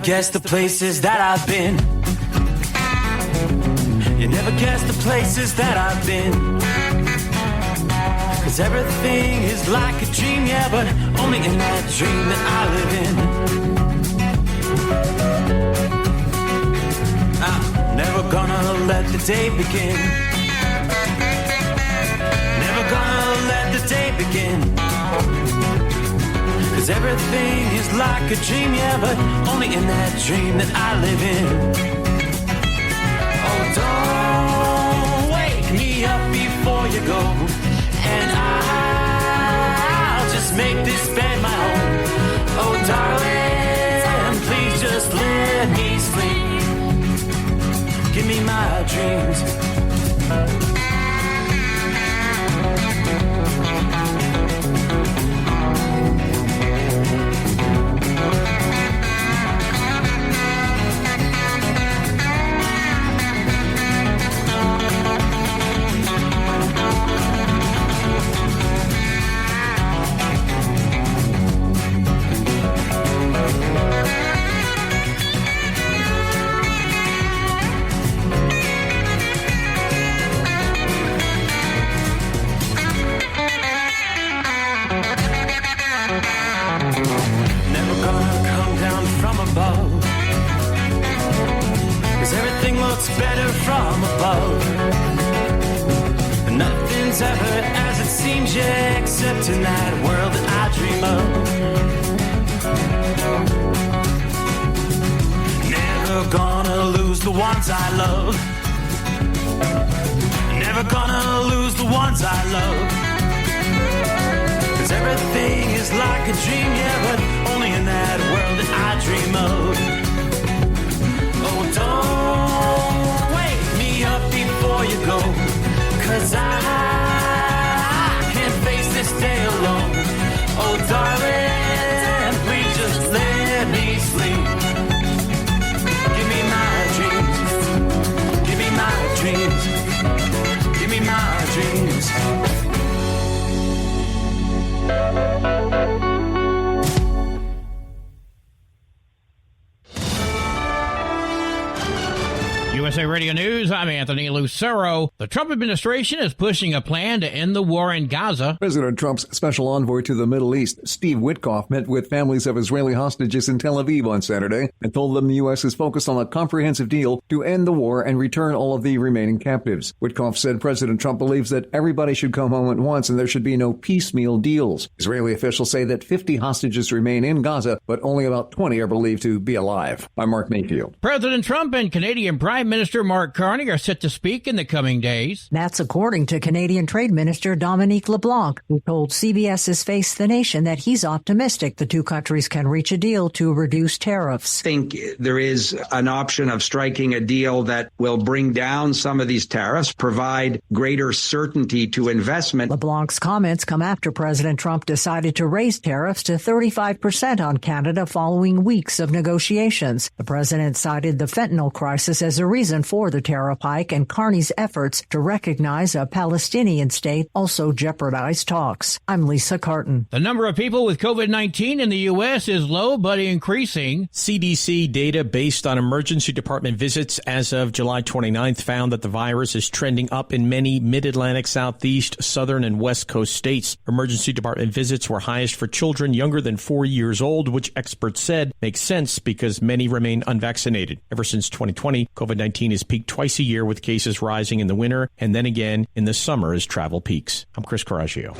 guess the places that I've been. You never guess the places that I've been. 'Cause everything is like a dream, yeah, but only in that dream that I live in. I'm never gonna let the day begin. Never gonna let the day begin. 'Cause everything is like a dream, yeah, but only in that dream that I live in. Oh, don't wake me up before you go, and I'll just make this bed my home. Oh, darling, please just let me sleep. Give me my dreams. Better from above. Nothing's ever as it seems, yeah, except in that world that I dream of. Never gonna lose the ones I love. Never gonna lose the ones I love. 'Cause everything is like a dream, yeah, but only in that world that I dream of. Oh, don't wake me up before you go, 'cause I can't face this day alone. Oh, darling, please just let me sleep. Give me my dreams. Give me my dreams. Give me my dreams. USA Radio News, I'm Anthony Lucero. The Trump administration is pushing a plan to end the war in Gaza. President Trump's special envoy to the Middle East, Steve Witkoff, met with families of Israeli hostages in Tel Aviv on Saturday and told them the U.S. is focused on a comprehensive deal to end the war and return all of the remaining captives. Witkoff said President Trump believes that everybody should come home at once and there should be no piecemeal deals. Israeli officials say that 50 hostages remain in Gaza, but only about 20 are believed to be alive. I'm Mark Mayfield. President Trump and Canadian Prime Minister Mark Carney are set to speak in the coming days. That's according to Canadian Trade Minister Dominique LeBlanc, who told CBS's Face the Nation that he's optimistic the two countries can reach a deal to reduce tariffs. I think there is an option of striking a deal that will bring down some of these tariffs, provide greater certainty to investment. LeBlanc's comments come after President Trump decided to raise tariffs to 35% on Canada following weeks of negotiations. The president cited the fentanyl crisis as a reason for the tariff hike, and Carney's efforts to recognize a Palestinian state also jeopardized talks. I'm Lisa Carton. The number of people with COVID-19 in the U.S. is low but increasing. CDC data based on emergency department visits as of July 29th found that the virus is trending up in many mid-Atlantic, southeast, southern, and west coast states. Emergency department visits were highest for children younger than 4 years old, which experts said makes sense because many remain unvaccinated. Ever since 2020, COVID-19 has peaked twice a year, with cases rising in the winter and then again in the summer as travel peaks. I'm Chris Coraggio.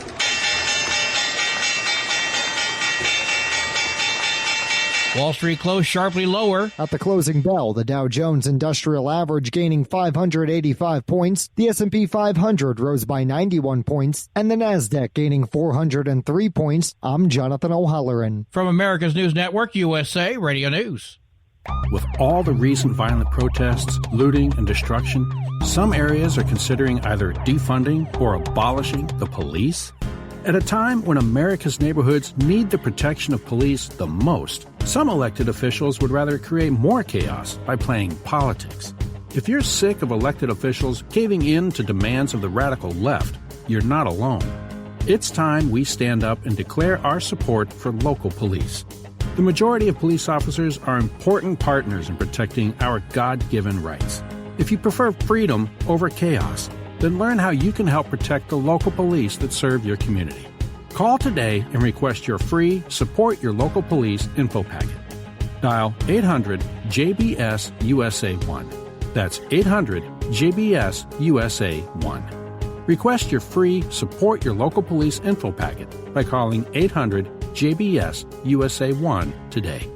Wall Street closed sharply lower. At the closing bell, the Dow Jones Industrial Average gaining 585 points, the S&P 500 rose by 91 points, and the Nasdaq gaining 403 points. I'm Jonathan O'Halloran. From America's News Network, USA Radio News. With all the recent violent protests, looting, and destruction, some areas are considering either defunding or abolishing the police. At a time when America's neighborhoods need the protection of police the most, some elected officials would rather create more chaos by playing politics. If you're sick of elected officials caving in to demands of the radical left, you're not alone. It's time we stand up and declare our support for local police. The majority of police officers are important partners in protecting our God-given rights. If you prefer freedom over chaos, then learn how you can help protect the local police that serve your community. Call today and request your free Support Your Local Police info packet. Dial 800-JBS-USA-1. That's 800-JBS-USA-1. Request your free Support Your Local Police info packet by calling 800-JBS-USA-1 today.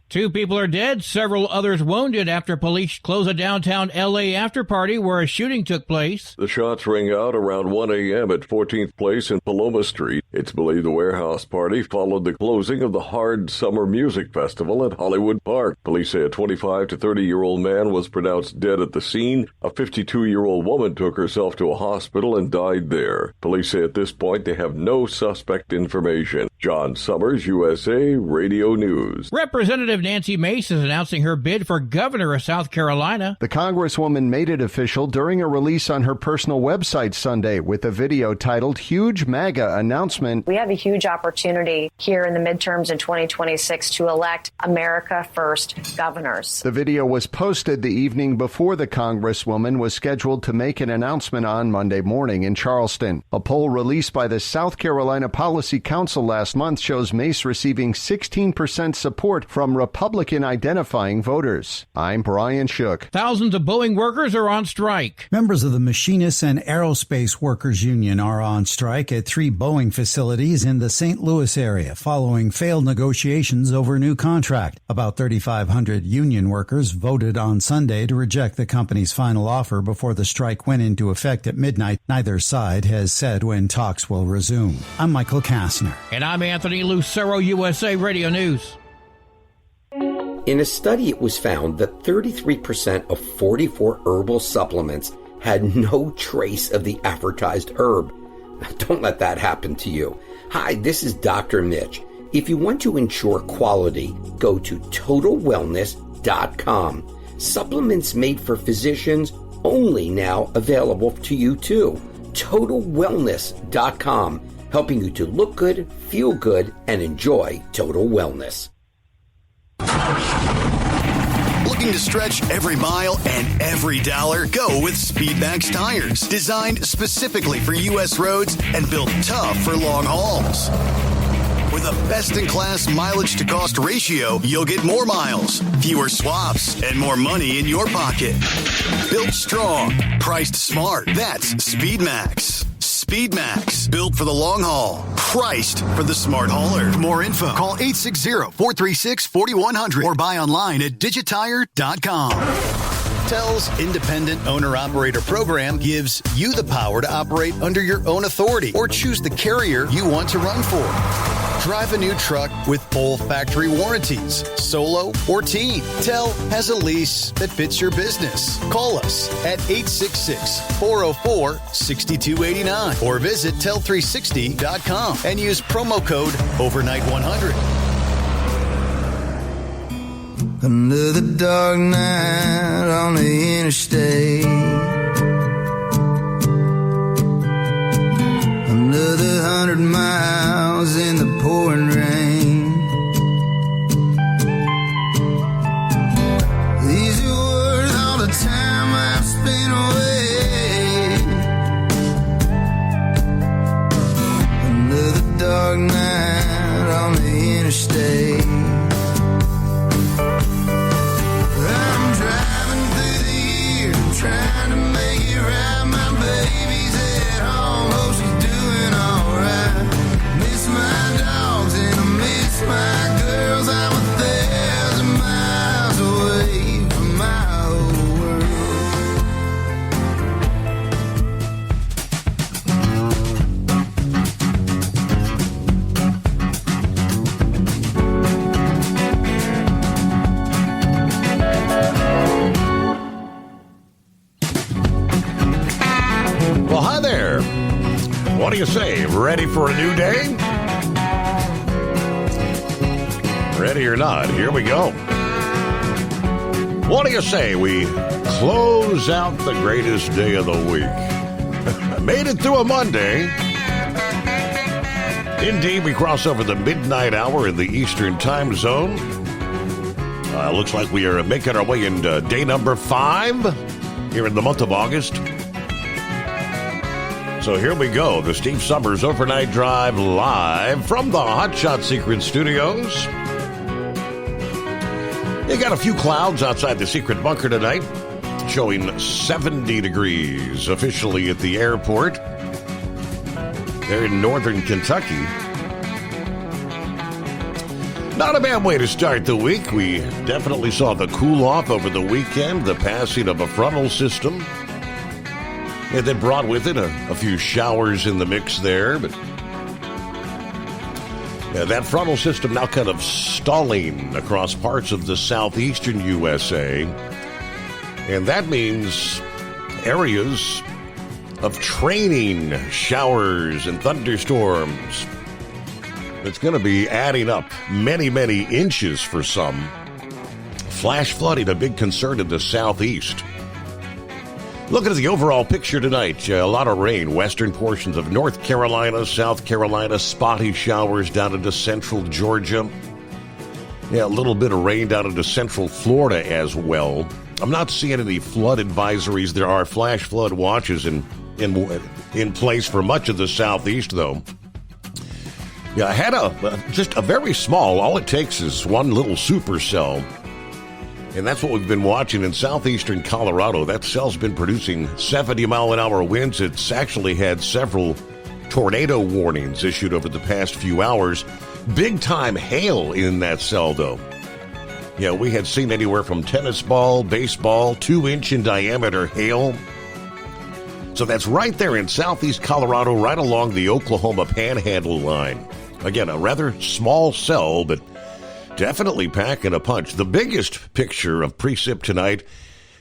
2 people are dead, several others wounded after police close a downtown L.A. after-party where a shooting took place. The shots rang out around 1 a.m. at 14th Place and Paloma Street. It's believed the warehouse party followed the closing of the Hard Summer Music Festival at Hollywood Park. Police say a 25 to 30-year-old man was pronounced dead at the scene. A 52-year-old woman took herself to a hospital and died there. Police say at this point they have no suspect information. John Summers, USA Radio News. Representative Nancy Mace is announcing her bid for governor of South Carolina. The Congresswoman made it official during a release on her personal website Sunday with a video titled Huge MAGA Announcement. We have a huge opportunity here in the midterms in 2026 to elect America First governors. The video was posted the evening before the Congresswoman was scheduled to make an announcement on Monday morning in Charleston. A poll released by the South Carolina Policy Council last month shows Mace receiving 16% support from Republican-identifying voters. I'm Brian Shook. Thousands of Boeing workers are on strike. Members of the Machinists and Aerospace Workers Union are on strike at 3 Boeing facilities in the St. Louis area following failed negotiations over a new contract. About 3,500 union workers voted on Sunday to reject the company's final offer before the strike went into effect at midnight. Neither side has said when talks will resume. I'm Michael Kastner. And I'm Anthony Lucero, USA Radio News. In a study, it was found that 33% of 44 herbal supplements had no trace of the advertised herb. Don't let that happen to you. Hi, this is Dr. Mitch. If you want to ensure quality, go to TotalWellness.com. Supplements made for physicians only now available to you too. TotalWellness.com, helping you to look good, feel good, and enjoy total wellness. Looking to stretch every mile and every dollar? Go with Speedmax tires, designed specifically for U.S. roads and built tough for long hauls. With a best-in-class mileage-to-cost ratio, you'll get more miles, fewer swaps, and more money in your pocket. Built strong, priced smart. That's Speedmax. Speedmax, built for the long haul, priced for the smart hauler. For more info, call 860-436-4100 or buy online at digitire.com. TEL's Independent Owner-Operator Program gives you the power to operate under your own authority or choose the carrier you want to run for. Drive a new truck with full factory warranties, solo or team. TEL has a lease that fits your business. Call us at 866-404-6289 or visit tel360.com and use promo code OVERNIGHT100. Another dark night on the interstate. Another 100 miles in the pouring rain. These are worth all the time I've spent away. Another dark night on the interstate. Trying to make it right, my baby's at home, hope she's doing alright. Miss my dogs and I miss my girls, I'm 1,000 miles away from my old Well, hi there. What do you say? Ready for a new day? Ready or not, here we go. What do you say we close out the greatest day of the week? Made it through a Monday. Indeed, we cross over the midnight hour in the Eastern time zone. Looks like we are making our way into day number 5 here in the month of August. So here we go, the Steve Summers Overnight Drive live from the Hot Shot Secret Studios. You got a few clouds outside the secret bunker tonight, showing 70 degrees officially at the airport there in northern Kentucky. Not a bad way to start the week. We definitely saw the cool off over the weekend, the passing of a frontal system. And that brought with it a few showers in the mix there. But that frontal system now kind of stalling across parts of the southeastern USA. And that means areas of training showers and thunderstorms. It's going to be adding up many, many inches for some. Flash flooding, a big concern in the southeast. Looking at the overall picture tonight, a lot of rain. Western portions of North Carolina, South Carolina, spotty showers down into central Georgia. Yeah, a little bit of rain down into central Florida as well. I'm not seeing any flood advisories. There are flash flood watches in place for much of the southeast, though. Yeah, I had just a very small, all it takes is one little supercell. And that's what we've been watching in southeastern Colorado. That cell's been producing 70-mile-an-hour winds. It's actually had several tornado warnings issued over the past few hours. Big-time hail in that cell, though. Yeah, we had seen anywhere from tennis ball, baseball, 2-inch in diameter hail. So that's right there in southeast Colorado, right along the Oklahoma Panhandle line. Again, a rather small cell, but definitely packing a punch. The biggest picture of precip tonight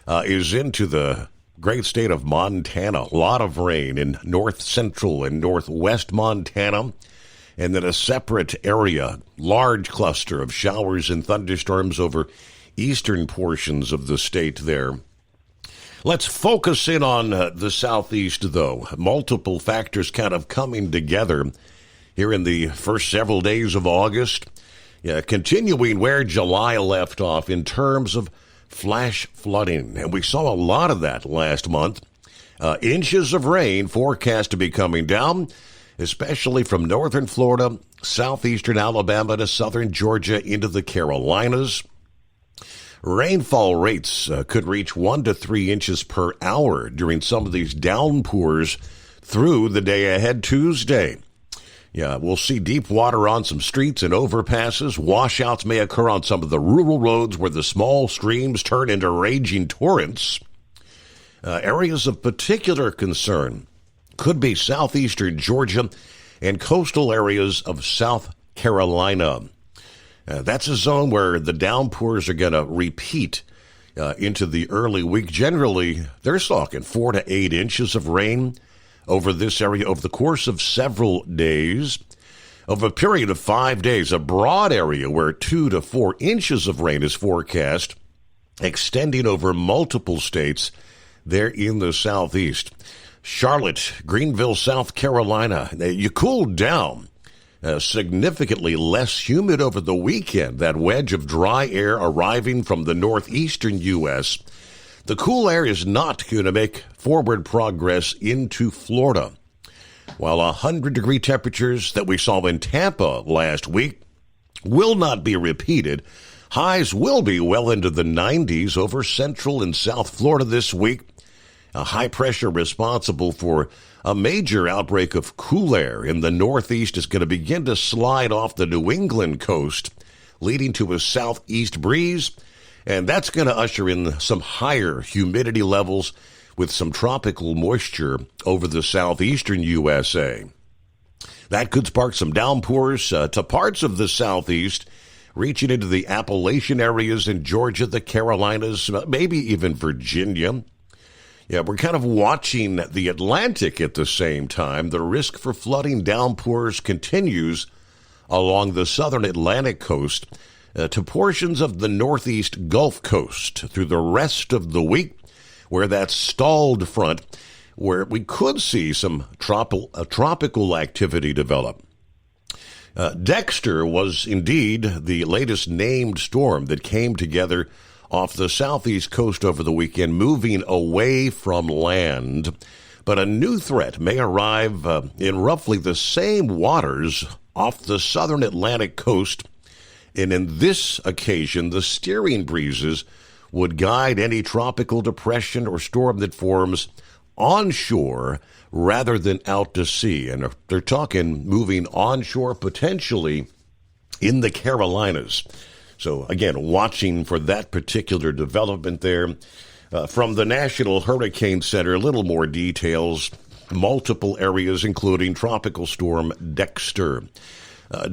is into the great state of Montana. A lot of rain in north central and northwest Montana. And then a separate area, large cluster of showers and thunderstorms over eastern portions of the state there. Let's focus in on the southeast, though. Multiple factors kind of coming together here in the first several days of August. Yeah, continuing where July left off in terms of flash flooding. And we saw a lot of that last month. Inches of rain forecast to be coming down, especially from northern Florida, southeastern Alabama to southern Georgia into the Carolinas. Rainfall rates could reach 1 to 3 inches per hour during some of these downpours through the day ahead Tuesday. Yeah, we'll see deep water on some streets and overpasses. Washouts may occur on some of the rural roads where the small streams turn into raging torrents. Areas of particular concern could be southeastern Georgia and coastal areas of South Carolina. That's a zone where the downpours are going to repeat into the early week. Generally, they're talking 4 to 8 inches of rain over this area over the course of several days. Over a period of 5 days, a broad area where 2 to 4 inches of rain is forecast, extending over multiple states there in the southeast. Charlotte, Greenville, South Carolina, you cooled down. Significantly less humid over the weekend, that wedge of dry air arriving from the northeastern U.S. The cool air is not going to make forward progress into Florida. While 100-degree temperatures that we saw in Tampa last week will not be repeated, highs will be well into the 90s over central and south Florida this week. A high pressure responsible for a major outbreak of cool air in the northeast is going to begin to slide off the New England coast, leading to a southeast breeze. And that's going to usher in some higher humidity levels with some tropical moisture over the southeastern USA. That could spark some downpours to parts of the southeast, reaching into the Appalachian areas in Georgia, the Carolinas, maybe even Virginia. Yeah, we're kind of watching the Atlantic at the same time. The risk for flooding downpours continues along the southern Atlantic coast to portions of the northeast Gulf Coast through the rest of the week, where that stalled front, where we could see some tropical activity develop. Dexter was indeed the latest named storm that came together off the southeast coast over the weekend, moving away from land. But a new threat may arrive in roughly the same waters off the southern Atlantic coast. And in this occasion, the steering breezes would guide any tropical depression or storm that forms onshore rather than out to sea. And they're talking moving onshore, potentially in the Carolinas. So, again, watching for that particular development there. From the National Hurricane Center, a little more details. Multiple areas, including Tropical Storm Dexter.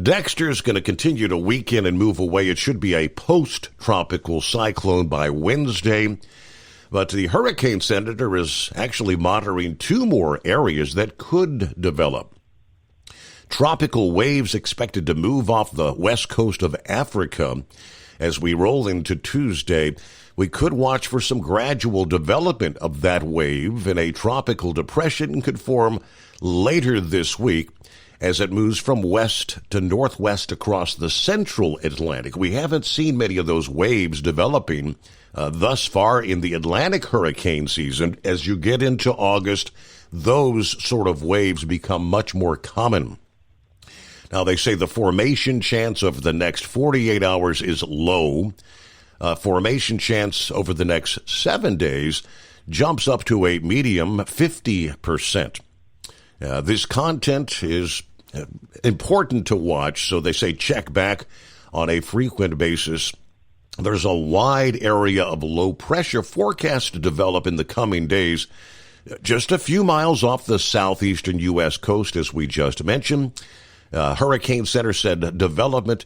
Dexter is going to continue to weaken and move away. It should be a post-tropical cyclone by Wednesday. But the Hurricane Center is actually monitoring two more areas that could develop. Tropical waves expected to move off the west coast of Africa as we roll into Tuesday. We could watch for some gradual development of that wave, and a tropical depression could form later this week as it moves from west to northwest across the central Atlantic. We haven't seen many of those waves developing thus far in the Atlantic hurricane season. As you get into August, those sort of waves become much more common. Now, they say the formation chance over the next 48 hours is low. Formation chance over the next 7 days jumps up to a medium 50%. This content is important to watch, so they say check back on a frequent basis. There's a wide area of low pressure forecast to develop in the coming days, just a few miles off the southeastern U.S. coast, as we just mentioned. Hurricane Center said development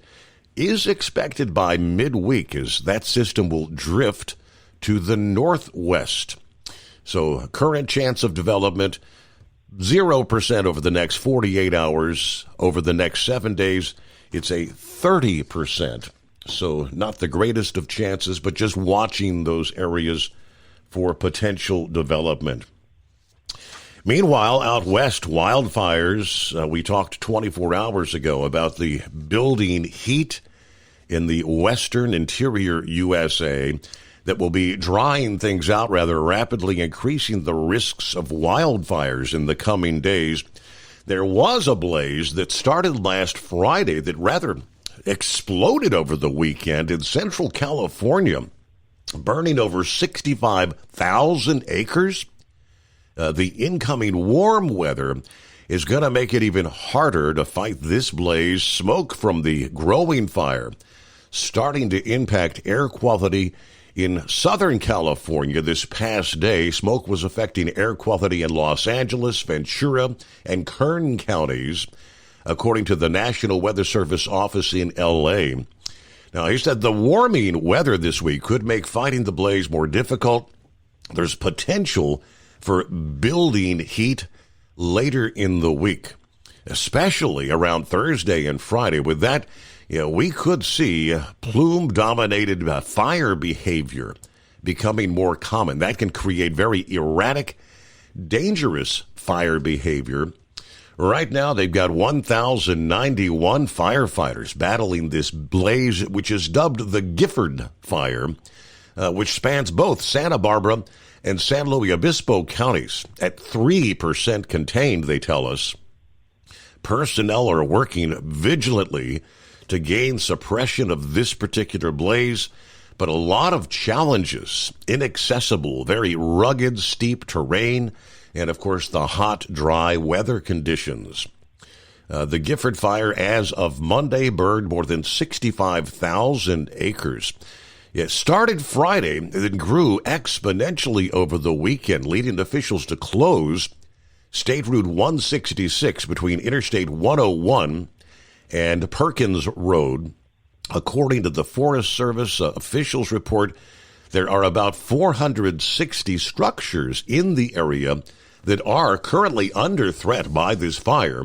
is expected by midweek as that system will drift to the northwest. So current chance of development, 0% over the next 48 hours. Over the next 7 days, it's a 30%. So not the greatest of chances, but just watching those areas for potential development. Meanwhile, out west, wildfires. We talked 24 hours ago about the building heat in the western interior USA that will be drying things out rather rapidly, increasing the risks of wildfires in the coming days. There was a blaze that started last Friday that rather exploded over the weekend in Central California, burning over 65,000 acres. The incoming warm weather is going to make it even harder to fight this blaze. Smoke from the growing fire starting to impact air quality in Southern California this past day. Smoke was affecting air quality in Los Angeles, Ventura, and Kern counties, according to the National Weather Service office in L.A. Now, he said the warming weather this week could make fighting the blaze more difficult. There's potential for building heat later in the week, especially around Thursday and Friday. With that, we could see plume-dominated fire behavior becoming more common. That can create very erratic, dangerous fire behavior. Right now, they've got 1,091 firefighters battling this blaze, which is dubbed the Gifford Fire, which spans both Santa Barbara and San Luis Obispo counties. At 3% contained, they tell us. Personnel are working vigilantly to gain suppression of this particular blaze, but a lot of challenges, inaccessible, very rugged, steep terrain, and of course the hot, dry weather conditions. The Gifford Fire, as of Monday, burned more than 65,000 acres. It started Friday and then grew exponentially over the weekend, leading officials to close State Route 166 between Interstate 101 and Perkins Road. According to the Forest Service officials report, there are about 460 structures in the area that are currently under threat by this fire.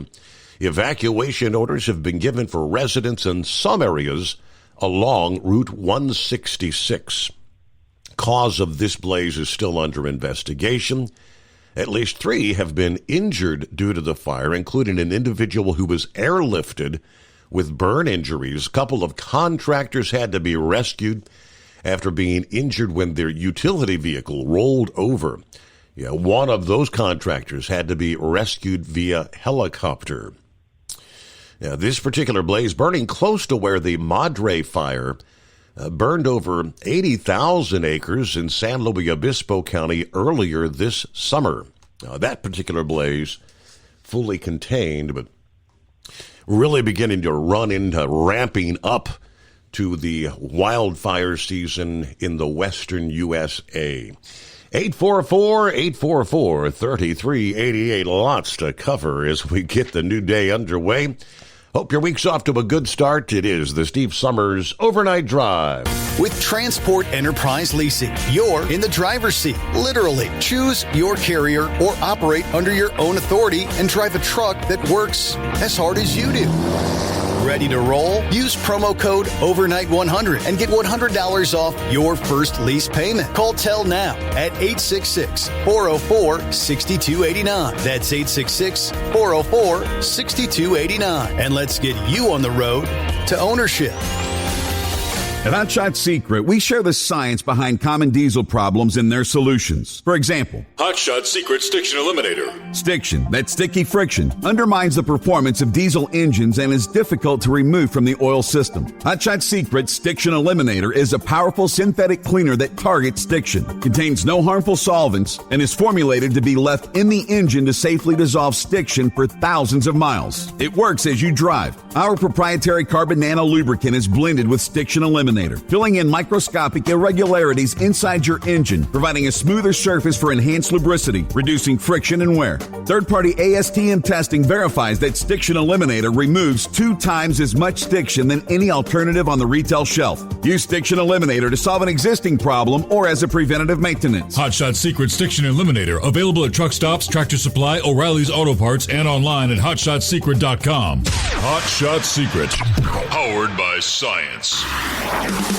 Evacuation orders have been given for residents in some areas along Route 166. Cause of this blaze is still under investigation. At least 3 have been injured due to the fire, including an individual who was airlifted with burn injuries. A couple of contractors had to be rescued after being injured when their utility vehicle rolled over. Yeah, one of those contractors had to be rescued via helicopter. Now, this particular blaze burning close to where the Madre fire burned over 80,000 acres in San Luis Obispo County earlier this summer. Now, that particular blaze fully contained, but really beginning to run into ramping up to the wildfire season in the western USA. 844-844-3388. Lots to cover as we get the new day underway. Hope your week's off to a good start. It is the Steve Summers Overnight Drive. With Transport Enterprise Leasing, you're in the driver's seat, literally. Choose your carrier or operate under your own authority and drive a truck that works as hard as you do. Ready to roll? Use promo code OVERNIGHT100 and get $100 off your first lease payment. Call Tell now at 866-404-6289. That's 866-404-6289. And let's get you on the road to ownership. At Hot Shot Secret, we share the science behind common diesel problems and their solutions. For example, Hot Shot Secret Stiction Eliminator. Stiction, that sticky friction, undermines the performance of diesel engines and is difficult to remove from the oil system. Hot Shot Secret Stiction Eliminator is a powerful synthetic cleaner that targets stiction, contains no harmful solvents, and is formulated to be left in the engine to safely dissolve stiction for thousands of miles. It works as you drive. Our proprietary carbon nano lubricant is blended with Stiction Eliminator, filling in microscopic irregularities inside your engine, providing a smoother surface for enhanced lubricity, reducing friction and wear. Third-party ASTM testing verifies that Stiction Eliminator removes 2 times as much stiction than any alternative on the retail shelf. Use Stiction Eliminator to solve an existing problem or as a preventative maintenance. Hot Shot Secret Stiction Eliminator. Available at truck stops, Tractor Supply, O'Reilly's Auto Parts, and online at hotshotsecret.com. Hot Shot Secret. Powered by science.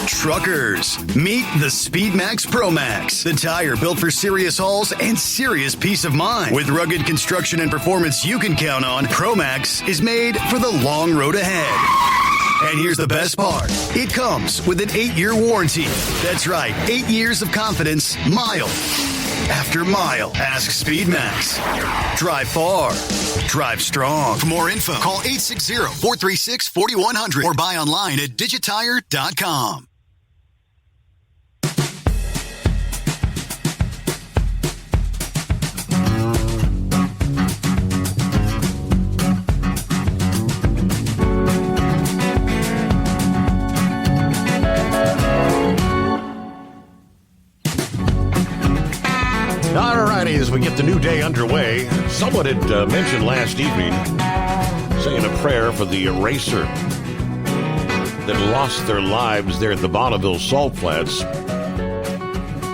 Truckers, meet the Speedmax Pro Max, the tire built for serious hauls and serious peace of mind. With rugged construction and performance you can count on, Pro Max is made for the long road ahead. And here's the best part. It comes with an 8-year warranty. That's right, 8 years of confidence, mile after mile. Ask Speedmax. Drive far. Drive strong. For more info, call 860-436-4100 or buy online at digitire.com. Alrighty, as we get the new day underway, someone had mentioned last evening saying a prayer for the racer that lost their lives there at the Bonneville Salt Flats.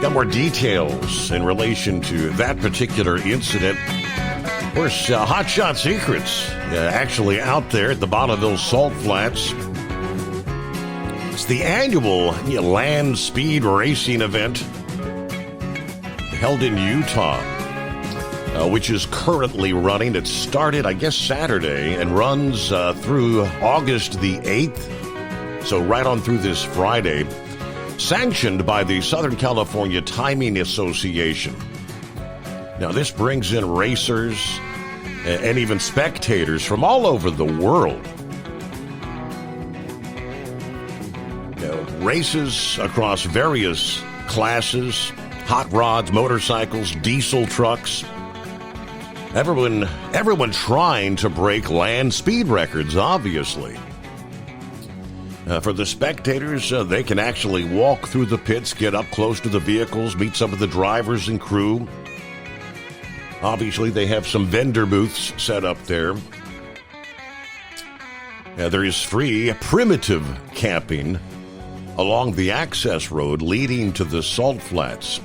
Got more details in relation to that particular incident. Of course, Hot Shot Secrets actually out there at the Bonneville Salt Flats. It's the annual land speed racing event held in Utah, which is currently running. It started, I guess, Saturday and runs through August the 8th, so right on through this Friday, sanctioned by the Southern California Timing Association. Now, this brings in racers and even spectators from all over the world. Races across various classes, hot rods, motorcycles, diesel trucks. Everyone trying to break land speed records, obviously. For the spectators, they can actually walk through the pits, get up close to the vehicles, meet some of the drivers and crew. Obviously, they have some vendor booths set up there. There is free primitive camping along the access road leading to the Salt Flats.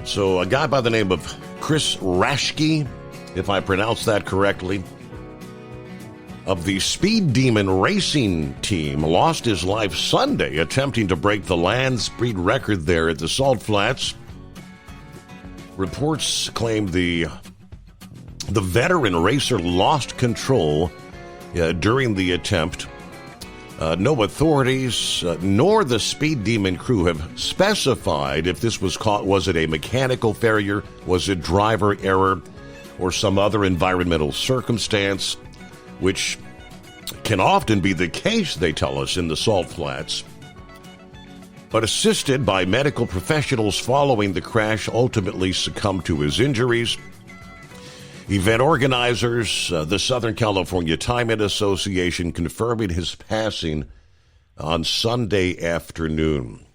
So a guy by the name of Chris Raschke, if I pronounce that correctly, of the Speed Demon Racing team, lost his life Sunday attempting to break the land speed record there at the Salt Flats. Reports claim the veteran racer lost control during the attempt. No authorities nor the Speed Demon crew have specified if this was it a mechanical failure, was it driver error, or some other environmental circumstance, which can often be the case, they tell us, in the Salt Flats. But assisted by medical professionals following the crash, ultimately succumbed to his injuries. Event organizers, the Southern California Timing Association, confirming his passing on Sunday afternoon.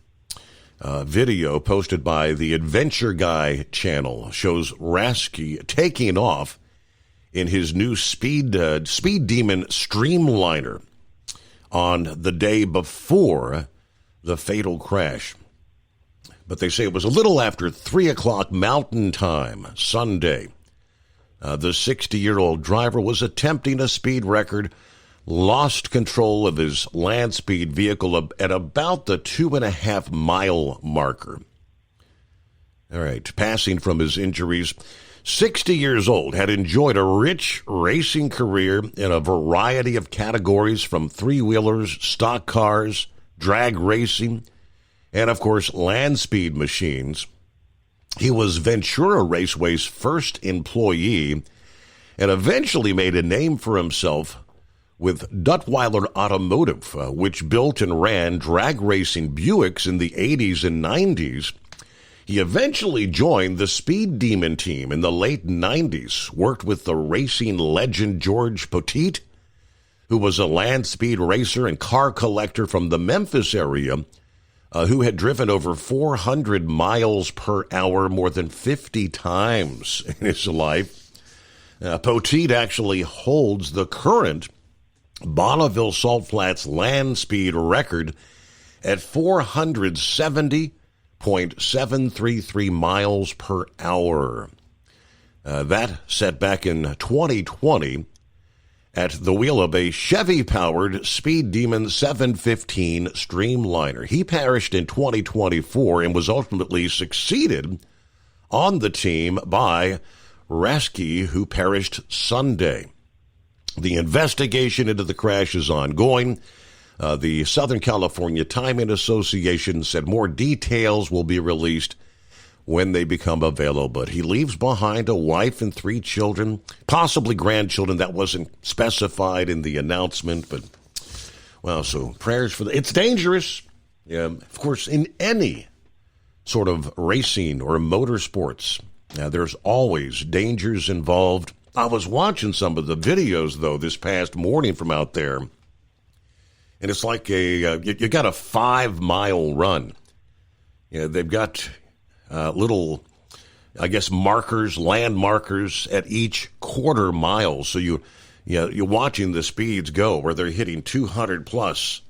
Video posted by the Adventure Guy channel shows Rasky taking off in his new Speed Demon Streamliner on the day before the fatal crash. But they say it was a little after 3 o'clock Mountain Time, Sunday. The 60-year-old driver was attempting a speed record, lost control of his land speed vehicle at about the 2.5-mile marker. All right, passing from his injuries, 60 years old, had enjoyed a rich racing career in a variety of categories, from three-wheelers, stock cars, drag racing, and, of course, land speed machines. He was Ventura Raceway's first employee and eventually made a name for himself with Duttweiler Automotive, which built and ran drag racing Buicks in the 80s and 90s. He eventually joined the Speed Demon team in the late 90s, worked with the racing legend George Poteet, who was a land speed racer and car collector from the Memphis area, who had driven over 400 miles per hour more than 50 times in his life. Poteet actually holds the current Bonneville Salt Flats land speed record at 470.733 miles per hour. That set back in 2020 at the wheel of a Chevy-powered Speed Demon 715 Streamliner. He perished in 2024 and was ultimately succeeded on the team by Rasky, who perished Sunday. The investigation into the crash is ongoing. The Southern California Timing Association said more details will be released when they become available. But he leaves behind a wife and 3 children, possibly grandchildren. That wasn't specified in the announcement, but, well, so prayers for it's dangerous. Of course, in any sort of racing or motorsports, there's always dangers involved. I was watching some of the videos, though, this past morning from out there, and it's like you got a 5-mile run. They've got little, I guess, markers, land markers at each quarter mile. So you're watching the speeds go where they're hitting 200 plus,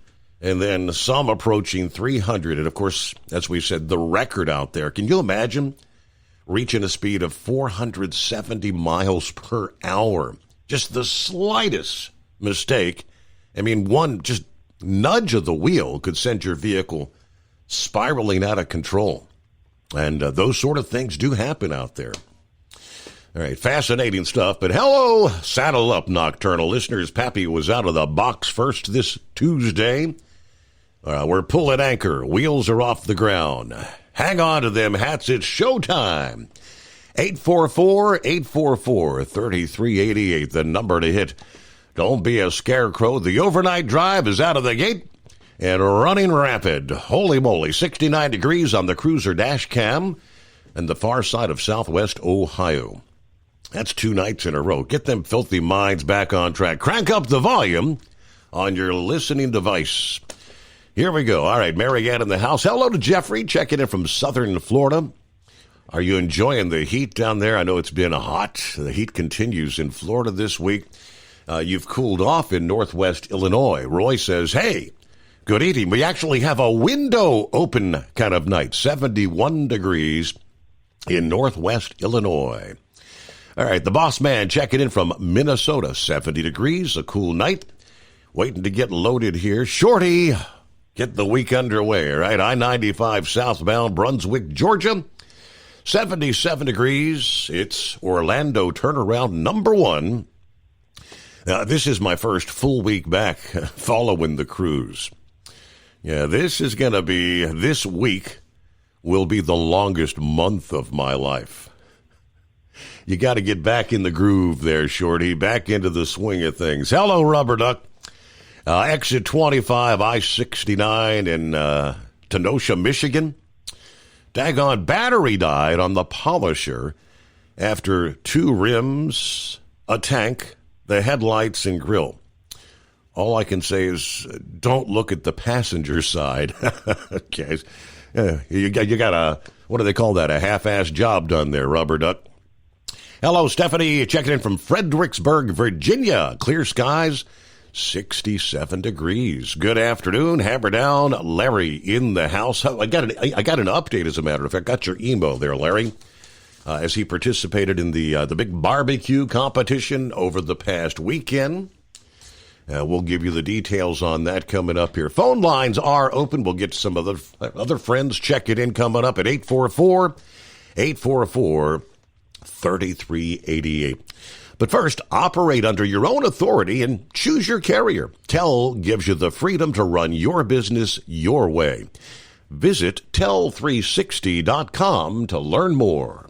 and then some approaching 300. And of course, as we said, the record out there. Can you imagine reaching a speed of 470 miles per hour? Just the slightest mistake. I mean, one just nudge of the wheel could send your vehicle spiraling out of control. And those sort of things do happen out there. All right, fascinating stuff. But hello, saddle up, Nocturnal listeners. Pappy was out of the box first this Tuesday. We're pulling anchor. Wheels are off the ground. Hang on to them hats. It's showtime. 844-844-3388, the number to hit. Don't be a scarecrow. The overnight drive is out of the gate and running rapid. Holy moly, 69 degrees on the cruiser dash cam and the far side of Southwest Ohio. That's 2 nights in a row. Get them filthy minds back on track. Crank up the volume on your listening device. Here we go. All right, Marianne in the house. Hello to Jeffrey, checking in from southern Florida. Are you enjoying the heat down there? I know it's been hot. The heat continues in Florida this week. You've cooled off in northwest Illinois. Roy says, hey, good evening. We actually have a window open kind of night, 71 degrees in northwest Illinois. All right, the boss man checking in from Minnesota, 70 degrees, a cool night. Waiting to get loaded here. Shorty, get the week underway, right? I-95 southbound Brunswick, Georgia, 77 degrees. It's Orlando turnaround number 1. This is my first full week back following the cruise. Yeah, this week will be the longest month of my life. You got to get back in the groove there, Shorty, back into the swing of things. Hello, Rubber Duck. Exit 25, I-69 in Kenosha, Michigan. Daggone battery died on the Polisher after 2 rims, a tank, the headlights, and grill. All I can say is don't look at the passenger side. Okay. You got a, what do they call that, a half-assed job done there, Rubber Duck. Hello, Stephanie, checking in from Fredericksburg, Virginia. Clear skies, 67 degrees. Good afternoon, hammer down. Larry in the house. I got an update, as a matter of fact. Got your emo there, Larry, as he participated in the big barbecue competition over the past weekend. We'll give you the details on that coming up here. Phone lines are open. We'll get some other friends checking in coming up at 844-3388. But first, operate under your own authority and choose your carrier. TEL gives you the freedom to run your business your way. Visit tel360.com to learn more.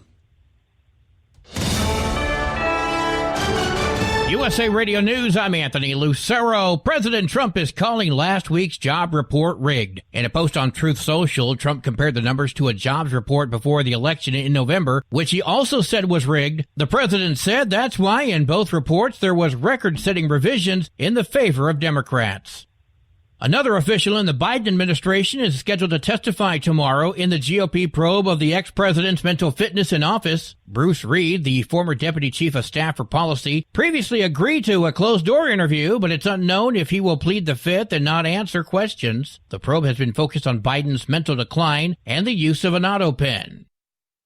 USA Radio News, I'm Anthony Lucero. President Trump is calling last week's job report rigged. In a post on Truth Social, Trump compared the numbers to a jobs report before the election in November, which he also said was rigged. The president said that's why in both reports there was record-setting revisions in the favor of Democrats. Another official in the Biden administration is scheduled to testify tomorrow in the GOP probe of the ex-president's mental fitness in office. Bruce Reed, the former deputy chief of staff for policy, previously agreed to a closed-door interview, but it's unknown if he will plead the fifth and not answer questions. The probe has been focused on Biden's mental decline and the use of an auto pen.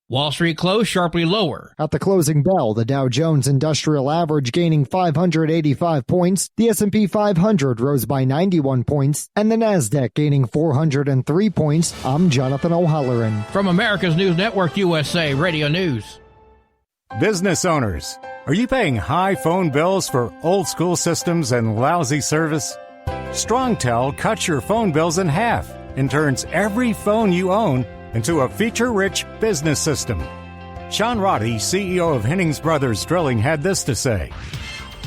Wall Street closed sharply lower. At the closing bell, the Dow Jones Industrial Average gaining 585 points, the S&P 500 rose by 91 points, and the Nasdaq gaining 403 points. I'm Jonathan O'Halloran. From America's News Network, USA Radio News. Business owners, are you paying high phone bills for old school systems and lousy service? StrongTel cuts your phone bills in half and turns every phone you own into a feature-rich business system. Sean Roddy, CEO of Hennings Brothers Drilling, had this to say: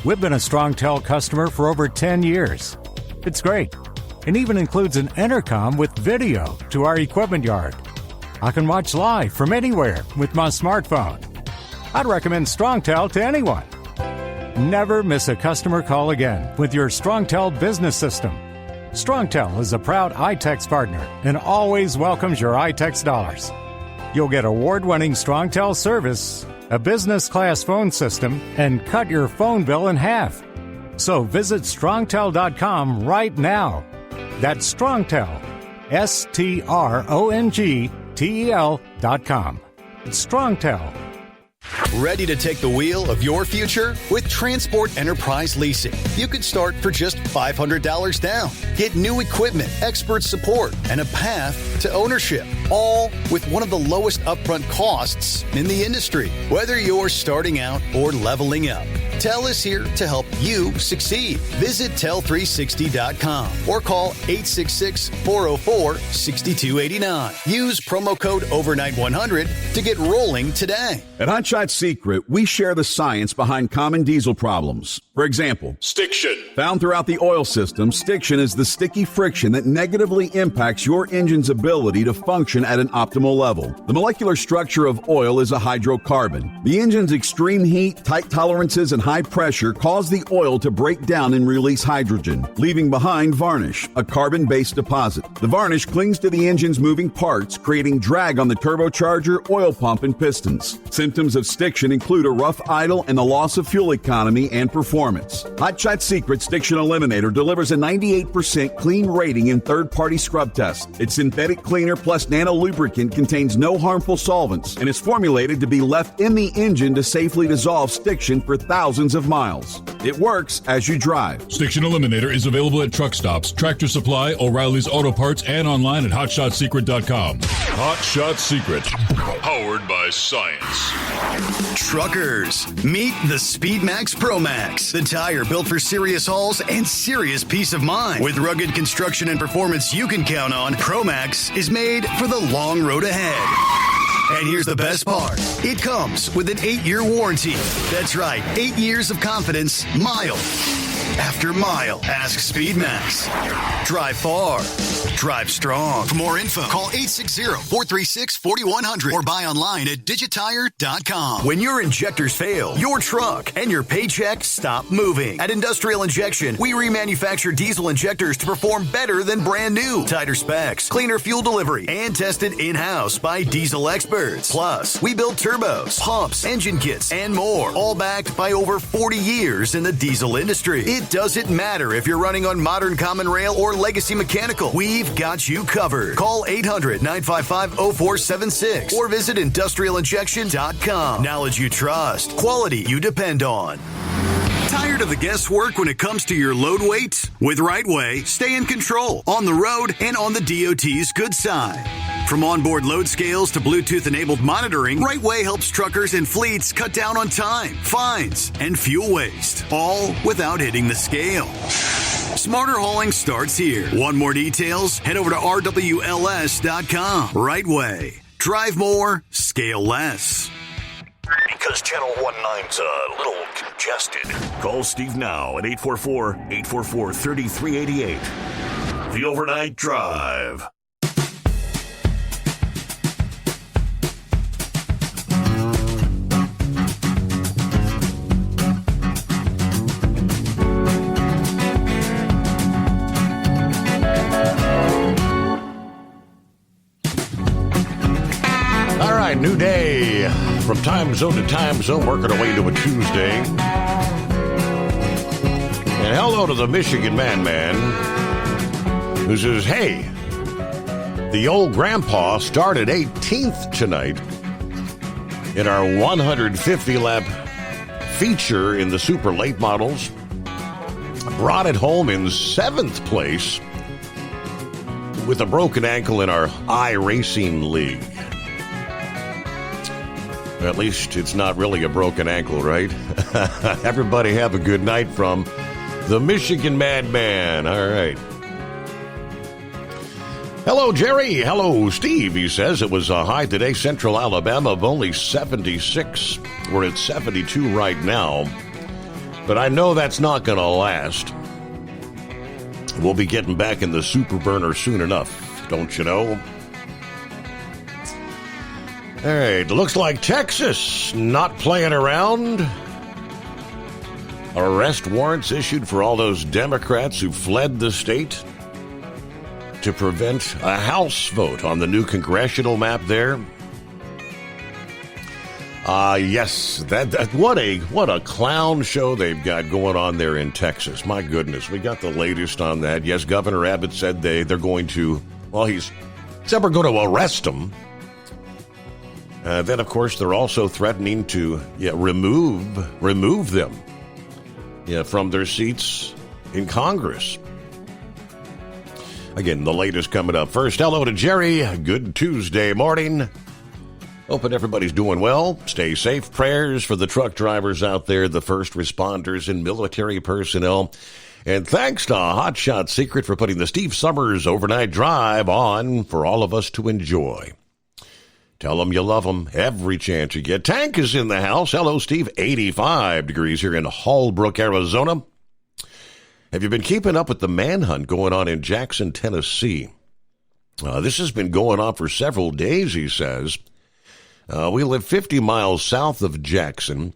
"We've been a StrongTel customer for over 10 years. It's great. It even includes an intercom with video to our equipment yard. I can watch live from anywhere with my smartphone. I'd recommend StrongTel to anyone. Never miss a customer call again with your StrongTel business system. StrongTel is a proud iTex partner and always welcomes your iTex dollars. You'll get award-winning StrongTel service, a business-class phone system, and cut your phone bill in half. So visit StrongTel.com right now. That's StrongTel, StrongTel.com. It's StrongTel. Ready to take the wheel of your future? With Transport Enterprise Leasing, you could start for just $500 down. Get new equipment, expert support, and a path to ownership, all with one of the lowest upfront costs in the industry. Whether you're starting out or leveling up, TEL is here to help you succeed. Visit tel360.com or call 866-404-6289. Use promo code overnight100 to get rolling today. At Hot Shot Secret, we share the science behind common diesel problems. For example, stiction. Found throughout the oil system, stiction is the sticky friction that negatively impacts your engine's ability to function at an optimal level. The molecular structure of oil is a hydrocarbon. The engine's extreme heat, tight tolerances, and high pressure cause the oil to break down and release hydrogen, leaving behind varnish, a carbon-based deposit. The varnish clings to the engine's moving parts, creating drag on the turbocharger, oil pump, and pistons. Symptoms of stiction include a rough idle and the loss of fuel economy and performance. Hot Shot Secret Stiction Eliminator delivers a 98% clean rating in third-party scrub tests. Its synthetic cleaner plus nano lubricant contains no harmful solvents and is formulated to be left in the engine to safely dissolve stiction for thousands of miles. It works as you drive. Stiction Eliminator is available at truck stops, Tractor Supply, O'Reilly's Auto Parts, and online at hotshotsecret.com. Hot Shot Secret, powered by science. Truckers, meet the Speedmax Pro Max, the tire built for serious hauls and serious peace of mind. With rugged construction and performance you can count on, Pro Max is made for the long road ahead. And here's the best part. It comes with an 8-year warranty. That's right, 8 years of confidence, mile after mile. Ask Speedmax. Drive far. Drive strong. For more info, call 860-436-4100 or buy online at digitire.com. When your injectors fail, your truck and your paycheck stop moving. At Industrial Injection, we remanufacture diesel injectors to perform better than brand new. Tighter specs, cleaner fuel delivery, and tested in-house by diesel experts. Plus, we build turbos, pumps, engine kits, and more, all backed by over 40 years in the diesel industry. It doesn't matter if you're running on modern common rail or legacy mechanical. We've got you covered. Call 800-955-0476 or visit industrialinjection.com. Knowledge you trust. Quality you depend on. Tired of the guesswork when it comes to your load weight? With Rightway, stay in control on the road and on the DOT's good side. From onboard load scales to Bluetooth-enabled monitoring, Rightway helps truckers and fleets cut down on time, fines, and fuel waste, all without hitting the scale. Smarter hauling starts here. Want more details? Head over to rwls.com. Rightway. Drive more, scale less. Because Channel 19's a little congested. Call Steve now at 844-844-3388. The Overnight Drive. All right, new day. From time zone to time zone, working our way to a Tuesday. And hello to the Michigan Man, who says, hey, the old grandpa started 18th tonight in our 150-lap feature in the super late models. Brought it home in 7th place with a broken ankle in our iRacing League. At least it's not really a broken ankle, right? Everybody have a good night from the Michigan Madman. All right. Hello, Jerry. Hello, Steve. He says it was a high today, Central Alabama, of only 76. We're at 72 right now. But I know that's not going to last. We'll be getting back in the super burner soon enough, don't you know? All right, looks like Texas not playing around. Arrest warrants issued for all those Democrats who fled the state to prevent a House vote on the new congressional map there. Yes, what a clown show they've got going on there in Texas. My goodness, we got the latest on that. Yes, Governor Abbott said they're going to, he said we're going to arrest them. Then, of course, they're also threatening to remove them from their seats in Congress. Again, the latest coming up. First, hello to Jerry. Good Tuesday morning. Hoping everybody's doing well. Stay safe. Prayers for the truck drivers out there, the first responders and military personnel. And thanks to Hot Shot Secret for putting the Steve Summers Overnight Drive on for all of us to enjoy. Tell them you love them every chance you get. Tank is in the house. Hello, Steve. 85 degrees here in Hallbrook, Arizona. Have you been keeping up with the manhunt going on in Jackson, Tennessee? This has been going on for several days, he says. We live 50 miles south of Jackson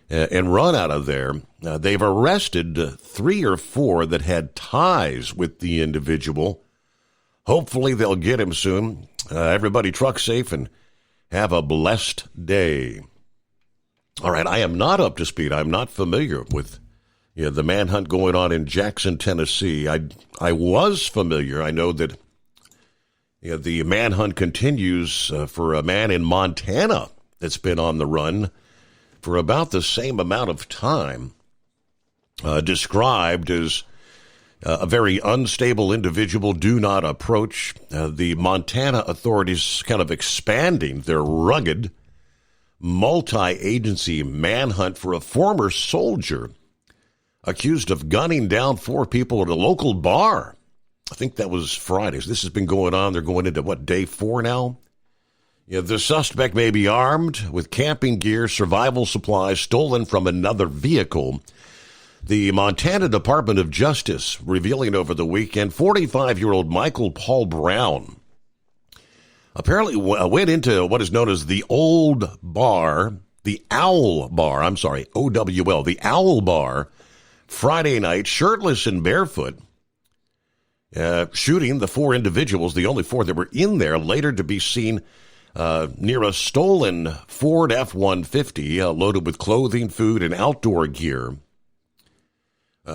and run out of there. They've arrested 3 or 4 that had ties with the individual. Hopefully they'll get him soon. Everybody truck safe and have a blessed day. All right, I am not up to speed. I'm not familiar with the manhunt going on in Jackson, Tennessee. I was familiar. I know that the manhunt continues for a man in Montana that's been on the run for about the same amount of time, described as A very unstable individual. Do not approach. The Montana authorities kind of expanding their rugged multi-agency manhunt for a former soldier accused of gunning down 4 people at a local bar. I think that was Friday. This has been going on. They're going into, day 4 now? Yeah, the suspect may be armed with camping gear, survival supplies stolen from another vehicle. The Montana Department of Justice revealing over the weekend 45-year-old Michael Paul Brown apparently went into what is known as the Owl Bar, the Owl Bar, Friday night, shirtless and barefoot, shooting the 4 individuals, the only 4 that were in there, later to be seen near a stolen Ford F-150 loaded with clothing, food, and outdoor gear.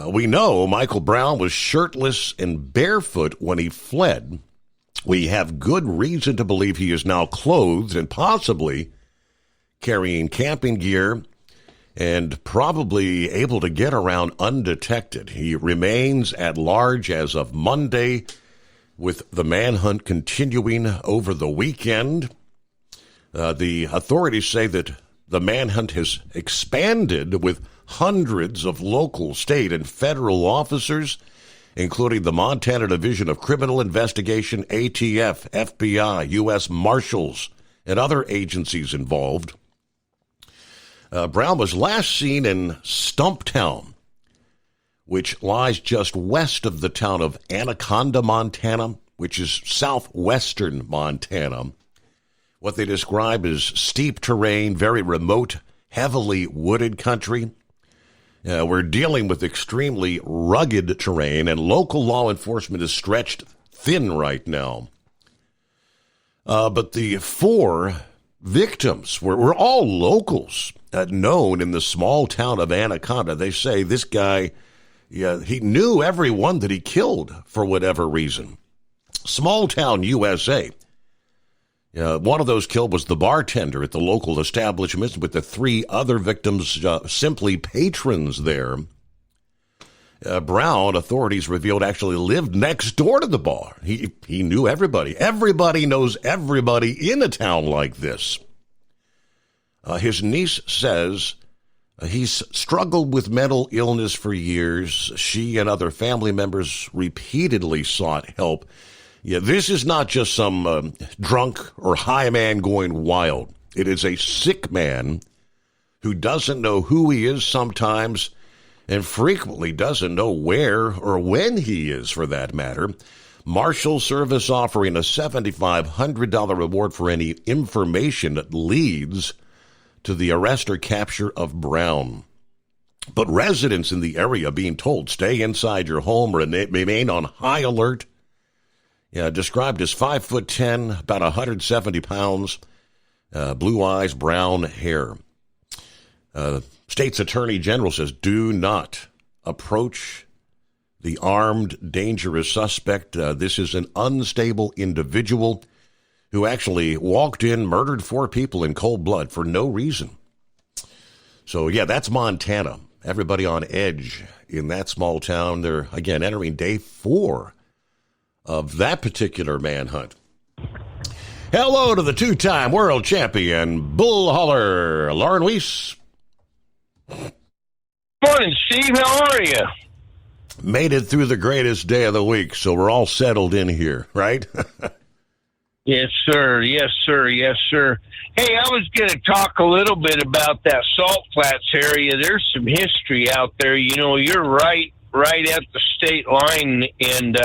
We know Michael Brown was shirtless and barefoot when he fled. We have good reason to believe he is now clothed and possibly carrying camping gear and probably able to get around undetected. He remains at large as of Monday, with the manhunt continuing over the weekend. The authorities say that the manhunt has expanded with hundreds of local, state, and federal officers, including the Montana Division of Criminal Investigation, ATF, FBI, U.S. Marshals, and other agencies involved. Brown was last seen in Stumptown, which lies just west of the town of Anaconda, Montana, which is southwestern Montana. What they describe as steep terrain, very remote, heavily wooded country. We're dealing with extremely rugged terrain, and local law enforcement is stretched thin right now. But the 4 victims were all locals, known in the small town of Anaconda. They say this guy, he knew everyone that he killed for whatever reason. Small town USA. One of those killed was the bartender at the local establishment, with the 3 other victims simply patrons there. Brown, authorities revealed, actually lived next door to the bar. He knew everybody. Everybody knows everybody in a town like this. His niece says he's struggled with mental illness for years. She and other family members repeatedly sought help. Yeah, this is not just some drunk or high man going wild. It is a sick man who doesn't know who he is sometimes, and frequently doesn't know where or when he is, for that matter. Marshal Service offering a $7,500 reward for any information that leads to the arrest or capture of Brown. But residents in the area being told, stay inside your home, remain on high alert. Described as 5'10", about 170 pounds, blue eyes, brown hair. State's Attorney General says, do not approach the armed, dangerous suspect. This is an unstable individual who actually walked in, murdered 4 people in cold blood for no reason. So, that's Montana. Everybody on edge in that small town. They're, again, entering day 4 of that particular manhunt. Hello to the 2-time world champion bull hauler, Lauren Weiss. Morning, Steve. How are you? Made it through the greatest day of the week, so we're all settled in here, right? Yes, sir. Yes, sir. Yes, sir. Hey, I was going to talk a little bit about that Salt Flats area. There's some history out there. You're right at the state line, and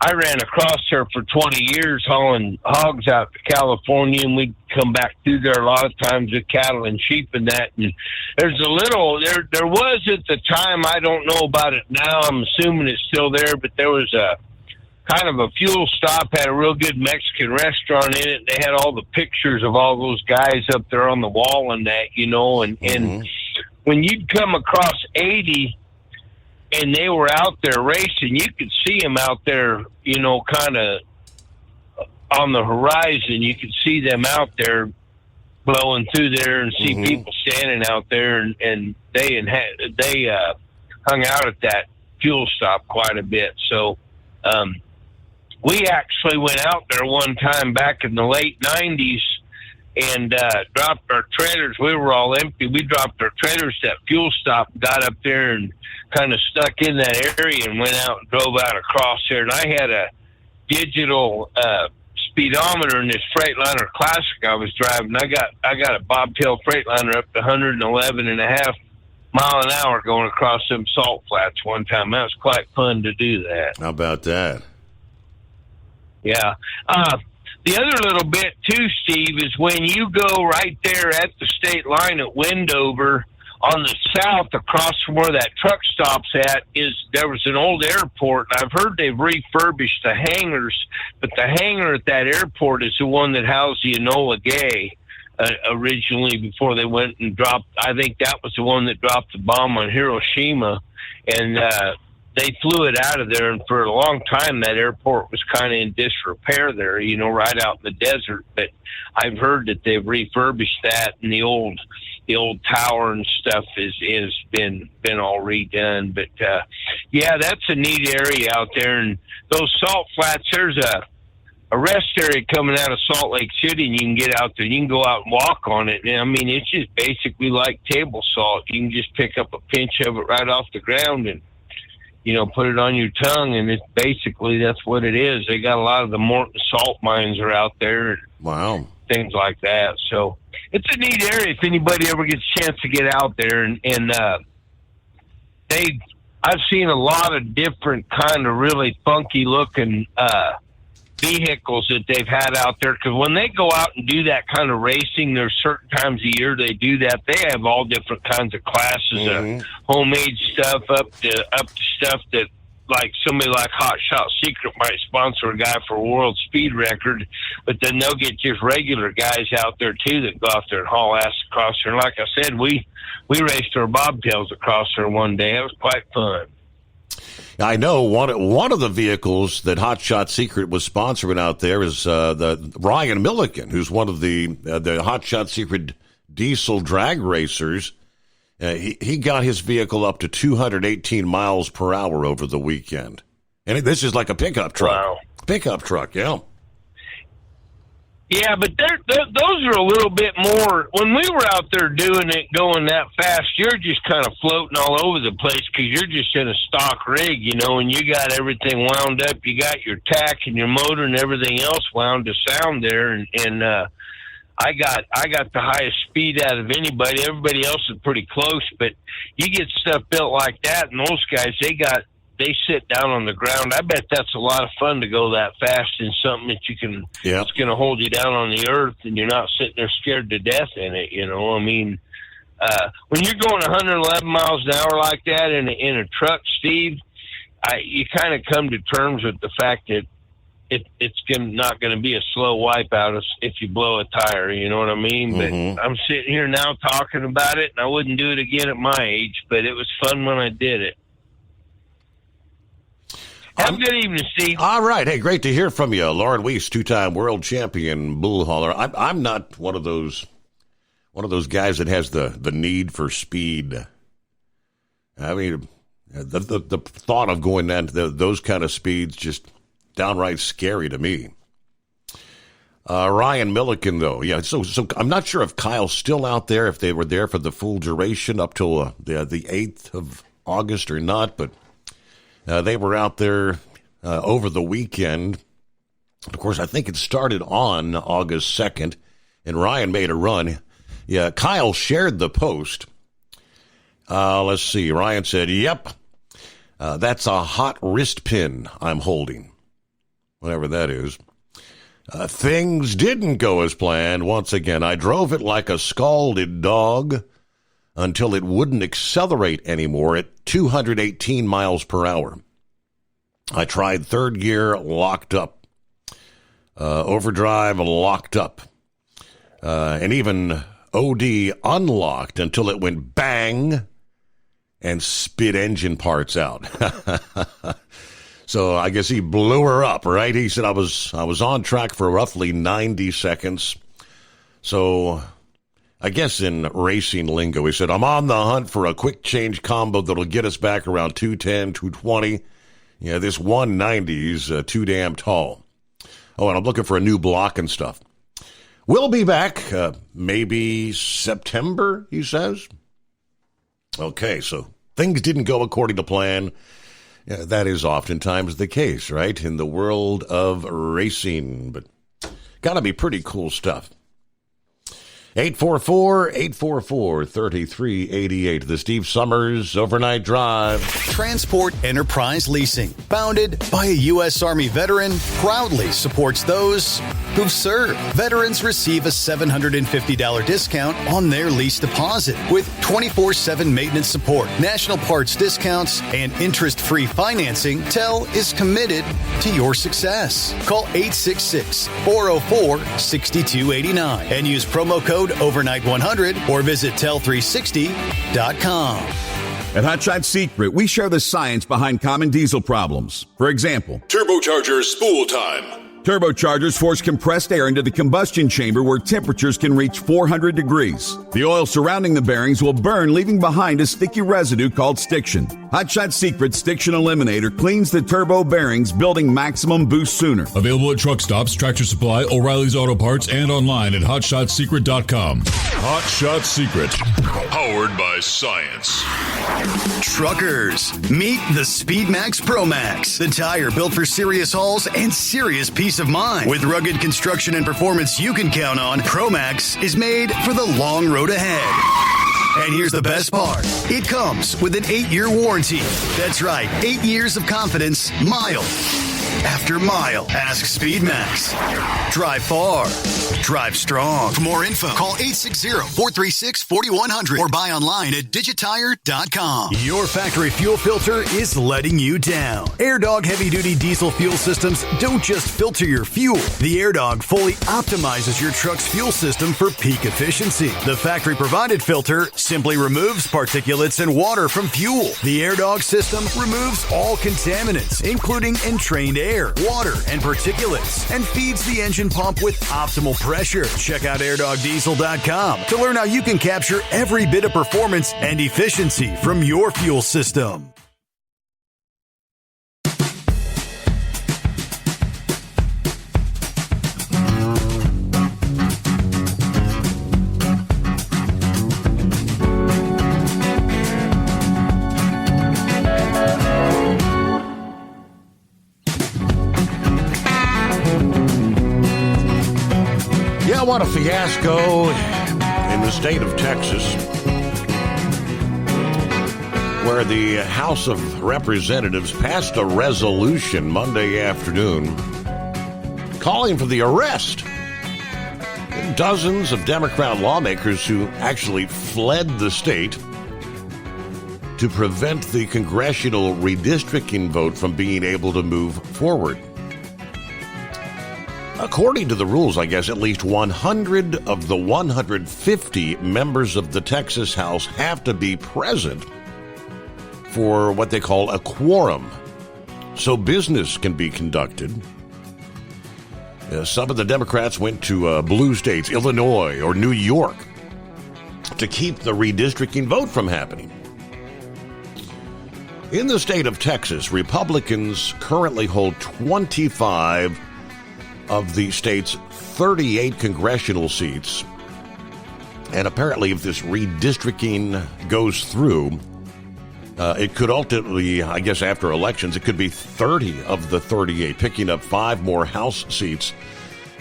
I ran across there for 20 years hauling hogs out to California, and we'd come back through there a lot of times with cattle and sheep and that. And there was at the time, I don't know about it now, I'm assuming it's still there, but there was a kind of a fuel stop, had a real good Mexican restaurant in it. They had all the pictures of all those guys up there on the wall and that, and when you'd come across 80, and they were out there racing, you could see them out there, kind of on the horizon. You could see them out there blowing through there and see people standing out there, and they hung out at that fuel stop quite a bit. So we actually went out there one time back in the late 90s and dropped our trailers. We were all empty. We dropped our trailers at fuel stop, got up there and kind of stuck in that area and went out and drove out across there. And I had a digital speedometer in this Freightliner Classic I was driving. I got a bobtail Freightliner up to 111.5 mile an hour going across them salt flats one time. That was quite fun to do that. How about that? Yeah. The other little bit too, Steve, is when you go right there at the state line at Wendover on the south across from where that truck stops at, there was an old airport. I've heard they've refurbished the hangars, but the hangar at that airport is the one that housed the Enola Gay originally before they went and dropped. I think that was the one that dropped the bomb on Hiroshima, and they flew it out of there. And for a long time, that airport was kind of in disrepair there, right out in the desert. But I've heard that they've refurbished that, and the old tower and stuff is been all redone. But yeah, that's a neat area out there. And those salt flats, there's a rest area coming out of Salt Lake City, and you can get out there. You can go out and walk on it. And I mean, it's just basically like table salt. You can just pick up a pinch of it right off the ground and put it on your tongue, and it's basically that's what it is. They got a lot of the Morton salt mines are out there. Wow. Things like that. So it's a neat area if anybody ever gets a chance to get out there. And I've seen a lot of different kind of really funky looking vehicles that they've had out there, because when they go out and do that kind of racing, there's certain times a year they do that. They have all different kinds of classes of homemade stuff up to stuff that like somebody like Hot Shot Secret might sponsor a guy for a world speed record, but then they'll get just regular guys out there too that go out there and haul ass across there. And like I said, we raced our bobtails across there one day. It was quite fun. I know one of the vehicles that Hot Shot Secret was sponsoring out there is the Ryan Milliken, who's one of the Hot Shot Secret diesel drag racers. He got his vehicle up to 218 miles per hour over the weekend. And this is like a pickup truck. Wow. Pickup truck, yeah. Yeah, but those are a little bit more. When we were out there doing it, going that fast, you're just kind of floating all over the place because you're just in a stock rig, and you got everything wound up. You got your tack and your motor and everything else wound to sound there. And I got the highest speed out of anybody. Everybody else is pretty close, but you get stuff built like that, and those guys, they sit down on the ground. I bet that's a lot of fun to go that fast in something that you can, it's going to hold you down on the earth, and you're not sitting there scared to death in it. I mean, when you're going 111 miles an hour like that in a truck, Steve, you kind of come to terms with the fact that it's not going to be a slow wipeout if you blow a tire. You know what I mean? Mm-hmm. But I'm sitting here now talking about it, and I wouldn't do it again at my age, but it was fun when I did it. Have a good evening, Steve. All right. Hey, great to hear from you. Lauren Weiss, two-time world champion bull hauler. I'm not one of those guys that has the need for speed. I mean, the thought of going down to those kind of speeds just downright scary to me. Ryan Milliken, though. Yeah, so I'm not sure if Kyle's still out there, if they were there for the full duration up till the 8th of August or not, but they were out there over the weekend. Of course, I think it started on August 2nd, and Ryan made a run. Yeah, Kyle shared the post. Let's see. Ryan said, yep, that's a hot wrist pin I'm holding. Whatever that is. Things didn't go as planned. Once again, I drove it like a scalded dog until it wouldn't accelerate anymore at 218 miles per hour. I tried third gear, locked up. Overdrive, locked up. And even OD unlocked until it went bang and spit engine parts out. So I guess he blew her up, right? He said I was on track for roughly 90 seconds. So I guess in racing lingo, he said, I'm on the hunt for a quick change combo that'll get us back around 210, 220. Yeah, this 190's too damn tall. Oh, and I'm looking for a new block and stuff. We'll be back maybe September, he says. Okay, so things didn't go according to plan. Yeah, that is oftentimes the case, right, in the world of racing. But got to be pretty cool stuff. 844-844-3388. The Steve Summers Overnight Drive. Transport Enterprise Leasing, founded by a U.S. Army veteran, proudly supports those who've served. Veterans receive a $750 discount on their lease deposit with 24/7 maintenance support, national parts discounts, and interest-free financing. TEL is committed to your success. Call 866-404-6289 and use promo code Overnight100 or visit tel360.com. At Hot Shot Secret, we share the science behind common diesel problems. For example, Turbocharger spool time. Turbochargers force compressed air into the combustion chamber where temperatures can reach 400 degrees. The oil surrounding the bearings will burn, leaving behind a sticky residue called stiction. Hot Shot Secret's Stiction Eliminator cleans the turbo bearings, building maximum boost sooner. Available at truck stops, Tractor Supply, O'Reilly's Auto Parts, and online at hotshotsecret.com. Hot Shot Secret. Powered by science. Truckers, meet the Speedmax Pro Max, the tire built for serious hauls and serious peace of mind. With rugged construction and performance you can count on, Pro Max is made for the long road ahead. And here's the best part. It comes with an 8-year warranty. That's right, 8 years of confidence, mile after mile. Ask Speedmax. Drive far. Drive strong. For more info, call 860-436-4100 or buy online at digitire.com. Your factory fuel filter is letting you down. AirDog heavy-duty diesel fuel systems don't just filter your fuel. The AirDog fully optimizes your truck's fuel system for peak efficiency. The factory-provided filter simply removes particulates and water from fuel. The AirDog system removes all contaminants, including entrained air, water, and particulates, and feeds the engine pump with optimal pressure. Check out airdogdiesel.com to learn how you can capture every bit of performance and efficiency from your fuel system. What a fiasco in the state of Texas, where the House of Representatives passed a resolution Monday afternoon calling for the arrest of dozens of Democrat lawmakers who actually fled the state to prevent the congressional redistricting vote from being able to move forward. According to the rules, I guess at least 100 of the 150 members of the Texas House have to be present for what they call a quorum, so business can be conducted. Some of the Democrats went to blue states, Illinois or New York, to keep the redistricting vote from happening. In the state of Texas, Republicans currently hold 25 of the state's 38 congressional seats. And apparently, if this redistricting goes through, it could ultimately, I guess after elections, it could be 30 of the 38, picking up 5 more House seats.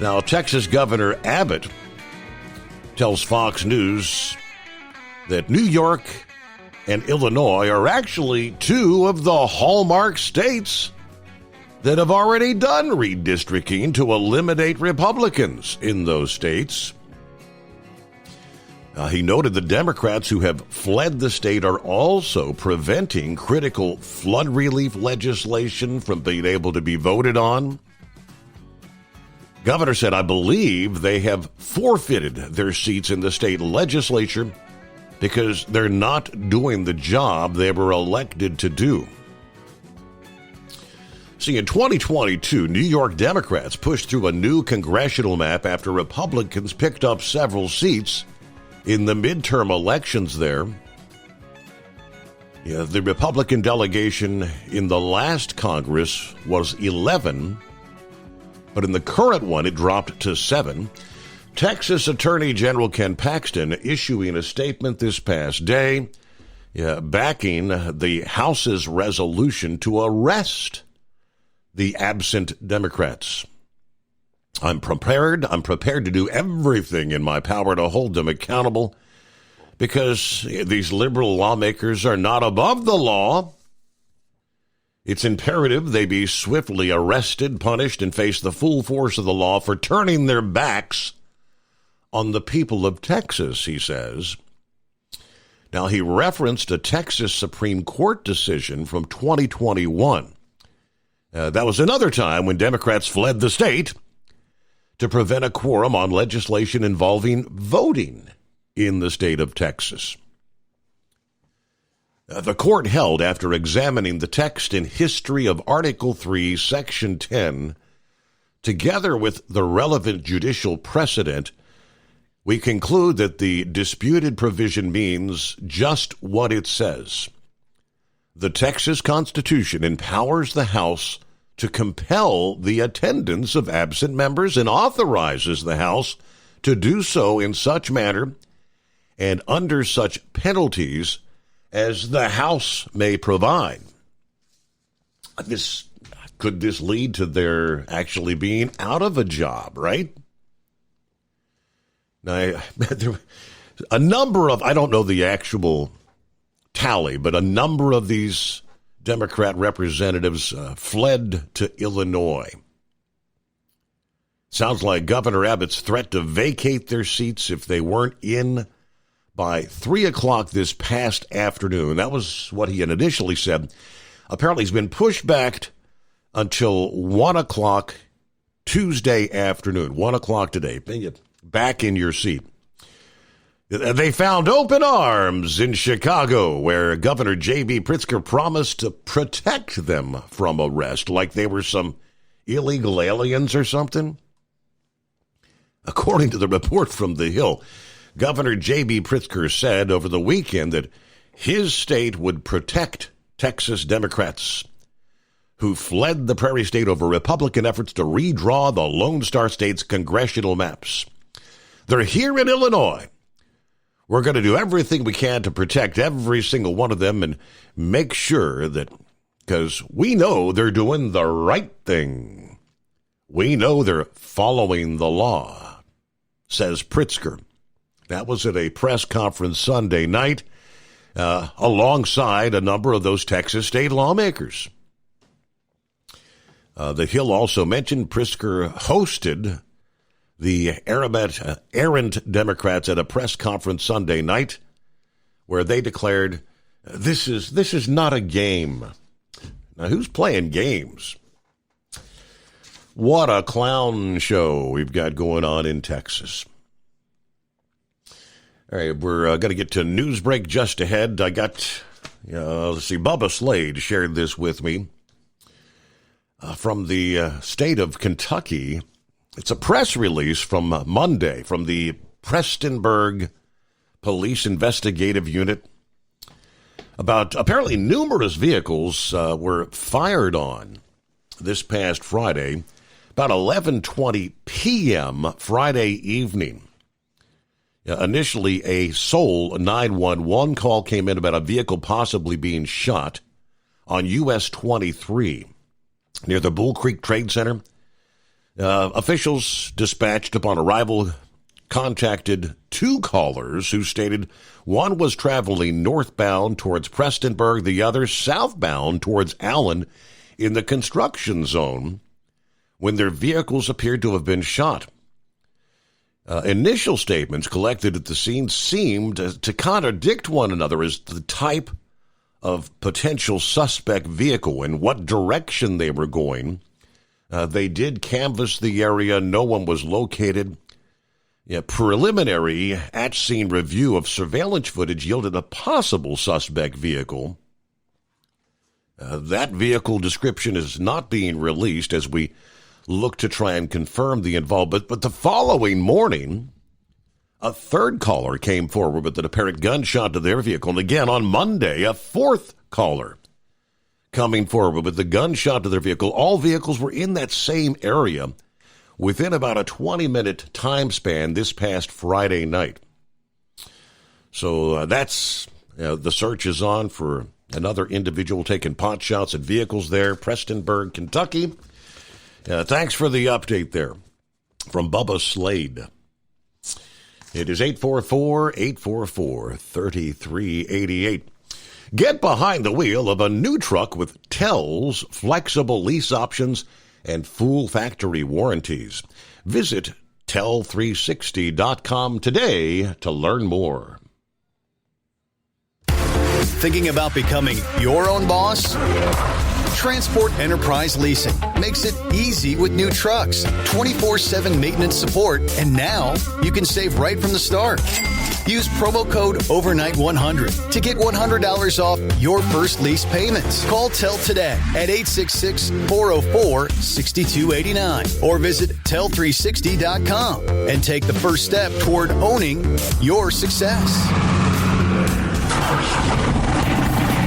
Now, Texas Governor Abbott tells Fox News that New York and Illinois are actually 2 of the hallmark states that have already done redistricting to eliminate Republicans in those states. He noted the Democrats who have fled the state are also preventing critical flood relief legislation from being able to be voted on. Governor said, I believe they have forfeited their seats in the state legislature because they're not doing the job they were elected to do. See, in 2022, New York Democrats pushed through a new congressional map after Republicans picked up several seats in the midterm elections there. Yeah, the Republican delegation in the last Congress was 11, but in the current one it dropped to 7. Texas Attorney General Ken Paxton issuing a statement this past day backing the House's resolution to arrest the absent Democrats. I'm prepared to do everything in my power to hold them accountable because these liberal lawmakers are not above the law. It's imperative they be swiftly arrested, punished, and face the full force of the law for turning their backs on the people of Texas, he says. Now, he referenced a Texas Supreme Court decision from 2021. That was another time when Democrats fled the state to prevent a quorum on legislation involving voting in the state of Texas. The court held, after examining the text and history of Article 3, Section 10, together with the relevant judicial precedent, we conclude that the disputed provision means just what it says. The Texas Constitution empowers the House to compel the attendance of absent members and authorizes the House to do so in such manner and under such penalties as the House may provide. Could this lead to their actually being out of a job, right? Now, a number of, I don't know the actual tally, but a number of these Democrat representatives fled to Illinois. Sounds like Governor Abbott's threat to vacate their seats if they weren't in by 3 o'clock this past afternoon. That was what he had initially said. Apparently he's been pushed back until 1 o'clock Tuesday afternoon, 1 o'clock today. Back in your seat. They found open arms in Chicago, where Governor J.B. Pritzker promised to protect them from arrest, like they were some illegal aliens or something. According to the report from The Hill, Governor J.B. Pritzker said over the weekend that his state would protect Texas Democrats who fled the Prairie State over Republican efforts to redraw the Lone Star State's congressional maps. They're here in Illinois. We're going to do everything we can to protect every single one of them and make sure that, because we know they're doing the right thing. We know they're following the law, says Pritzker. That was at a press conference Sunday night alongside a number of those Texas state lawmakers. The Hill also mentioned Pritzker hosted the errant Democrats at a press conference Sunday night where they declared, this is not a game. Now, who's playing games? What a clown show we've got going on in Texas. All right, we're going to get to Newsbreak just ahead. I got, let's see, Bubba Slade shared this with me from the state of Kentucky. It's a press release from Monday from the Prestonsburg Police Investigative Unit about apparently numerous vehicles were fired on this past Friday, about 11:20 p.m. Friday evening. Initially, a Seoul 911 call came in about a vehicle possibly being shot on US 23 near the Bull Creek Trade Center. Officials dispatched upon arrival contacted two callers who stated one was traveling northbound towards Prestonsburg, the other southbound towards Allen in the construction zone when their vehicles appeared to have been shot. Initial statements collected at the scene seemed to contradict one another as to the type of potential suspect vehicle and what direction they were going. They did canvass the area. No one was located. Preliminary at-scene review of surveillance footage yielded a possible suspect vehicle. That vehicle description is not being released as we look to try and confirm the involvement. But the following morning, A third caller came forward with an apparent gunshot to their vehicle. And again, on Monday, a fourth caller coming forward with a gunshot to their vehicle. All vehicles were in that same area within about a 20-minute time span this past Friday night. So that's the search is on for another individual taking pot shots at vehicles there, Prestonburg, Kentucky. Thanks for the update there from Bubba Slade. It is 844-844-3388. Get behind the wheel of a new truck with Tel's flexible lease options and full factory warranties. Visit tel360.com today to learn more. Thinking about becoming your own boss? Transport Enterprise Leasing makes it easy with new trucks, 24/7 maintenance support, and now you can save right from the start. Use promo code OVERNIGHT100 to get $100 off your first lease payments. Call TEL today at 866-404-6289 or visit tel360.com and take the first step toward owning your success.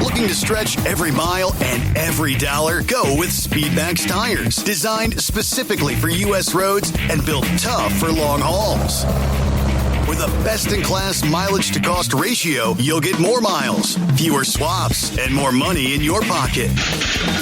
Looking to stretch every mile and every dollar? Go with Speedmax tires. Designed specifically for U.S. roads and built tough for long hauls. With a best-in-class mileage-to-cost ratio, you'll get more miles, fewer swaps, and more money in your pocket.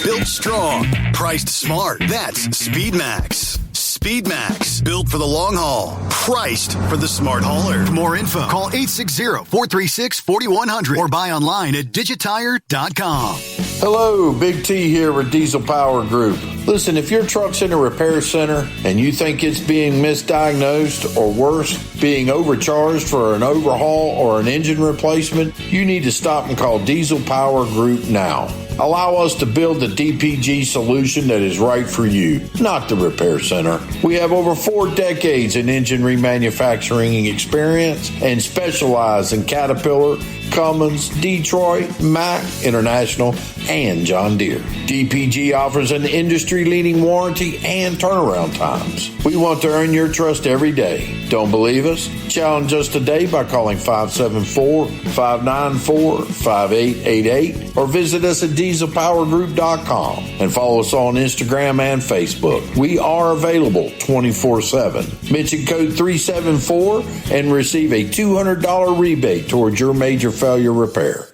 Built strong, priced smart. That's Speedmax. Speedmax, built for the long haul, priced for the smart hauler. For more info, call 860-436-4100 or buy online at digitire.com. Hello, Big T here with Diesel Power Group. Listen, if your truck's in a repair center and you think it's being misdiagnosed or worse, being overcharged for an overhaul or an engine replacement, you need to stop and call Diesel Power Group now. Allow us to build the DPG solution that is right for you, not the repair center. We have over 4 decades in engine remanufacturing experience and specialize in Caterpillar, Cummins, Detroit, Mack, International, and John Deere. DPG offers an industry-leading warranty and turnaround times. We want to earn your trust every day. Don't believe us? Challenge us today by calling 574-594-5888 or visit us at dieselpowergroup.com and follow us on Instagram and Facebook. We are available 24/7. Mention code 374 and receive a $200 rebate towards your major failure repair.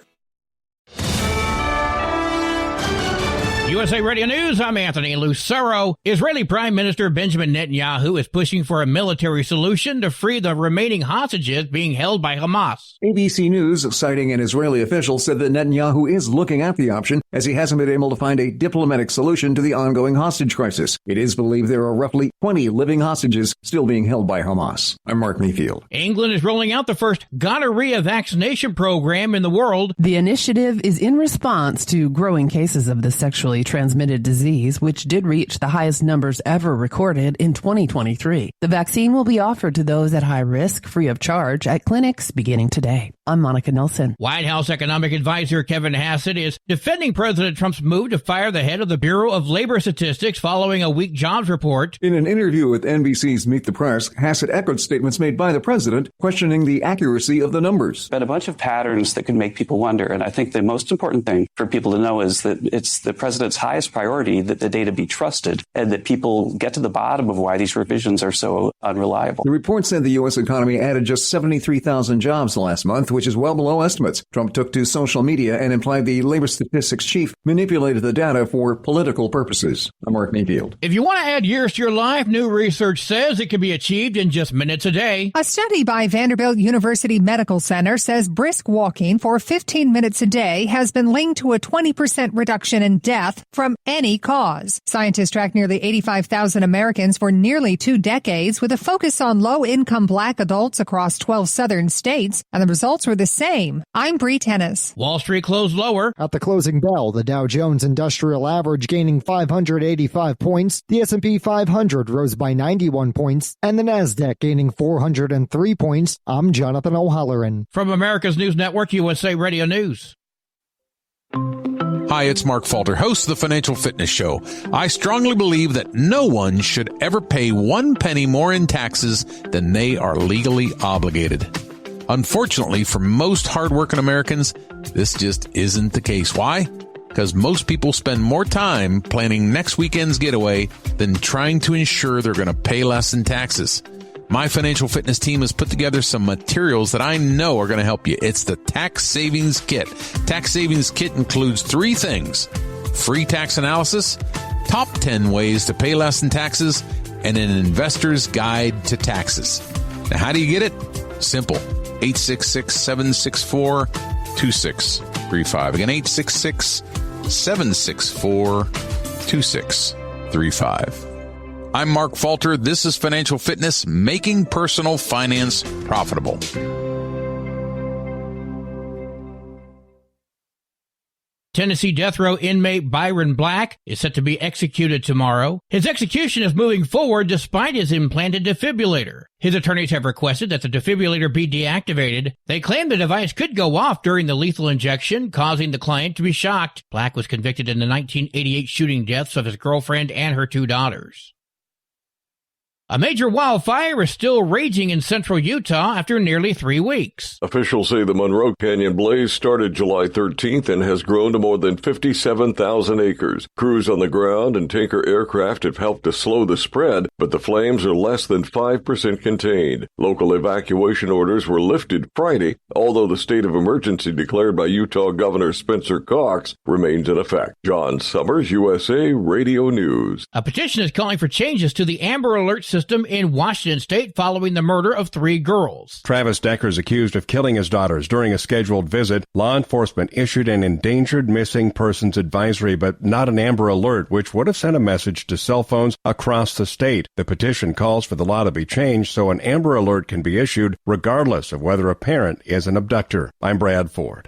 USA Radio News, I'm Anthony Lucero. Israeli Prime Minister Benjamin Netanyahu is pushing for a military solution to free the remaining hostages being held by Hamas. ABC News, citing an Israeli official, said that Netanyahu is looking at the option as he hasn't been able to find a diplomatic solution to the ongoing hostage crisis. It is believed there are roughly 20 living hostages still being held by Hamas. I'm Mark Mayfield. England is rolling out the first gonorrhea vaccination program in the world. The initiative is in response to growing cases of the sexually transmitted disease, which did reach the highest numbers ever recorded in 2023. The vaccine will be offered to those at high risk, free of charge, at clinics beginning today. I'm Monica Nelson. White House economic advisor Kevin Hassett is defending President Trump's move to fire the head of the Bureau of Labor Statistics following a weak jobs report. In an interview with NBC's Meet the Press, Hassett echoed statements made by the president questioning the accuracy of the numbers. But a bunch of patterns that can make people wonder. And I think the most important thing for people to know is that it's the president's highest priority that the data be trusted and that people get to the bottom of why these revisions are so unreliable. The report said the U.S. economy added just 73,000 jobs last month, which is well below estimates. Trump took to social media and implied the labor statistics chief manipulated the data for political purposes. I'm Mark Mayfield. If you want to add years to your life, new research says it can be achieved in just minutes a day. A study by Vanderbilt University Medical Center says brisk walking for 15 minutes a day has been linked to a 20% reduction in death from any cause. Scientists tracked nearly 85,000 Americans for nearly 2 decades with a focus on low-income black adults across 12 southern states, and the results were the same. I'm Bree Tennis. Wall Street closed lower. At the closing bell, the Dow Jones Industrial Average gaining 585 points, the S&P 500 rose by 91 points, and the Nasdaq gaining 403 points. I'm Jonathan O'Halloran. From America's News Network, USA Radio News. Hi, it's Mark Falter, host of the Financial Fitness Show. I strongly believe that no one should ever pay 1 penny more in taxes than they are legally obligated. Unfortunately, for most hardworking Americans, this just isn't the case. Why? Because most people spend more time planning next weekend's getaway than trying to ensure they're going to pay less in taxes. My financial fitness team has put together some materials that I know are going to help you. It's the Tax Savings Kit. Tax Savings Kit includes 3 things: free tax analysis, top 10 ways to pay less in taxes, and an investor's guide to taxes. Now, how do you get it? Simple. 866-764-2635. Again, 866-764-2635. I'm Mark Falter. This is Financial Fitness, making personal finance profitable. Tennessee death row inmate Byron Black is set to be executed tomorrow. His execution is moving forward despite his implanted defibrillator. His attorneys have requested that the defibrillator be deactivated. They claim the device could go off during the lethal injection, causing the client to be shocked. Black was convicted in the 1988 shooting deaths of his girlfriend and her 2 daughters. A major wildfire is still raging in central Utah after nearly 3 weeks. Officials say the Monroe Canyon blaze started July 13th and has grown to more than 57,000 acres. Crews on the ground and tanker aircraft have helped to slow the spread, but the flames are less than 5% contained. Local evacuation orders were lifted Friday, although the state of emergency declared by Utah Governor Spencer Cox remains in effect. John Summers, USA Radio News. A petition is calling for changes to the Amber Alert system in Washington state following the murder of 3 girls. Travis Decker is accused of killing his daughters during a scheduled visit. Law enforcement issued an endangered missing persons advisory, but not an Amber Alert, which would have sent a message to cell phones across the state. The petition calls for the law to be changed so an Amber Alert can be issued regardless of whether a parent is an abductor. I'm Brad Ford.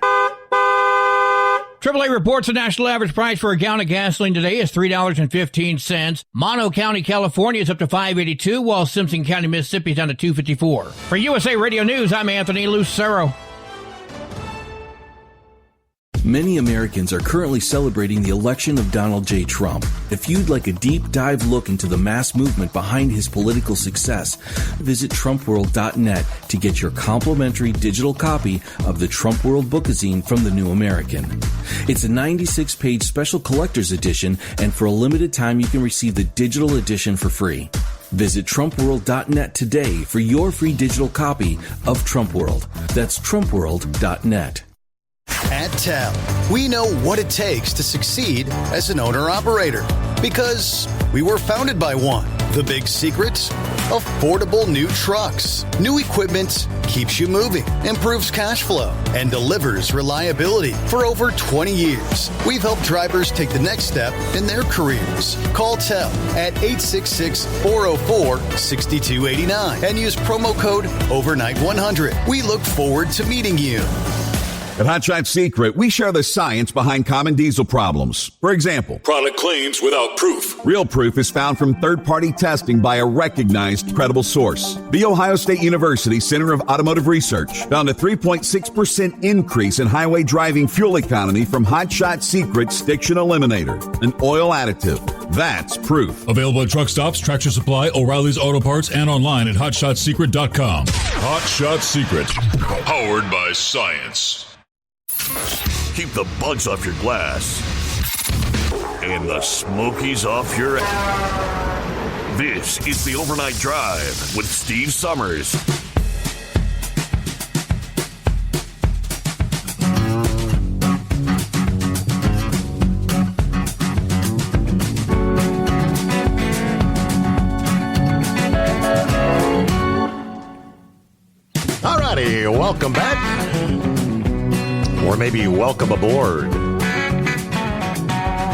AAA reports the national average price for a gallon of gasoline today is $3.15. Mono County, California is up to $5.82, while Simpson County, Mississippi is down to $2.54. For USA Radio News, I'm Anthony Lucero. Many Americans are currently celebrating the election of Donald J. Trump. If you'd like a deep dive look into the mass movement behind his political success, visit TrumpWorld.net to get your complimentary digital copy of the Trump World Bookazine from The New American. It's a 96-page special collector's edition, and for a limited time you can receive the digital edition for free. Visit TrumpWorld.net today for your free digital copy of Trump World. That's TrumpWorld.net. At TEL, we know what it takes to succeed as an owner-operator because we were founded by one. The big secret? Affordable new trucks. New equipment keeps you moving, improves cash flow, and delivers reliability. For over 20 years, we've helped drivers take the next step in their careers. Call TEL at 866-404-6289 and use promo code OVERNIGHT100. We look forward to meeting you. At Hot Shot Secret, we share the science behind common diesel problems. For example, product claims without proof. Real proof is found from third-party testing by a recognized, credible source. The Ohio State University Center of Automotive Research found a 3.6% increase in highway driving fuel economy from Hot Shot Secret Stiction Eliminator, an oil additive. That's proof. Available at truck stops, Tractor Supply, O'Reilly's Auto Parts, and online at HotShotSecret.com. Hot Shot Secret, powered by science. Keep the bugs off your glass and the smokies off your ass. This is the Overnight Drive with Steve Summers. All righty, welcome back. Or maybe welcome aboard.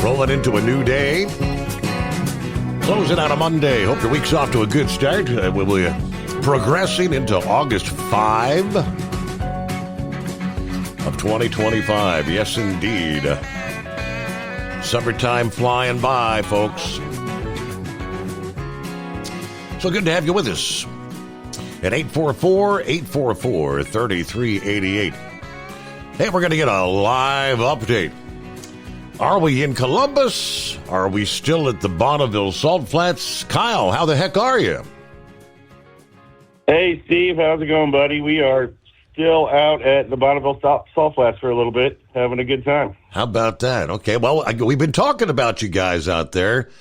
Rolling into a new day. Closing out a Monday. Hope your week's off to a good start. We'll be progressing into August 5 of 2025. Yes, indeed. Summertime flying by, folks. So good to have you with us at 844-844-3388. Hey, we're going to get a live update Are we in Columbus? Are we still at the Bonneville Salt Flats? Kyle, how the heck are you? Hey, Steve, how's it going, buddy? We are still out at the Bonneville Salt Flats for a little bit, having a good time. How about that? Okay, well, we've been talking about you guys out there.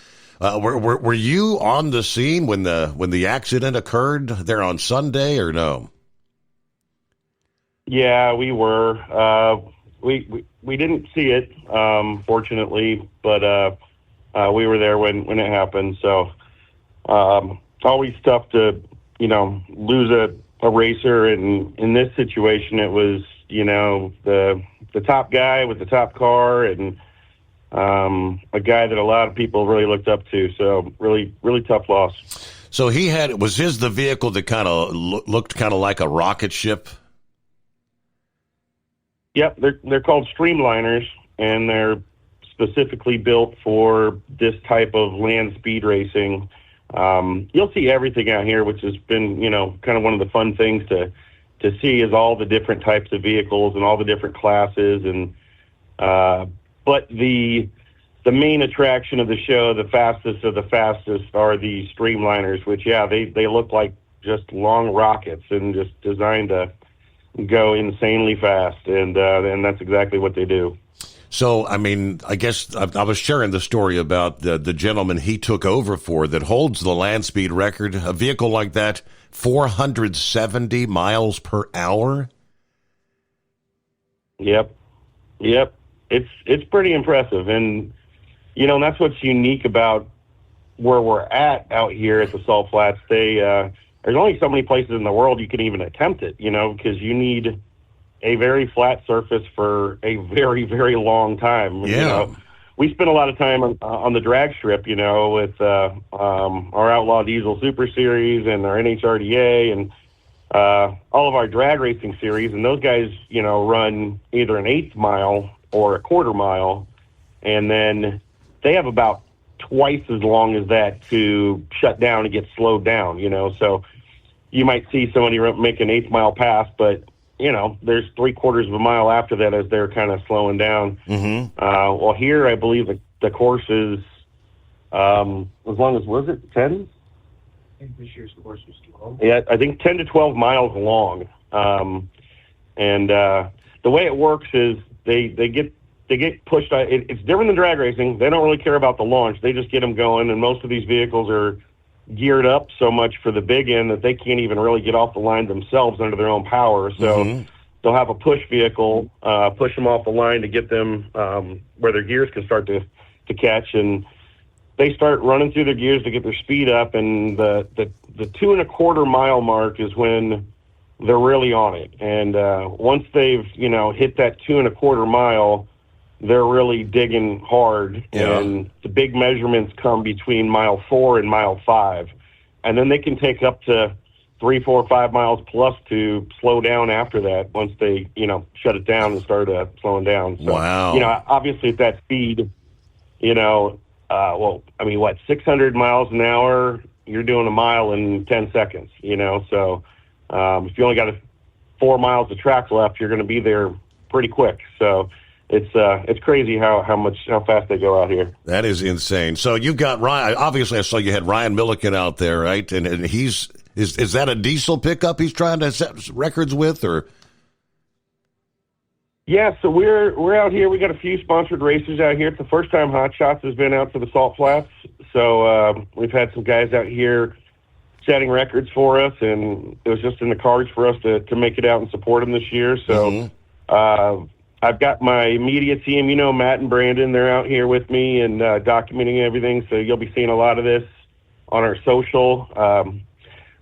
Were you on the scene when the accident occurred there on Sunday, or no? Yeah, we were. We didn't see it, fortunately, but we were there when it happened. So always tough to lose a racer, and in this situation, it was the top guy with the top car, and a guy that a lot of people really looked up to. So really, really tough loss. So was his the vehicle that kind of looked kind of like a rocket ship? Yep, they're called Streamliners, and they're specifically built for this type of land speed racing. You'll see everything out here, which has been, kind of one of the fun things to see is all the different types of vehicles and all the different classes. And but the main attraction of the show, the fastest of the fastest, are the Streamliners, which they look like just long rockets and just designed to go insanely fast, and that's exactly what they do. So, I mean, I guess I was sharing the story about the gentleman he took over for that holds the land speed record. A vehicle like that, 470 miles per hour. Yep. It's pretty impressive, and that's what's unique about where we're at out here at the Salt Flats. There's only so many places in the world you can even attempt it, because you need a very flat surface for a very, very long time. Yeah. We spent a lot of time on the drag strip, with our Outlaw Diesel Super Series and our NHRDA and all of our drag racing series. And those guys, run either an 1/8 mile or a 1/4 mile. And then they have about twice as long as that to shut down and get slowed down, So you might see somebody make an 1/8 mile pass, but, there's 3/4 of a mile after that as they're kind of slowing down. Mm-hmm. Well, here I believe the course is as long as, was it 10? I think this year's course was 12. Yeah, I think 10 to 12 miles long. And the way it works is they get pushed. It's different than drag racing. They don't really care about the launch. They just get them going, and most of these vehicles are geared up so much for the big end that they can't even really get off the line themselves under their own power. So they'll have a push vehicle, push them off the line to get them where their gears can start to catch, and they start running through their gears to get their speed up, and the 2 1/4 mile mark is when they're really on it. And once they've hit that 2 1/4 mile, they're really digging hard, and the big measurements come between mile 4 and mile 5, and then they can take up to 3, 4, 5 miles plus to slow down after that once they shut it down and start slowing down. So, wow. Obviously at that speed, 600 miles an hour, you're doing a mile in 10 seconds. So if you only got 4 miles of track left, you're going to be there pretty quick. So it's crazy how fast they go out here. That is insane. So you've got Ryan. Obviously, I saw you had Ryan Milliken out there, right? And is that a diesel pickup he's trying to set records with, or? Yeah, so we're out here. We got a few sponsored races out here. It's the first time Hot Shots has been out to the Salt Flats. So we've had some guys out here setting records for us, and it was just in the cards for us to make it out and support them this year. So I've got my media team, Matt and Brandon, they're out here with me and documenting everything. So you'll be seeing a lot of this on our social.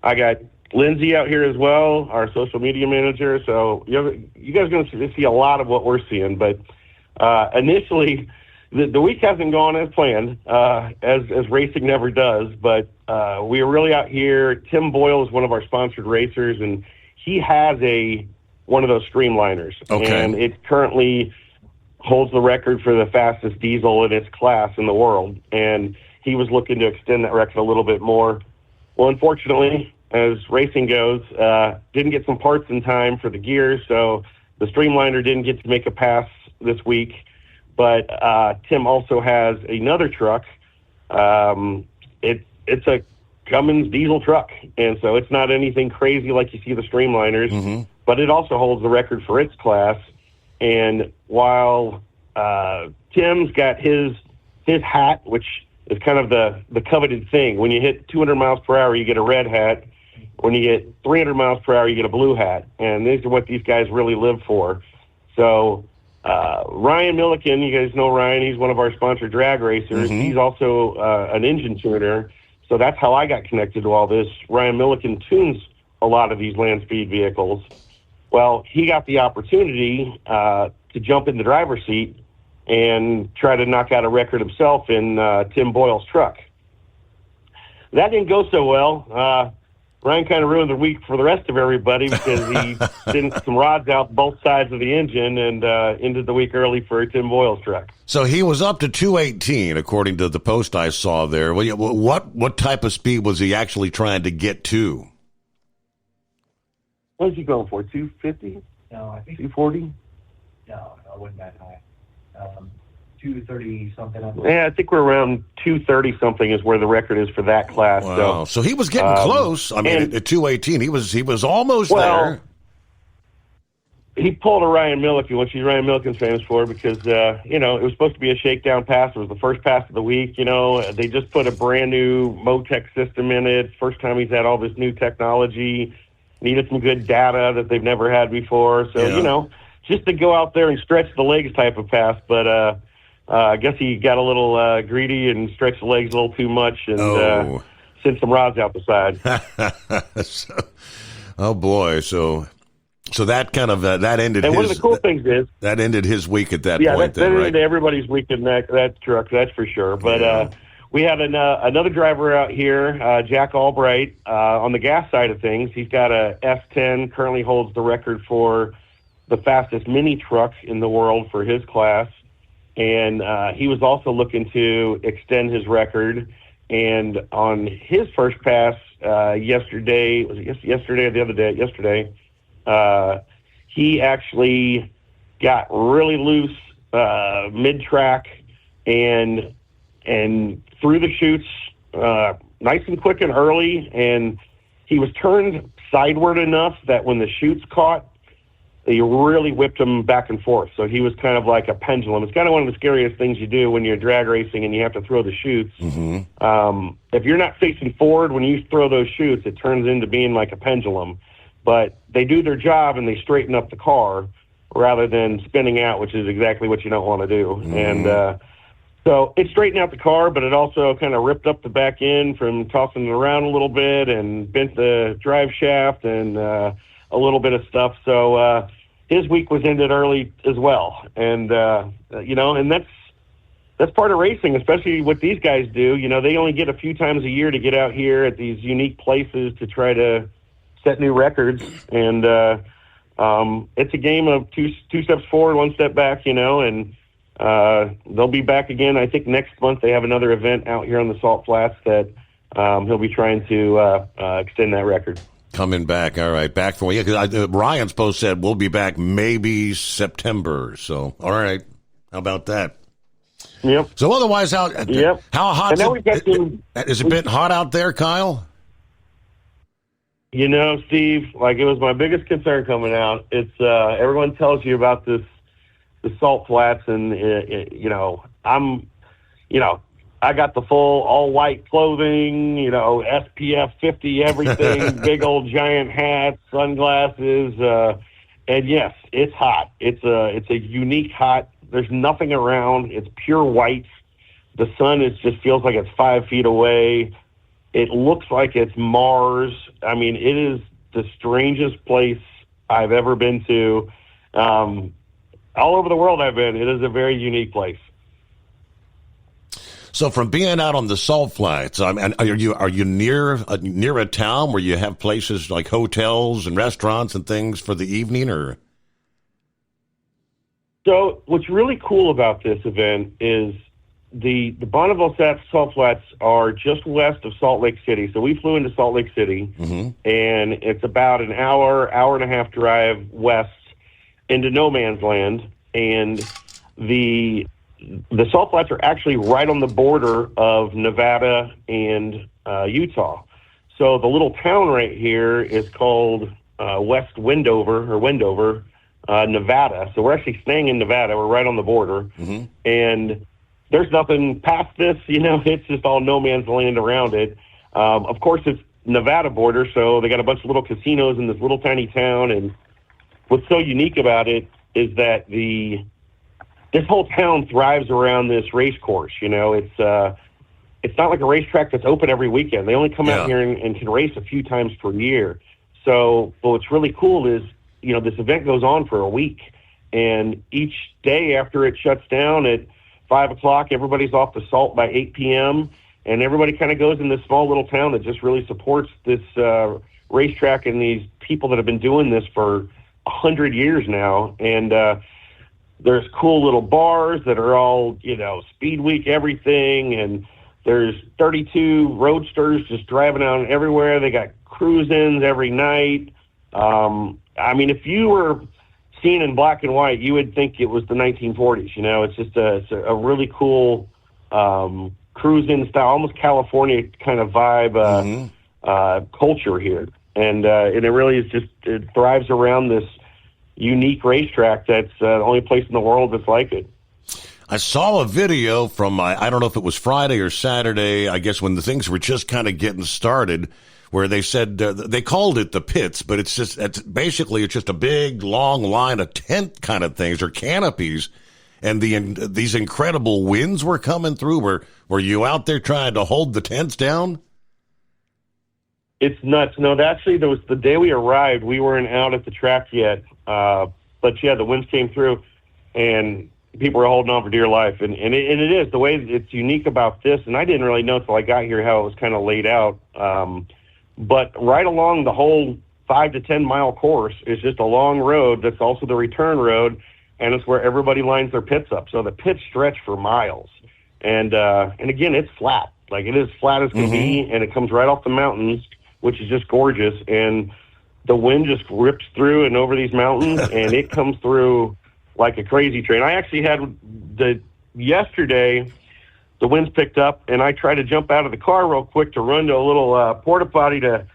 I got Lindsay out here as well, our social media manager. So you guys are going to see a lot of what we're seeing. But initially, the week hasn't gone as planned, as racing never does. But we are really out here. Tim Boyle is one of our sponsored racers, and he has one of those Streamliners. Okay. And it currently holds the record for the fastest diesel in its class in the world. And he was looking to extend that record a little bit more. Well, unfortunately, as racing goes, didn't get some parts in time for the gears, so the Streamliner didn't get to make a pass this week. But Tim also has another truck. It's a Cummins diesel truck, and so it's not anything crazy like you see the Streamliners, but it also holds the record for its class. And while Tim's got his hat, which is kind of the coveted thing. When you hit 200 miles per hour, you get a red hat. When you get 300 miles per hour, you get a blue hat. And these are what these guys really live for. So Ryan Milliken, you guys know Ryan, he's one of our sponsored drag racers. He's also an engine tuner. So that's how I got connected to all this. Ryan Milliken tunes a lot of these land speed vehicles. Well, he got the opportunity to jump in the driver's seat and try to knock out a record himself in Tim Boyle's truck. That didn't go so well. Ryan kind of ruined the week for the rest of everybody because he sent some rods out both sides of the engine and ended the week early for Tim Boyle's truck. So he was up to 218, according to the post I saw there. What type of speed was he actually trying to get to? What was he going for, 250? No, I think 240? No, I wasn't that high. 230 something. Yeah, I think we're around 230 something is where the record is for that class. Wow. So he was getting close. I mean, at 218, he was almost there. He pulled a Ryan Milliken, which Ryan Milliken's famous for, because it was supposed to be a shakedown pass. It was the first pass of the week. They just put a brand new Motec system in it. First time he's had all this new technology. Needed some good data that they've never had before. So just to go out there and stretch the legs type of pass, but. I guess he got a little greedy and stretched the legs a little too much and sent some rods out the side. Oh boy! So that kind of that ended. And one of the cool things is that ended his week at that that point. Then, right? ended everybody's week in that truck. That's for sure. But we had another driver out here, Jack Albright, on the gas side of things. He's got a S10. Currently holds the record for the fastest mini truck in the world for his class. And he was also looking to extend his record. And on his first pass yesterday, was it yesterday or the other day? Yesterday, he actually got really loose mid-track and through the chutes nice and quick and early. And he was turned sideward enough that when the chutes caught, he really whipped him back and forth. So he was kind of like a pendulum. It's kind of one of the scariest things you do when you're drag racing and you have to throw the chutes. If you're not facing forward when you throw those chutes, it turns into being like a pendulum. But they do their job and they straighten up the car rather than spinning out, which is exactly what you don't want to do. And so it straightened out the car, but it also kind of ripped up the back end from tossing it around a little bit and bent the drive shaft and a little bit of stuff. So his week was ended early as well. And, and that's part of racing, especially what these guys do. They only get a few times a year to get out here at these unique places to try to set new records. And it's a game of two steps forward, one step back, and they'll be back again. I think next month they have another event out here on the Salt Flats that he'll be trying to extend that record. Coming back, all right, back from because Ryan's post said we'll be back maybe September. So, all right, how about that? Yep. So otherwise, how hot? Is it been hot out there, Kyle? Steve, it was my biggest concern coming out. It's everyone tells you about the Salt Flats, and I got the full all-white clothing, SPF 50, everything, big old giant hats, sunglasses, and yes, it's hot. It's a unique hot. There's nothing around. It's pure white. The sun just feels like it's 5 feet away. It looks like it's Mars. I mean, it is the strangest place I've ever been to. All over the world I've been. It is a very unique place. So from being out on the Salt Flats, are you near a town where you have places like hotels and restaurants and things for the evening, or? So what's really cool about this event is the Bonneville Salt Flats are just west of Salt Lake City. So we flew into Salt Lake City, and it's about an hour and a half drive west into no man's land, and the the Salt Flats are actually right on the border of Nevada and Utah. So the little town right here is called West Wendover, Nevada. So we're actually staying in Nevada. We're right on the border. Mm-hmm. And there's nothing past this, it's just all no man's land around it. Of course, it's Nevada border, so they got a bunch of little casinos in this little tiny town. And what's so unique about it is that this whole town thrives around this race course. It's not like a racetrack that's open every weekend. They only come out here and can race a few times per year. So what's really cool is, this event goes on for a week, and each day after it shuts down at 5 o'clock, everybody's off the salt by 8 p.m., and everybody kind of goes in this small little town that just really supports this racetrack and these people that have been doing this for 100 years now. And there's cool little bars that are all, Speed Week everything, and there's 32 roadsters just driving out everywhere. They got cruise-ins every night. If you were seen in black and white, you would think it was the 1940s. It's just a really cool cruise-in style, almost California kind of vibe culture here. And it really is it thrives around this unique racetrack that's the only place in the world that's like it. I saw a video from, I don't know if it was Friday or Saturday, I guess when the things were just kind of getting started, where they said, they called it the pits, but it's just a big, long line of tent kind of things, or canopies, and these incredible winds were coming through. Were you out there trying to hold the tents down? It's nuts. No, actually, there was the day we arrived, we weren't out at the track yet, but yeah, the winds came through, and people were holding on for dear life. And it is, the way it's unique about this, and I didn't really know until I got here how it was kind of laid out, but right along the whole 5 to 10 mile course is just a long road that's also the return road, and it's where everybody lines their pits up. So the pits stretch for miles. And again, it's flat. Like, it is flat as can be, and it comes right off the mountains, which is just gorgeous. And the wind just rips through and over these mountains, and it comes through like a crazy train. I actually had yesterday, the winds picked up, and I tried to jump out of the car real quick to run to a little porta potty to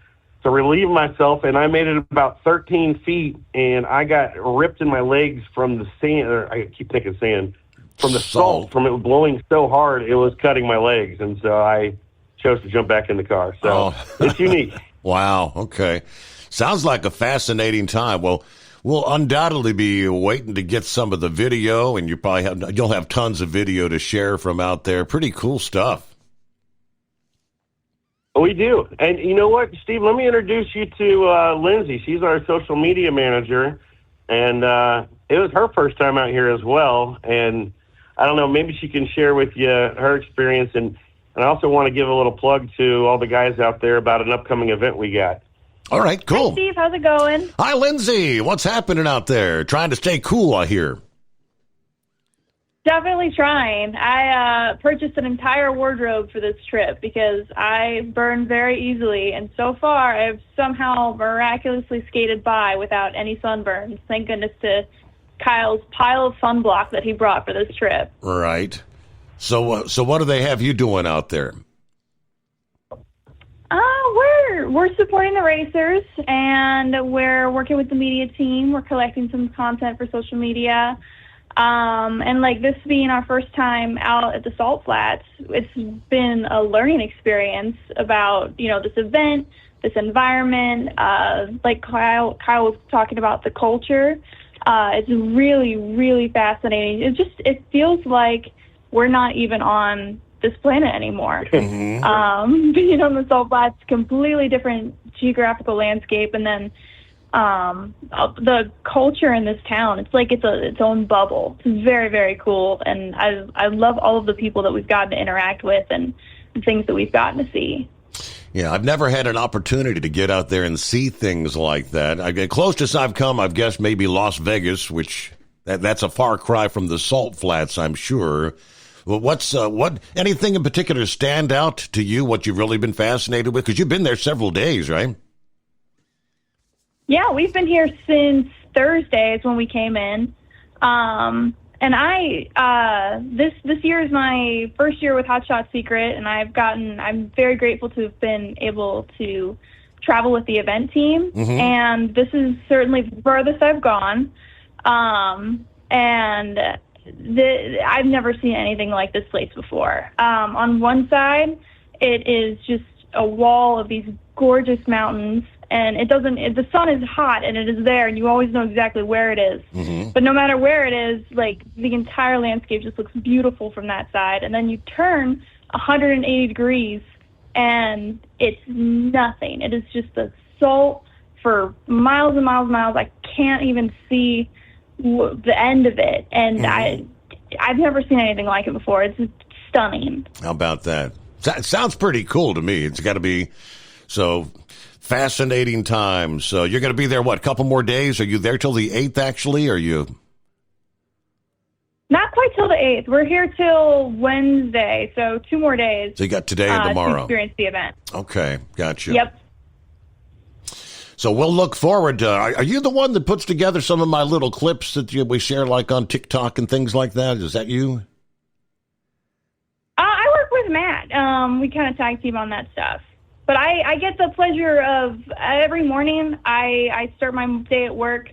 relieve myself, and I made it about 13 feet, and I got ripped in my legs from the sand, or I keep thinking sand, from the salt, from it blowing so hard, it was cutting my legs, and so I chose to jump back in the car. So it's unique. Wow, okay. Sounds like a fascinating time. Well, we'll undoubtedly be waiting to get some of the video, and you'll have tons of video to share from out there. Pretty cool stuff. We do. And you know what, Steve, let me introduce you to Lindsay. She's our social media manager, and it was her first time out here as well. And I don't know, maybe she can share with you her experience. And I also want to give a little plug to all the guys out there about an upcoming event we got. All right, cool. Hi, Steve. How's it going? Hi, Lindsay. What's happening out there? Trying to stay cool, I hear. Definitely trying. I purchased an entire wardrobe for this trip because I burn very easily, and so far I've somehow miraculously skated by without any sunburns. Thank goodness to Kyle's pile of sunblock that he brought for this trip. Right. So what do they have you doing out there? We're supporting the racers, and we're working with the media team. We're collecting some content for social media. And like this being our first time out at the Salt Flats, it's been a learning experience about, this event, this environment. Like Kyle was talking about the culture. It's really, really fascinating. It feels like we're not even on this planet anymore. Being on the Salt Flats, completely different geographical landscape, and then the culture in this town, it's like it's its own bubble. It's very, very cool, and I love all of the people that we've gotten to interact with and things that we've gotten to see. Yeah, I've never had an opportunity to get out there and see things like that. Closest I've come, I've guessed maybe Las Vegas, which that's a far cry from the Salt Flats, I'm sure. Well, what anything in particular stand out to you? What you've really been fascinated with? Because you've been there several days, right? Yeah, we've been here since Thursday is when we came in. And And this year is my first year with Hot Shot Secret, and I'm very grateful to have been able to travel with the event team. Mhm. And this is certainly the furthest I've gone. And I've never seen anything like this place before. On one side, it is just a wall of these gorgeous mountains, and the sun is hot and it is there, and you always know exactly where it is. Mhm. But no matter where it is, like, the entire landscape just looks beautiful from that side. And then you turn 180 degrees and it's nothing. It is just the salt for miles and miles and miles. I can't even see the end of it, and I've never seen anything like it before. It's stunning. How about that? Sounds pretty cool to me. It's got to be so fascinating time. So you're going to be there, what, a couple more days? Are you there till the 8th, actually? Are you? Not quite till the 8th. We're here till Wednesday, so 2 more days. So you got today and tomorrow. To experience the event. Okay, gotcha. Yep. So we'll look forward to. Are you the one that puts together some of my little clips that we share, like on TikTok and things like that? Is that you? I work with Matt. We kind of tag team on that stuff. But I get the pleasure of every morning I start my day at work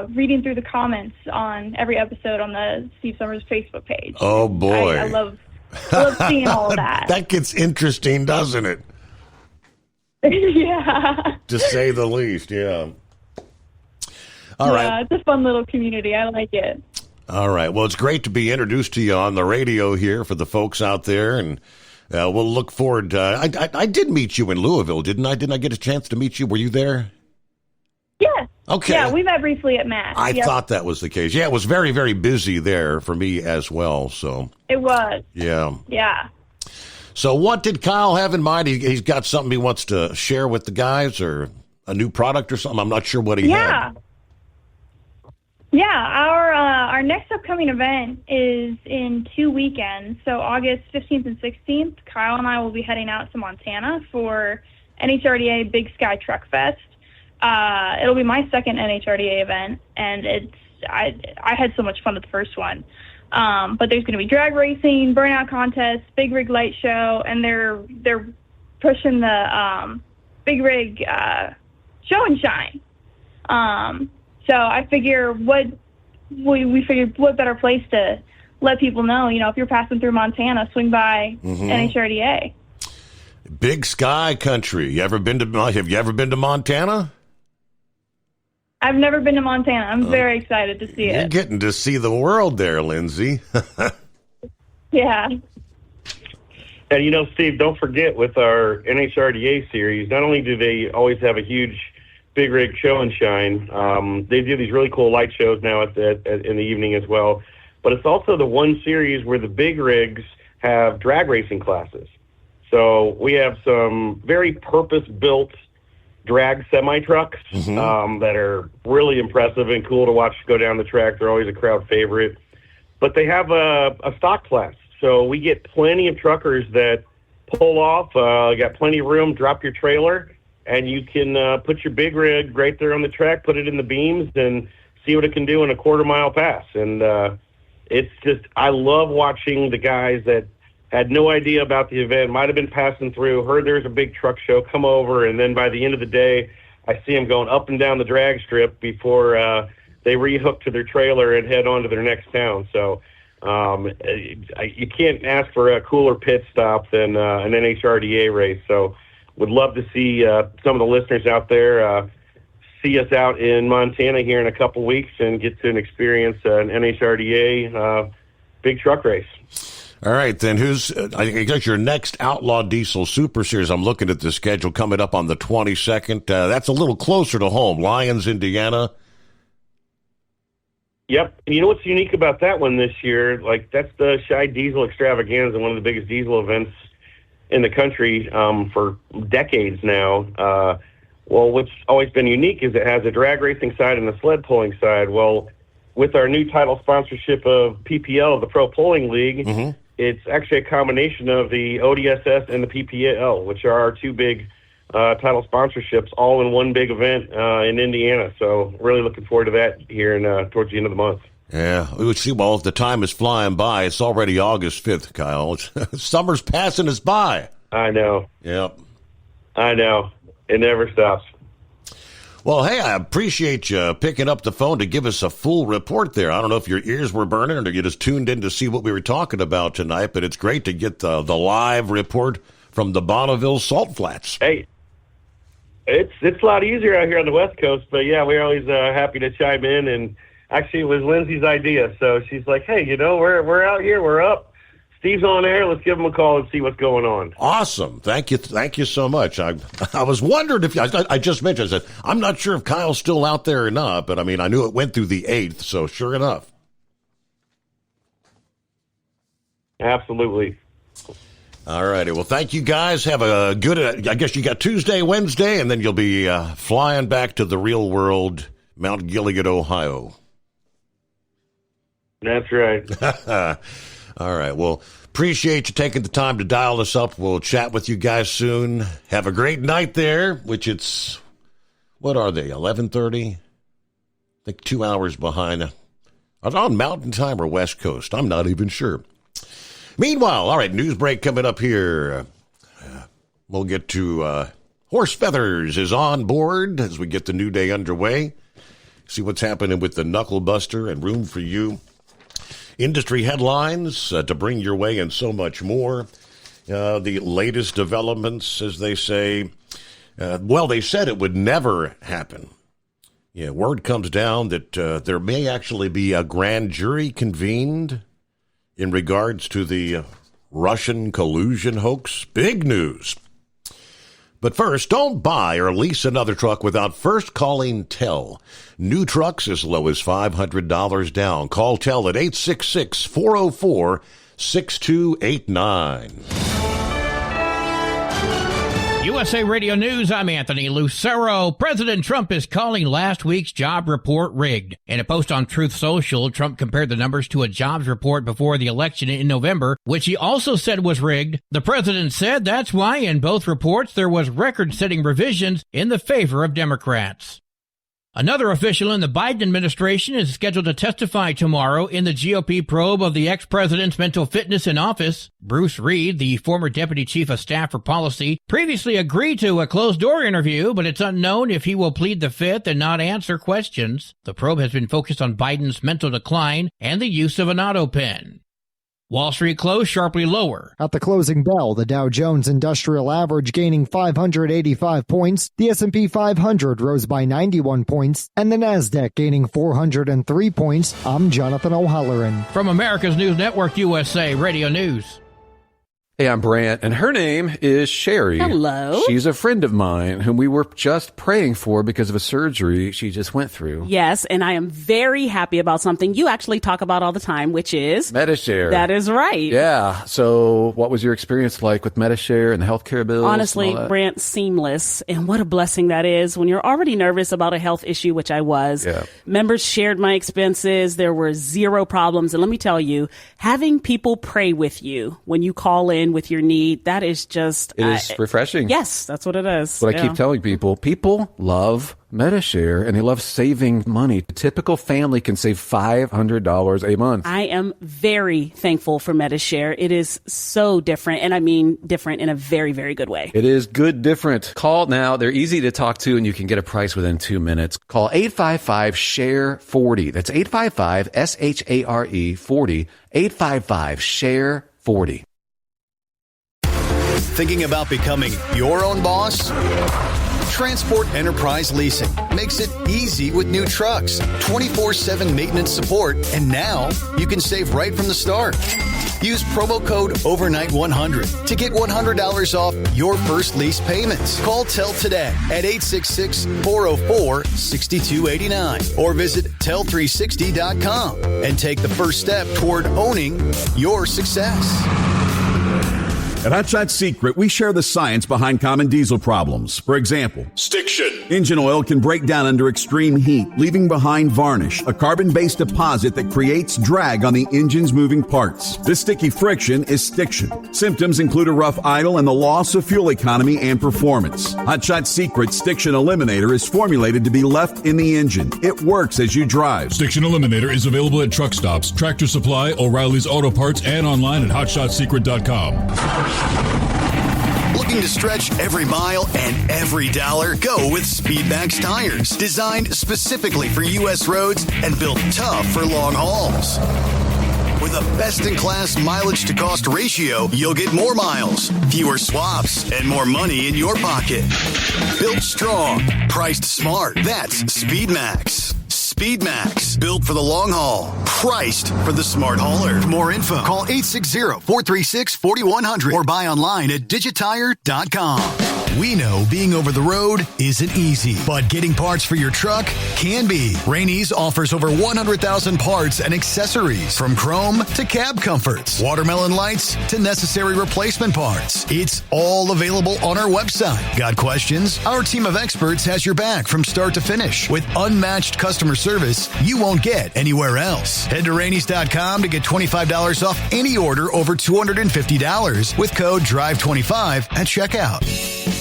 reading through the comments on every episode on the Steve Summers Facebook page. Oh, boy. I love seeing all of that. That gets interesting, doesn't it? Yeah. To say the least, yeah. All right. Yeah, it's a fun little community. I like it. All right. Well, it's great to be introduced to you on the radio here for the folks out there, and we'll look forward. I did meet you in Louisville, didn't I? Didn't I get a chance to meet you? Were you there? Yeah. Okay. Yeah, we met briefly at Matt. I Yep. thought that was the case. Yeah, it was very, very busy there for me as well. So, It was. yeah. Yeah. So what did Kyle have in mind? He's got something he wants to share with the guys, or a new product or something? I'm not sure what he had. Yeah, our next upcoming event is in 2 weekends. So August 15th and 16th, Kyle and I will be heading out to Montana for NHRDA Big Sky Truck Fest. It'll be my second NHRDA event, and I had so much fun at the first one. But there's going to be drag racing, burnout contests, big rig light show, and they're pushing the big rig show and shine. So I figure we figured what better place to let people know, if you're passing through Montana, swing by NHRDA. Big Sky Country. Have you ever been to Montana? I've never been to Montana. I'm very excited to see You're it. getting to see the world there, Lindsay. Yeah. And Steve, don't forget, with our NHRDA series, not only do they always have a huge big rig show and shine, they do these really cool light shows now in the evening as well. But it's also the one series where the big rigs have drag racing classes. So we have some very purpose-built drag semi-trucks that are really impressive and cool to watch go down the track. They're always a crowd favorite. But they have a stock class. So we get plenty of truckers that pull off, got plenty of room, drop your trailer, and you can put your big rig right there on the track, put it in the beams, and see what it can do in a quarter-mile pass. And it's just, I love watching the guys that had no idea about the event, might have been passing through, heard there's a big truck show, come over, and then by the end of the day, I see them going up and down the drag strip before they rehook to their trailer and head on to their next town. So you can't ask for a cooler pit stop than an NHRDA race. So would love to see some of the listeners out there see us out in Montana here in a couple weeks and get to experience an NHRDA big truck race. All right, then I guess your next Outlaw Diesel Super Series, I'm looking at the schedule coming up on the 22nd. That's a little closer to home, Lyons, Indiana. Yep. And you know what's unique about that one this year? Like, that's the Shy Diesel Extravaganza, one of the biggest diesel events in the country for decades now. Well, what's always been unique is it has a drag racing side and a sled pulling side. Well, with our new title sponsorship of PPL, the Pro Pulling League, it's actually a combination of the ODSS and the PPL, which are our two big title sponsorships, all in one big event in Indiana. So really looking forward to that here towards the end of the month. Yeah, well, the time is flying by. It's already August 5th, Kyle. Summer's passing us by. I know. Yep. I know. It never stops. Well, hey, I appreciate you picking up the phone to give us a full report there. I don't know if your ears were burning or you just tuned in to see what we were talking about tonight, but it's great to get the live report from the Bonneville Salt Flats. Hey, it's a lot easier out here on the West Coast, but yeah, we're always happy to chime in. And actually, it was Lindsay's idea, so she's like, "Hey, we're out here, we're up. Steve's on air. Let's give him a call and see what's going on." Awesome. Thank you so much. I was wondering if I just mentioned, I said, I'm not sure if Kyle's still out there or not, but I mean, I knew it went through the 8th, so sure enough. Absolutely. All righty. Well, thank you guys. Have a good, I guess you got Tuesday, Wednesday, and then you'll be flying back to the real world, Mount Gilead, Ohio. That's right. All right. Well, appreciate you taking the time to dial us up. We'll chat with you guys soon. Have a great night there, which it's, what are they, 11:30? I think 2 hours behind. Are they on Mountain Time or West Coast? I'm not even sure. Meanwhile, all right, news break coming up here. We'll get to Horse Feathers is on board as we get the new day underway. See what's happening with the Knuckle Buster and Room for You. Industry headlines to bring your way and so much more. The latest developments, as they say. They said it would never happen. Yeah, word comes down that there may actually be a grand jury convened in regards to the Russian collusion hoax. Big news. But first, don't buy or lease another truck without first calling TEL. New trucks as low as $500 down. Call TEL at 866-404-6289. USA Radio News, I'm Anthony Lucero. President Trump is calling last week's job report rigged. In a post on Truth Social, Trump compared the numbers to a jobs report before the election in November, which he also said was rigged. The president said that's why in both reports there was record-setting revisions in the favor of Democrats. Another official in the Biden administration is scheduled to testify tomorrow in the GOP probe of the ex-president's mental fitness in office. Bruce Reed, the former deputy chief of staff for policy, previously agreed to a closed-door interview, but it's unknown if he will plead the fifth and not answer questions. The probe has been focused on Biden's mental decline and the use of an auto pen. Wall Street closed sharply lower. At the closing bell, the Dow Jones Industrial Average gaining 585 points, the S&P 500 rose by 91 points, and the Nasdaq gaining 403 points. I'm Jonathan O'Halloran. From America's News Network, USA Radio News. Hey, I'm Brant, and her name is Sherry. Hello. She's a friend of mine whom we were just praying for because of a surgery she just went through. Yes, and I am very happy about something you actually talk about all the time, which is Medi-Share. That is right. Yeah. So what was your experience like with Medi-Share and the healthcare bills? Honestly, Brant, seamless. And what a blessing that is when you're already nervous about a health issue, which I was. Yeah. Members shared my expenses. There were zero problems. And let me tell you, having people pray with you when you call in with your need, that is just... It is refreshing. Yes, that's what it is. What I keep telling people. People love Medi-Share, and they love saving money. A typical family can save $500 a month. I am very thankful for Medi-Share. It is so different, and I mean different in a very, very good way. It is good different. Call now. They're easy to talk to, and you can get a price within 2 minutes. Call 855-SHARE-40. That's 855-SHARE-40. 855-SHARE-40. Thinking about becoming your own boss? Transport Enterprise Leasing makes it easy with new trucks, 24/7 maintenance support, and now you can save right from the start. Use promo code OVERNIGHT100 to get $100 off your first lease payments. Call TEL today at 866-404-6289 or visit tel360.com and take the first step toward owning your success. At Hot Shot Secret, we share the science behind common diesel problems. For example, Stiction. Engine oil can break down under extreme heat, leaving behind varnish, a carbon-based deposit that creates drag on the engine's moving parts. This sticky friction is stiction. Symptoms include a rough idle and the loss of fuel economy and performance. Hot Shot Secret Stiction Eliminator is formulated to be left in the engine. It works as you drive. Stiction Eliminator is available at truck stops, Tractor Supply, O'Reilly's Auto Parts, and online at hotshotsecret.com. Looking to stretch every mile and every dollar? Go with Speedmax tires. Designed specifically for U.S. roads and built tough for long hauls. With a best-in-class mileage-to-cost ratio, you'll get more miles, fewer swaps, and more money in your pocket. Built strong, priced smart. That's Speedmax. Speedmax, built for the long haul, priced for the smart hauler. For more info, call 860-436-4100 or buy online at digitire.com. We know being over the road isn't easy, but getting parts for your truck can be. Rainey's offers over 100,000 parts and accessories, from chrome to cab comforts, watermelon lights to necessary replacement parts. It's all available on our website. Got questions? Our team of experts has your back from start to finish with unmatched customer service you won't get anywhere else. Head to Rainey's.com to get $25 off any order over $250 with code DRIVE25 at checkout.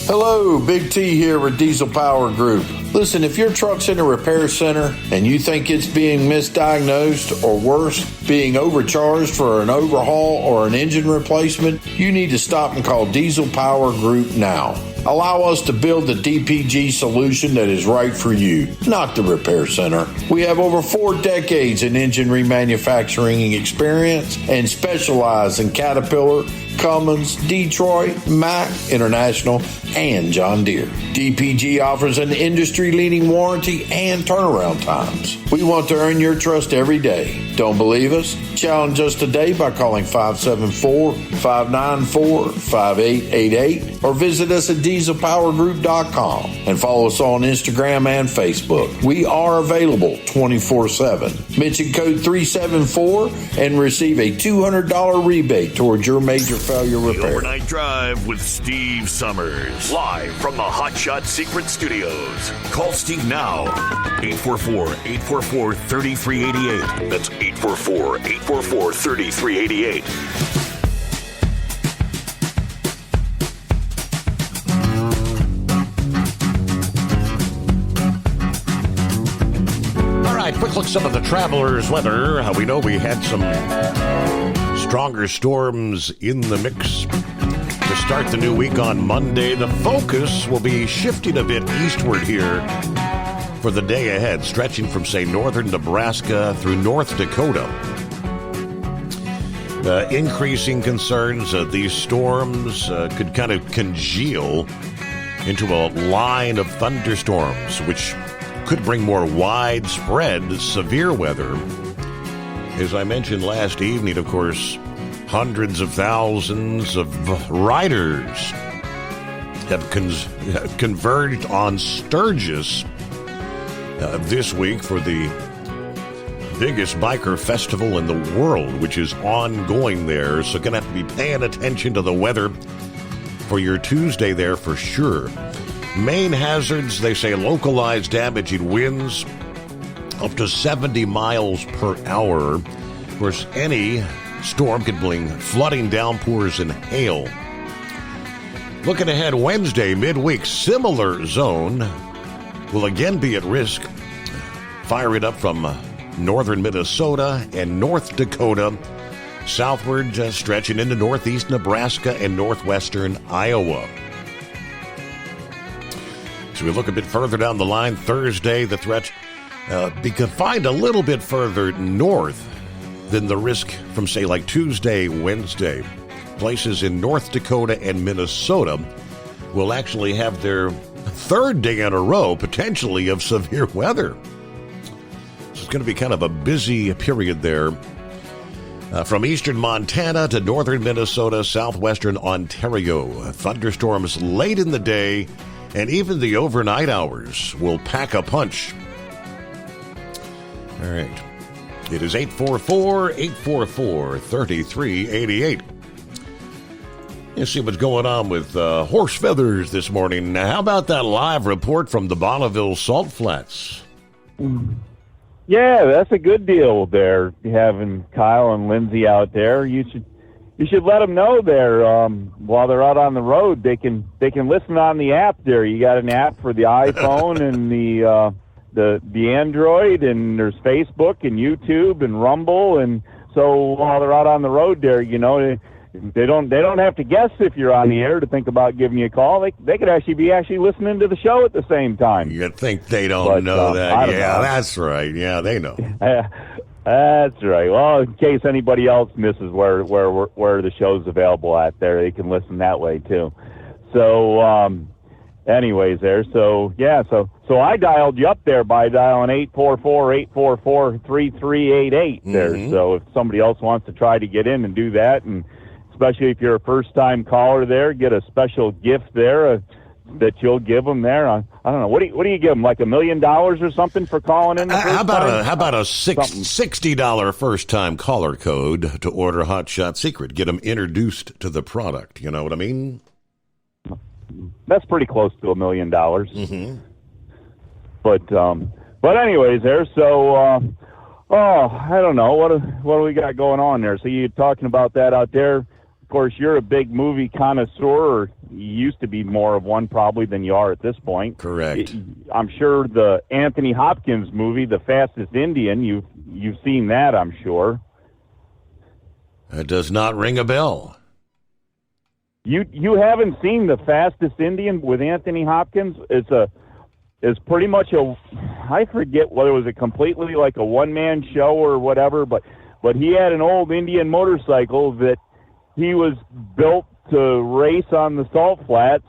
Hello, Big T here with Diesel Power Group. Listen, if your truck's in a repair center and you think it's being misdiagnosed or worse, being overcharged for an overhaul or an engine replacement, you need to stop and call Diesel Power Group now. Allow us to build the DPG solution that is right for you, not the repair center. We have over 4 decades in engine remanufacturing experience and specialize in Caterpillar, Cummins, Detroit, Mack, International, and John Deere. DPG offers an industry-leading warranty and turnaround times. We want to earn your trust every day. Don't believe us? Challenge us today by calling 574-594-5888 or visit us at dieselpowergroup.com and follow us on Instagram and Facebook. We are available 24/7. Mention code 374 and receive a $200 rebate towards your major failure repair. The Overnight Drive with Steve Summers. Live from the Hot Shot Secret Studios. Call Steve now. 844-844-3388. That's 844-844-3388. Quick look at some of the travelers' weather. We know we had some stronger storms in the mix to start the new week on Monday. The focus will be shifting a bit eastward here for the day ahead, stretching from, say, northern Nebraska through North Dakota. Increasing concerns these storms could kind of congeal into a line of thunderstorms, which could bring more widespread severe weather. As I mentioned last evening, of course, hundreds of thousands of riders have converged on Sturgis this week for the biggest biker festival in the world, which is ongoing there. So going to have to be paying attention to the weather for your Tuesday there for sure. Main hazards, they say localized damaging winds up to 70 miles per hour. Of course, any storm could bring flooding, downpours, and hail. Looking ahead, Wednesday, midweek, similar zone will again be at risk. Fire it up from northern Minnesota and North Dakota, southward, stretching into northeast Nebraska and northwestern Iowa. So we look a bit further down the line, Thursday, the threat be confined a little bit further north than the risk from, say, like Tuesday, Wednesday. Places in North Dakota and Minnesota will actually have their third day in a row, potentially, of severe weather. So it's going to be kind of a busy period there. From eastern Montana to northern Minnesota, southwestern Ontario. Thunderstorms late in the day, and even the overnight hours will pack a punch. All right. It is 844-844-3388. Let's see what's going on with horse feathers this morning. Now, how about that live report from the Bonneville Salt Flats? Yeah, that's a good deal there, having Kyle and Lindsay out there. You should let them know there while they're out on the road. They can listen on the app there. You got an app for the iPhone and the Android, and there's Facebook and YouTube and Rumble, and so while they're out on the road there, they don't have to guess if you're on the air to think about giving you a call. They could actually be listening to the show at the same time. You think they don't know that? Yeah, that's right. Yeah, they know. That's right. Well, in case anybody else misses where the show's available at there, they can listen that way too. So, anyways, there. So yeah. So I dialed you up there by dialing 844-844-3388 there. Mm-hmm. So if somebody else wants to try to get in and do that, and especially if you're a first-time caller there, get a special gift there that you'll give them there. I don't know. What do you give them? Like $1 million or something for calling in? How about a $60 first-time caller code to order Hot Shot Secret? Get them introduced to the product. You know what I mean? That's pretty close to $1 million. Mm-hmm. But anyways, there. So I don't know what do we got going on there. So you're talking about that out there. Of course, you're a big movie connoisseur, or you used to be more of one probably than you are at this point. Correct. I'm sure the Anthony Hopkins movie, The Fastest Indian, you've seen that, I'm sure. That does not ring a bell. You haven't seen The Fastest Indian with Anthony Hopkins? It's pretty much I forget whether it was completely like a one-man show or whatever, but he had an old Indian motorcycle that he was built to race on the salt flats,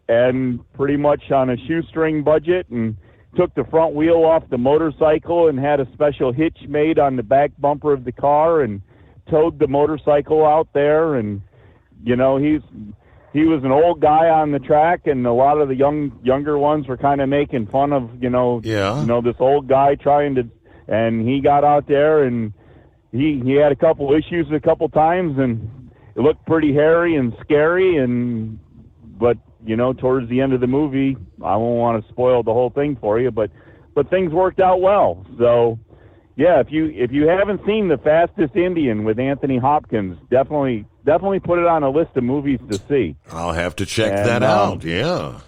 and pretty much on a shoestring budget, and took the front wheel off the motorcycle and had a special hitch made on the back bumper of the car and towed the motorcycle out there. And he was an old guy on the track, and a lot of the younger ones were kind of making fun of this old guy and he got out there, and he had a couple issues a couple times, and it looked pretty hairy and scary, but towards the end of the movie, I won't want to spoil the whole thing for you, but things worked out well. So yeah, if you haven't seen The Fastest Indian with Anthony Hopkins, definitely put it on a list of movies to see. I'll have to check that out. Yeah.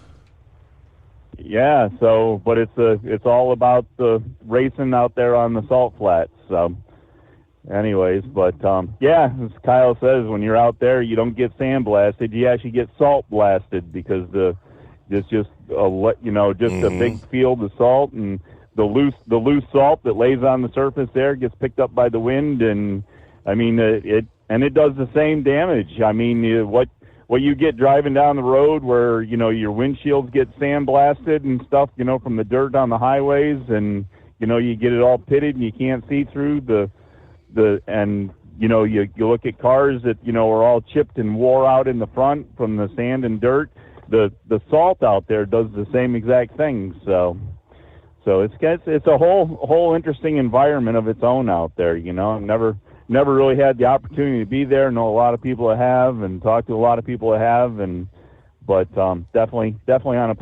Yeah. So, but it's all about the racing out there on the salt flats. So, anyways, but yeah, as Kyle says, when you're out there, you don't get sandblasted. You actually get salt blasted, because it's just a big field of salt, and the loose salt that lays on the surface there gets picked up by the wind, and I mean it does the same damage. I mean, what you get driving down the road, where your windshields get sandblasted and stuff, from the dirt on the highways, and you get it all pitted and you can't see through you look at cars that are all chipped and wore out in the front from the sand and dirt. The salt out there does the same exact thing. So it's a whole interesting environment of its own out there. I've never really had the opportunity to be there. Know a lot of people that have, and talk to a lot of people that have, but definitely on a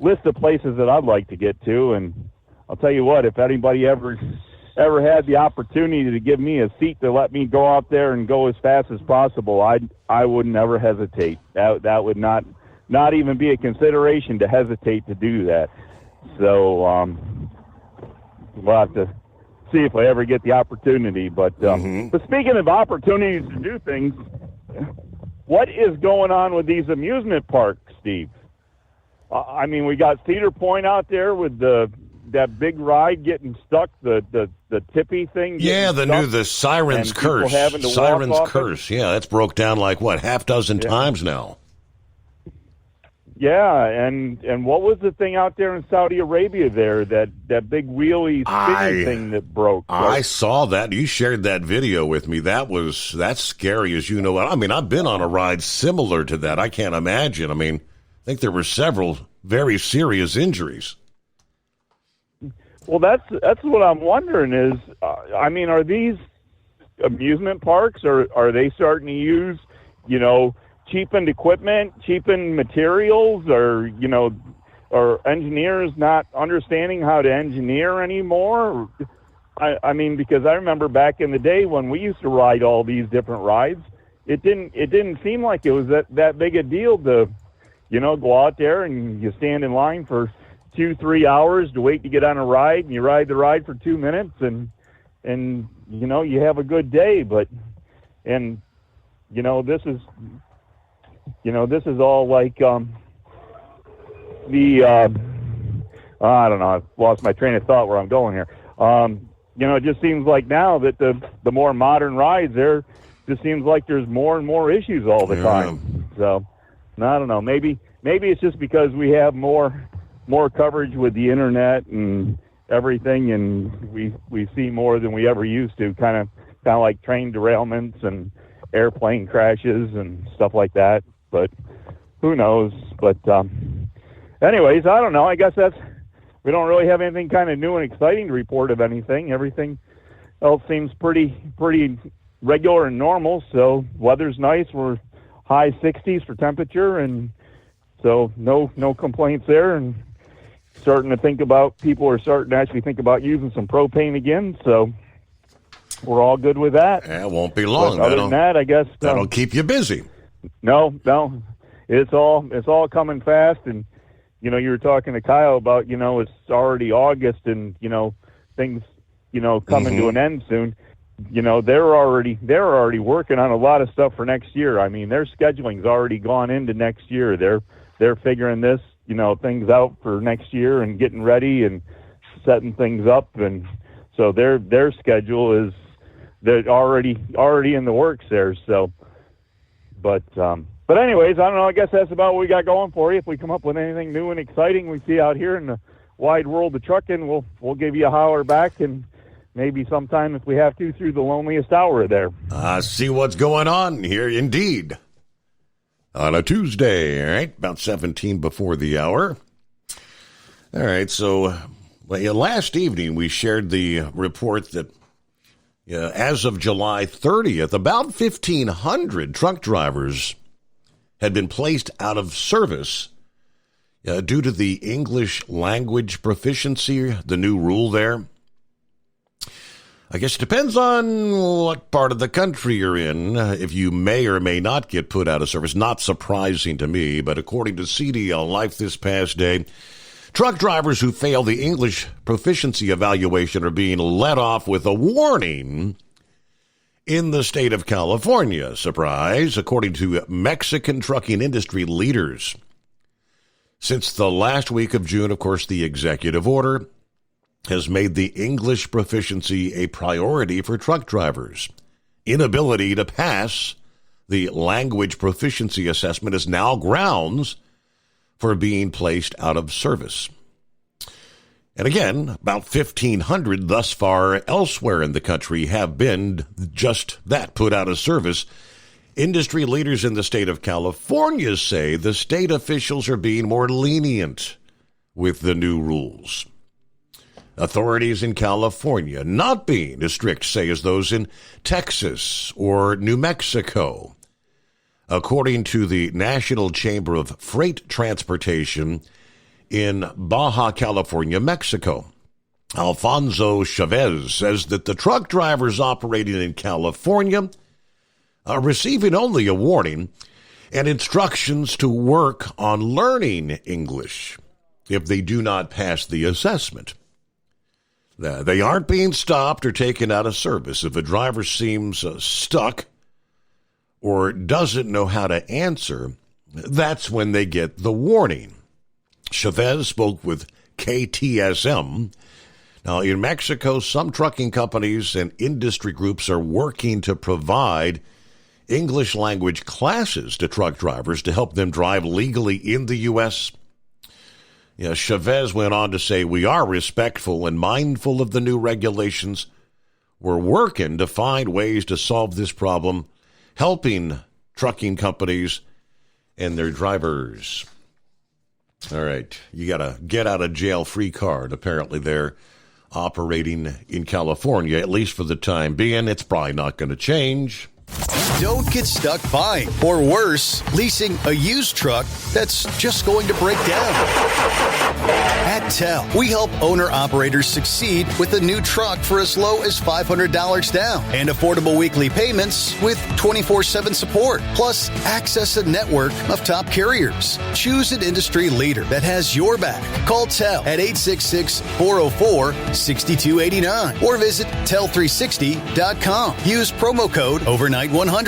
list of places that I'd like to get to. And I'll tell you what, if anybody ever had the opportunity to give me a seat to let me go out there and go as fast as possible, I wouldn't ever hesitate. That would not even be a consideration to hesitate to do that. So we'll have to see if I ever get the opportunity. But speaking of opportunities to do things, what is going on with these amusement parks, Steve? I mean, we got Cedar Point out there with that big ride getting stuck, the tippy thing. Yeah, the Siren's Curse. Siren's Curse. Yeah, that's broke down like half dozen times now. Yeah, and what was the thing out there in Saudi Arabia there, that big wheelie spinning thing that broke? I saw that. You shared that video with me. That's scary as you know. I mean, I've been on a ride similar to that. I can't imagine. I mean, I think there were several very serious injuries. Well, that's what I'm wondering is, I mean, are these amusement parks, or are they starting to use, cheapened equipment, cheapened materials, or or engineers not understanding how to engineer anymore? I mean, because I remember back in the day when we used to ride all these different rides, it didn't seem like it was that big a deal to, go out there and you stand in line for 2-3 hours to wait to get on a ride, and you ride the ride for 2 minutes, and you have a good day. But this is all like I don't know, I've lost my train of thought where I'm going here. It just seems like now that the more modern rides, there just seems like there's more and more issues all the time. So I don't know. Maybe it's just because we have more coverage with the internet and everything, and we see more than we ever used to. Kind of like train derailments and airplane crashes and stuff like that. But who knows? But anyways, I don't know. I guess we don't really have anything kind of new and exciting to report of anything. Everything else seems pretty regular and normal. So weather's nice. We're high 60s for temperature, and so no complaints there. And people are starting to actually think about using some propane again. So we're all good with that. Yeah, it won't be long. But other than that, I guess that'll keep you busy. No, it's all coming fast. And you were talking to Kyle about it's already August, and things coming to an end soon. They're already working on a lot of stuff for next year. I mean, their scheduling's already gone into next year. They're figuring this things out for next year and getting ready and setting things up, and so their schedule is they're already in the works there. So, but anyways, I don't know. I guess that's about what we got going for you. If we come up with anything new and exciting we see out here in the wide world of trucking, we'll give you a holler back, and maybe sometime if we have to through the loneliest hour there. See what's going on here, indeed. On a Tuesday, all right, about 17 before the hour. All right, so last evening we shared the report that as of July 30th, about 1,500 truck drivers had been placed out of service due to the English language proficiency, the new rule there. I guess it depends on what part of the country you're in, if you may or may not get put out of service. Not surprising to me, but according to CDL Life this past day, truck drivers who fail the English proficiency evaluation are being let off with a warning in the state of California. Surprise, according to Mexican trucking industry leaders. Since the last week of June, of course, the executive order has made the English proficiency a priority for truck drivers. Inability to pass the language proficiency assessment is now grounds for being placed out of service. And again, about 1,500 thus far elsewhere in the country have been just that, put out of service. Industry leaders in the state of California say the state officials are being more lenient with the new rules. Authorities in California not being as strict, say, as those in Texas or New Mexico. According to the National Chamber of Freight Transportation in Baja California, Mexico, Alfonso Chavez says that the truck drivers operating in California are receiving only a warning and instructions to work on learning English if they do not pass the assessment. They aren't being stopped or taken out of service. If a driver seems stuck or doesn't know how to answer, that's when they get the warning. Chavez spoke with KTSM. Now, in Mexico, some trucking companies and industry groups are working to provide English language classes to truck drivers to help them drive legally in the U.S. Chavez went on to say, we are respectful and mindful of the new regulations. We're working to find ways to solve this problem, helping trucking companies and their drivers. All right, you got a get-out-of-jail-free card, apparently they're operating in California, at least for the time being. It's probably not going to change. Don't get stuck buying, or worse, leasing a used truck that's just going to break down. At TEL, we help owner-operators succeed with a new truck for as low as $500 down and affordable weekly payments with 24/7 support. Plus, access a network of top carriers. Choose an industry leader that has your back. Call TEL at 866-404-6289 or visit tel360.com. Use promo code OVERNIGHT100.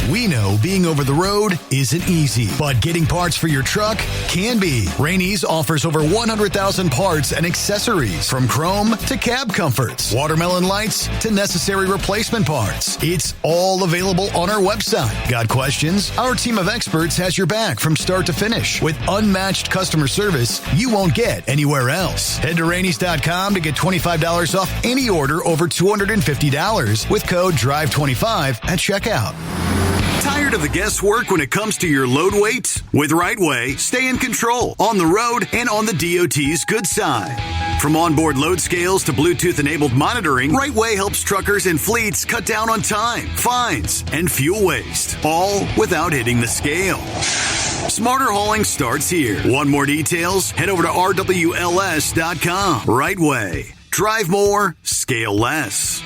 We know being over the road isn't easy, but getting parts for your truck can be. Rainey's offers over 100,000 parts and accessories, from chrome to cab comforts, watermelon lights to necessary replacement parts. It's all available on our website. Got questions? Our team of experts has your back from start to finish with unmatched customer service you won't get anywhere else. Head to Rainey's.com to get $25 off any order over $250 with code DRIVE25 at checkout. Tired of the guesswork when it comes to your load weights? With RightWay, stay in control on the road and on the DOT's good side. From onboard load scales to Bluetooth-enabled monitoring, RightWay helps truckers and fleets cut down on time, fines, and fuel waste, all without hitting the scale. Smarter hauling starts here. Want more details? Head over to RWLS.com. RightWay. Drive more, scale less.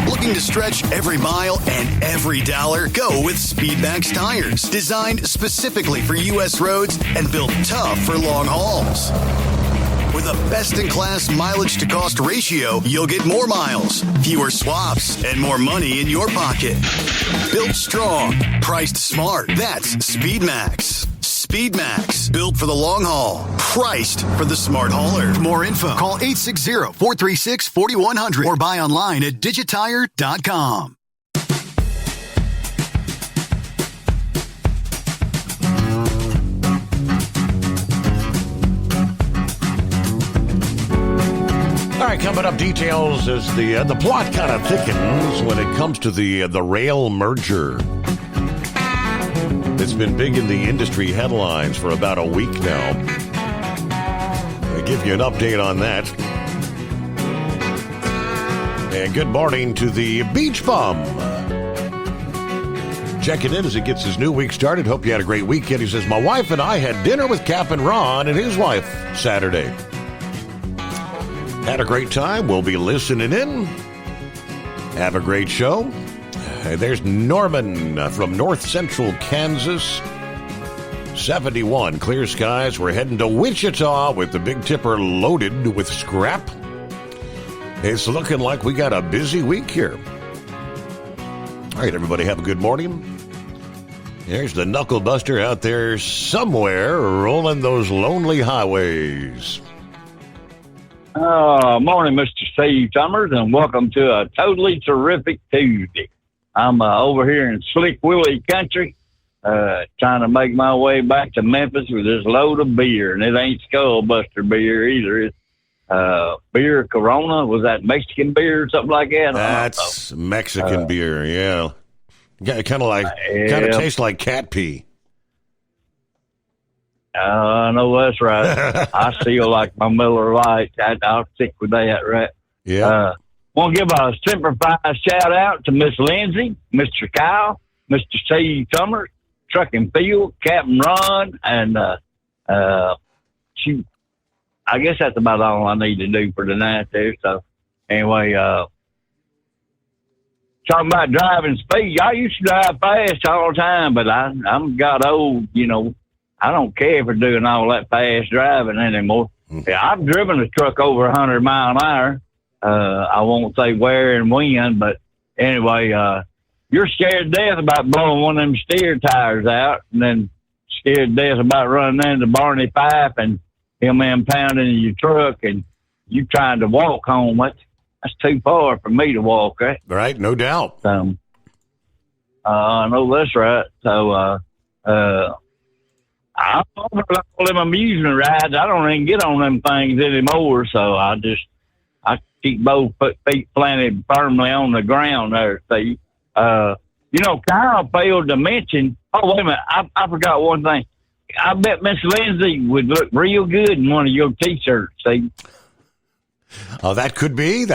Looking to stretch every mile and every dollar? Go with Speedmax tires. Designed specifically for U.S. roads and built tough for long hauls. With a best-in-class mileage-to-cost ratio, you'll get more miles, fewer swaps, and more money in your pocket. Built strong, priced smart. That's Speedmax. Speedmax, built for the long haul, priced for the smart hauler. For more info, call 860-436-4100 or buy online at digitire.com. All right, coming up, details as the plot kind of thickens when it comes to the rail merger. It's been big in the industry headlines for about a week now. I'll give you an update on that. And good morning to the Beach Bum. Checking in as he gets his new week started. Hope you had a great weekend. He says, my wife and I had dinner with Captain Ron and his wife Saturday. Had a great time. We'll be listening in. Have a great show. There's Norman from north central Kansas. 71, clear skies. We're heading to Wichita with the Big Tipper loaded with scrap. It's looking like we got a busy week here. All right, everybody, have a good morning. There's the Knuckle Buster out there somewhere rolling those lonely highways. Morning, Mr. Steve Summers, and welcome to a totally terrific Tuesday. I'm over here in Slick Willie country, trying to make my way back to Memphis with this load of beer, and it ain't Skullbuster beer either. It's beer Corona. Was that Mexican beer or something like that? That's Mexican beer, yeah. Kind of tastes like cat pee. No, that's right. I still like my Miller Lite. I'll stick with that, right? Yeah. Want to give a simplified shout out to Miss Lindsay, Mr. Kyle, Mr. Steve Summers, Truck and Field, Captain Ron, and I guess that's about all I need to do for tonight there. So anyway, talking about driving speed, I used to drive fast all the time, but I'm got old, you know. I don't care for doing all that fast driving anymore. Yeah, I've driven a truck over 100 mile an hour. I won't say where and when, but anyway, you're scared to death about blowing one of them steer tires out, and then scared to death about running into Barney Fife and him impounding your truck, and you trying to walk home. That's too far for me to walk, right? Right, no doubt. I know that's right. So, I'm over all them amusement rides. I don't even get on them things anymore, so I keep both feet planted firmly on the ground there, see. Kyle failed to mention, wait a minute, I forgot one thing. I bet Miss Lindsay would look real good in one of your T-shirts, see. Oh, that could be.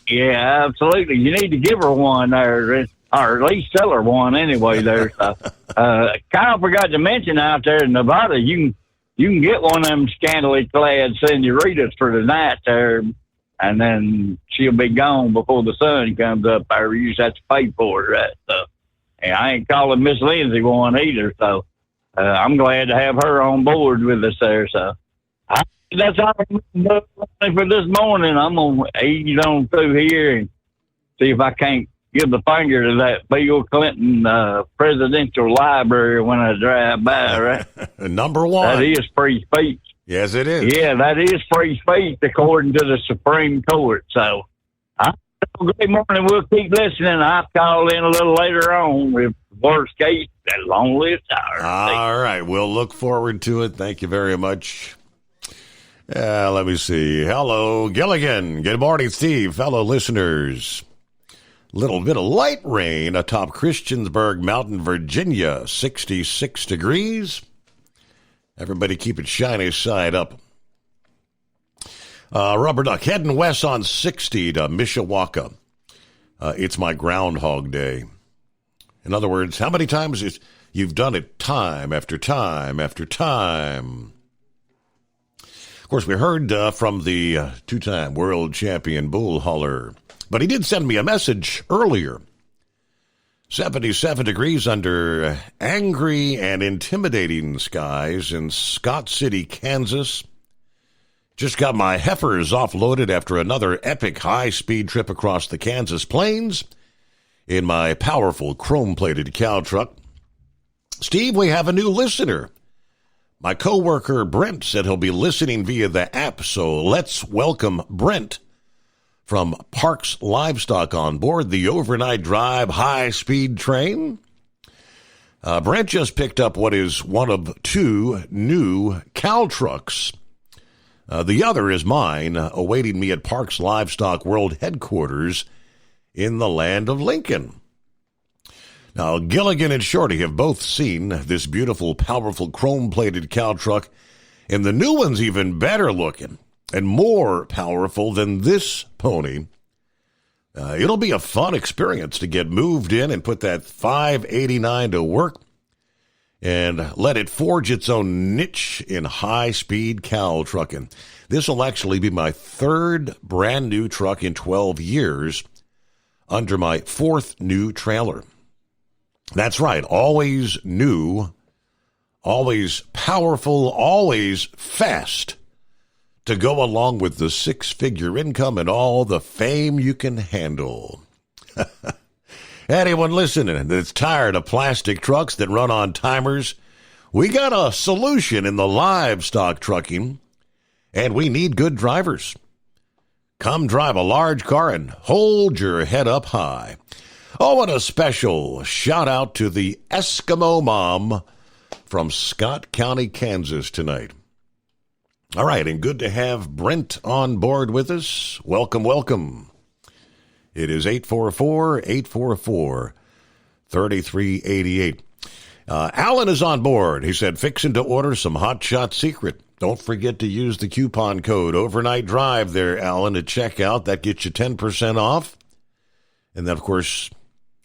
Yeah, absolutely. You need to give her one there, or at least tell her one anyway there. So, Kyle forgot to mention out there in Nevada, you can get one of them scantily clad senoritas for the night there, and then she'll be gone before the sun comes up there. You just have to pay for it, right? So, and I ain't calling Miss Lindsay one either, so I'm glad to have her on board with us there. So that's all for this morning. I'm going to ease on through here and see if I can't give the finger to that Bill Clinton presidential library when I drive by, right? Number one. That is free speech. Yes, it is. Yeah, that is free speech according to the Supreme Court. So, great morning. We'll keep listening. I'll call in a little later on with worst case at long list hour. All right. We'll look forward to it. Thank you very much. Let me see. Hello, Gilligan. Good morning, Steve. Fellow listeners. Little bit of light rain atop Christiansburg Mountain, Virginia. 66 degrees. Everybody keep it shiny side up. Rubber Duck heading west on 60 to Mishawaka. It's my Groundhog Day. In other words, how many times you've done it time after time after time? Of course, we heard from the two-time world champion bull hauler, but he did send me a message earlier. 77 degrees under angry and intimidating skies in Scott City, Kansas. Just got my heifers offloaded after another epic high-speed trip across the Kansas plains in my powerful chrome-plated cow truck. Steve, we have a new listener. My coworker Brent said he'll be listening via the app, so let's welcome Brent from Parks Livestock on board the overnight drive high-speed train. Brent just picked up what is one of two new cow trucks. The other is mine, awaiting me at Parks Livestock World Headquarters in the land of Lincoln. Now, Gilligan and Shorty have both seen this beautiful, powerful, chrome-plated cow truck, and the new one's even better looking and more powerful than this pony. It'll be a fun experience to get moved in and put that 589 to work and let it forge its own niche in high-speed cow trucking. This will actually be my third brand-new truck in 12 years under my fourth new trailer. That's right, always new, always powerful, always fast, to go along with the six-figure income and all the fame you can handle. Anyone listening that's tired of plastic trucks that run on timers, we got a solution in the livestock trucking, and we need good drivers. Come drive a large car and hold your head up high. Oh, and a special shout-out to the Eskimo Mom from Scott County, Kansas tonight. All right, and good to have Brent on board with us. Welcome, welcome. It is 844-844-3388. Alan is on board. He said, fixing to order some Hot Shot Secret. Don't forget to use the coupon code Overnight Drive there, Alan, at checkout. That gets you 10% off. And then, of course,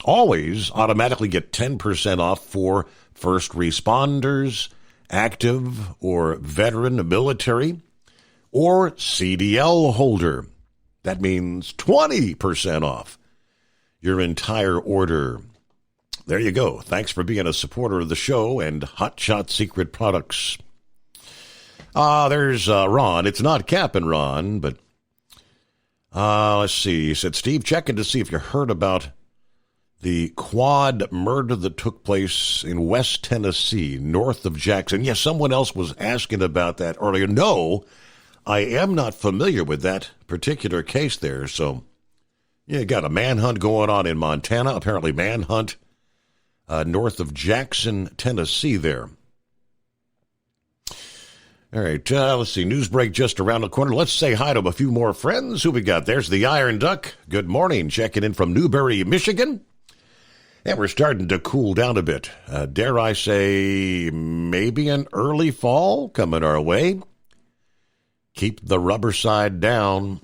always automatically get 10% off for first responders, active or veteran military, or CDL holder. That means 20% off your entire order. There you go. Thanks for being a supporter of the show and Hot Shot Secret products. There's Ron. It's not Cap'n Ron, but let's see. He said, Steve, checking to see if you heard about the quad murder that took place in West Tennessee, north of Jackson. Yes, someone else was asking about that earlier. No, I am not familiar with that particular case there. So, you got a manhunt going on in Montana, apparently manhunt north of Jackson, Tennessee there. All right, let's see. News break just around the corner. Let's say hi to a few more friends. Who we got? There's the Iron Duck. Good morning. Checking in from Newberry, Michigan. And we're starting to cool down a bit. Dare I say, maybe an early fall coming our way. Keep the rubber side down.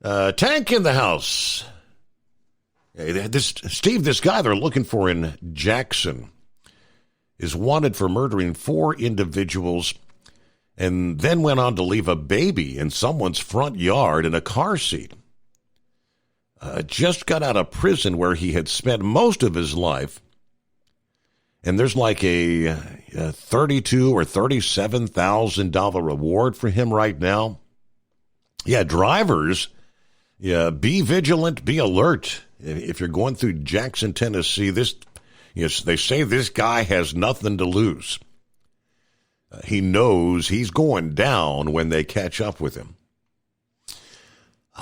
Tank in the house. This guy they're looking for in Jackson is wanted for murdering 4 individuals and then went on to leave a baby in someone's front yard in a car seat. Just got out of prison where he had spent most of his life. And there's like a $32,000 or $37,000 reward for him right now. Yeah, drivers, be vigilant, be alert. If you're going through Jackson, Tennessee, they say this guy has nothing to lose. He knows he's going down when they catch up with him.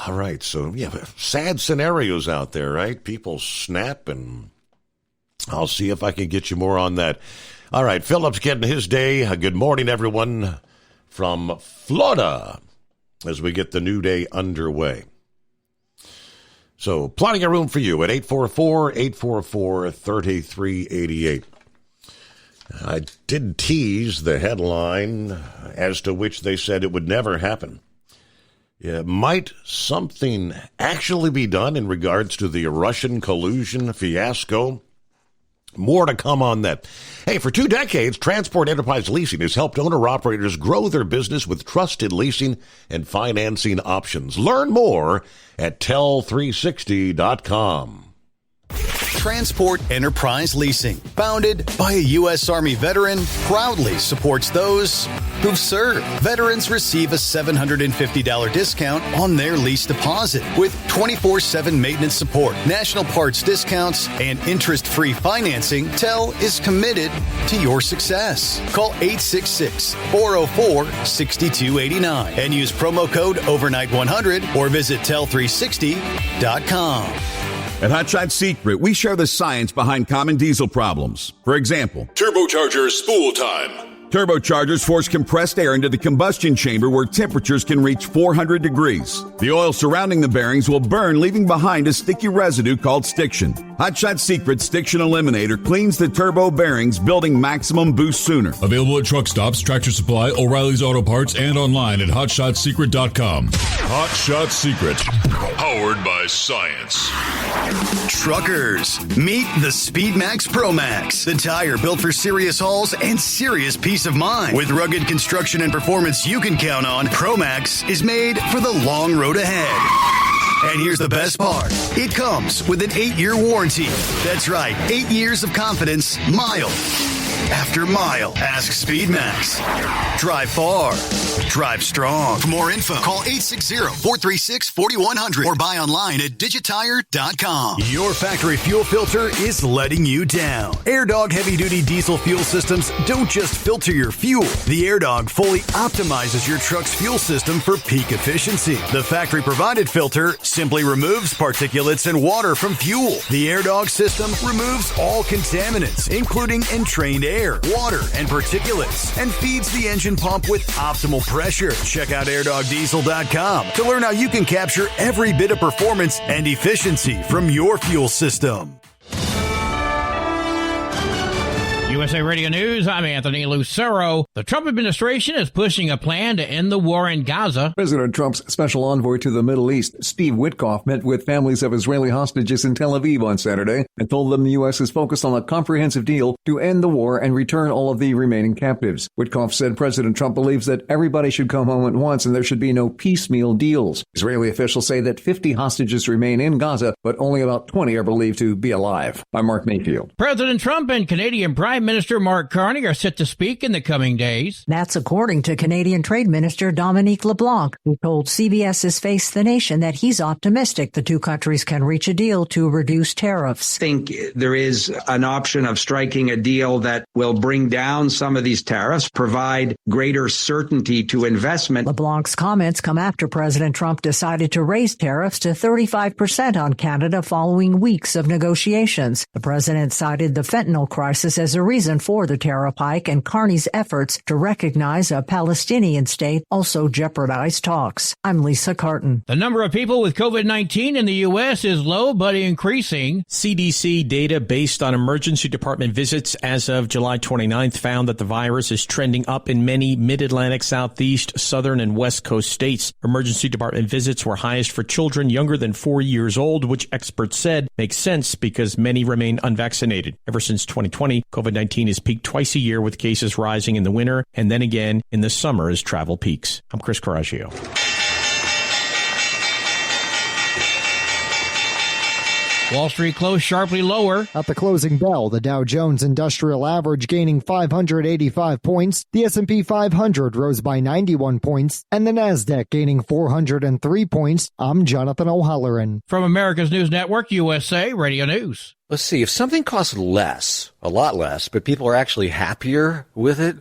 All right, so sad scenarios out there, right? People snap, and I'll see if I can get you more on that. All right, Philip's getting his day. Good morning, everyone, from Florida as we get the new day underway. So, plenty of room for you at 844-844-3388. I did tease the headline as to which they said it would never happen. Might something actually be done in regards to the Russian collusion fiasco? More to come on that. Hey, for 2 decades, Transport Enterprise Leasing has helped owner-operators grow their business with trusted leasing and financing options. Learn more at tell360.com. Transport Enterprise Leasing, founded by a U.S. Army veteran, proudly supports those who've served. Veterans receive a $750 discount on their lease deposit with 24/7 maintenance support, national parts discounts, and interest-free financing. TEL is committed to your success. Call 866-404-6289 and use promo code OVERNIGHT100 or visit tell360.com. At Hot Shot Secret, we share the science behind common diesel problems. For example, turbocharger spool time. Turbochargers force compressed air into the combustion chamber where temperatures can reach 400 degrees. The oil surrounding the bearings will burn, leaving behind a sticky residue called stiction. Hot Shot Secret Stiction Eliminator cleans the turbo bearings, building maximum boost sooner. Available at truck stops, Tractor Supply, O'Reilly's Auto Parts, and online at HotShotSecret.com. Hot Shot Secret, powered by science. Truckers, meet the SpeedMax Pro Max, the tire built for serious hauls and serious peace of mind. With rugged construction and performance you can count on, Pro Max is made for the long road ahead. And here's the best part. It comes with an 8-year warranty. That's right, 8 years of confidence, mile after mile. Ask SpeedMax. Drive far. Drive strong. For more info, call 860-436-4100 or buy online at digitire.com. Your factory fuel filter is letting you down. AirDog heavy-duty diesel fuel systems don't just filter your fuel. The AirDog fully optimizes your truck's fuel system for peak efficiency. The factory-provided filter simply removes particulates and water from fuel. The AirDog system removes all contaminants, including entrained air, water, and particulates, and feeds the engine pump with optimal pressure. Check out airdogdiesel.com to learn how you can capture every bit of performance and efficiency from your fuel system. USA Radio News, I'm Anthony Lucero. The Trump administration is pushing a plan to end the war in Gaza. President Trump's special envoy to the Middle East, Steve Witkoff, met with families of Israeli hostages in Tel Aviv on Saturday and told them the U.S. is focused on a comprehensive deal to end the war and return all of the remaining captives. Witkoff said President Trump believes that everybody should come home at once and there should be no piecemeal deals. Israeli officials say that 50 hostages remain in Gaza, but only about 20 are believed to be alive. I'm Mark Mayfield. President Trump and Canadian Prime Minister Mark Carney are set to speak in the coming days. That's according to Canadian Trade Minister Dominique LeBlanc, who told CBS's Face the Nation that he's optimistic the two countries can reach a deal to reduce tariffs. I think there is an option of striking a deal that will bring down some of these tariffs, provide greater certainty to investment. LeBlanc's comments come after President Trump decided to raise tariffs to 35% on Canada following weeks of negotiations. The president cited the fentanyl crisis as a reason for the tariff hike, and Carney's efforts to recognize a Palestinian state also jeopardize talks. I'm Lisa Carton. The number of people with COVID-19 in the U.S. is low but increasing. CDC data based on emergency department visits as of July 29th found that the virus is trending up in many mid-Atlantic, southeast, southern, and west coast states. Emergency department visits were highest for children younger than 4 years old, which experts said makes sense because many remain unvaccinated. Ever since 2020, COVID-19 has peaked twice a year, with cases rising in the winter and then again in the summer as travel peaks. I'm Chris Coraggio. Wall Street closed sharply lower. At the closing bell, the Dow Jones Industrial Average gaining 585 points, the S&P 500 rose by 91 points, and the Nasdaq gaining 403 points. I'm Jonathan O'Halloran. From America's News Network, USA Radio News. Let's see, if something costs less, a lot less, but people are actually happier with it,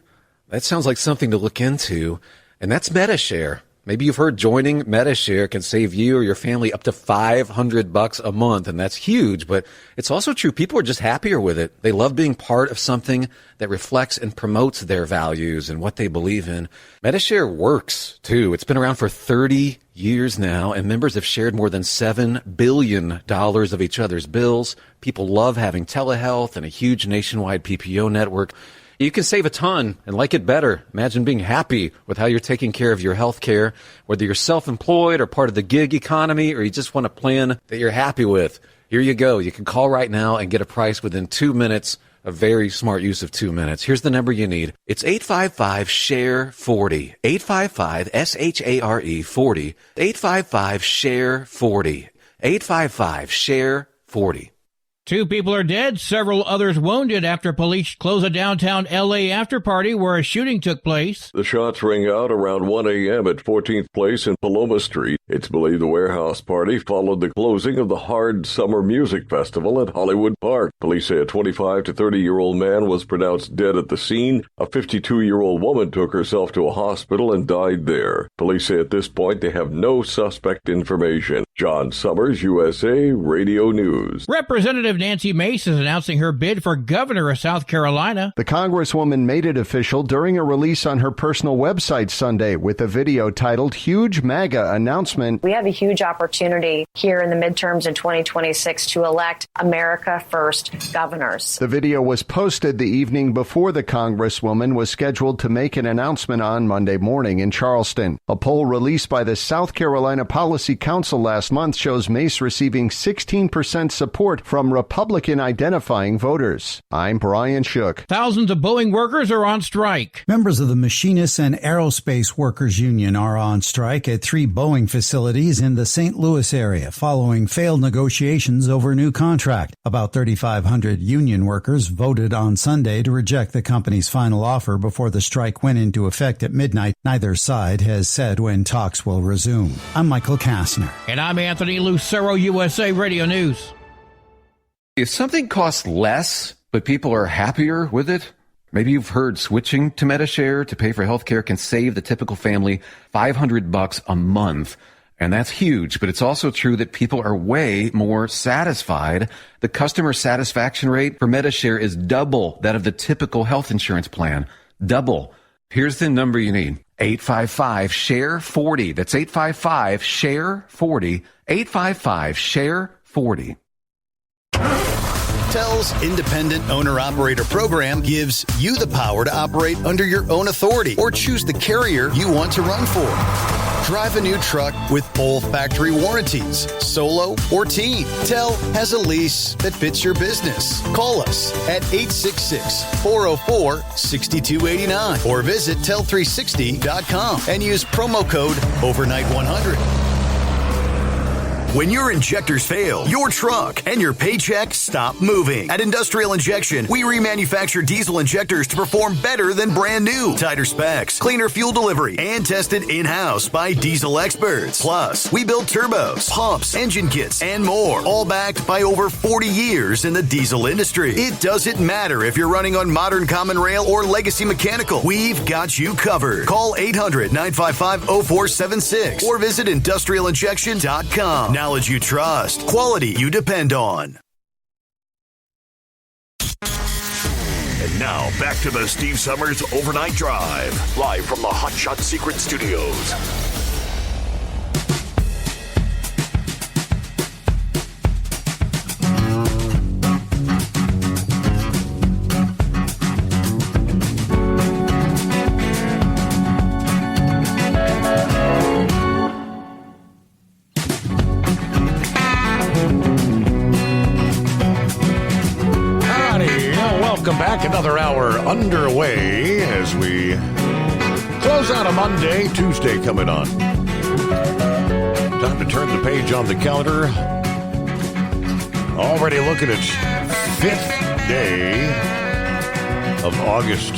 that sounds like something to look into, and that's Medi-Share. Maybe you've heard joining Medi-Share can save you or your family up to $500 a month, and that's huge, but it's also true. People are just happier with it. They love being part of something that reflects and promotes their values and what they believe in. Medi-Share works, too. It's been around for 30 years now, and members have shared more than $7 billion of each other's bills. People love having telehealth and a huge nationwide PPO network. You can save a ton and like it better. Imagine being happy with how you're taking care of your health care, whether you're self-employed or part of the gig economy, or you just want a plan that you're happy with. Here you go. You can call right now and get a price within 2 minutes. A very smart use of 2 minutes. Here's the number you need. It's 855-SHARE-40. 855-SHARE-40. 855-SHARE-40. 855-SHARE-40. 2 people are dead, several others wounded after police close a downtown L.A. after-party where a shooting took place. The shots rang out around 1 a.m. at 14th Place and Paloma Street. It's believed the warehouse party followed the closing of the Hard Summer Music Festival at Hollywood Park. Police say a 25 to 30-year-old man was pronounced dead at the scene. A 52-year-old woman took herself to a hospital and died there. Police say at this point they have no suspect information. John Summers, USA Radio News. Representative Nancy Mace is announcing her bid for governor of South Carolina. The Congresswoman made it official during a release on her personal website Sunday with a video titled Huge MAGA Announcement. We have a huge opportunity here in the midterms in 2026 to elect America First governors. The video was posted the evening before the Congresswoman was scheduled to make an announcement on Monday morning in Charleston. A poll released by the South Carolina Policy Council last month shows Mace receiving 16% support from Republican identifying voters. I'm Brian Shook. Thousands of Boeing workers are on strike. Members of the Machinists and Aerospace Workers Union are on strike at 3 Boeing facilities in the St. Louis area following failed negotiations over a new contract. About 3,500 union workers voted on Sunday to reject the company's final offer before the strike went into effect at midnight. Neither side has said when talks will resume. I'm Michael Kastner. And I'm Anthony Lucero, USA Radio News. If something costs less, but people are happier with it, maybe you've heard switching to Medi-Share to pay for healthcare can save the typical family $500 a month. And that's huge, but it's also true that people are way more satisfied. The customer satisfaction rate for Medi-Share is double that of the typical health insurance plan. Double. Here's the number you need. 855-SHARE-40. That's 855-SHARE-40. 855-SHARE-40. TEL's independent owner-operator program gives you the power to operate under your own authority or choose the carrier you want to run for. Drive a new truck with full factory warranties, solo or team. TEL has a lease that fits your business. Call us at 866-404-6289 or visit tel360.com and use promo code OVERNIGHT100. When your injectors fail, your truck and your paycheck stop moving. At Industrial Injection, we remanufacture diesel injectors to perform better than brand new. Tighter specs, cleaner fuel delivery, and tested in-house by diesel experts. Plus, we build turbos, pumps, engine kits, and more, all backed by over 40 years in the diesel industry. It doesn't matter if you're running on modern common rail or legacy mechanical. We've got you covered. Call 800-955-0476 or visit industrialinjection.com. Knowledge you trust, quality you depend on. And now, back to the Steve Summers Overnight Drive, live from the Hot Shot Secret Studios. Another hour underway as we close out a Monday, Tuesday coming on. Time to turn the page on the calendar. Already looking at 5th day of August.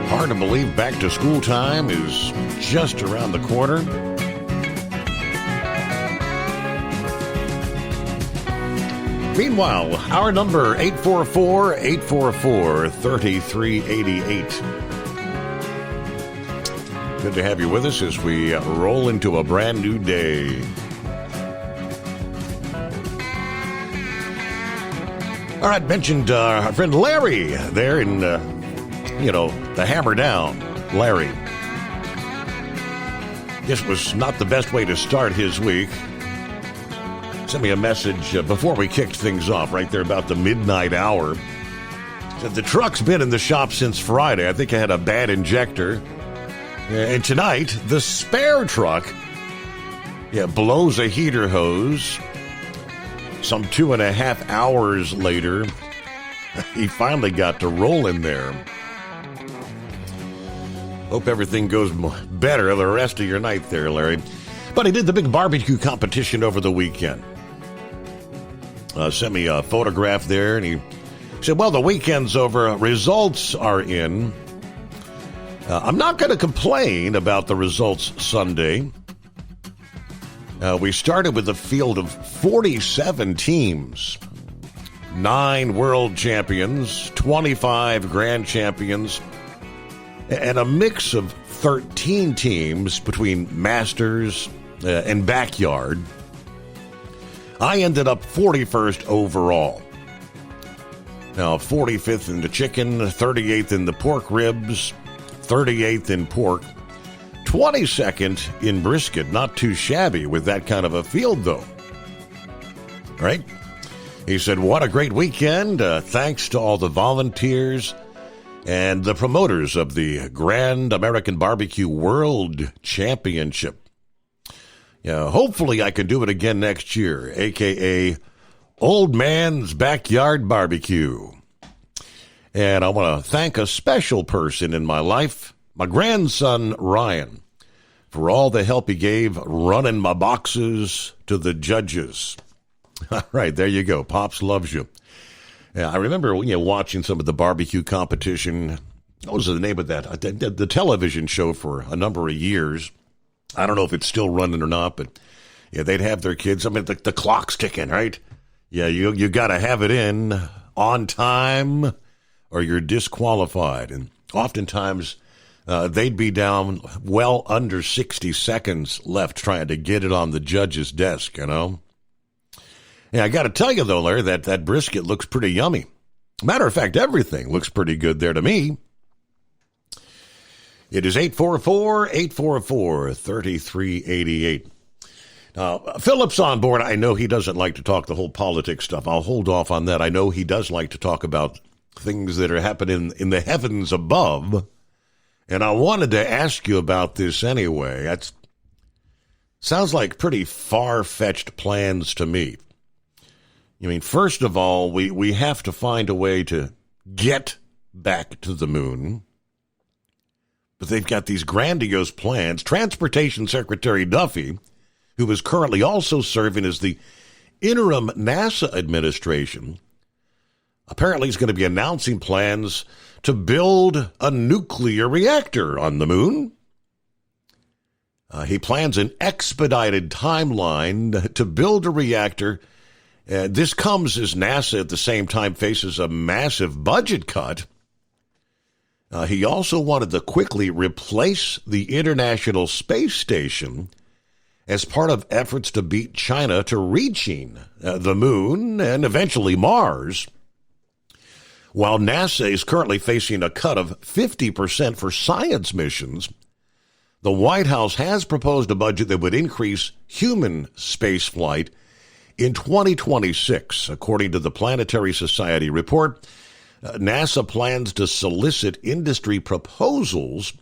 Hard to believe back to school time is just around the corner. Meanwhile, our number 844-844-3388. Good to have you with us as we roll into a brand new day. All right, mentioned our friend Larry there in, the Hammer Down. Larry. This was not the best way to start his week. Sent me a message before we kicked things off, right there about the midnight hour. Said the truck's been in the shop since Friday. I think I had a bad injector. And tonight, the spare truck blows a heater hose. Some 2.5 hours later, he finally got to roll in there. Hope everything goes better the rest of your night there, Larry. But he did the big barbecue competition over the weekend. Sent me a photograph there, and he said, well, the weekend's over. Results are in. I'm not going to complain about the results Sunday. We started with a field of 47 teams. 9 world champions, 25 grand champions, and a mix of 13 teams between masters and backyard. I ended up 41st overall. Now, 45th in the chicken, 38th in the pork ribs, 38th in pork, 22nd in brisket. Not too shabby with that kind of a field, though. Right? He said, what a great weekend. Thanks to all the volunteers and the promoters of the Grand American Barbecue World Championship. Yeah, hopefully I can do it again next year, a.k.a. Old Man's Backyard Barbecue. And I want to thank a special person in my life, my grandson, Ryan, for all the help he gave running my boxes to the judges. All right, there you go. Pops loves you. Yeah, I remember watching some of the barbecue competition. What was the name of that? The television show for a number of years. I don't know if it's still running or not, but they'd have their kids. I mean, the clock's ticking, right? Yeah, you got to have it in on time or you're disqualified. And oftentimes they'd be down well under 60 seconds left trying to get it on the judge's desk, Yeah, I got to tell you, though, Larry, that brisket looks pretty yummy. Matter of fact, everything looks pretty good there to me. It is 844-844-3388. Philip's on board. I know he doesn't like to talk the whole politics stuff. I'll hold off on that. I know he does like to talk about things that are happening in the heavens above. And I wanted to ask you about this anyway. That sounds like pretty far-fetched plans to me. I mean, first of all, we have to find a way to get back to the moon. But they've got these grandiose plans. Transportation Secretary Duffy, who is currently also serving as the interim NASA administration, apparently is going to be announcing plans to build a nuclear reactor on the moon. He plans an expedited timeline to build a reactor. This comes as NASA at the same time faces a massive budget cut. He also wanted to quickly replace the International Space Station as part of efforts to beat China to reaching the moon and eventually Mars. While NASA is currently facing a cut of 50% for science missions, the White House has proposed a budget that would increase human spaceflight in 2026. According to the Planetary Society report, NASA plans to solicit industry proposals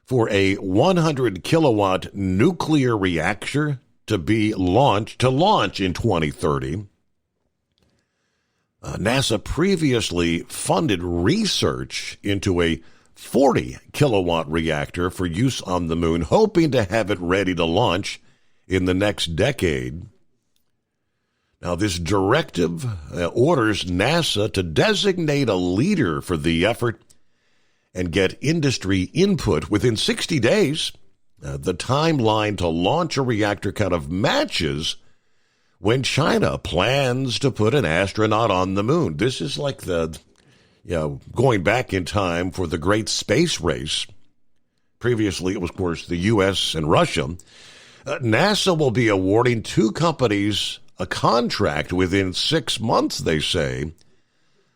for a 100-kilowatt nuclear reactor to launch in 2030. NASA previously funded research into a 40-kilowatt reactor for use on the moon, hoping to have it ready to launch in the next decade. Now, this directive orders NASA to designate a leader for the effort and get industry input within 60 days. The timeline to launch a reactor kind of matches when China plans to put an astronaut on the moon. This is like going back in time for the great space race. Previously, it was, of course, the U.S. and Russia. NASA will be awarding two companies a contract within 6 months, they say,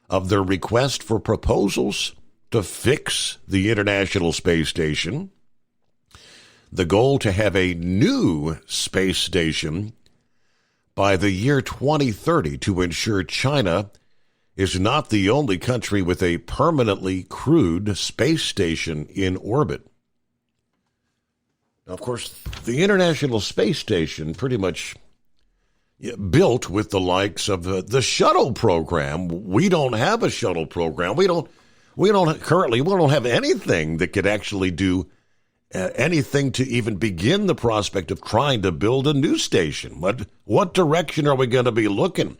of their request for proposals to fix the International Space Station. The goal to have a new space station by the year 2030 to ensure China is not the only country with a permanently crewed space station in orbit. Now, of course, the International Space Station pretty much built with the likes of the shuttle program. We don't have a shuttle program. We don't have anything that could actually do anything to even begin the prospect of trying to build a new station. What direction are we going to be looking?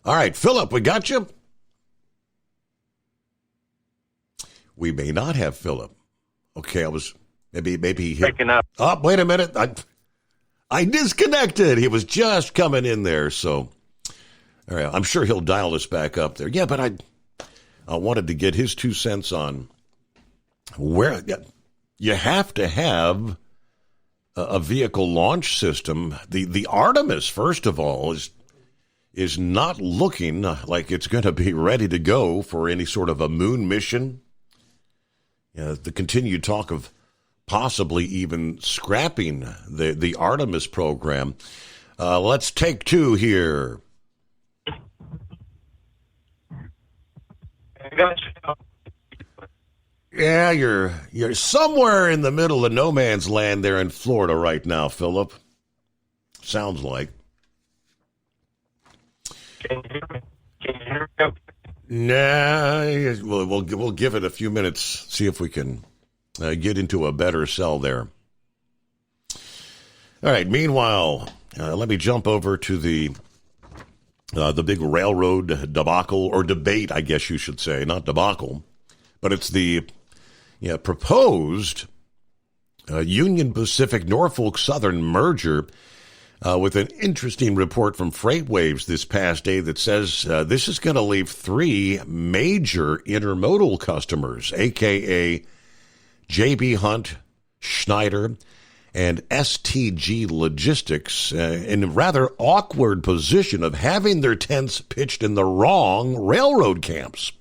All right, Philip, we got you? We may not have Philip. Okay, maybe he hit. Up. Oh, wait a minute. I disconnected. He was just coming in there, so all right, I'm sure he'll dial us back up there. Yeah, but I wanted to get his 2 cents on where you have to have a vehicle launch system. The Artemis, first of all, is not looking like it's going to be ready to go for any sort of a moon mission. The continued talk of possibly even scrapping the Artemis program. Let's take two here. Yeah, you're somewhere in the middle of no man's land there in Florida right now, Philip. Sounds like. Can you hear me? Nah, we'll give it a few minutes, see if we can get into a better cell there. All right, meanwhile, let me jump over to the big railroad debacle, or debate, I guess you should say, not debacle, but it's the proposed Union Pacific Norfolk Southern merger with an interesting report from FreightWaves this past day that says this is going to leave 3 major intermodal customers, a.k.a. J.B. Hunt, Schneider, and STG Logistics, in a rather awkward position of having their tents pitched in the wrong railroad camps.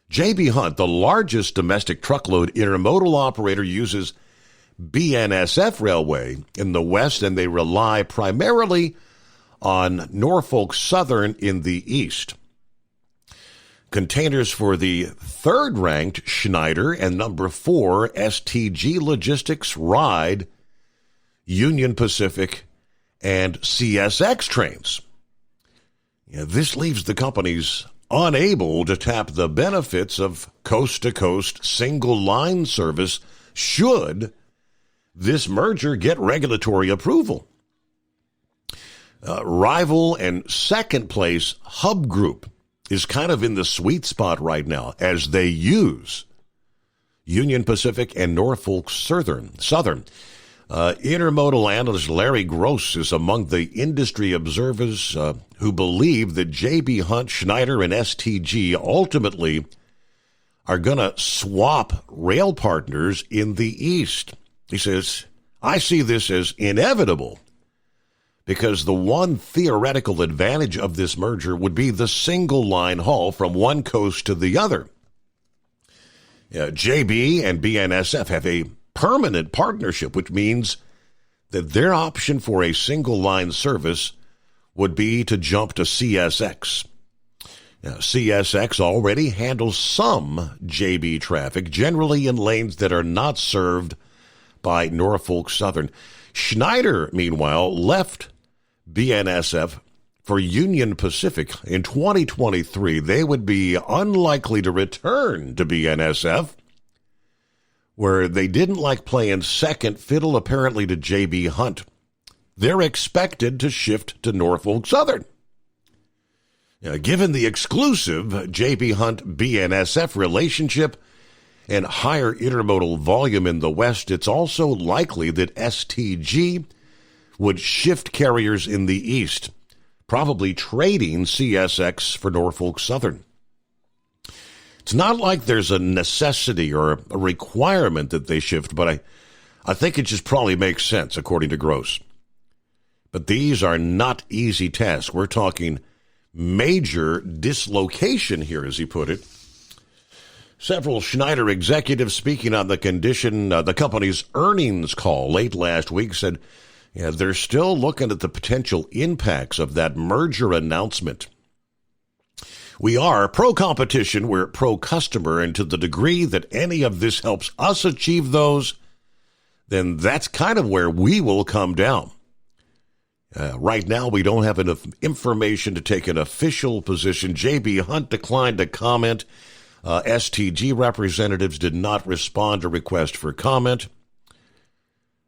J.B. Hunt, the largest domestic truckload intermodal operator, uses BNSF Railway in the West, and they rely primarily on Norfolk Southern in the East. Containers for the third-ranked Schneider and number 4 STG Logistics ride Union Pacific and CSX trains. This leaves the companies unable to tap the benefits of coast-to-coast single-line service should this merger get regulatory approval. Rival and second place Hub Group is kind of in the sweet spot right now as they use Union Pacific and Norfolk Southern. Intermodal analyst Larry Gross is among the industry observers who believe that J.B. Hunt, Schneider, and STG ultimately are going to swap rail partners in the East. He says, I see this as inevitable because the one theoretical advantage of this merger would be the single line haul from one coast to the other. JB and BNSF have a permanent partnership, which means that their option for a single line service would be to jump to CSX. Now, CSX already handles some JB traffic, generally in lanes that are not served by Norfolk Southern. Schneider, meanwhile, left BNSF for Union Pacific. In 2023, they would be unlikely to return to BNSF, where they didn't like playing second fiddle, apparently, to J.B. Hunt. They're expected to shift to Norfolk Southern. Now, given the exclusive J.B. Hunt BNSF relationship and higher intermodal volume in the West, it's also likely that STG would shift carriers in the East, probably trading CSX for Norfolk Southern. It's not like there's a necessity or a requirement that they shift, but I think it just probably makes sense, according to Gross. But these are not easy tasks. We're talking major dislocation here, as he put it. Several Schneider executives speaking on the company's earnings call late last week said they're still looking at the potential impacts of that merger announcement. We are pro-competition, we're pro-customer, and to the degree that any of this helps us achieve those, then that's kind of where we will come down. Right now, we don't have enough information to take an official position. J.B. Hunt declined to comment. STG representatives did not respond to request for comment.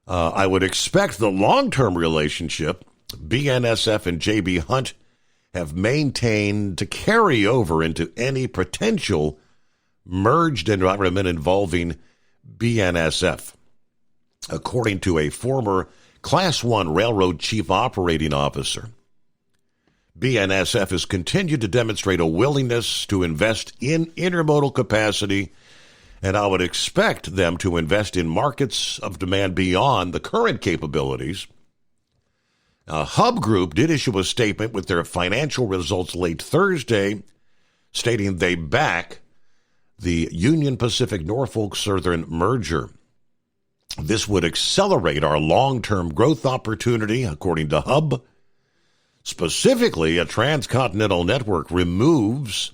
I would expect the long-term relationship BNSF and J.B. Hunt have maintained to carry over into any potential merged environment involving BNSF. According to a former Class 1 Railroad Chief Operating Officer, BNSF has continued to demonstrate a willingness to invest in intermodal capacity, and I would expect them to invest in markets of demand beyond the current capabilities. Hub Group did issue a statement with their financial results late Thursday, stating they back the Union Pacific Norfolk Southern merger. This would accelerate our long-term growth opportunity, according to Hub. Specifically, a transcontinental network removes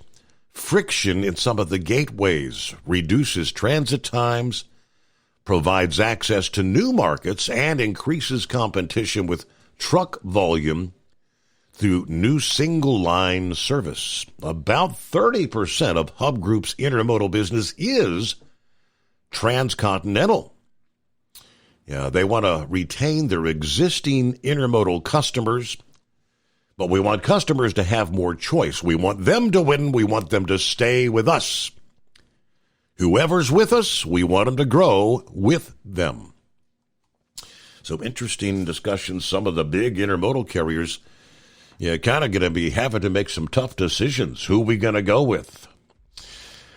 friction in some of the gateways, reduces transit times, provides access to new markets, and increases competition with truck volume through new single-line service. About 30% of Hub Group's intermodal business is transcontinental. They want to retain their existing intermodal customers, but we want customers to have more choice. We want them to win. We want them to stay with us. Whoever's with us, we want them to grow with them. So interesting discussions. Some of the big intermodal carriers, kind of going to be having to make some tough decisions. Who are we going to go with?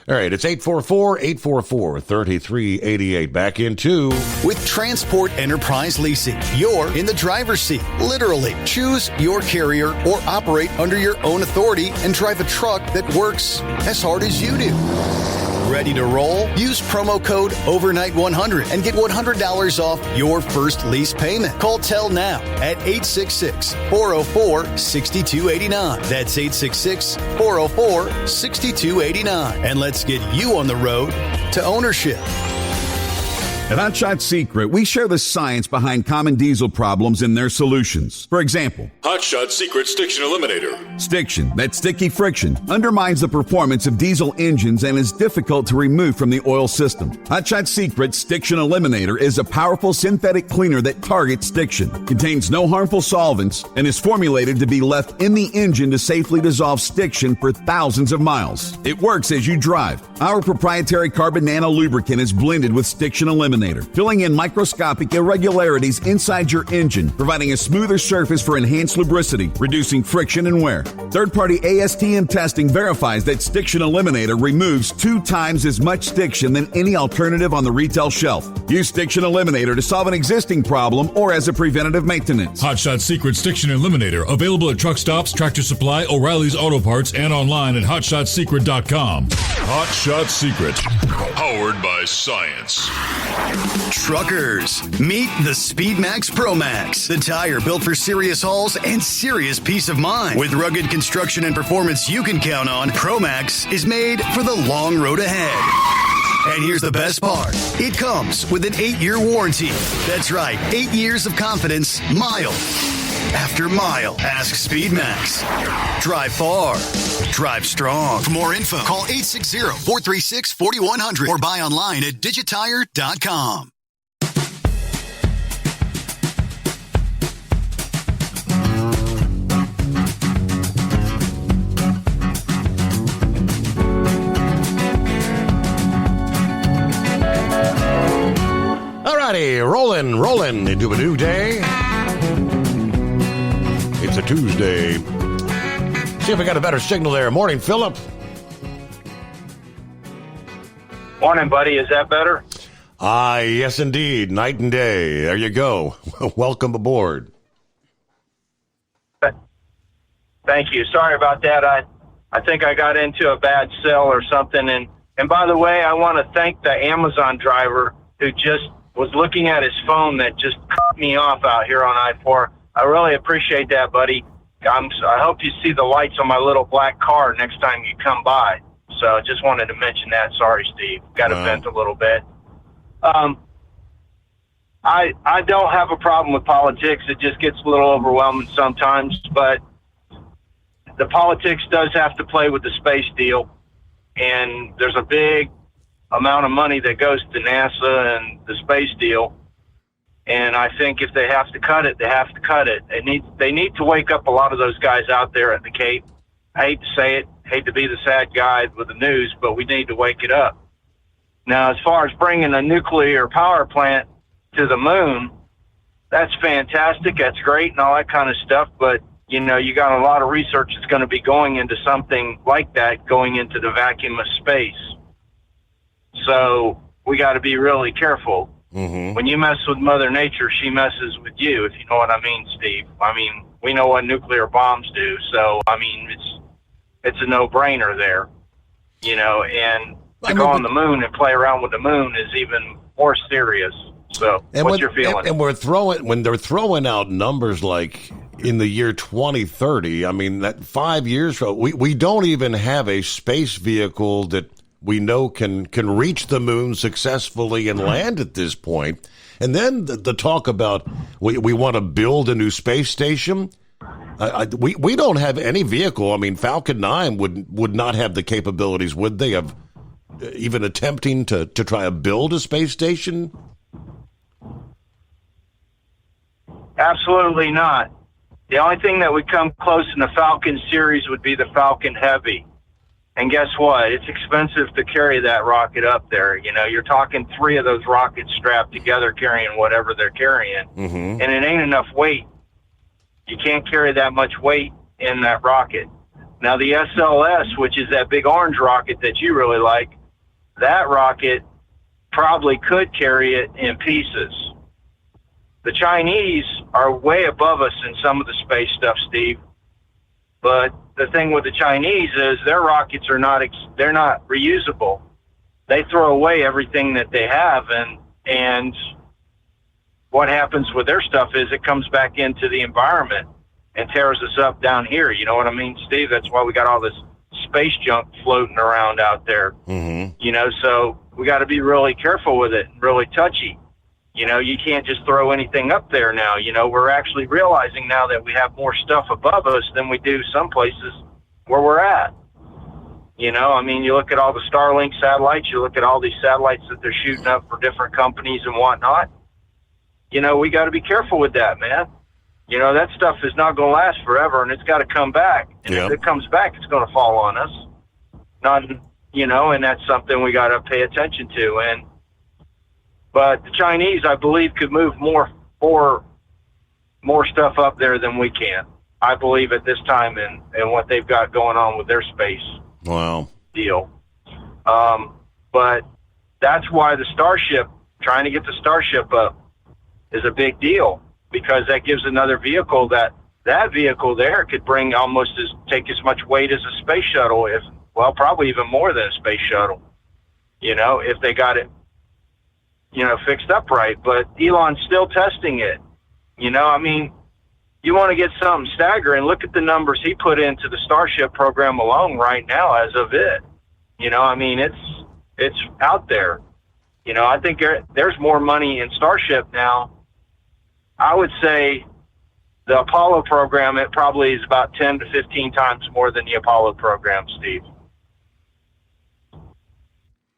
All right, it's 844-844-3388. Back in two. With Transport Enterprise Leasing, you're in the driver's seat. Literally, choose your carrier or operate under your own authority and drive a truck that works as hard as you do. Ready to roll? Use promo code OVERNIGHT100 and get $100 off your first lease payment. Call Tell now at 866-404-6289. That's 866-404-6289. And let's get you on the road to ownership. At Hot Shot Secret, we share the science behind common diesel problems and their solutions. For example, Hot Shot Secret Stiction Eliminator. Stiction, that sticky friction, undermines the performance of diesel engines and is difficult to remove from the oil system. Hot Shot Secret Stiction Eliminator is a powerful synthetic cleaner that targets stiction, contains no harmful solvents, and is formulated to be left in the engine to safely dissolve stiction for thousands of miles. It works as you drive. Our proprietary carbon nano lubricant is blended with Stiction Eliminator Eliminator, filling in microscopic irregularities inside your engine, providing a smoother surface for enhanced lubricity, reducing friction and wear. Third-party ASTM testing verifies that Stiction Eliminator removes 2 times as much stiction than any alternative on the retail shelf. Use Stiction Eliminator to solve an existing problem or as a preventative maintenance. Hot Shot Secret Stiction Eliminator, available at truck stops, Tractor Supply, O'Reilly's Auto Parts, and online at HotShotSecret.com. Hot Shot Secret, powered by science. Truckers, meet the Speedmax Pro Max, the tire built for serious hauls and serious peace of mind. With rugged construction and performance you can count on, Pro Max is made for the long road ahead. And here's the best part. It comes with an 8-year warranty. That's right, 8 years of confidence, mile after mile. Ask Speedmax. Drive far. Drive strong. For more info, call 860-436-4100 or buy online at digitire.com. Alrighty, rolling into a new day. It's a Tuesday. See if we got a better signal there. Morning, Philip. Morning, buddy. Is that better? Yes, indeed. Night and day. There you go. Welcome aboard. Thank you. Sorry about that. I think I got into a bad cell or something. And by the way, I want to thank the Amazon driver who just was looking at his phone that just cut me off out here on I-4. I really appreciate that, buddy. I hope you see the lights on my little black car next time you come by. So I just wanted to mention that. Sorry, Steve. Got to vent a little bit. I don't have a problem with politics. It just gets a little overwhelming sometimes. But the politics does have to play with the space deal. And there's a big amount of money that goes to NASA and the space deal. And I think if they have to cut it, they have to cut it. They need to wake up a lot of those guys out there at the Cape. I hate to say it, hate to be the sad guy with the news, but we need to wake it up. Now, as far as bringing a nuclear power plant to the moon, that's fantastic. That's great and all that kind of stuff. But, you know, you got a lot of research that's going to be going into something like that, going into the vacuum of space. So we got to be really careful. Mm-hmm. When you mess with Mother Nature, she messes with you, if you know what I mean, Steve. I mean, we know what nuclear bombs do, so, I mean, it's a no-brainer there, you know, and to go on the moon and play around with the moon is even more serious. So, what's your feeling? And when they're throwing out numbers like in the year 2030, I mean, that 5 years ago, we don't even have a space vehicle that we know can reach the moon successfully and land at this point. And then the talk about we want to build a new space station. We don't have any vehicle. I mean, Falcon 9 would not have the capabilities, would they, of even attempting to try to build a space station? Absolutely not. The only thing that would come close in the Falcon series would be the Falcon Heavy. And guess what? It's expensive to carry that rocket up there. You know, you're talking 3 of those rockets strapped together carrying whatever they're carrying. Mm-hmm. And it ain't enough weight. You can't carry that much weight in that rocket. Now, the SLS, which is that big orange rocket that you really like, that rocket probably could carry it in pieces. The Chinese are way above us in some of the space stuff, Steve. But the thing with the Chinese is their rockets are they're not reusable. They throw away everything that they have, and what happens with their stuff is it comes back into the environment and tears us up down here. You know what I mean, Steve? That's why we got all this space junk floating around out there. Mm-hmm. You know, so we got to be really careful with it, really touchy. You know, you can't just throw anything up there now. You know, we're actually realizing now that we have more stuff above us than we do some places where we're at. You know, I mean, you look at all the Starlink satellites, you look at all these satellites that they're shooting up for different companies and whatnot. You know, we got to be careful with that, man. You know, that stuff is not going to last forever, and it's got to come back. And if it comes back, it's going to fall on us. Not, you know, and that's something we got to pay attention to. And But the Chinese, I believe, could move more stuff up there than we can. I believe at this time and what they've got going on with their space deal. But that's why the Starship, trying to get the Starship up, is a big deal, because that gives another vehicle that vehicle there could bring take as much weight as a space shuttle, probably even more than a space shuttle, if they got it, fixed up right. But Elon's still testing it. You want to get something staggering, look at the numbers he put into the Starship program alone right now as of it. It's out there. I think there's more money in Starship now. I would say the Apollo program, it probably is about 10 to 15 times more than the Apollo program, Steve.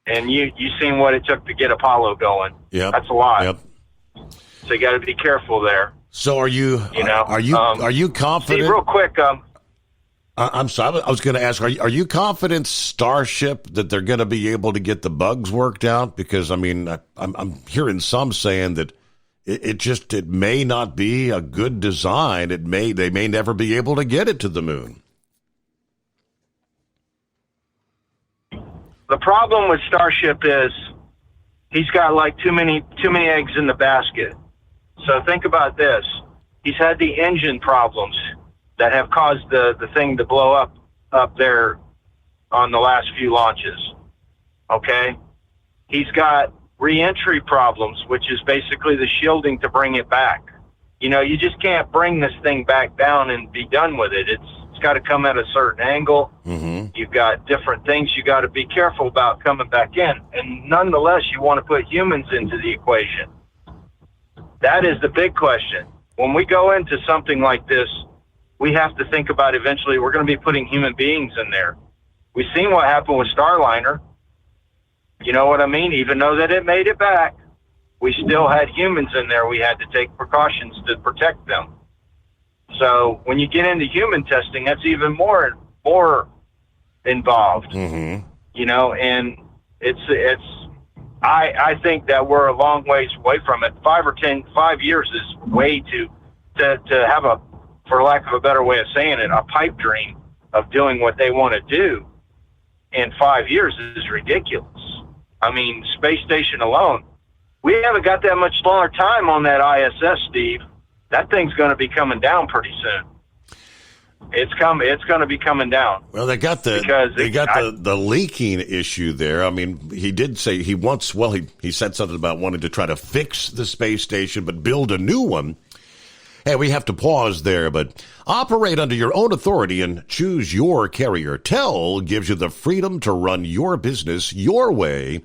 And you seen what it took to get Apollo going. Yeah, that's a lot. Yep. So you got to be careful there. So are you confident? Steve, real quick. I'm sorry. I was going to ask, are you confident Starship that they're going to be able to get the bugs worked out? Because I'm hearing some saying that it may not be a good design. They may never be able to get it to the moon. The problem with Starship is he's got too many eggs in the basket. So think about this. He's had the engine problems that have caused the thing to blow up there on the last few launches. Okay? He's got re-entry problems, which is basically the shielding to bring it back. You just can't bring this thing back down and be done with it. It's got to come at a certain angle. Mm-hmm. You've got different things you got to be careful about coming back in. And nonetheless, you want to put humans into the equation. That is the big question. When we go into something like this, we have to think about eventually we're going to be putting human beings in there. We've seen what happened with Starliner. You know what I mean? Even though that it made it back, we still had humans in there. We had to take precautions to protect them. So when you get into human testing, that's even more involved. Mm-hmm. And I think that we're a long ways away from it. 5 years is way to have a, for lack of a better way of saying it, a pipe dream of doing what they want to do in 5 years is ridiculous. Space station alone, we haven't got that much longer time on that ISS, Steve. That thing's going to be coming down pretty soon. It's going to be coming down. Well, they got the leaking issue there. He did say he said something about wanting to try to fix the space station, but build a new one. Hey, we have to pause there, but operate under your own authority and choose your carrier. TEL gives you the freedom to run your business your way.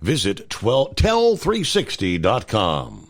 Visit tel360.com.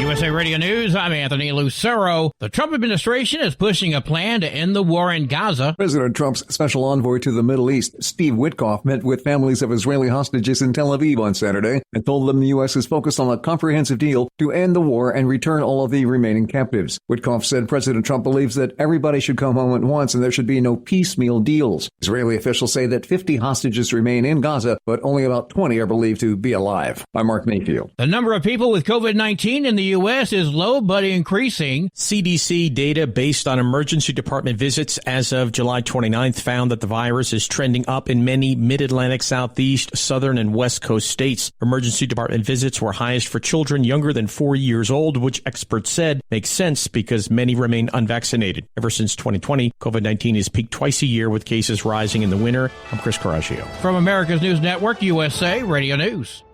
USA Radio News, I'm Anthony Lucero. The Trump administration is pushing a plan to end the war in Gaza. President Trump's special envoy to the Middle East, Steve Witkoff, met with families of Israeli hostages in Tel Aviv on Saturday and told them the U.S. is focused on a comprehensive deal to end the war and return all of the remaining captives. Witkoff said President Trump believes that everybody should come home at once and there should be no piecemeal deals. Israeli officials say that 50 hostages remain in Gaza, but only about 20 are believed to be alive. I'm Mark Mayfield. The number of people with COVID-19 in the U.S. is low but increasing. CDC data based on emergency department visits as of July 29th found that the virus is trending up in many mid-Atlantic, southeast, southern, and west coast states. Emergency department visits were highest for children younger than 4 years old, which experts said makes sense because many remain unvaccinated. Ever since 2020, COVID-19 has peaked twice a year with cases rising in the winter. I'm Chris Coraggio. From America's News Network, USA Radio News.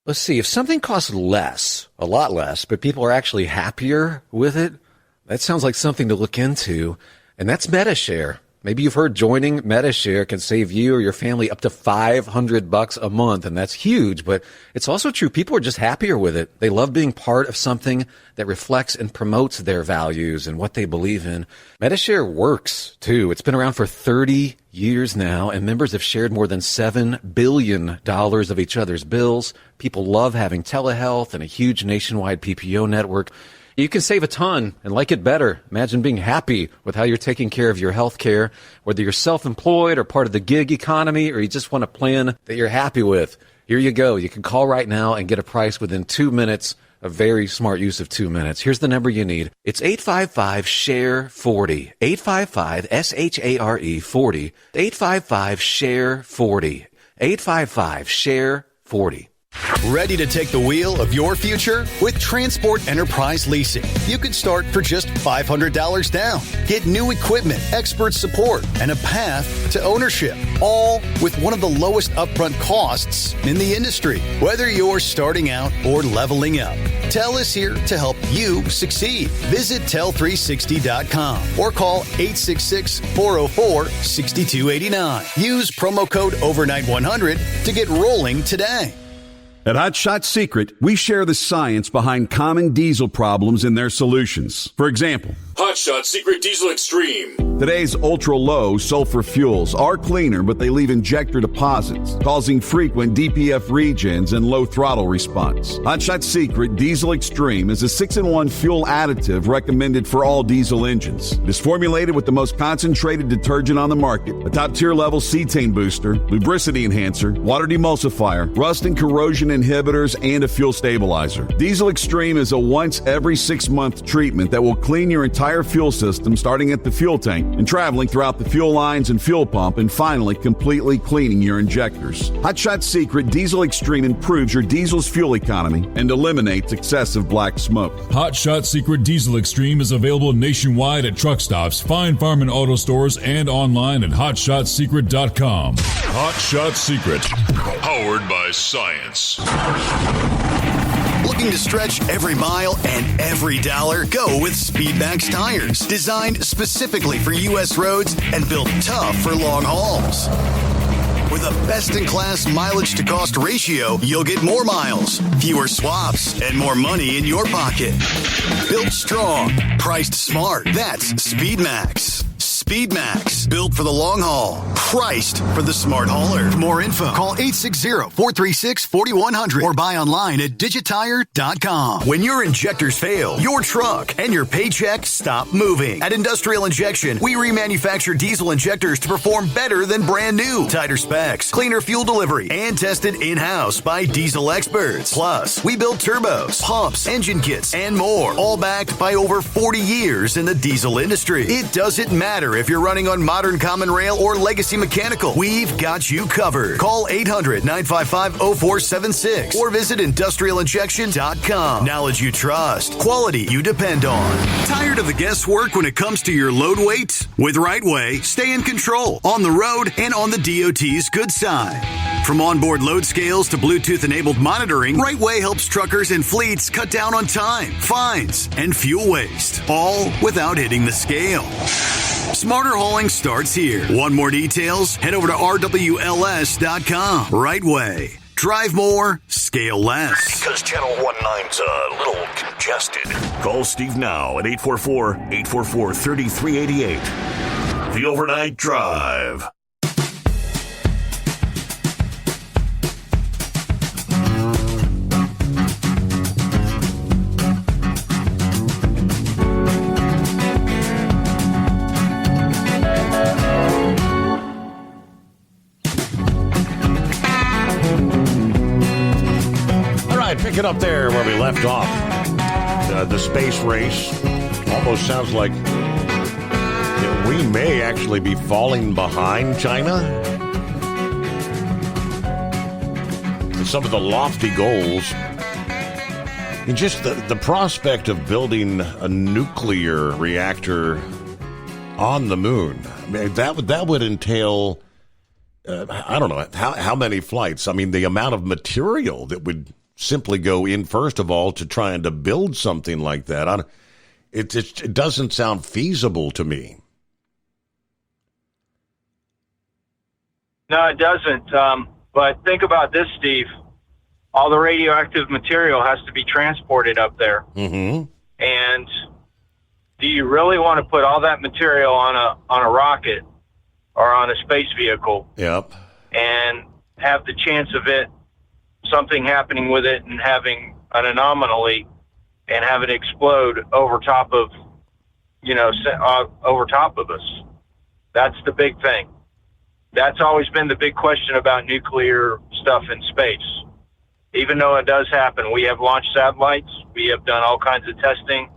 Let's see, if something costs less, a lot less, but people are actually happier with it, that sounds like something to look into. And that's MetaShare. Maybe you've heard joining MetaShare can save you or your family up to $500 a month, and that's huge. But it's also true. People are just happier with it. They love being part of something that reflects and promotes their values and what they believe in. MetaShare works, too. It's been around for 30 years now, and members have shared more than $7 billion of each other's bills. People love having telehealth and a huge nationwide PPO network. You can save a ton and like it better. Imagine being happy with how you're taking care of your health care, whether you're self-employed or part of the gig economy, or you just want a plan that you're happy with. Here you go. You can call right now and get a price within 2 minutes. A very smart use of 2 minutes. Here's the number you need. It's 855-SHARE-40. 855-SHARE-40. 855-SHARE-40. 855-SHARE-40. Ready to take the wheel of your future? With Transport Enterprise Leasing, you can start for just $500 down. Get new equipment, expert support, and a path to ownership, all with one of the lowest upfront costs in the industry. Whether you're starting out or leveling up, TEL is here to help you succeed. Visit tel360.com or call 866-404-6289. Use promo code OVERNIGHT100 to get rolling today. At Hot Shot Secret, we share the science behind common diesel problems and their solutions. For example, Hot Shot Secret Diesel Extreme. Today's ultra-low sulfur fuels are cleaner, but they leave injector deposits, causing frequent DPF regens and low throttle response. Hot Shot Secret Diesel Extreme is a 6-in-1 fuel additive recommended for all diesel engines. It is formulated with the most concentrated detergent on the market, a top-tier level cetane booster, lubricity enhancer, water demulsifier, rust and corrosion inhibitors, and a fuel stabilizer. Diesel Extreme is a once every 6-month treatment that will clean your entire fuel system, starting at the fuel tank and traveling throughout the fuel lines and fuel pump, and finally completely cleaning your injectors. Hot Shot Secret Diesel Extreme improves your diesel's fuel economy and eliminates excessive black smoke. Hot Shot Secret Diesel Extreme is available nationwide at truck stops, fine farm and auto stores, and online at hotshotsecret.com. Hot Shot Secret, powered by science. Looking to stretch every mile and every dollar? Go with Speedmax tires. Designed specifically for U.S. roads and built tough for long hauls. With a best-in-class mileage-to-cost ratio, you'll get more miles, fewer swaps, and more money in your pocket. Built strong, priced smart. That's Speedmax. Speedmax, built for the long haul, priced for the smart hauler. For more info, call 860-436-4100 or buy online at digitire.com. When your injectors fail, your truck and your paycheck stop moving. At Industrial Injection, we remanufacture diesel injectors to perform better than brand new. Tighter specs, cleaner fuel delivery, and tested in-house by diesel experts. Plus, we build turbos, pumps, engine kits, and more, all backed by over 40 years in the diesel industry. It doesn't matter if you're running on modern common rail or legacy mechanical, we've got you covered. Call 800-955-0476 or visit industrialinjection.com. Knowledge you trust, quality you depend on. Tired of the guesswork when it comes to your load weight? With Rightway, stay in control on the road and on the DOT's good side. From onboard load scales to Bluetooth-enabled monitoring, Rightway helps truckers and fleets cut down on time, fines, and fuel waste, all without hitting the scale. Smarter hauling starts here. Want more details? Head over to RWLS.com. Rightway. Drive more, scale less. Because Channel 19's a little congested. Call Steve now at 844-844-3388. The Overnight Drive. Pick it up there where we left off. The space race almost sounds like we may actually be falling behind China. And some of the lofty goals. And just the prospect of building a nuclear reactor on the moon. I mean, that would entail, I don't know, how many flights. I mean, the amount of material that would simply go in, first of all, to trying to build something like that. It doesn't sound feasible to me. No, it doesn't. But think about this, Steve. All the radioactive material has to be transported up there. Mm-hmm. And do you really want to put all that material on a rocket or on a space vehicle? Yep. And have the chance of something happening with it and having an anomaly and have it explode over top of us. That's the big thing. That's always been the big question about nuclear stuff in space. even though it does happen, we have launched satellites. We have done all kinds of testing.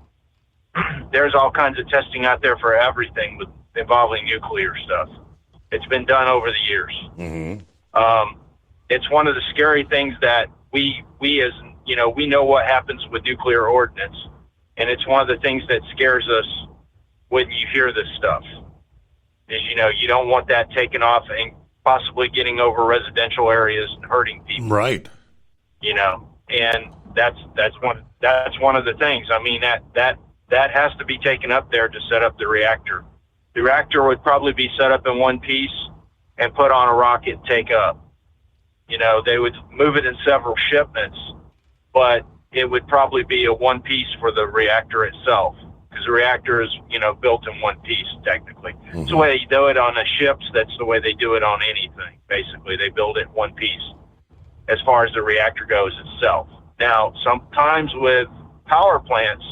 There's all kinds of testing out there for everything involving nuclear stuff. It's been done over the years. Mm-hmm. It's one of the scary things that we as, we know what happens with nuclear ordnance. And it's one of the things that scares us when you hear this stuff is, you don't want that taken off and possibly getting over residential areas and hurting people. Right. And that's one of the things. I mean, that has to be taken up there to set up the reactor. The reactor would probably be set up in one piece and put on a rocket and take up. They would move it in several shipments, but it would probably be a one piece for the reactor itself, because the reactor is, built in one piece, technically. Mm-hmm. It's the way they do it on the ships. That's the way they do it on anything. Basically, they build it in one piece as far as the reactor goes itself. Now, sometimes with power plants,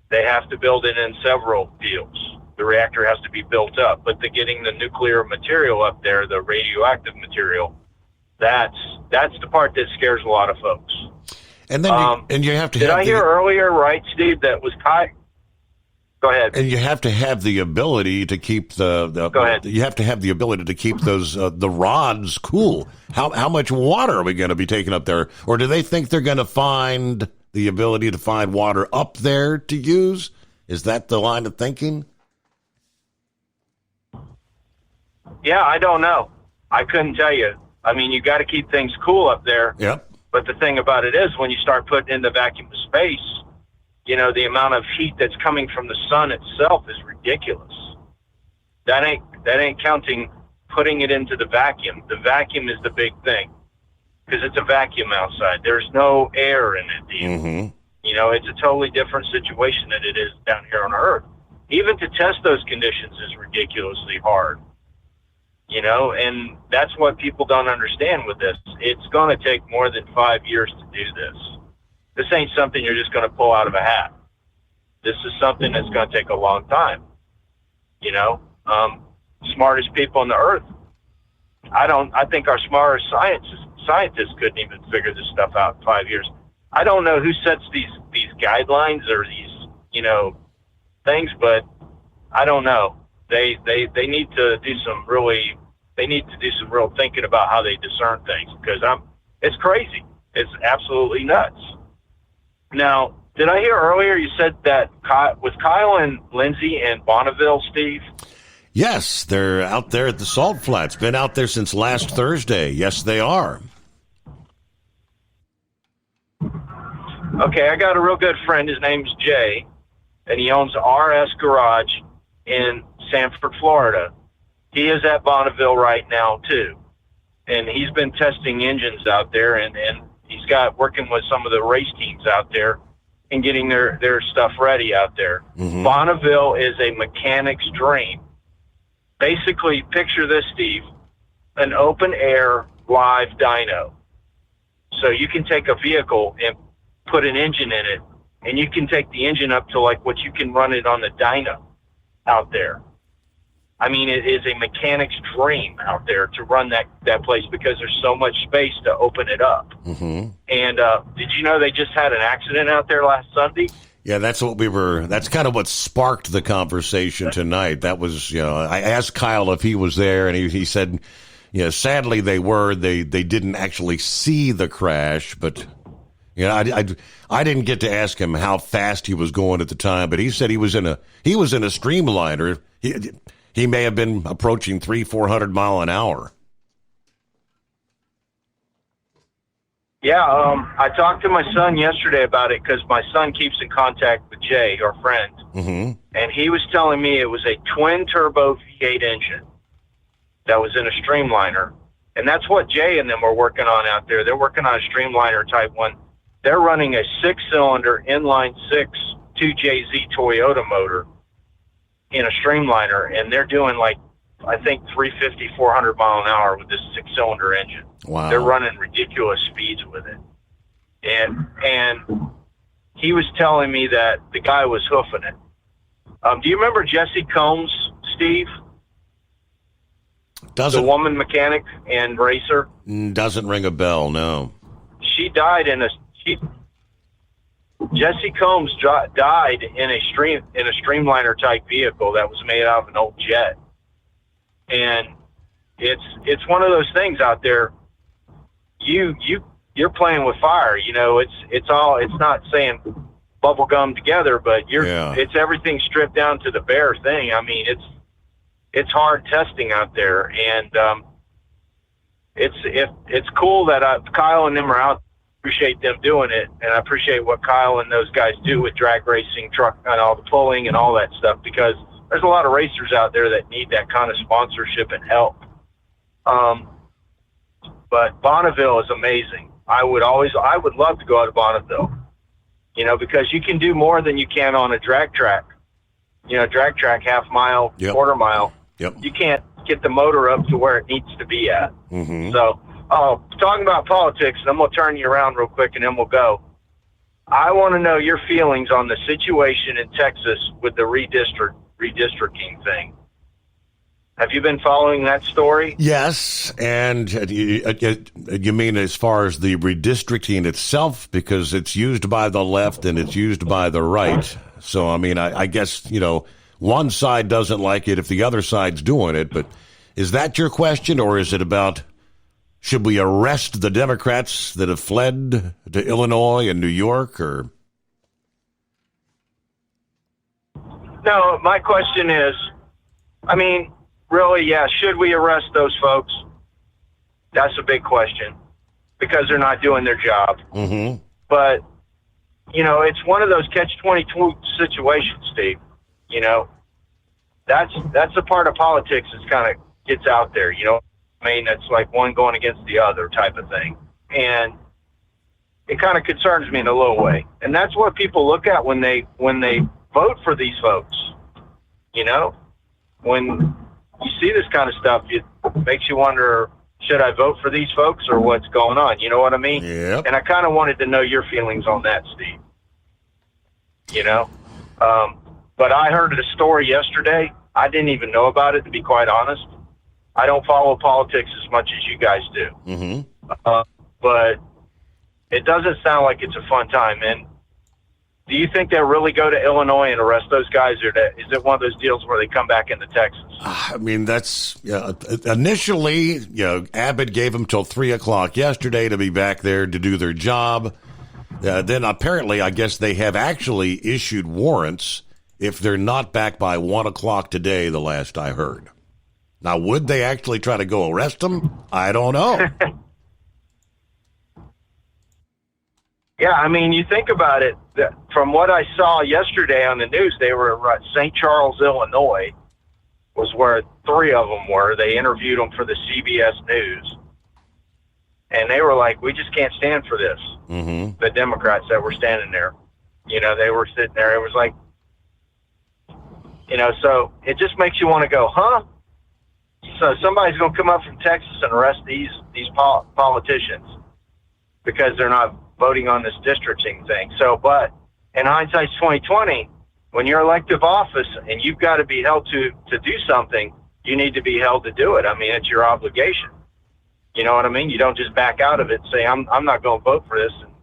they have to build it in several deals. The reactor has to be built up, but getting the nuclear material up there, the radioactive material, that's the part that scares a lot of folks. And then you have to. Did I hear earlier, right, Steve? That was Go ahead. And you have to have the ability to keep the Go ahead. You have to have the ability to keep those the rods cool. How much water are we going to be taking up there, or do they think they're going to find the ability to find water up there to use? Is that the line of thinking? Yeah, I don't know. I couldn't tell you. I mean, you got to keep things cool up there. Yep. But the thing about it is, when you start putting in the vacuum of space, the amount of heat that's coming from the sun itself is ridiculous. That ain't counting putting it into the vacuum. The vacuum is the big thing, because it's a vacuum outside. There's no air in it. Mm-hmm. It's a totally different situation than it is down here on Earth. Even to test those conditions is ridiculously hard. And that's what people don't understand with this. It's going to take more than 5 years to do this. This ain't something you're just going to pull out of a hat. This is something that's going to take a long time. Smartest people on the earth. I think our smartest scientists couldn't even figure this stuff out in 5 years. I don't know who sets these guidelines or these, things, but I don't know. They need to do some real thinking about how they discern things, because it's crazy. It's absolutely nuts. Now, did I hear earlier you said that with Kyle and Lindsay in Bonneville, Steve? Yes, they're out there at the Salt Flats. Been out there since last Thursday. Yes, they are. Okay, I got a real good friend. His name's Jay, and he owns RS Garage in Sanford, Florida. He is at Bonneville right now, too. And he's been testing engines out there, and he's working with some of the race teams out there and getting their stuff ready out there. Mm-hmm. Bonneville is a mechanic's dream. Basically, picture this, Steve, an open-air live dyno. So you can take a vehicle and put an engine in it, and you can take the engine up to like what you can run it on the dyno out there. I mean, it is a mechanic's dream out there to run that place, because there's so much space to open it up. Mm-hmm. And did you know they just had an accident out there last Sunday? Yeah, that's kind of what sparked the conversation tonight. That was, I asked Kyle if he was there, and he said, sadly they were. They didn't actually see the crash, but I didn't get to ask him how fast he was going at the time, but he said he was in a Streamliner. He may have been approaching 300-400 mile an hour. Yeah, I talked to my son yesterday about it, because my son keeps in contact with Jay, our friend, mm-hmm. and he was telling me it was a twin-turbo V8 engine that was in a Streamliner, and that's what Jay and them were working on out there. They're working on a Streamliner Type 1. They're running a 6-cylinder inline-6 2JZ Toyota motor in a Streamliner, and they're doing I think 350, 400 mile an hour with this 6-cylinder engine. Wow. They're running ridiculous speeds with it. And he was telling me that the guy was hoofing it. Do you remember Jessie Combs, Steve? The woman mechanic and racer? Doesn't ring a bell, no. she died Jesse Combs died in a Streamliner type vehicle that was made out of an old jet. And it's one of those things out there. You're playing with fire. You know, it's not saying bubble gum together, but it's everything stripped down to the bare thing. I mean, it's hard testing out there, and it's cool that Kyle and them are out. Appreciate them doing it, and I appreciate what Kyle and those guys do with drag racing, truck, and all the pulling and all that stuff, because there's a lot of racers out there that need that kind of sponsorship and help. But Bonneville is amazing. I would love to go out to Bonneville, you know, because you can do more than you can on a drag track. You know, drag track, half mile, quarter mile. Yep. You can't get the motor up to where it needs to be at. Mm-hmm. So, talking about politics, and I'm going to turn you around real quick and then we'll go. I want to know your feelings on the situation in Texas with the redistricting thing. Have you been following that story? Yes, and you mean as far as the redistricting itself, because it's used by the left and it's used by the right. So, I mean, I guess, you know, one side doesn't like it if the other side's doing it, but is that your question, or is it about should we arrest the Democrats that have fled to Illinois and New York, or? No, my question is, I mean, really, should we arrest those folks? That's a big question, because they're not doing their job. Mm-hmm. But, you know, it's one of those catch-22 situations, Steve. You know, that's a part of politics that kind of gets out there, you know. I mean, it's like one going against the other type of thing. And it kind of concerns me in a little way. And that's what people look at when they vote for these folks. You know, when you see this kind of stuff, it makes you wonder, should I vote for these folks or what's going on? You know what I mean? Yep. And I kind of wanted to know your feelings on that, Steve. You know? But I heard a story yesterday. I didn't even know about it, to be quite honest. I don't follow politics as much as you guys do. Mm-hmm. But it doesn't sound like it's a fun time. And do you think they'll really go to Illinois and arrest those guys, or is it one of those deals where they come back into Texas? I mean, that's initially, you know, Abbott gave them till 3:00 yesterday to be back there to do their job. Then apparently, I guess they have actually issued warrants if they're not back by 1:00 today, the last I heard. Now, would they actually try to go arrest them? I don't know. Yeah, I mean, you think about it. From what I saw yesterday on the news, they were at St. Charles, Illinois, was where 3 of them were. They interviewed them for the CBS News. And they were like, we just can't stand for this. Mm-hmm. The Democrats that were standing there. You know, they were sitting there. It was like, you know, so it just makes you want to go, huh? So somebody's going to come up from Texas and arrest these politicians because they're not voting on this districting thing. So, but in hindsight's 2020, when you're elective office and you've got to be held to do something, you need to be held to do it. I mean, it's your obligation. You know what I mean? You don't just back out of it and say, I'm not going to vote for this and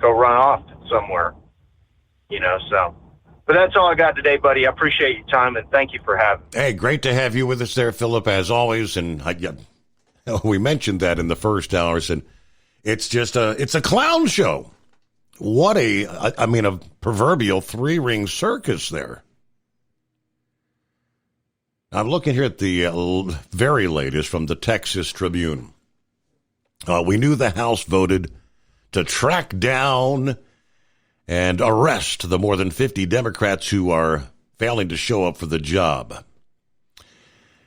go run off somewhere. You know, so. But that's all I got today, buddy. I appreciate your time, and thank you for having me. Hey, great to have you with us there, Philip, as always. And we mentioned that in the first hours, and it's just it's a clown show. What a proverbial 3-ring circus there. I'm looking here at the very latest from the Texas Tribune. We knew the House voted to track down and arrest the more than 50 Democrats who are failing to show up for the job.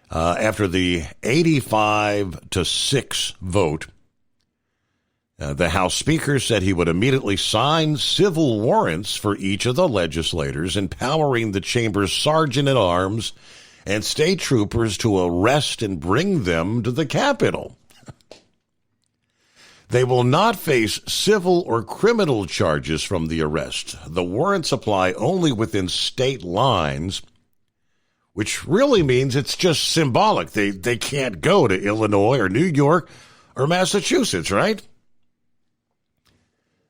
After the 85-6 vote, the House Speaker said he would immediately sign civil warrants for each of the legislators, empowering the chamber's sergeant-at-arms and state troopers to arrest and bring them to the Capitol. They will not face civil or criminal charges from the arrest. The warrants apply only within state lines, which really means it's just symbolic. They can't go to Illinois or New York or Massachusetts, right?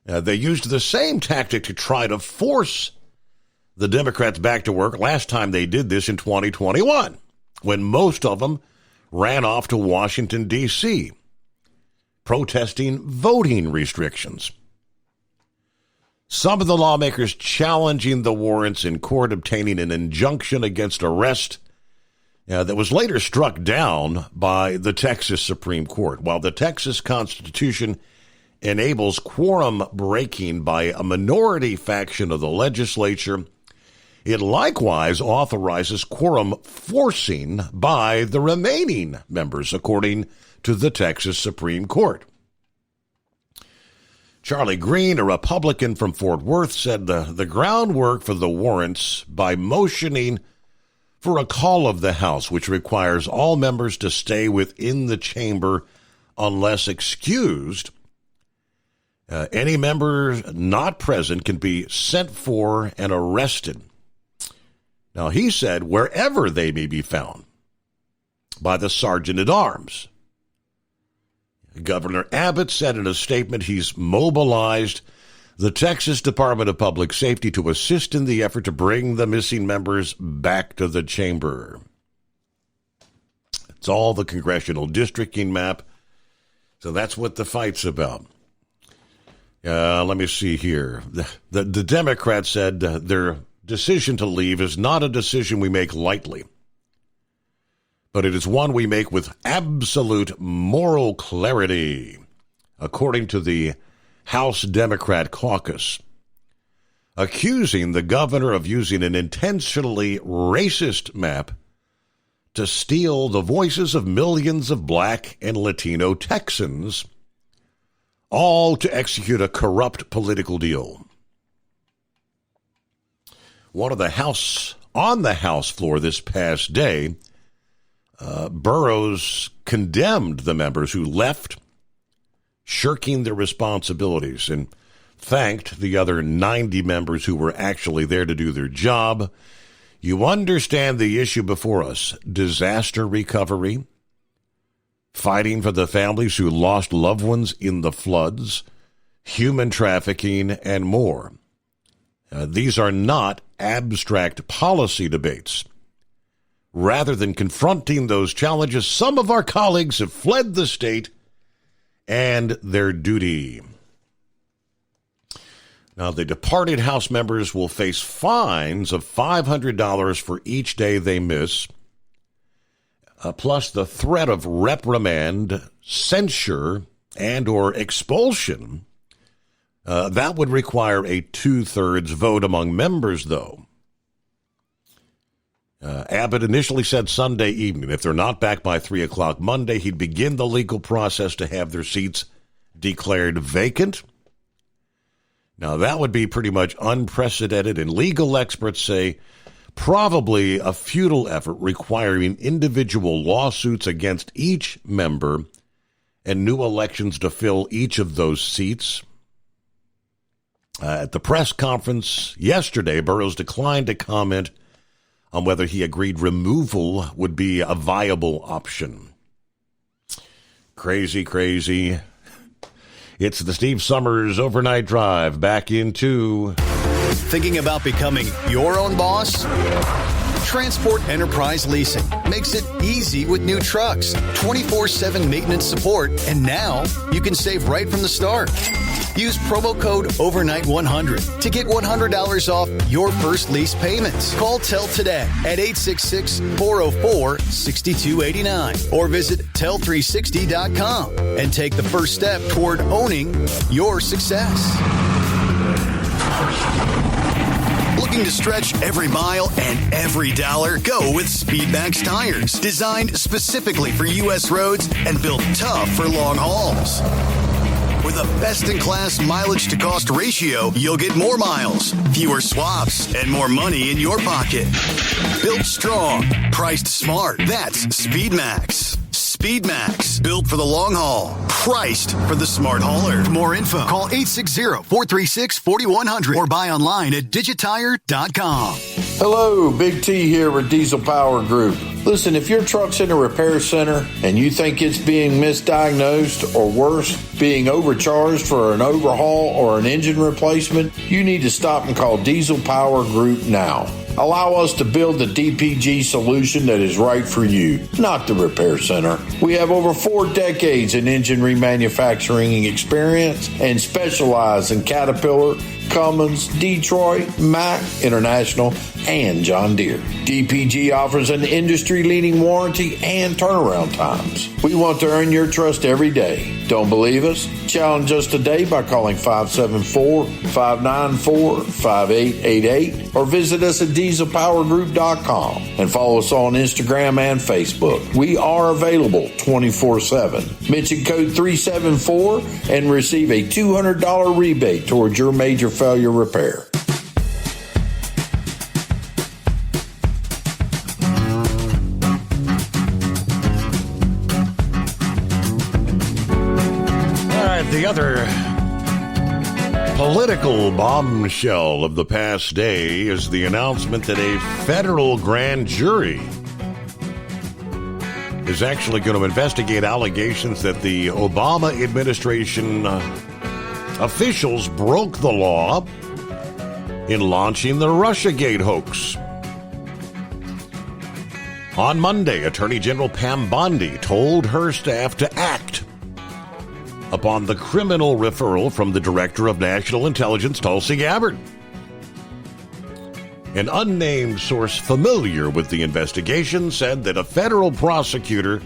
They used the same tactic to try to force the Democrats back to work. Last time they did this in 2021, when most of them ran off to Washington, D.C., protesting voting restrictions. Some of the lawmakers challenging the warrants in court, obtaining an injunction against arrest that was later struck down by the Texas Supreme Court. While the Texas Constitution enables quorum breaking by a minority faction of the legislature, it likewise authorizes quorum forcing by the remaining members, according to the Texas Supreme Court. Charlie Green, a Republican from Fort Worth, said the groundwork for the warrants by motioning for a call of the House, which requires all members to stay within the chamber unless excused. Any member not present can be sent for and arrested. Now, he said wherever they may be found by the sergeant at arms. Governor Abbott said in a statement he's mobilized the Texas Department of Public Safety to assist in the effort to bring the missing members back to the chamber. It's all the congressional districting map. So that's what the fight's about. Let me see here. The Democrats said their decision to leave is not a decision we make lightly, but it is one we make with absolute moral clarity, according to the House Democrat caucus, accusing the governor of using an intentionally racist map to steal the voices of millions of black and Latino Texans, all to execute a corrupt political deal. On the House floor this past day, Burrows condemned the members who left, shirking their responsibilities, and thanked the other 90 members who were actually there to do their job. You understand the issue before us: disaster recovery, fighting for the families who lost loved ones in the floods, human trafficking, and more. These are not abstract policy debates. Rather than confronting those challenges, some of our colleagues have fled the state and their duty. Now, the departed House members will face fines of $500 for each day they miss, plus the threat of reprimand, censure, and or expulsion. That would require a 2/3 vote among members, though. Abbott initially said Sunday evening if they're not back by 3 o'clock Monday, he'd begin the legal process to have their seats declared vacant. Now, that would be pretty much unprecedented, and legal experts say probably a futile effort requiring individual lawsuits against each member and new elections to fill each of those seats. At the press conference yesterday, Burrows declined to comment on whether he agreed removal would be a viable option. Crazy, crazy. It's the Steve Summers Overnight Drive back into... Thinking about becoming your own boss? Transport Enterprise Leasing makes it easy with new trucks, 24/7 maintenance support, and now you can save right from the start. Use promo code OVERNIGHT100 to get $100 off your first lease payments. Call TEL today at 866-404-6289 or visit tel360.com and take the first step toward owning your success. Looking to stretch every mile and every dollar? Go with Speedmax tires, designed specifically for U.S. roads and built tough for long hauls. With a best-in-class mileage-to-cost ratio, you'll get more miles, fewer swaps, and more money in your pocket. Built strong, priced smart. That's Speedmax. Speedmax, built for the long haul, priced for the smart hauler. For more info, call 860-436-4100 or buy online at digitire.com. Hello, Big T here with Diesel Power Group. Listen, if your truck's in a repair center and you think it's being misdiagnosed or worse, being overcharged for an overhaul or an engine replacement, you need to stop and call Diesel Power Group now. Allow us to build the DPG solution that is right for you, not the repair center. We have over 4 decades in engine remanufacturing experience and specialize in Caterpillar, Cummins, Detroit, Mack, International, and John Deere. DPG offers an industry-leading warranty and turnaround times. We want to earn your trust every day. Don't believe us? Challenge us today by calling 574-594-5888 or visit us at dieselpowergroup.com and follow us on Instagram and Facebook. We are available 24/7. Mention code 374 and receive a $200 rebate towards your major failure repair. The other political bombshell of the past day is the announcement that a federal grand jury is actually going to investigate allegations that the Obama administration officials broke the law in launching the Russiagate hoax. On Monday, Attorney General Pam Bondi told her staff to act upon the criminal referral from the Director of National Intelligence, Tulsi Gabbard. An unnamed source familiar with the investigation said that a federal prosecutor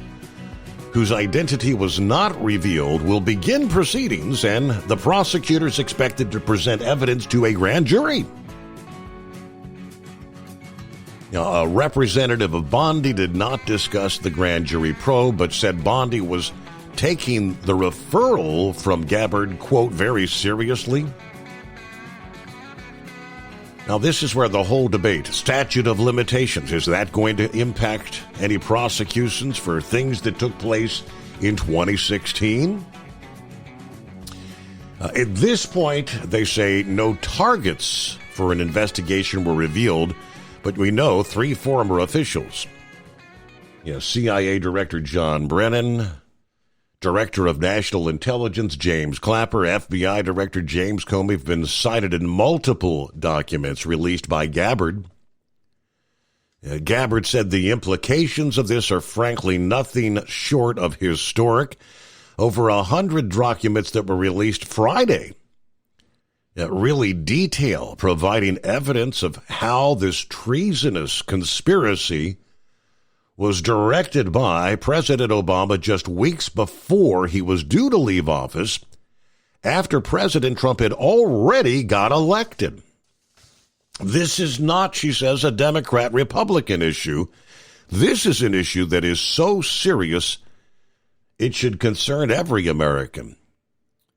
whose identity was not revealed will begin proceedings, and the prosecutors expected to present evidence to a grand jury. Now, a representative of Bondi did not discuss the grand jury probe, but said Bondi was taking the referral from Gabbard, quote, very seriously. Now, this is where the whole debate, statute of limitations, is that going to impact any prosecutions for things that took place in 2016? At this point, they say no targets for an investigation were revealed, but we know 3 former officials. CIA Director John Brennan, Director of National Intelligence James Clapper, FBI Director James Comey have been cited in multiple documents released by Gabbard. Gabbard said the implications of this are frankly nothing short of historic. Over 100 documents that were released Friday that really detail providing evidence of how this treasonous conspiracy was directed by President Obama just weeks before he was due to leave office, after President Trump had already got elected. This is not, she says, a Democrat-Republican issue. This is an issue that is so serious it should concern every American,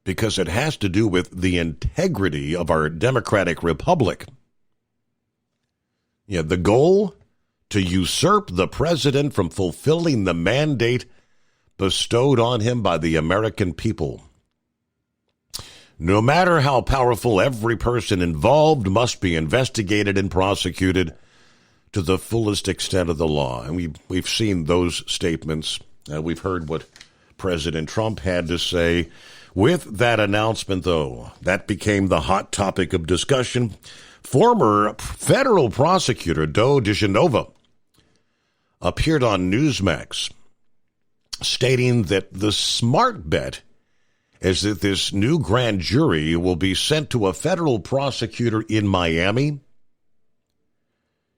because it has to do with the integrity of our democratic republic. The goal: to usurp the president from fulfilling the mandate bestowed on him by the American people. No matter how powerful, every person involved must be investigated and prosecuted to the fullest extent of the law. And we've seen those statements. We've heard what President Trump had to say. With that announcement, though, that became the hot topic of discussion. Former federal prosecutor Joe DiGenova appeared on Newsmax, stating that the smart bet is that this new grand jury will be sent to a federal prosecutor in Miami.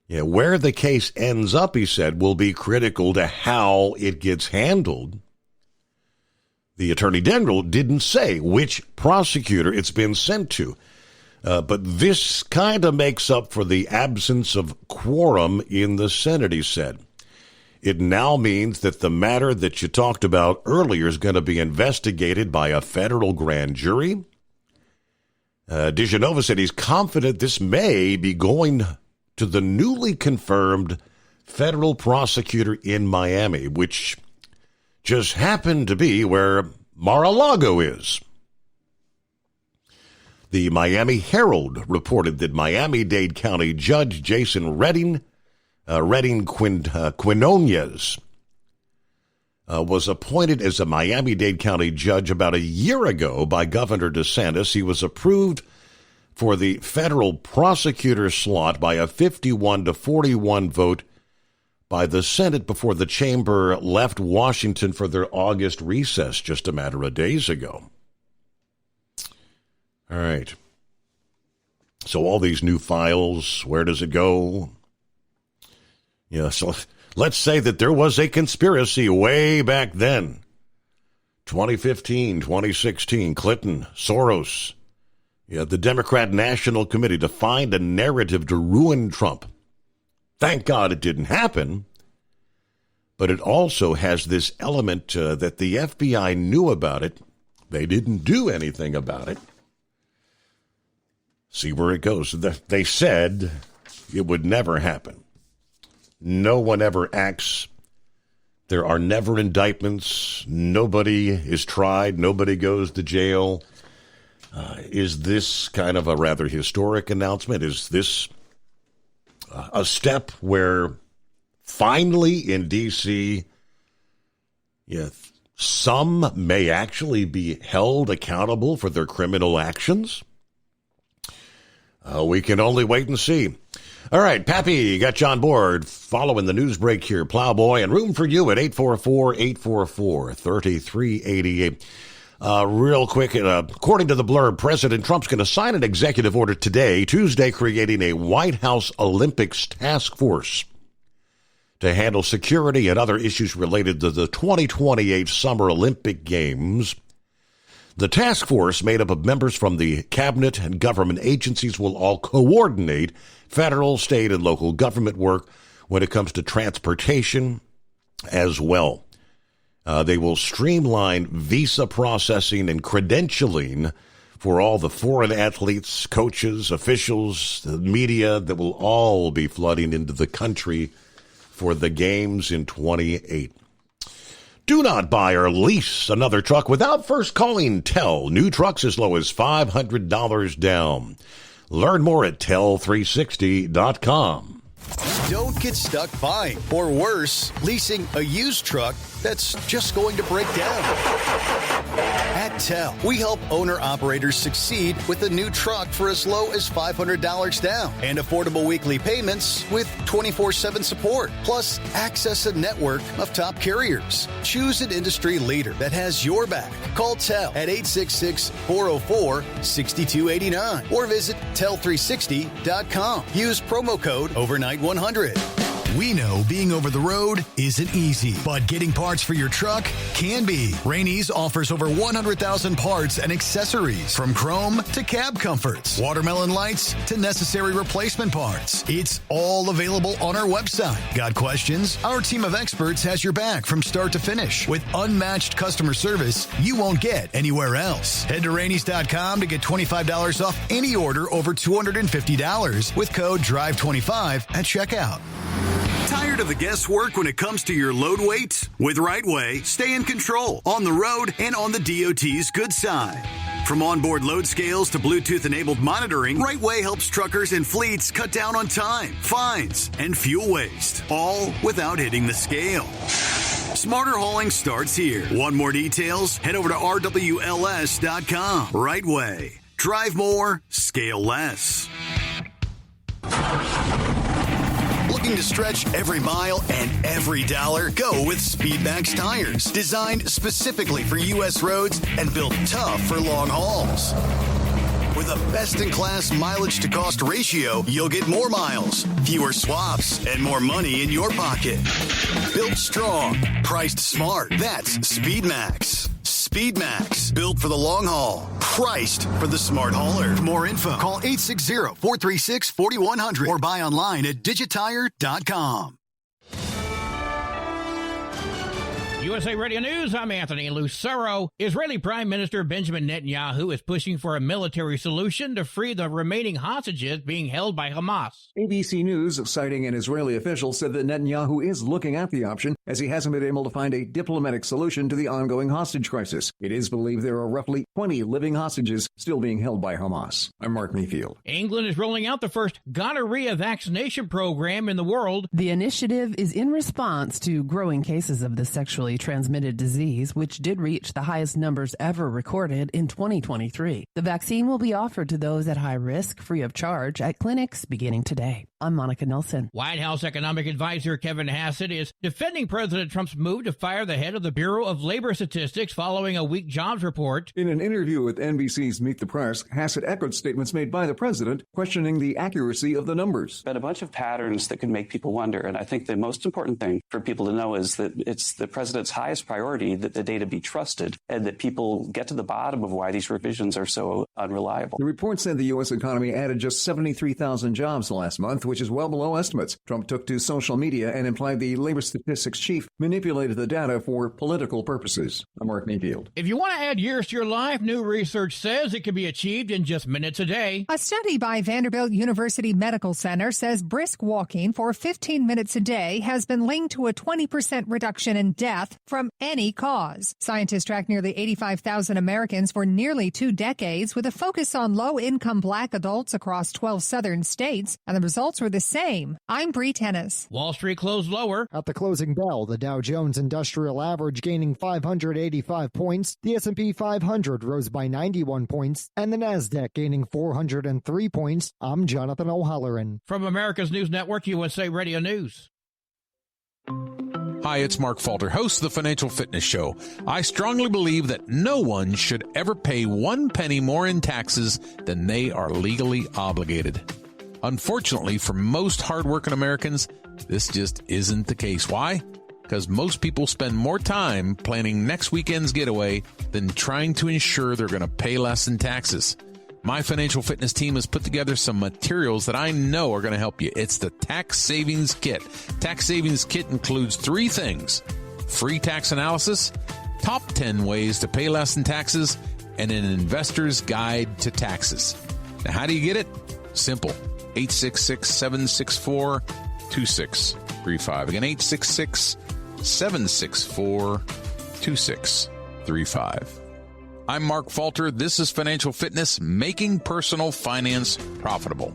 Where the case ends up, he said, will be critical to how it gets handled. The Attorney General didn't say which prosecutor it's been sent to. But this kind of makes up for the absence of quorum in the Senate, he said. It now means that the matter that you talked about earlier is going to be investigated by a federal grand jury. DiGenova said he's confident this may be going to the newly confirmed federal prosecutor in Miami, which just happened to be where Mar-a-Lago is. The Miami Herald reported that Miami-Dade County Judge Jason Redding Redding Quinones was appointed as a Miami-Dade County judge about a year ago by Governor DeSantis. He was approved for the federal prosecutor slot by a 51-41 vote by the Senate before the chamber left Washington for their August recess just a matter of days ago. All right. So all these new files, where does it go? Yeah, so let's say that there was a conspiracy way back then. 2015, 2016, Clinton, Soros, the Democrat National Committee to find a narrative to ruin Trump. Thank God it didn't happen. But it also has this element that the FBI knew about it. They didn't do anything about it. See where it goes. They said it would never happen. No one ever acts. There are never indictments. Nobody is tried. Nobody goes to jail. Is this kind of a rather historic announcement? Is this a step where finally in D.C., some may actually be held accountable for their criminal actions? We can only wait and see. All right, Pappy got you on board following the news break here, Plowboy, and room for you at 844-844-3388. Real quick, according to the blurb, President Trump's going to sign an executive order today, Tuesday, creating a White House Olympics task force to handle security and other issues related to the 2028 Summer Olympic Games. The task force, made up of members from the cabinet and government agencies, will all coordinate federal, state, and local government work when it comes to transportation as well. They will streamline visa processing and credentialing for all the foreign athletes, coaches, officials, the media that will all be flooding into the country for the games in 28. Do not buy or lease another truck without first calling TEL. New trucks as low as $500 down. Learn more at tel360.com. Don't get stuck buying, or worse, leasing a used truck that's just going to break down. At TEL, we help owner-operators succeed with a new truck for as low as $500 down and affordable weekly payments with 24/7 support, plus access a network of top carriers. Choose an industry leader that has your back. Call TEL at 866-404-6289 or visit tel360.com. Use promo code OVERNIGHT100. We know being over the road isn't easy, but getting parts for your truck can be. Rainey's offers over 100,000 parts and accessories, from chrome to cab comforts, watermelon lights to necessary replacement parts. It's all available on our website. Got questions? Our team of experts has your back from start to finish with unmatched customer service you won't get anywhere else. Head to Rainey's.com to get $25 off any order over $250 with code DRIVE25 at checkout. Tired of the guesswork when it comes to your load weight? With RightWay, stay in control on the road and on the DOT's good side. From onboard load scales to Bluetooth-enabled monitoring, RightWay helps truckers and fleets cut down on time, fines, and fuel waste, all without hitting the scale. Smarter hauling starts here. Want more details? Head over to RWLS.com. RightWay. Drive more, scale less. Looking to stretch every mile and every dollar? Go with Speedmax tires. Designed specifically for U.S. roads and built tough for long hauls. With a best-in-class mileage-to-cost ratio, you'll get more miles, fewer swaps, and more money in your pocket. Built strong, priced smart. That's Speedmax. Speedmax, built for the long haul, priced for the smart hauler. For more info, call 860-436-4100 or buy online at digitire.com. USA Radio News, I'm Anthony Lucero. Israeli Prime Minister Benjamin Netanyahu is pushing for a military solution to free the remaining hostages being held by Hamas. ABC News, citing an Israeli official, said that Netanyahu is looking at the option as he hasn't been able to find a diplomatic solution to the ongoing hostage crisis. It is believed there are roughly 20 living hostages still being held by Hamas. I'm Mark Mayfield. England is rolling out the first gonorrhea vaccination program in the world. The initiative is in response to growing cases of the sexually transmitted disease, which did reach the highest numbers ever recorded in 2023. The vaccine will be offered to those at high risk, free of charge, at clinics beginning today. I'm Monica Nelson. White House economic advisor Kevin Hassett is defending President Trump's move to fire the head of the Bureau of Labor Statistics following a weak jobs report. In an interview with NBC's Meet the Press, Hassett echoed statements made by the president questioning the accuracy of the numbers. But a bunch of patterns that could make people wonder, and I think the most important thing for people to know is that it's the president's highest priority that the data be trusted and that people get to the bottom of why these revisions are so unreliable. The report said the U.S. economy added just 73,000 jobs last month, which is well below estimates. Trump took to social media and implied the labor statistics chief manipulated the data for political purposes. I'm Mark Mayfield. If you want to add years to your life, new research says it can be achieved in just minutes a day. A study by Vanderbilt University Medical Center says brisk walking for 15 minutes a day has been linked to a 20% reduction in death from any cause. Scientists tracked nearly 85,000 Americans for nearly 2 decades with a focus on low-income black adults across 12 southern states, and the results were the same. I'm Bree Tennis. Wall Street closed lower. At the closing bell, the Dow Jones Industrial Average gaining 585 points, the S&P 500 rose by 91 points, and the Nasdaq gaining 403 points. I'm Jonathan O'Halloran. From America's News Network, USA Radio News. Hi, it's Mark Falter, host of the Financial Fitness Show. I strongly believe that no one should ever pay 1 penny more in taxes than they are legally obligated. Unfortunately, for most hardworking Americans, this just isn't the case. Why? Because most people spend more time planning next weekend's getaway than trying to ensure they're going to pay less in taxes. My financial fitness team has put together some materials that I know are going to help you. It's the Tax Savings Kit. Tax Savings Kit includes 3 things: free tax analysis, top 10 ways to pay less in taxes, and an investor's guide to taxes. Now, how do you get it? Simple. 866-764-2635. Again, 866-764-2635. I'm Mark Falter. This is Financial Fitness, making personal finance profitable.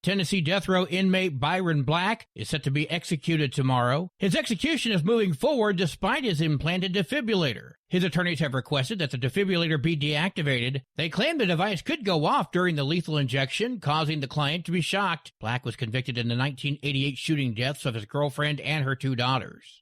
Tennessee death row inmate Byron Black is set to be executed tomorrow. His execution is moving forward despite his implanted defibrillator. His attorneys have requested that the defibrillator be deactivated. They claim the device could go off during the lethal injection, causing the client to be shocked. Black was convicted in the 1988 shooting deaths of his girlfriend and her 2 daughters.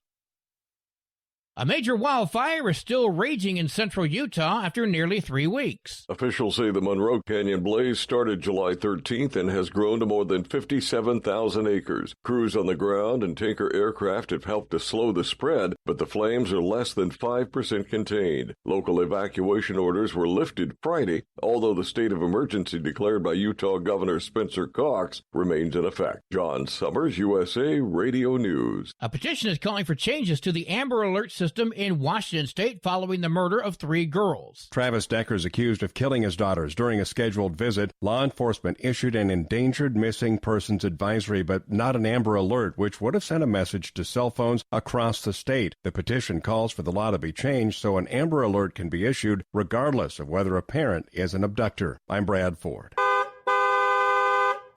A major wildfire is still raging in central Utah after nearly 3 weeks. Officials say the Monroe Canyon blaze started July 13th and has grown to more than 57,000 acres. Crews on the ground and tanker aircraft have helped to slow the spread, but the flames are less than 5% contained. Local evacuation orders were lifted Friday, although the state of emergency declared by Utah Governor Spencer Cox remains in effect. John Summers, USA Radio News. A petition is calling for changes to the Amber Alert system in Washington state following the murder of 3 girls. Travis Decker is accused of killing his daughters during a scheduled visit. Law enforcement issued an endangered missing persons advisory, but not an Amber Alert, which would have sent a message to cell phones across the state. The petition calls for the law to be changed so an Amber Alert can be issued regardless of whether a parent is an abductor. I'm Brad Ford.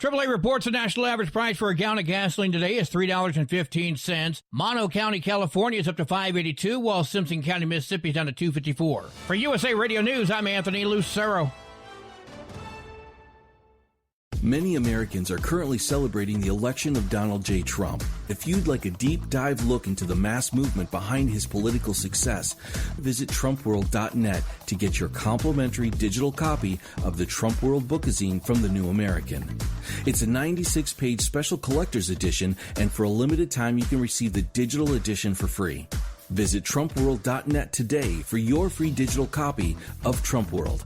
AAA reports the national average price for a gallon of gasoline today is $3.15. Mono County, California is up to $5.82, while Simpson County, Mississippi is down to $2.54. For USA Radio News, I'm Anthony Lucero. Many Americans are currently celebrating the election of Donald J. Trump. If you'd like a deep dive look into the mass movement behind his political success, visit TrumpWorld.net to get your complimentary digital copy of the Trump World Bookazine from The New American. It's a 96-page special collector's edition, and for a limited time you can receive the digital edition for free. Visit TrumpWorld.net today for your free digital copy of Trump World.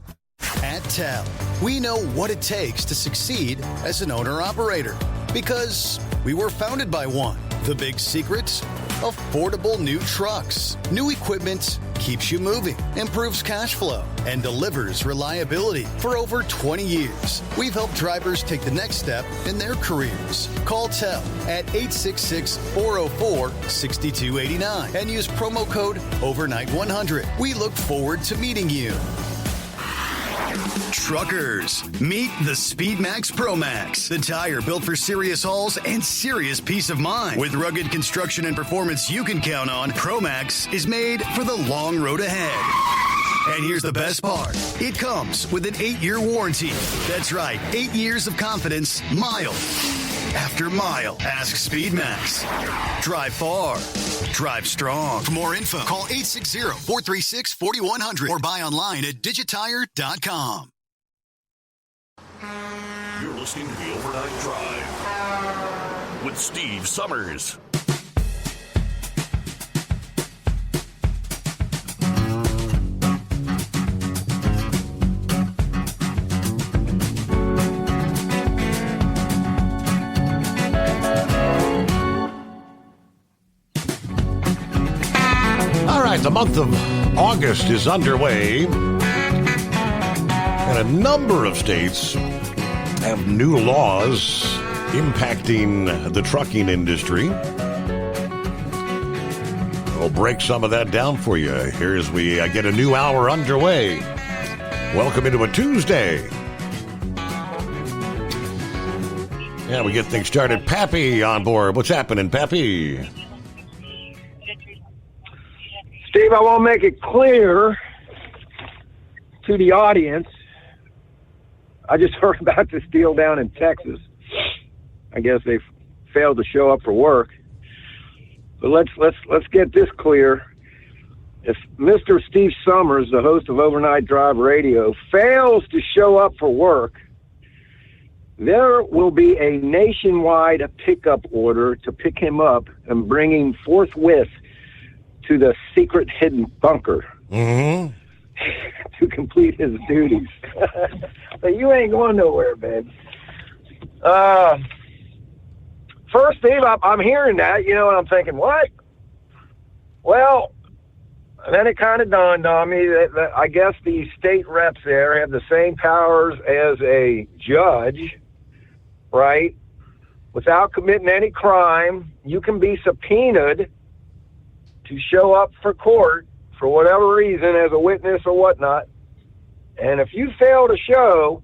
At TEL, we know what it takes to succeed as an owner-operator. Because We were founded by one. The big secret? Affordable new trucks. New equipment keeps you moving, improves cash flow, and delivers reliability. For over 20 years, we've helped drivers take the next step in their careers. Call TEL at 866-404-6289 and use promo code OVERNIGHT100. We look forward to meeting you. Truckers, meet the SpeedMax Pro Max, the tire built for serious hauls and serious peace of mind. With rugged construction and performance you can count on, Pro Max is made for the long road ahead. And here's the best part. It comes with an 8-year warranty. That's right, 8 years of confidence, mile after mile. Ask SpeedMax. Drive far. Drive strong. For more info, call 860-436-4100 or buy online at digitire.com. You're listening to the Overnight Drive with Steve Summers. All right, the month of August is underway, and a number of states have new laws impacting the trucking industry. We'll break some of that down for you here as we get a new hour underway. Welcome into a Tuesday. Yeah, we get things started. Pappy on board. What's happening, Pappy? Steve, I want to make it clear to the audience. I just heard about this deal down in Texas. I guess they failed to show up for work. But let's get this clear. If Mr. Steve Summers, the host of Overnight Drive Radio, fails to show up for work, there will be a nationwide pickup order to pick him up and bring him forthwith to the secret hidden bunker. Mm-hmm. To complete his duties. But you ain't going nowhere, man. First, Steve, I'm hearing that, and I'm thinking, what? Well, then it kind of dawned on me that I guess the state reps there have the same powers as a judge, right? Without committing any crime, you can be subpoenaed to show up for court for whatever reason as a witness or whatnot. And if you fail to show,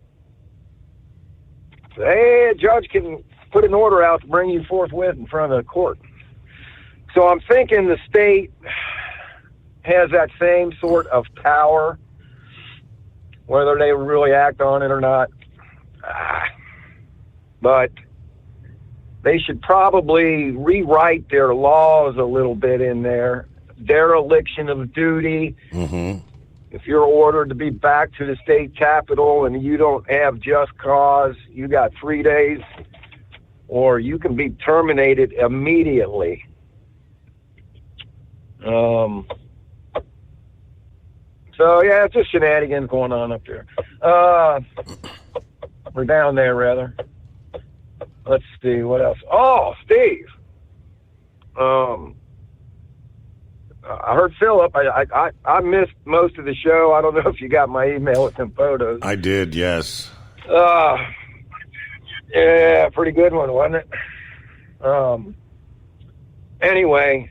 a judge can put an order out to bring you forthwith in front of the court. So I'm thinking the state has that same sort of power, whether they really act on it or not. But they should probably rewrite their laws a little bit in there. Dereliction of duty. Mm-hmm. If you're ordered to be back to the state capitol and you don't have just cause, you got 3 days, or you can be terminated immediately. So, yeah, it's just shenanigans going on up there. We're down there, rather. Let's see, what else? Oh, Steve. I heard Philip. I missed most of the show. I don't know if you got my email with some photos. I did, yes. Yeah, pretty good one, wasn't it? Anyway,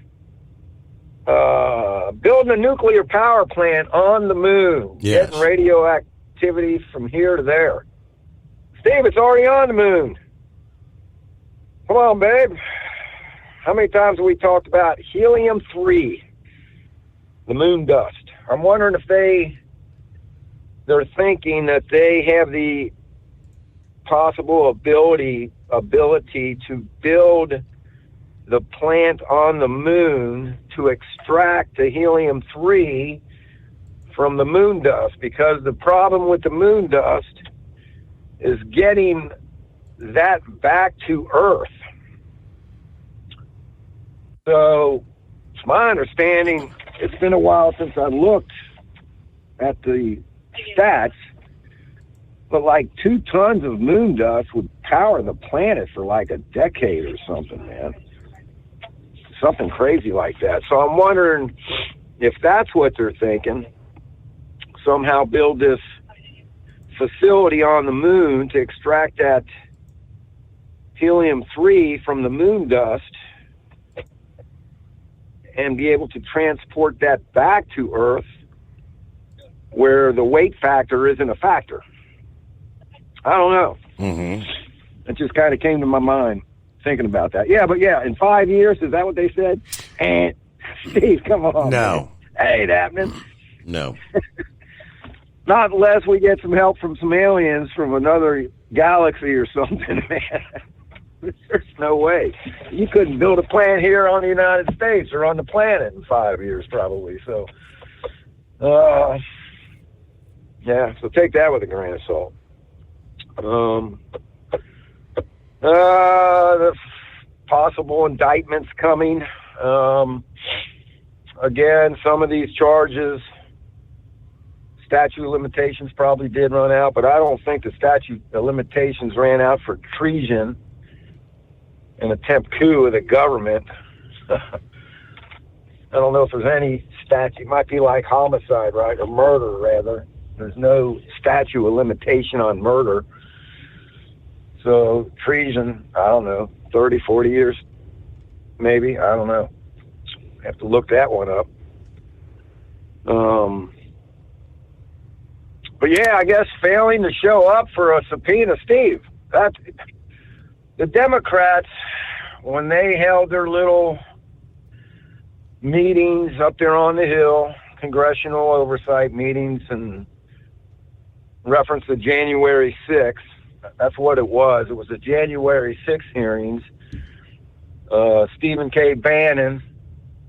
building a nuclear power plant on the moon. Yes. Getting radioactivity from here to there. Steve, it's already on the moon. Come on, babe. How many times have we talked about helium-3, the moon dust? I'm wondering if they're thinking that they have the possible ability to build the plant on the moon to extract the helium-3 from the moon dust, because the problem with the moon dust is getting that back to Earth. So it's my understanding, it's been a while since I looked at the stats, but like 2 tons of moon dust would power the planet for like a decade or something, man. Something crazy like that. So I'm wondering if that's what they're thinking, somehow build this facility on the moon to extract that helium-3 from the moon dust and be able to transport that back to Earth where the weight factor isn't a factor. I don't know. Mm-hmm. It just kind of came to my mind thinking about that. Yeah, but yeah, in 5 years, is that what they said? And Steve, come on. No. Man. Ain't happening. No. Not unless we get some help from some aliens from another galaxy or something, man. There's no way. You couldn't build a plant here on the United States or on the planet in 5 years, probably. So, yeah, so take that with a grain of salt. The possible indictments coming. Again, some of these charges, statute of limitations probably did run out, but I don't think the statute of limitations ran out for treason, an attempt coup of the government. I don't know if there's any statute. It might be like homicide, right, or murder, rather. There's no statute of limitation on murder. So treason, I don't know, 30, 40 years, maybe. I don't know. Have to look that one up. But yeah, I guess failing to show up for a subpoena, Steve. The Democrats, when they held their little meetings up there on the Hill, congressional oversight meetings, and reference to January 6th, that's what it was. It was the January 6th hearings. Stephen K. Bannon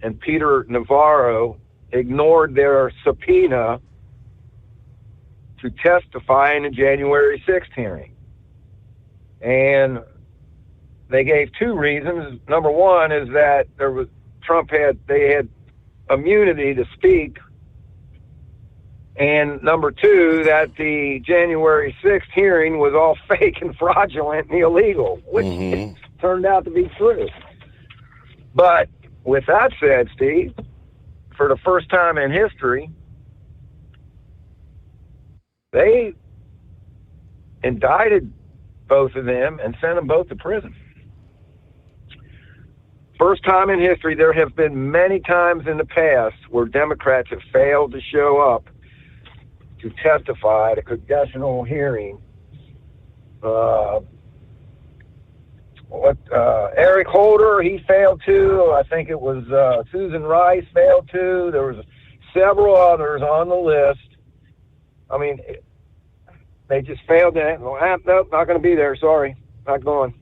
and Peter Navarro ignored their subpoena to testify in the January 6th hearing. And they gave two reasons. Number one is that they had immunity to speak. And number two, that the January 6th hearing was all fake and fraudulent and illegal, which turned out to be true. But with that said, Steve, for the first time in history, they indicted both of them and sent them both to prison. First time in history. There have been many times in the past where Democrats have failed to show up to testify at a congressional hearing. Eric Holder, he failed to. I think it was Susan Rice failed to. There was several others on the list. I mean, they just failed to. Nope, not going to be there. Sorry, not going.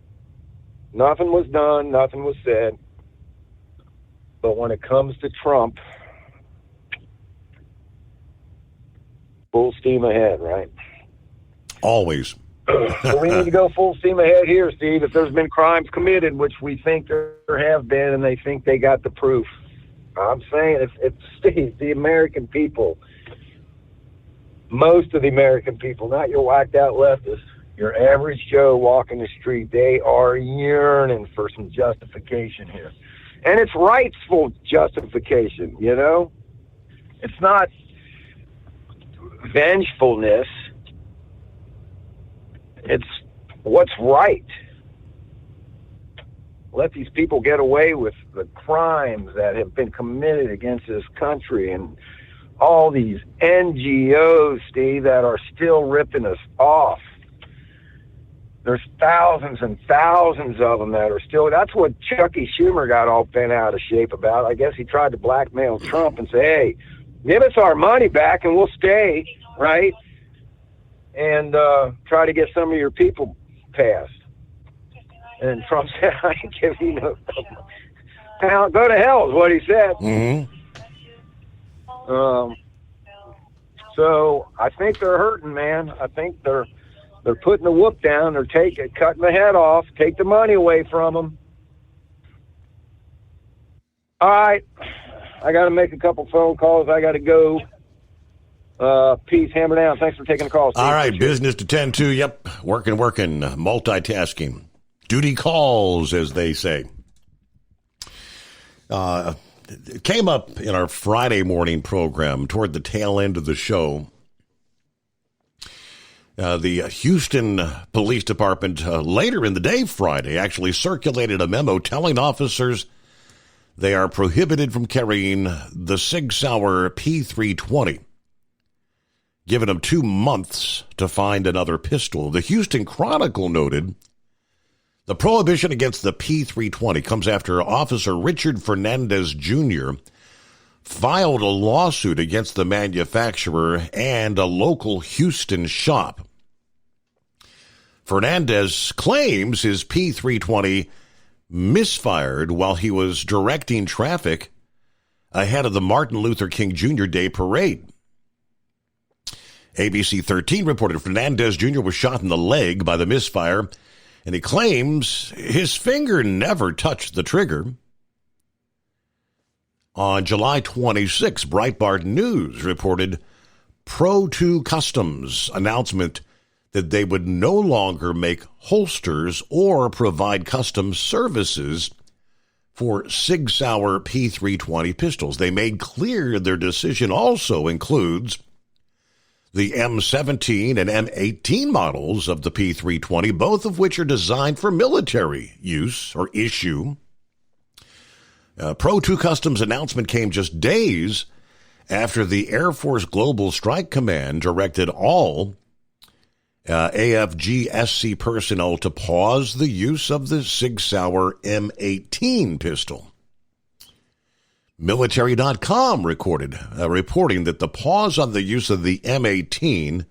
Nothing was done. Nothing was said. But when it comes to Trump, full steam ahead, right? Always. So we need to go full steam ahead here, Steve. If there's been crimes committed, which we think there have been, and they think they got the proof, I'm saying it's Steve, the American people, most of the American people, not your whacked out leftists, your average Joe walking the street, they are yearning for some justification here. And it's rightful justification, you know? It's not vengefulness. It's what's right. Let these people get away with the crimes that have been committed against this country, and all these NGOs, Steve, that are still ripping us off. There's thousands and thousands of them that are still. That's what Chucky Schumer got all bent out of shape about. I guess he tried to blackmail Trump and say, hey, give us our money back and we'll stay, right? And try to get some of your people passed. And Trump said, I ain't giving you no pound. Go to hell is what he said. So I think they're hurting, man. I think they're putting the whoop down. They're cutting the head off, take the money away from them. All right. I got to make a couple phone calls. I got to go. Peace, hammer down. Thanks for taking the call, Steve. All right, business to tend to. Yep, working, multitasking. Duty calls, as they say. It came up in our Friday morning program toward the tail end of the show. The Houston Police Department, later in the day Friday, actually circulated a memo telling officers they are prohibited from carrying the Sig Sauer P320, giving them 2 months to find another pistol. The Houston Chronicle noted the prohibition against the P320 comes after Officer Richard Fernandez Jr. filed a lawsuit against the manufacturer and a local Houston shop. Fernandez claims his P320 misfired while he was directing traffic ahead of the Martin Luther King Jr. Day parade. ABC 13 reported Fernandez Jr. was shot in the leg by the misfire, and he claims his finger never touched the trigger. On July 26, Breitbart News reported Pro2 Customs' announcement that they would no longer make holsters or provide custom services for Sig Sauer P320 pistols. They made clear their decision also includes the M17 and M18 models of the P320, both of which are designed for military use or issue. Pro2 Customs' announcement came just days after the Air Force Global Strike Command directed all AFG-SC personnel to pause the use of the Sig Sauer M18 pistol. Military.com reporting that the pause on the use of the M18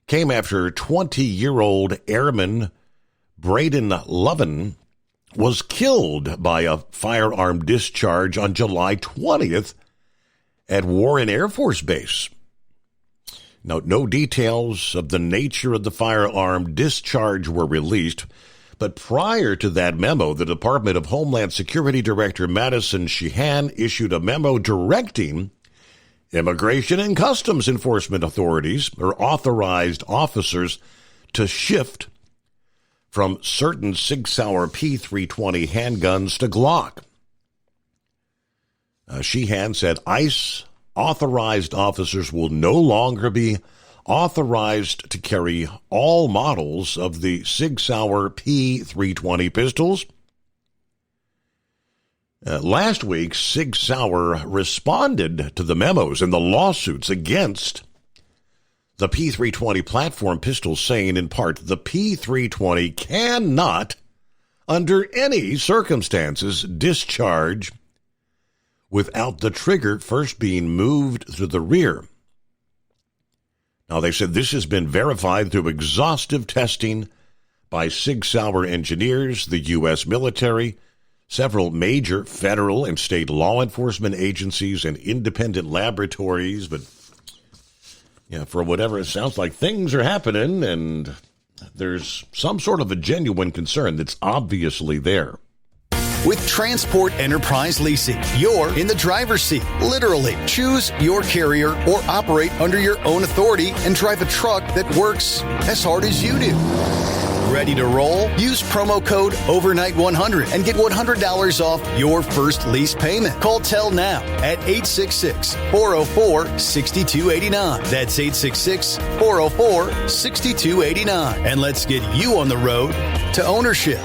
came after 20-year-old Airman Braden Lovin was killed by a firearm discharge on July 20th at Warren Air Force Base. Now, no details of the nature of the firearm discharge were released, but prior to that memo, the Department of Homeland Security Director Madison Sheehan issued a memo directing Immigration and Customs Enforcement authorities or authorized officers to shift from certain Sig Sauer P320 handguns to Glock. Sheehan said ICE authorized officers will no longer be authorized to carry all models of the Sig Sauer P320 pistols. Last week, Sig Sauer responded to the memos and the lawsuits against the P320 platform pistols, saying in part, the P320 cannot, under any circumstances, discharge without the trigger first being moved to the rear. Now, they said this has been verified through exhaustive testing by Sig Sauer engineers, the U.S. military, several major federal and state law enforcement agencies, and independent laboratories. But, yeah, for whatever, it sounds like things are happening, and there's some sort of a genuine concern that's obviously there. With Transport Enterprise Leasing, you're in the driver's seat, literally. Choose your carrier or operate under your own authority and drive a truck that works as hard as you do. Ready to roll? Use promo code OVERNIGHT100 and get $100 off your first lease payment. Call Tell now at 866-404-6289. That's 866-404-6289. And let's get you on the road to ownership.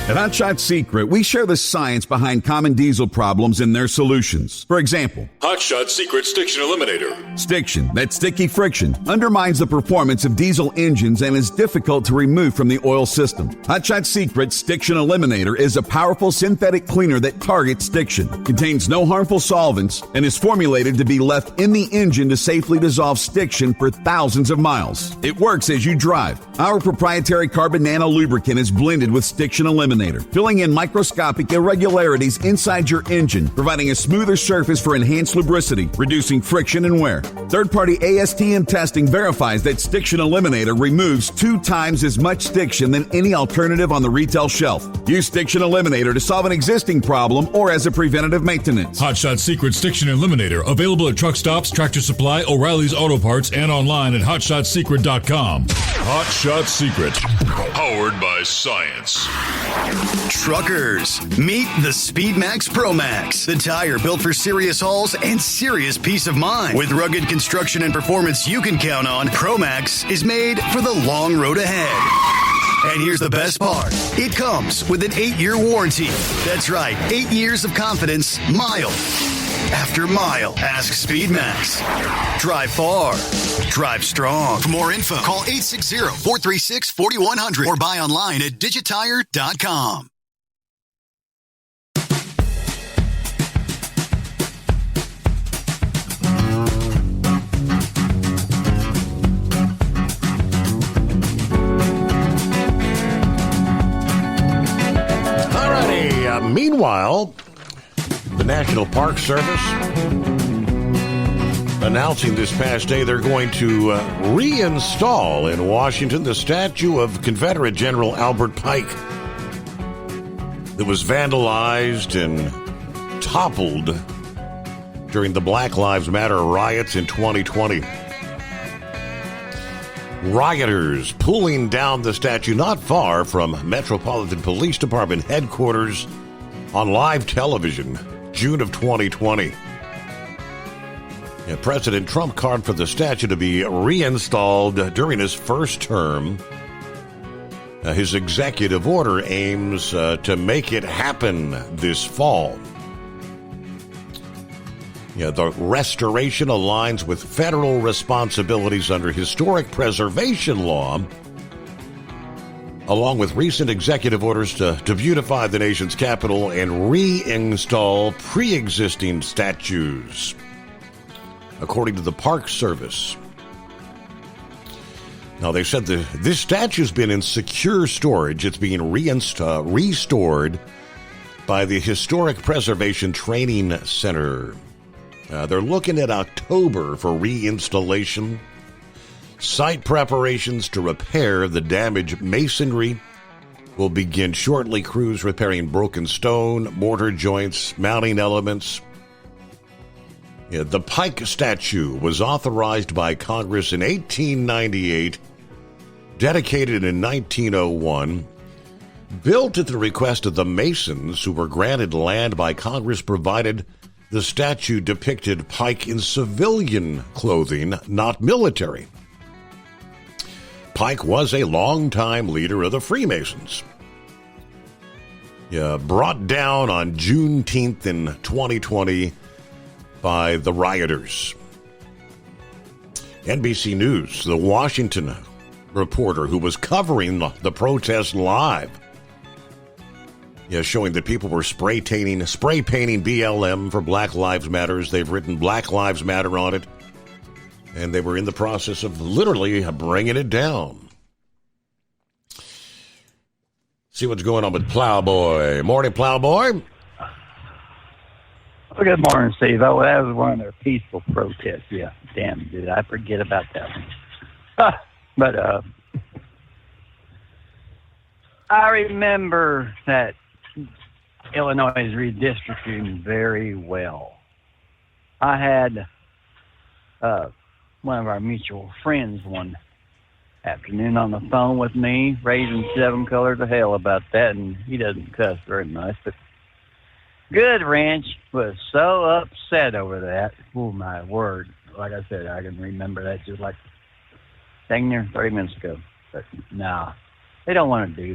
At Hot Shot Secret, we share the science behind common diesel problems and their solutions. For example, Hot Shot Secret Stiction Eliminator. Stiction, that sticky friction, undermines the performance of diesel engines and is difficult to remove from the oil system. Hot Shot Secret Stiction Eliminator is a powerful synthetic cleaner that targets stiction, contains no harmful solvents, and is formulated to be left in the engine to safely dissolve stiction for thousands of miles. It works as you drive. Our proprietary carbon nano lubricant is blended with Stiction Eliminator Eliminator, filling in microscopic irregularities inside your engine, providing a smoother surface for enhanced lubricity, reducing friction and wear. Third-party ASTM testing verifies that Stiction Eliminator removes 2 times as much stiction than any alternative on the retail shelf. Use Stiction Eliminator to solve an existing problem or as a preventative maintenance. Hot Shot Secret Stiction Eliminator, available at truck stops, Tractor Supply, O'Reilly's Auto Parts, and online at hotshotsecret.com. Hot Shot Secret, powered by science. Truckers, meet the SpeedMax Pro Max, the tire built for serious hauls and serious peace of mind. With rugged construction and performance you can count on, Pro Max is made for the long road ahead. And here's the best part. It comes with an 8-year warranty. That's right, 8 years of confidence, mile after mile. Ask SpeedMax. Drive far. Drive strong. For more info, call 860-436-4100 or buy online at digitire.com. Alrighty, meanwhile, the National Park Service announcing this past day they're going to reinstall in Washington the statue of Confederate General Albert Pike that was vandalized and toppled during the Black Lives Matter riots in 2020. Rioters pulling down the statue not far from Metropolitan Police Department headquarters on live television, June of 2020. President Trump called for the statue to be reinstalled during his first term. His executive order aims to make it happen this fall. The restoration aligns with federal responsibilities under historic preservation law, along with recent executive orders to beautify the nation's capital and reinstall pre-existing statues, according to the Park Service. Now, they said this statue's been in secure storage. It's being restored by the Historic Preservation Training Center. They're looking at October for reinstallation. Site preparations to repair the damaged masonry will begin shortly. Crews repairing broken stone, mortar joints, mounting elements. The Pike statue was authorized by Congress in 1898, dedicated in 1901, built at the request of the Masons, who were granted land by Congress, provided the statue depicted Pike in civilian clothing, not military. Pike was a longtime leader of the Freemasons. Brought down on Juneteenth in 2020 by the rioters. NBC News, the Washington reporter who was covering the protest live, showing that people were spray painting BLM for Black Lives Matters. They've written Black Lives Matter on it, and they were in the process of literally bringing it down. See what's going on with Plowboy. Morning, Plowboy. Oh, good morning, Steve. Oh, that was one of their peaceful protests. Yeah, damn, did I forget about that one? But I remember that Illinois is redistricting very well. I had one of our mutual friends one afternoon on the phone with me, raising 7 colors of hell about that, and he doesn't cuss very much, but Good Ranch was so upset over that. Oh, my word. Like I said, I can remember that just like dang near 30 minutes ago. But no, they don't want to do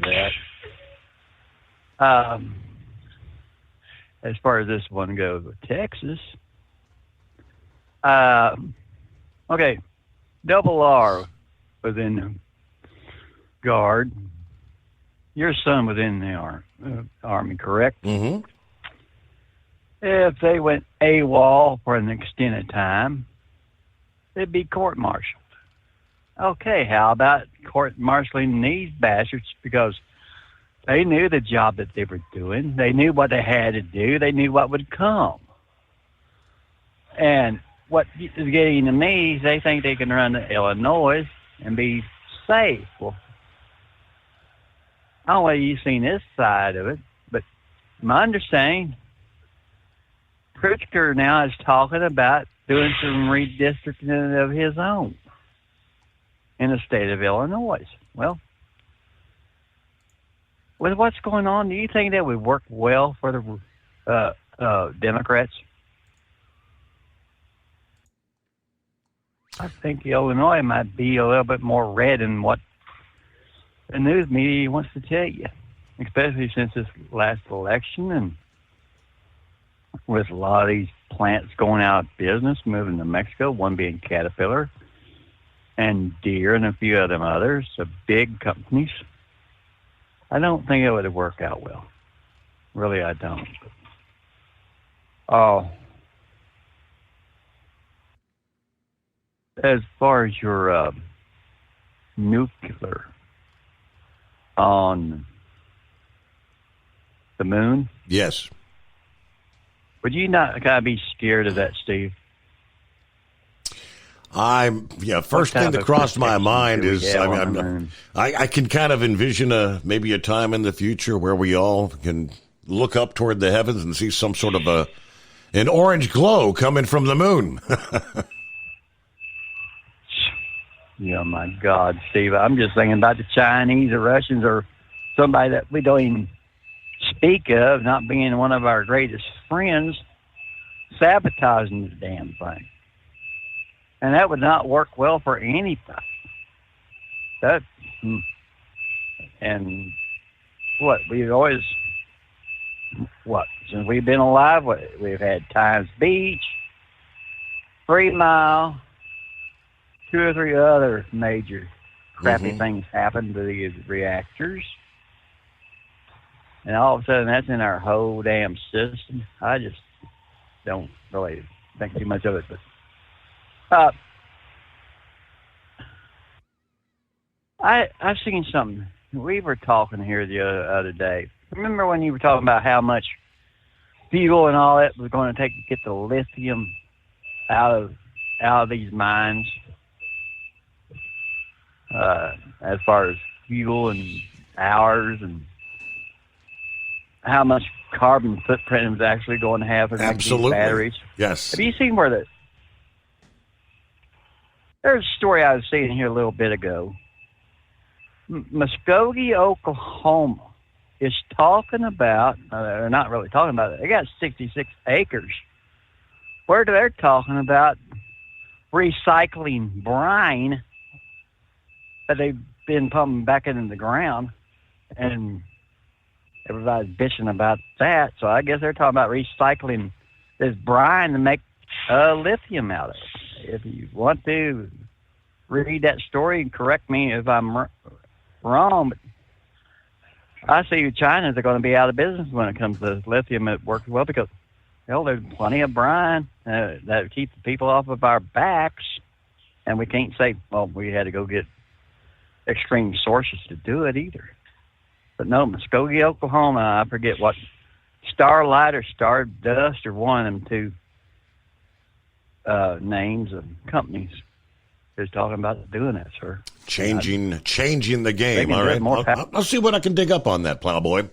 that. As far as this one goes with Texas, okay, Double R was in the Guard. Your son was in the Army, correct? Mm-hmm. If they went AWOL for an extended time, they'd be court-martialed. Okay, how about court-martialing these bastards? Because They knew the job that they were doing. They knew what they had to do. They knew what would come. And what is getting to me is they think they can run to Illinois and be safe. Well, I don't know whether you've seen this side of it, but my understanding, Pritzker now is talking about doing some redistricting of his own in the state of Illinois. Well, with what's going on, do you think that would work well for the Democrats? I think Illinois might be a little bit more red than what the news media wants to tell you, especially since this last election and with a lot of these plants going out of business, moving to Mexico, one being Caterpillar and Deere and a few of them others, the big companies. I don't think it would work out well. Really, I don't. As far as your nuclear on the moon? Yes. Would you not kind of be scared of that, Steve? First thing that crossed my mind is I can kind of envision maybe a time in the future where we all can look up toward the heavens and see some sort of an orange glow coming from the moon. Yeah, my God, Steve, I'm just thinking about the Chinese or Russians or somebody that we don't even speak of, not being one of our greatest friends, sabotaging the damn thing. And that would not work well for anybody. And since we've been alive, we've had Times Beach, 3 Mile, 2 or 3 other major crappy things happen to these reactors. And all of a sudden, that's in our whole damn system. I just don't really think too much of it. But I've seen something. We were talking here the other day. Remember when you were talking about how much fuel and all that was going to take to get the lithium out of these mines? As far as fuel and hours and how much carbon footprint it was actually going to have for these batteries. Yes. Have you seen where there's a story I was seeing here a little bit ago. Muskogee, Oklahoma is talking about, they're not really talking about it, they got 66 acres where they're talking about recycling brine that they've been pumping back into the ground, and everybody's bitching about that. So I guess they're talking about recycling this brine to make lithium out of it. If you want to read that story and correct me if I'm wrong, but I see China's are going to be out of business when it comes to lithium. It works well because, there's plenty of brine that keeps the people off of our backs, and we can't say, we had to go get extreme sources to do it either. But no, Muskogee, Oklahoma, I forget what, Starlight or Stardust or one of them two names of companies is talking about doing that, sir. Changing the game. All right. I'll see what I can dig up on that, Plowboy.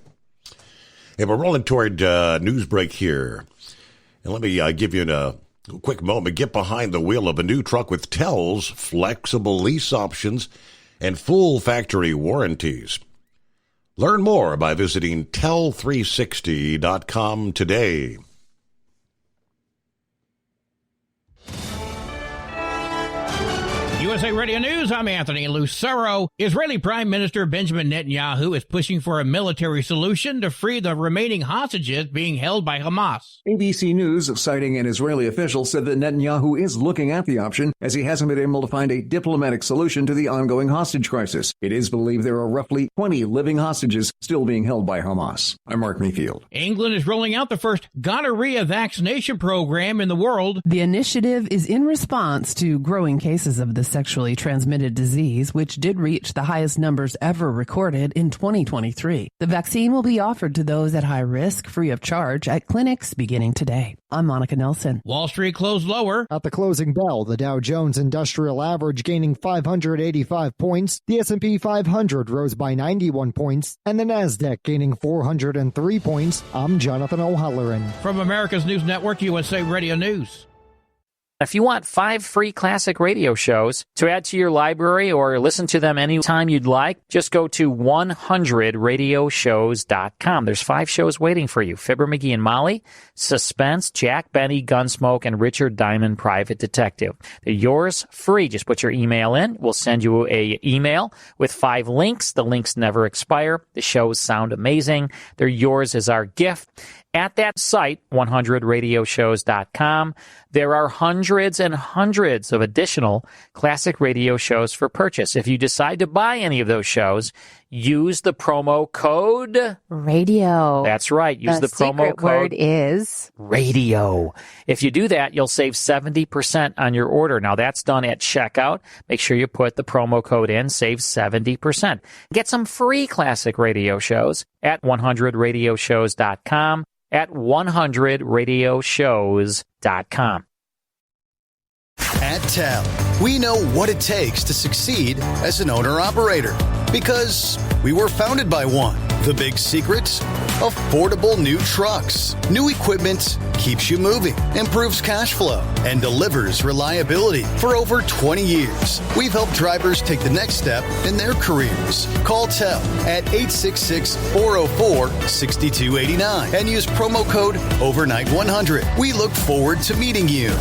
Hey, we're rolling toward news break here. And let me give you a quick moment. Get behind the wheel of a new truck with Tel's flexible lease options and full factory warranties. Learn more by visiting tel360.com today. USA Radio News, I'm Anthony Lucero. Israeli Prime Minister Benjamin Netanyahu is pushing for a military solution to free the remaining hostages being held by Hamas. ABC News, citing an Israeli official, said that Netanyahu is looking at the option as he hasn't been able to find a diplomatic solution to the ongoing hostage crisis. It is believed there are roughly 20 living hostages still being held by Hamas. I'm Mark Mayfield. England is rolling out the first gonorrhea vaccination program in the world. The initiative is in response to growing cases of the sexually sexually transmitted disease, which did reach the highest numbers ever recorded in 2023. The vaccine will be offered to those at high risk, free of charge, at clinics beginning today. I'm Monica Nelson. Wall Street closed lower. At the closing bell, the Dow Jones Industrial Average gaining 585 points, the S&P 500 rose by 91 points, and the Nasdaq gaining 403 points. I'm Jonathan O'Halloran. From America's News Network, USA Radio News. If you want 5 free classic radio shows to add to your library or listen to them anytime you'd like, just go to 100radioshows.com. There's 5 shows waiting for you. Fibber, McGee and Molly, Suspense, Jack Benny, Gunsmoke, and Richard Diamond, Private Detective. They're yours free. Just put your email in. We'll send you an email with 5 links. The links never expire. The shows sound amazing. They're yours as our gift. At that site, 100radioshows.com, there are hundreds and hundreds of additional classic radio shows for purchase. If you decide to buy any of those shows, use the promo code radio. That's right. Use the promo code. The secret word is radio. If you do that, you'll save 70% on your order. Now, that's done at checkout. Make sure you put the promo code in, save 70%. Get some free classic radio shows at 100radioshows.com, at 100radioshows.com. At TAL, we know what it takes to succeed as an owner-operator because we were founded by one. The big secret? Affordable new trucks. New equipment keeps you moving, improves cash flow, and delivers reliability. For over 20 years, we've helped drivers take the next step in their careers. Call TEL at 866-404-6289 and use promo code OVERNIGHT100. We look forward to meeting you.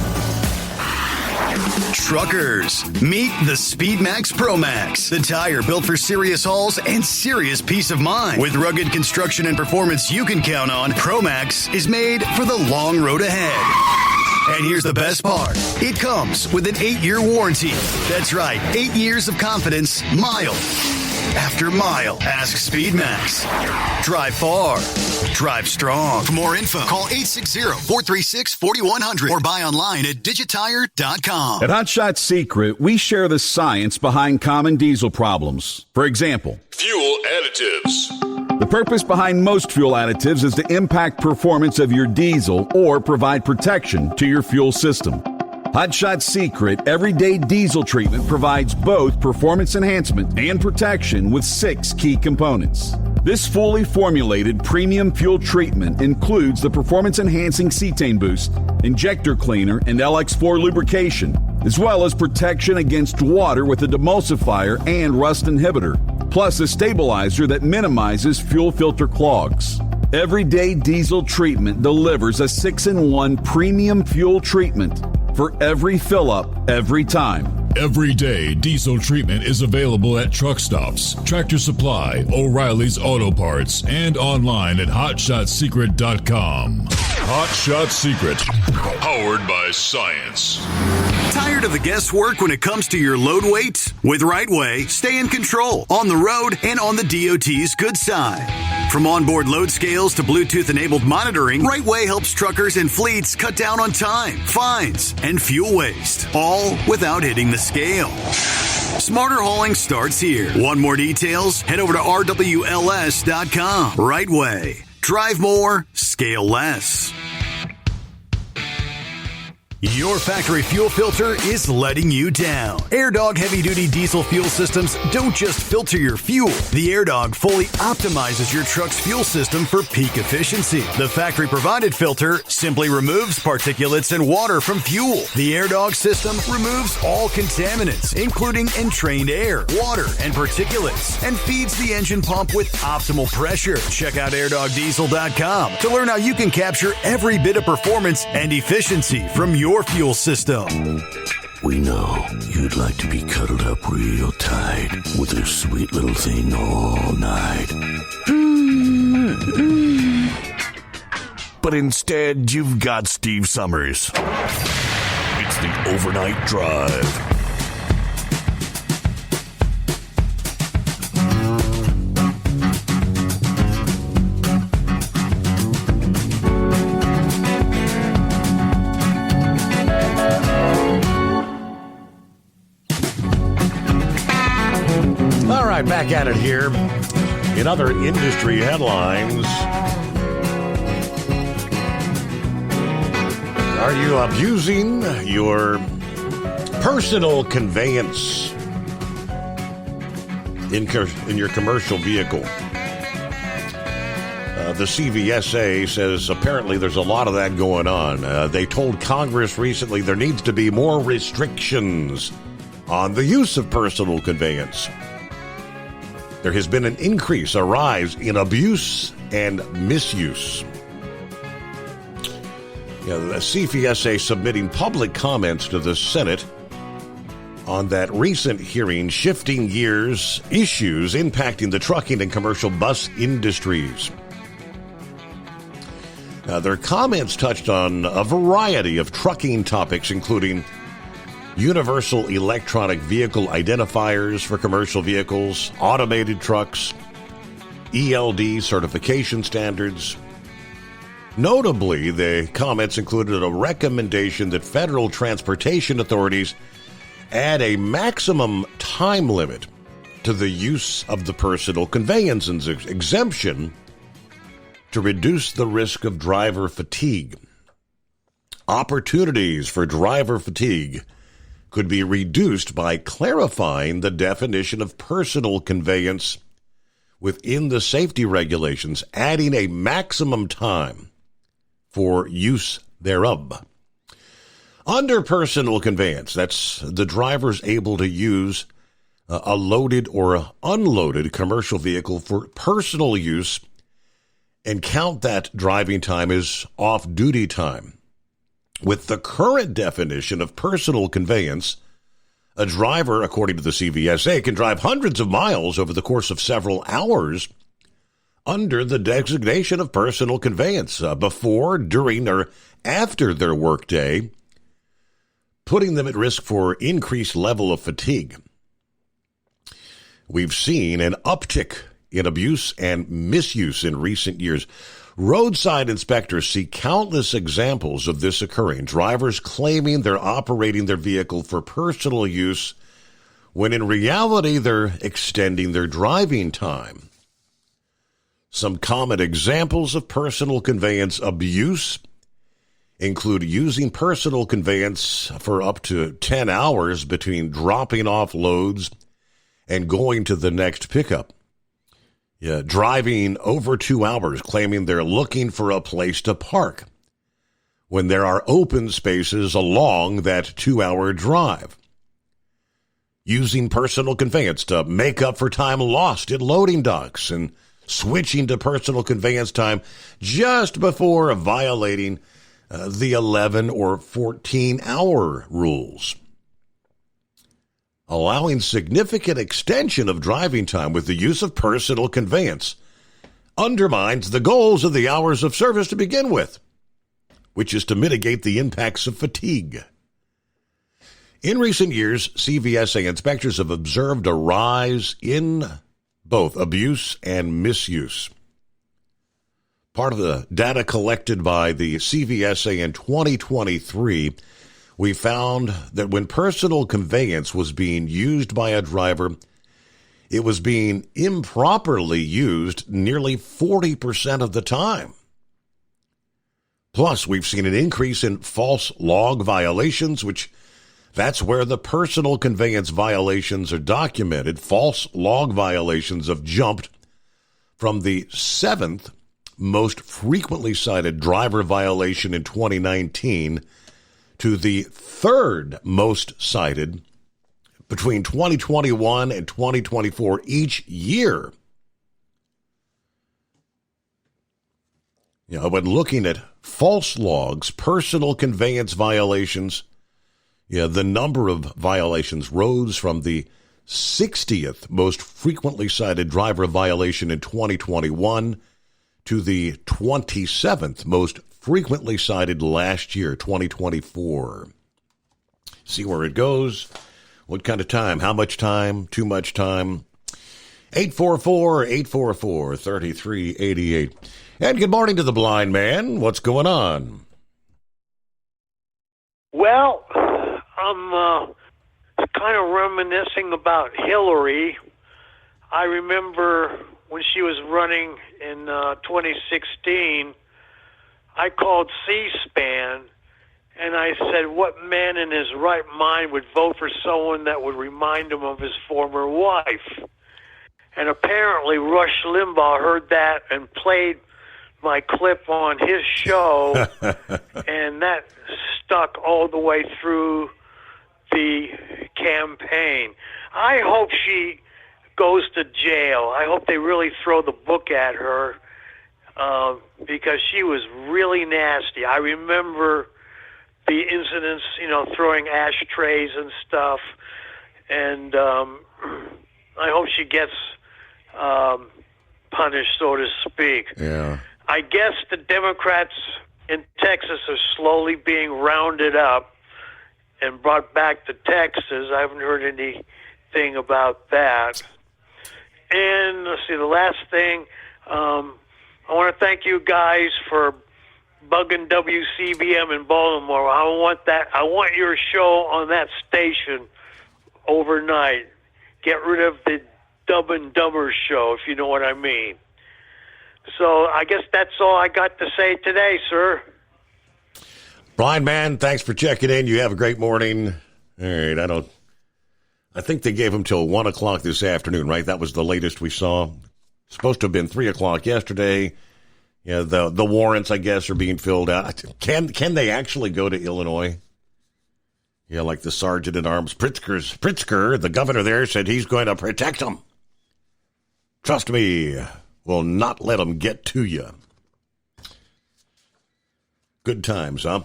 Truckers, meet the SpeedMax Pro Max, the tire built for serious hauls and serious peace of mind. With rugged construction and performance you can count on, Pro Max is made for the long road ahead. And here's the best part. It comes with an 8-year warranty. That's right, 8 years of confidence, mile after mile. Ask SpeedMax. Drive far. Drive strong. For more info, call 860-436-4100 or buy online at digitire.com. At Hot Shot Secret, we share the science behind common diesel problems. For example, fuel additives. The purpose behind most fuel additives is to impact performance of your diesel or provide protection to your fuel system. Hot Shot Secret Everyday Diesel Treatment provides both performance enhancement and protection with 6 key components. This fully formulated premium fuel treatment includes the performance-enhancing cetane boost, injector cleaner, and LX4 lubrication, as well as protection against water with a demulsifier and rust inhibitor, plus a stabilizer that minimizes fuel filter clogs. Everyday Diesel Treatment delivers a 6-in-1 premium fuel treatment for every fill-up, every time. Everyday Diesel Treatment is available at truck stops, Tractor Supply, O'Reilly's Auto Parts, and online at HotShotSecret.com. Hot Shot Secret, powered by science. Tired of the guesswork when it comes to your load weight? With RightWay, stay in control on the road and on the DOT's good side. From onboard load scales to Bluetooth-enabled monitoring, RightWay helps truckers and fleets cut down on time, fines, and fuel waste, all without hitting the scale. Smarter hauling starts here. Want more details? Head over to RWLS.com. RightWay. Drive more, scale less. Your factory fuel filter is letting you down. AirDog heavy-duty diesel fuel systems don't just filter your fuel. The AirDog fully optimizes your truck's fuel system for peak efficiency. The factory-provided filter simply removes particulates and water from fuel. The AirDog system removes all contaminants, including entrained air, water, and particulates, and feeds the engine pump with optimal pressure. Check out AirDogDiesel.com to learn how you can capture every bit of performance and efficiency from your fuel system. We know you'd like to be cuddled up real tight with a sweet little thing all night. But instead, you've got Steve Summers. It's the Overnight Drive. right, back at it here. In other industry headlines, are you abusing your personal conveyance in your commercial vehicle? The CVSA says apparently there's a lot of that going on. They told Congress recently there needs to be more restrictions on the use of personal conveyance. There has been an increase, a rise in abuse and misuse. The CVSA submitting public comments to the Senate on that recent hearing, shifting gears, issues impacting the trucking and commercial bus industries. Their comments touched on a variety of trucking topics, including universal electronic vehicle identifiers for commercial vehicles, automated trucks, ELD certification standards. Notably, the comments included a recommendation that federal transportation authorities add a maximum time limit to the use of the personal conveyance exemption to reduce the risk of driver fatigue. Opportunities for driver fatigue could be reduced by clarifying the definition of personal conveyance within the safety regulations, adding a maximum time for use thereof. Under personal conveyance, that's the driver's able to use a loaded or unloaded commercial vehicle for personal use and count that driving time as off-duty time. With the current definition of personal conveyance, a driver, according to the CVSA, can drive hundreds of miles over the course of several hours under the designation of personal conveyance before, during, or after their workday, putting them at risk for increased level of fatigue. We've seen an uptick in abuse and misuse in recent years. Roadside inspectors see countless examples of this occurring. Drivers claiming they're operating their vehicle for personal use when in reality they're extending their driving time. Some common examples of personal conveyance abuse include using personal conveyance for up to 10 hours between dropping off loads and going to the next pickup. Driving over 2 hours, claiming they're looking for a place to park when there are open spaces along that 2-hour drive. Using personal conveyance to make up for time lost at loading docks and switching to personal conveyance time just before violating the 11 or 14-hour rules. Allowing significant extension of driving time with the use of personal conveyance undermines the goals of the hours of service to begin with, which is to mitigate the impacts of fatigue. In recent years, CVSA inspectors have observed a rise in both abuse and misuse. Part of the data collected by the CVSA in 2023, we found that when personal conveyance was being used by a driver, it was being improperly used nearly 40% of the time. Plus, we've seen an increase in false log violations, which that's where the personal conveyance violations are documented. False log violations have jumped from the 7th most frequently cited driver violation in 2019 to the 3rd most cited between 2021 and 2024 each year. When looking at false logs, personal conveyance violations, the number of violations rose from the 60th most frequently cited driver violation in 2021 to the 27th most frequently cited last year, 2024. See where it goes. What kind of time? How much time? Too much time? 844-844-3388. And good morning to the blind man. What's going on? Well, I'm kind of reminiscing about Hillary. I remember when she was running in 2016, I called C-SPAN, and I said, what man in his right mind would vote for someone that would remind him of his former wife? And apparently Rush Limbaugh heard that and played my clip on his show, and that stuck all the way through the campaign. I hope she goes to jail. I hope they really throw the book at her because she was really nasty. I remember the incidents, throwing ashtrays and stuff, and I hope she gets punished, so to speak. Yeah. I guess the Democrats in Texas are slowly being rounded up and brought back to Texas. I haven't heard anything about that. And let's see, the last thing, I want to thank you guys for bugging WCBM in Baltimore. I want your show on that station overnight. Get rid of the Dumb and Dumber show, if you know what I mean. So I guess that's all I got to say today, sir. Blind man, thanks for checking in. You have a great morning. All right, I think they gave him till 1 o'clock this afternoon, right? That was the latest we saw. Supposed to have been 3 o'clock yesterday. Yeah, the warrants, I guess, are being filled out. Can they actually go to Illinois? Yeah, like the sergeant at arms, Pritzker, the governor there, said he's going to protect them. Trust me, we'll not let them get to you. Good times, huh?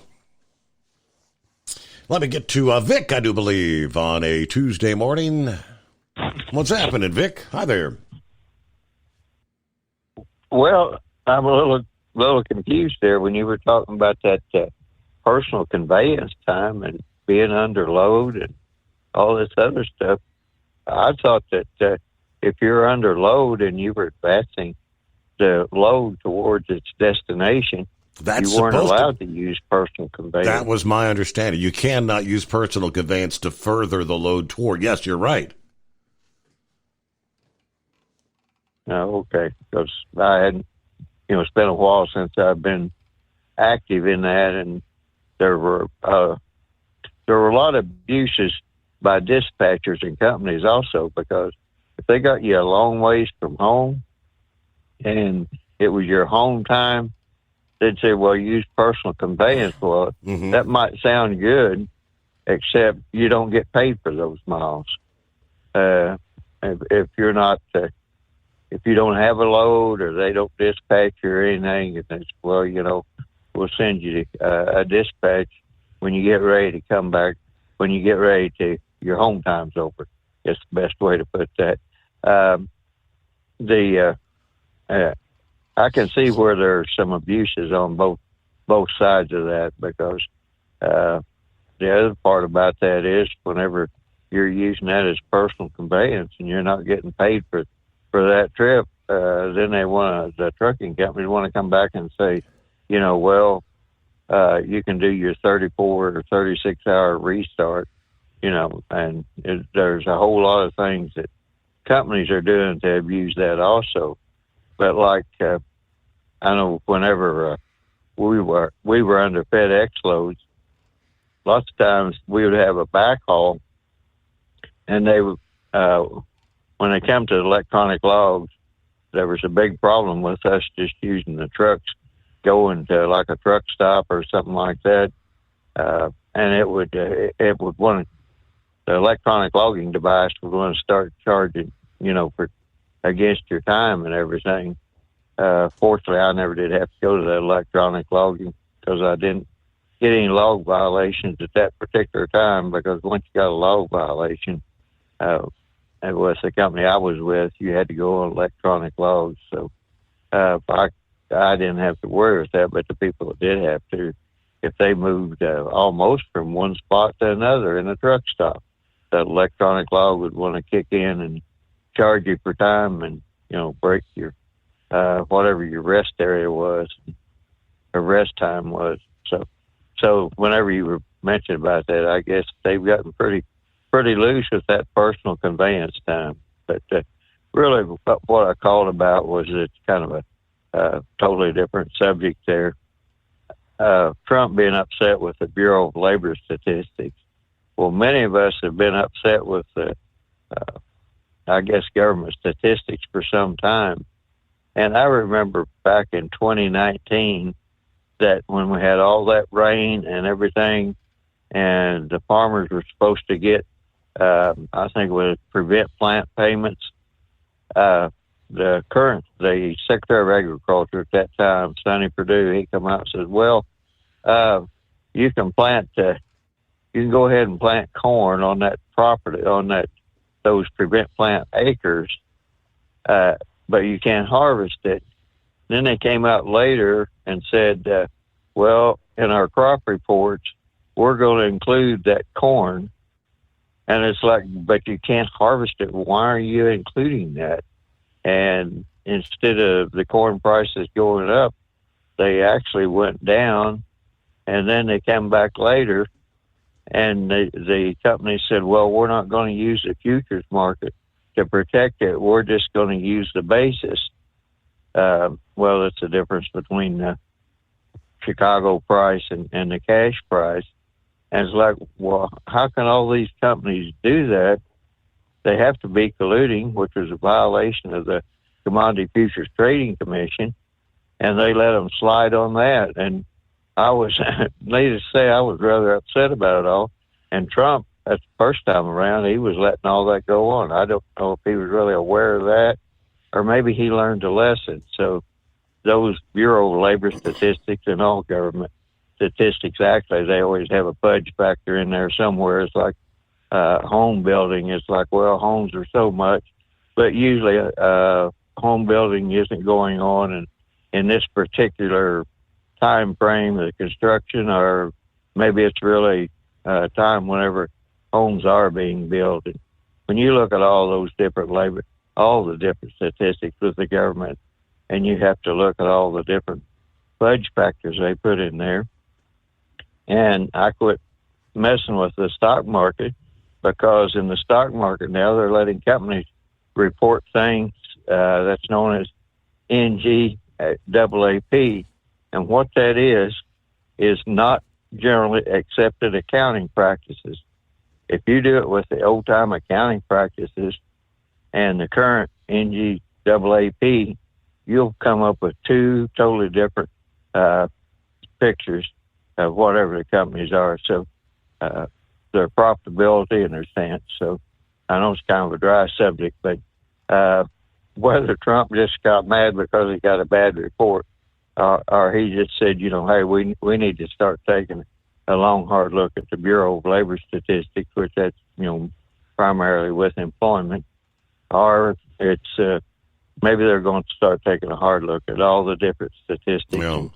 Let me get to Vic, I do believe, on a Tuesday morning. What's happening, Vic? Hi there. Well, I'm a little confused there when you were talking about that personal conveyance time and being under load and all this other stuff. I thought that if you're under load and you were advancing the load towards its destination, you weren't allowed to use personal conveyance. That was my understanding. You cannot use personal conveyance to further the load toward. Yes, you're right. Oh, okay. Because I hadn't, it's been a while since I've been active in that, and there were a lot of abuses by dispatchers and companies also, because if they got you a long ways from home and it was your home time, they'd say, well, use personal conveyance. Well, that might sound good, except you don't get paid for those miles. If you're not, if you don't have a load or they don't dispatch you or anything, it's, well, we'll send you a dispatch when you get ready to come back, when you get ready to, your home time's over. It's the best way to put that. I can see where there's some abuses on both sides of that, because the other part about that is whenever you're using that as personal conveyance and you're not getting paid for that trip, then the trucking companies want to come back and say, well, you can do your 34 or 36 hour restart, and there's a whole lot of things that companies are doing to abuse that also. But like, I know whenever we were under FedEx loads, lots of times we would have a backhaul, and they would, when they come to electronic logs, there was a big problem with us just using the trucks, going to like a truck stop or something like that, and it would want the electronic logging device would want to start charging, for against your time and everything. Fortunately, I never did have to go to that electronic logging because I didn't get any log violations at that particular time, because once you got a log violation, and with the company I was with, you had to go on electronic logs. So I didn't have to worry with that, but the people that did have to, if they moved almost from one spot to another in a truck stop, that electronic log would want to kick in and charge you for time and, break your whatever your rest area was, or rest time was. So whenever you were mentioning about that, I guess they've gotten pretty loose with that personal conveyance time. But really what I called about was it's kind of a totally different subject there. Trump being upset with the Bureau of Labor Statistics. Well, many of us have been upset with the, government statistics for some time. And I remember back in 2019 that when we had all that rain and everything, and the farmers were supposed to get, I think it was prevent plant payments, the Secretary of Agriculture at that time, Sonny Perdue, he come out and said, well, you can go ahead and plant corn on that property, those prevent plant acres, but you can't harvest it. Then they came out later and said, well, in our crop reports, we're going to include that corn. And it's like, but you can't harvest it. Why are you including that? And instead of the corn prices going up, they actually went down. And then they came back later, and the company said, well, we're not going to use the futures market to protect it. We're just going to use the basis. Well, it's the difference between the Chicago price and the cash price. And it's like, well, how can all these companies do that? They have to be colluding, which is a violation of the Commodity Futures Trading Commission, and they let them slide on that. And I was, needless to say, I was rather upset about it all. And Trump, that's the first time around, he was letting all that go on. I don't know if he was really aware of that, or maybe he learned a lesson. So those Bureau of Labor Statistics and all government statistics, actually, they always have a fudge factor in there somewhere. It's like home building. It's like, well, homes are so much, but usually home building isn't going on in this particular time frame of the construction, or maybe it's really time whenever homes are being built. And when you look at all those different all the different statistics with the government, and you have to look at all the different fudge factors they put in there. And I quit messing with the stock market, because in the stock market now they're letting companies report things that's known as NGAAP. And what that is not generally accepted accounting practices. If you do it with the old-time accounting practices and the current NGAAP, you'll come up with two totally different pictures of whatever the companies are. So their profitability and their stance. So I know it's kind of a dry subject, but whether Trump just got mad because he got a bad report, or he just said, hey, we need to start taking a long, hard look at the Bureau of Labor Statistics, which that's, primarily with employment, or it's maybe they're going to start taking a hard look at all the different statistics. Yeah.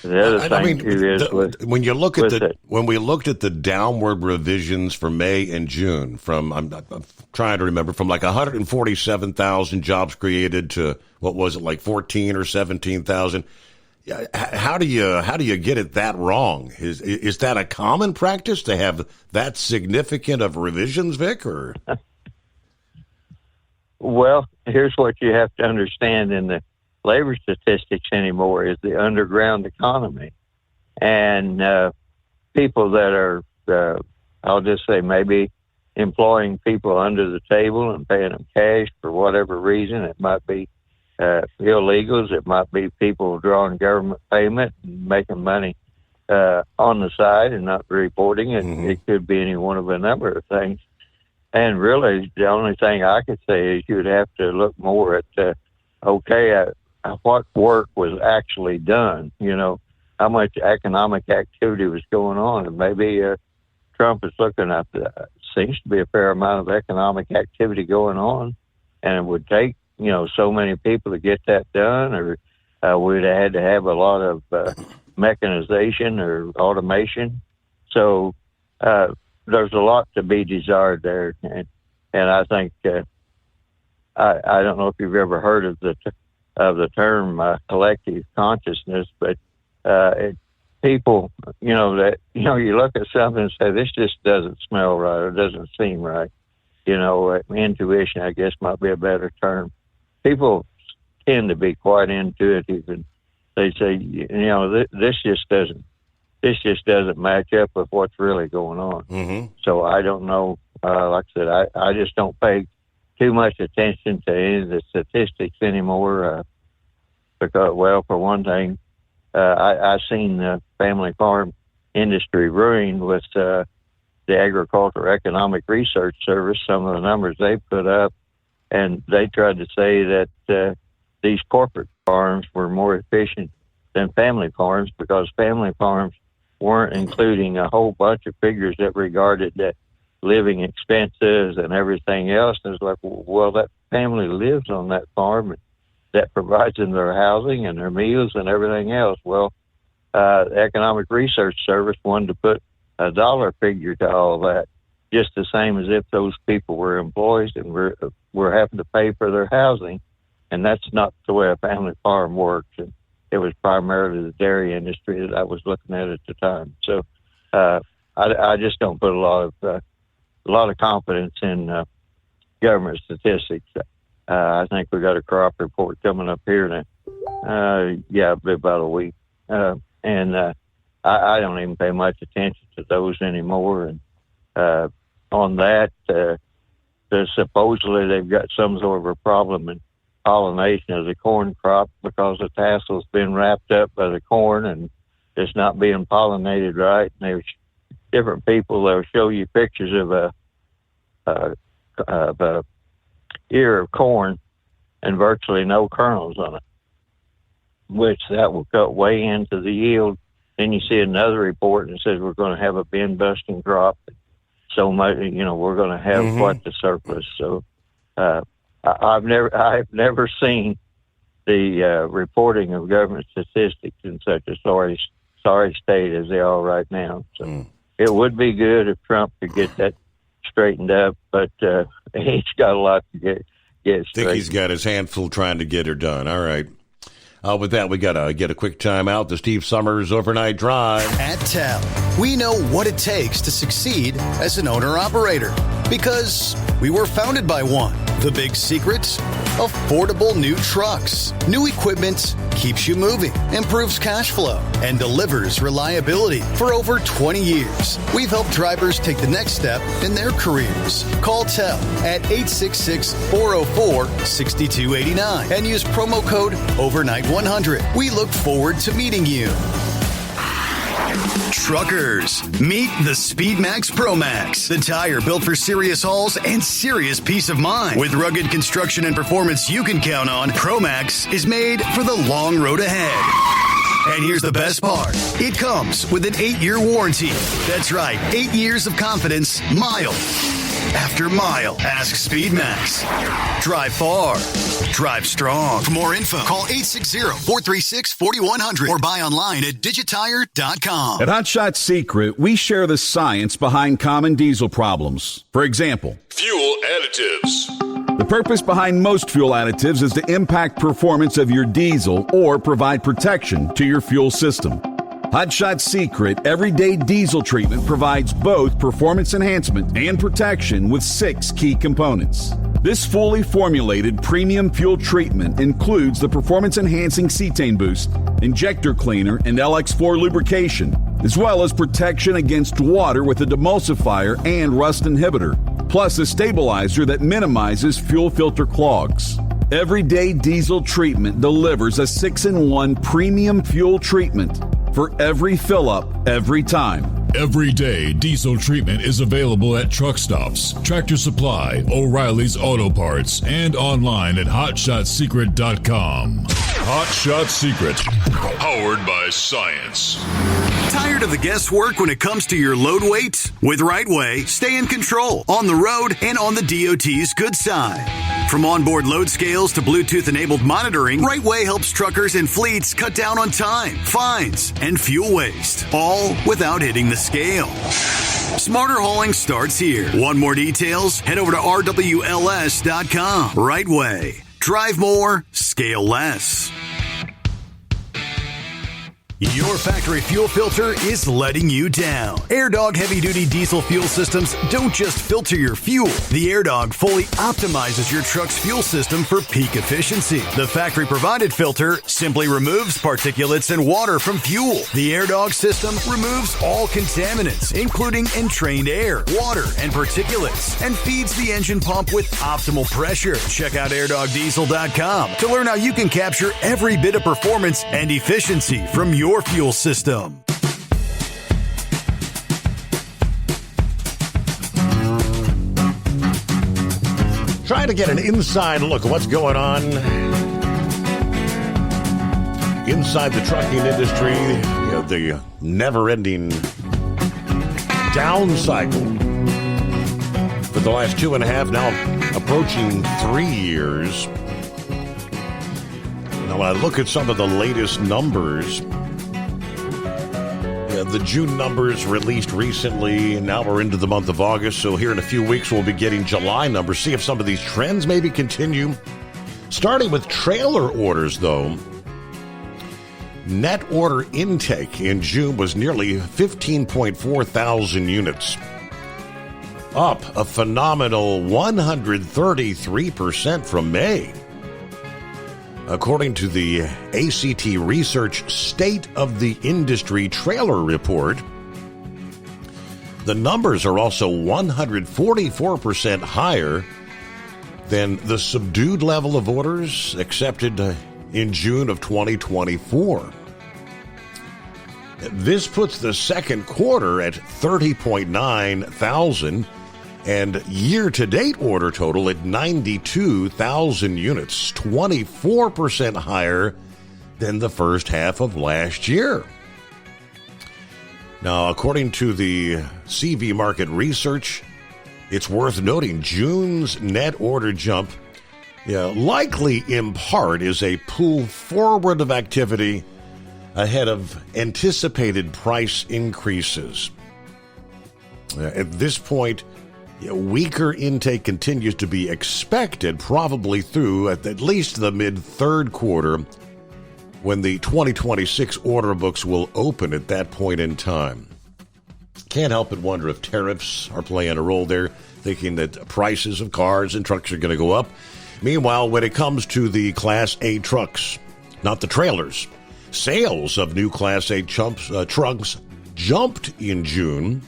The other thing too is when you look at when we looked at the downward revisions for May and June, from I'm trying to remember, from like 147,000 jobs created to what was it, like 14 or 17,000. How do you get it that wrong? Is that a common practice to have that significant of revisions, Vic? Or well, here's what you have to understand in the labor statistics anymore is the underground economy, and people that are, I'll just say, maybe employing people under the table and paying them cash for whatever reason. It might be illegals. It might be people drawing government payment and making money on the side and not reporting it. Mm-hmm. It could be any one of a number of things. And really, the only thing I could say is you would have to look more at, what work was actually done, how much economic activity was going on. And maybe Trump is looking at that. Seems to be a fair amount of economic activity going on, and it would take, so many people to get that done, or we'd have had to have a lot of mechanization or automation. So there's a lot to be desired there. And I think, I don't know if you've ever heard of the term collective consciousness, but people, you look at something and say, this just doesn't smell right or doesn't seem right. intuition, I guess, might be a better term. People tend to be quite intuitive, and they say, this just doesn't match up with what's really going on. Mm-hmm. So I don't know. Like I said, I just don't pay too much attention to any of the statistics anymore. Because, well, for one thing, I've seen the family farm industry ruined with the Agricultural Economic Research Service, some of the numbers they put up, and they tried to say that these corporate farms were more efficient than family farms because family farms weren't including a whole bunch of figures that regarded the living expenses and everything else. And it's like, well, that family lives on that farm and that provides them their housing and their meals and everything else. Well, the Economic Research Service wanted to put a dollar figure to all that, just the same as if those people were employees and were having to pay for their housing. And that's not the way a family farm works. And it was primarily the dairy industry that I was looking at the time. So I just don't put a lot of confidence in government statistics. I think we got a crop report coming up here in about a week. I don't even pay much attention to those anymore. And on that, supposedly they've got some sort of a problem in pollination of the corn crop because the tassel's been wrapped up by the corn and it's not being pollinated right. And there's different people that'll show you pictures of a ear of corn and virtually no kernels on it, which that will cut way into the yield. Then you see another report and it says we're going to have a bin busting crop. So much, we're going to have quite the surplus. So I've never seen the reporting of government statistics in such a sorry state as they are right now. So it would be good if Trump could get that straightened up, but he's got a lot to get straight. I think he's got his handful trying to get her done. All right. With that, we got to get a quick time out. The Steve Summers Overnight Drive. At TEL, we know what it takes to succeed as an owner-operator because we were founded by one. The big secret? Affordable new trucks. New equipment keeps you moving, improves cash flow, and delivers reliability for over 20 years. We've helped drivers take the next step in their careers. Call TEL at 866-404-6289 and use promo code OVERNIGHT100. We look forward to meeting you. Truckers, meet the SpeedMax Pro Max, the tire built for serious hauls and serious peace of mind. With rugged construction and performance you can count on, Pro Max is made for the long road ahead. And here's the best part. It comes with an 8-year warranty. That's right, 8 years of confidence, mile after mile. Ask SpeedMax. Drive far. Drive strong. For more info, call 860-436-4100 or buy online at digitire.com. At Hot Shot Secret, we share the science behind common diesel problems. For example, fuel additives. The purpose behind most fuel additives is to impact performance of your diesel or provide protection to your fuel system. Hot Shot Secret Everyday Diesel Treatment provides both performance enhancement and protection with 6 key components. This fully formulated premium fuel treatment includes the performance-enhancing cetane boost, injector cleaner, and LX4 lubrication, as well as protection against water with a demulsifier and rust inhibitor, plus a stabilizer that minimizes fuel filter clogs. Everyday Diesel Treatment delivers a 6-in-1 premium fuel treatment for every fill-up, every time. Everyday Diesel Treatment is available at truck stops, Tractor Supply, O'Reilly's Auto Parts, and online at HotShotSecret.com. Hot Shot Secret, powered by science. Tired of the guesswork when it comes to your load weight? With RightWay, stay in control on the road and on the DOT's good side. From onboard load scales to Bluetooth-enabled monitoring, RightWay helps truckers and fleets cut down on time, fines, and fuel waste, all without hitting the scale. Smarter hauling starts here. Want more details? Head over to RWLS.com. RightWay. Drive more, scale less. Your factory fuel filter is letting you down. AirDog heavy-duty diesel fuel systems don't just filter your fuel. The AirDog fully optimizes your truck's fuel system for peak efficiency. The factory-provided filter simply removes particulates and water from fuel. The AirDog system removes all contaminants, including entrained air, water, and particulates, and feeds the engine pump with optimal pressure. Check out airdogdiesel.com to learn how you can capture every bit of performance and efficiency from your fuel system. Trying to get an inside look at what's going on inside the trucking industry, the never-ending down cycle for the last 2.5, now approaching 3 years. Now, when I look at some of the latest numbers, the June numbers released recently, and now we're into the month of August, so here in a few weeks we'll be getting July numbers, see if some of these trends maybe continue. Starting with trailer orders, though, net order intake in June was nearly 15.4 thousand units, up a phenomenal 133% from May. According to the ACT Research State of the Industry Trailer Report, the numbers are also 144% higher than the subdued level of orders accepted in June of 2024. This puts the second quarter at 30.9 thousand and year-to-date order total at 92,000 units, 24% higher than the first half of last year. Now, according to the CV Market Research, it's worth noting June's net order jump, likely in part, is a pull forward of activity ahead of anticipated price increases. At this point, weaker intake continues to be expected, probably through at least the mid-third quarter, when the 2026 order books will open at that point in time. Can't help but wonder if tariffs are playing a role there, thinking that prices of cars and trucks are going to go up. Meanwhile, when it comes to the Class A trucks, not the trailers, sales of new Class A trucks jumped in June,